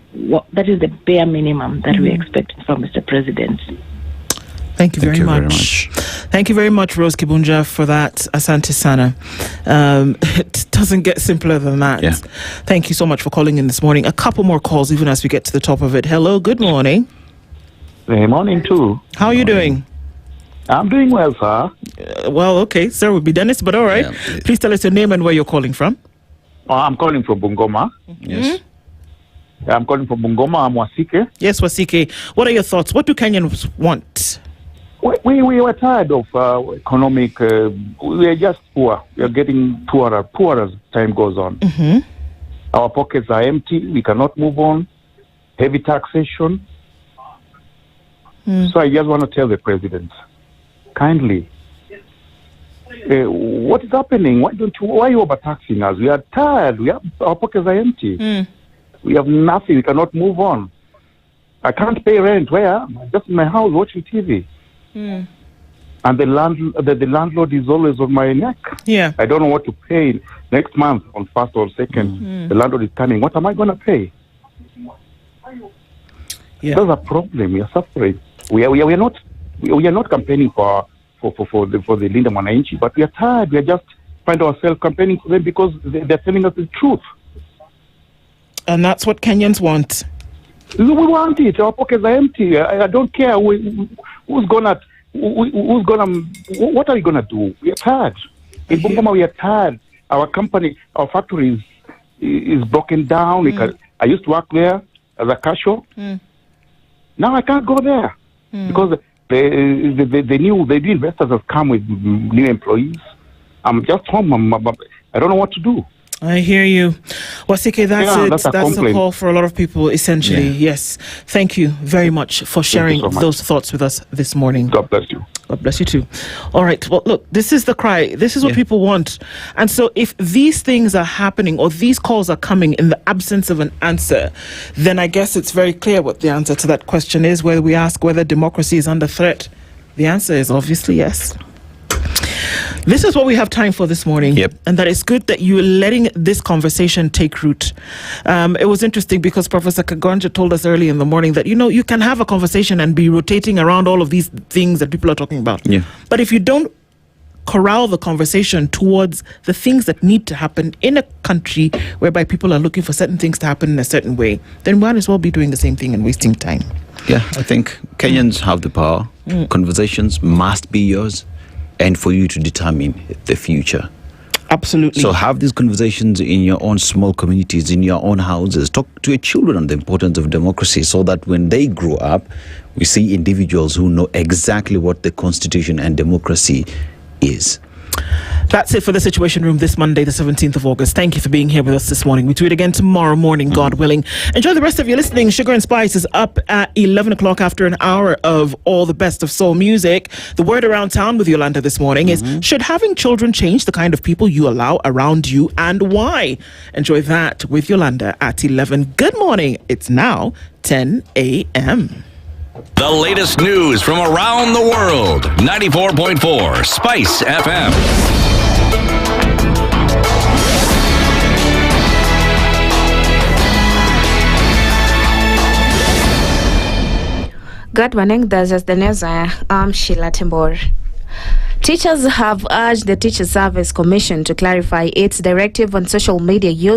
Speaker 22: bare minimum that we expect from Mr. President.
Speaker 9: Thank you very much. Thank you very much, Rose Kibunja, for that. Asante sana. It doesn't get simpler than that. Yeah. Thank you so much for calling in this morning. A couple more calls, even as we get to the top of it. Hello, good morning.
Speaker 23: Good morning, too.
Speaker 9: How are you doing?
Speaker 23: I'm doing well, sir.
Speaker 9: Well, okay. Sir would be Dennis, but all right. Yeah. Please tell us your name and where you're calling from.
Speaker 23: I'm calling from Bungoma.
Speaker 9: Yes.
Speaker 23: I'm calling from Bungoma. I'm Wasike.
Speaker 9: Yes, Wasike. What are your thoughts? What do Kenyans want?
Speaker 23: We were tired of economic. We are just poor. We are getting poorer as time goes on. Our pockets are empty. We cannot move on. Heavy taxation. So I just want to tell the president, kindly, what is happening? Why are you overtaxing us? We are tired. Our pockets are empty. We have nothing. We cannot move on. I can't pay rent. Where? Just in my house watching TV. And the landlord is always on my neck.
Speaker 9: Yeah.
Speaker 23: I don't know what to pay next month on 1st or 2nd. The landlord is coming. What am I going to pay?
Speaker 9: Yeah.
Speaker 23: That's a problem. We are suffering. We are not campaigning for the Linda Mwananchi, but we are tired. We are just find ourselves campaigning for them because they're telling us the truth.
Speaker 9: And that's what Kenyans want.
Speaker 23: We want it. Our pockets are empty. I don't care who's gonna who's gonna? What are we gonna do? We are tired. In Bungoma, we are tired. Our company, our factory is broken down. I used to work there as a cashier. Now I can't go there because the new investors have come with new employees. I'm just home. I don't know what to do.
Speaker 9: I hear you. Wasike, that's a call for a lot of people, essentially. Yes. Thank you very much for sharing those thoughts with us this morning.
Speaker 23: God bless you.
Speaker 9: God bless you too. All right. Well, look, this is the cry. This is what people want. And so if these things are happening or these calls are coming in the absence of an answer, then I guess it's very clear what the answer to that question is, whether we ask whether democracy is under threat. The answer is obviously yes. This is what we have time for this morning. And that is good that you're letting this conversation take root. It was interesting because Professor Kagwanja told us early in the morning that, you can have a conversation and be rotating around all of these things that people are talking about. But if you don't corral the conversation towards the things that need to happen in a country whereby people are looking for certain things to happen in a certain way, then we might as well be doing the same thing and wasting time.
Speaker 18: Yeah, I think Kenyans have the power. Conversations must be yours. And for you to determine the future.
Speaker 9: Absolutely.
Speaker 18: So have these conversations in your own small communities, in your own houses. Talk to your children on the importance of democracy so that when they grow up, we see individuals who know exactly what the Constitution and democracy is.
Speaker 9: That's it for the Situation Room this Monday, the 17th of August. Thank you for being here with us this morning. We do it again tomorrow morning, God willing. Enjoy the rest of your listening. Sugar and Spice is up at 11 o'clock after an hour of all the best of soul music. The word around town with Yolanda this morning is, should having children change the kind of people you allow around you and why? Enjoy that with Yolanda at 11. Good morning. It's now 10 a.m.
Speaker 2: The latest news from around the world. 94.4 Spice FM.
Speaker 3: Good morning, this is the news. I'm Sheila Timbor. Teachers have urged the Teacher Service Commission to clarify its directive on social media use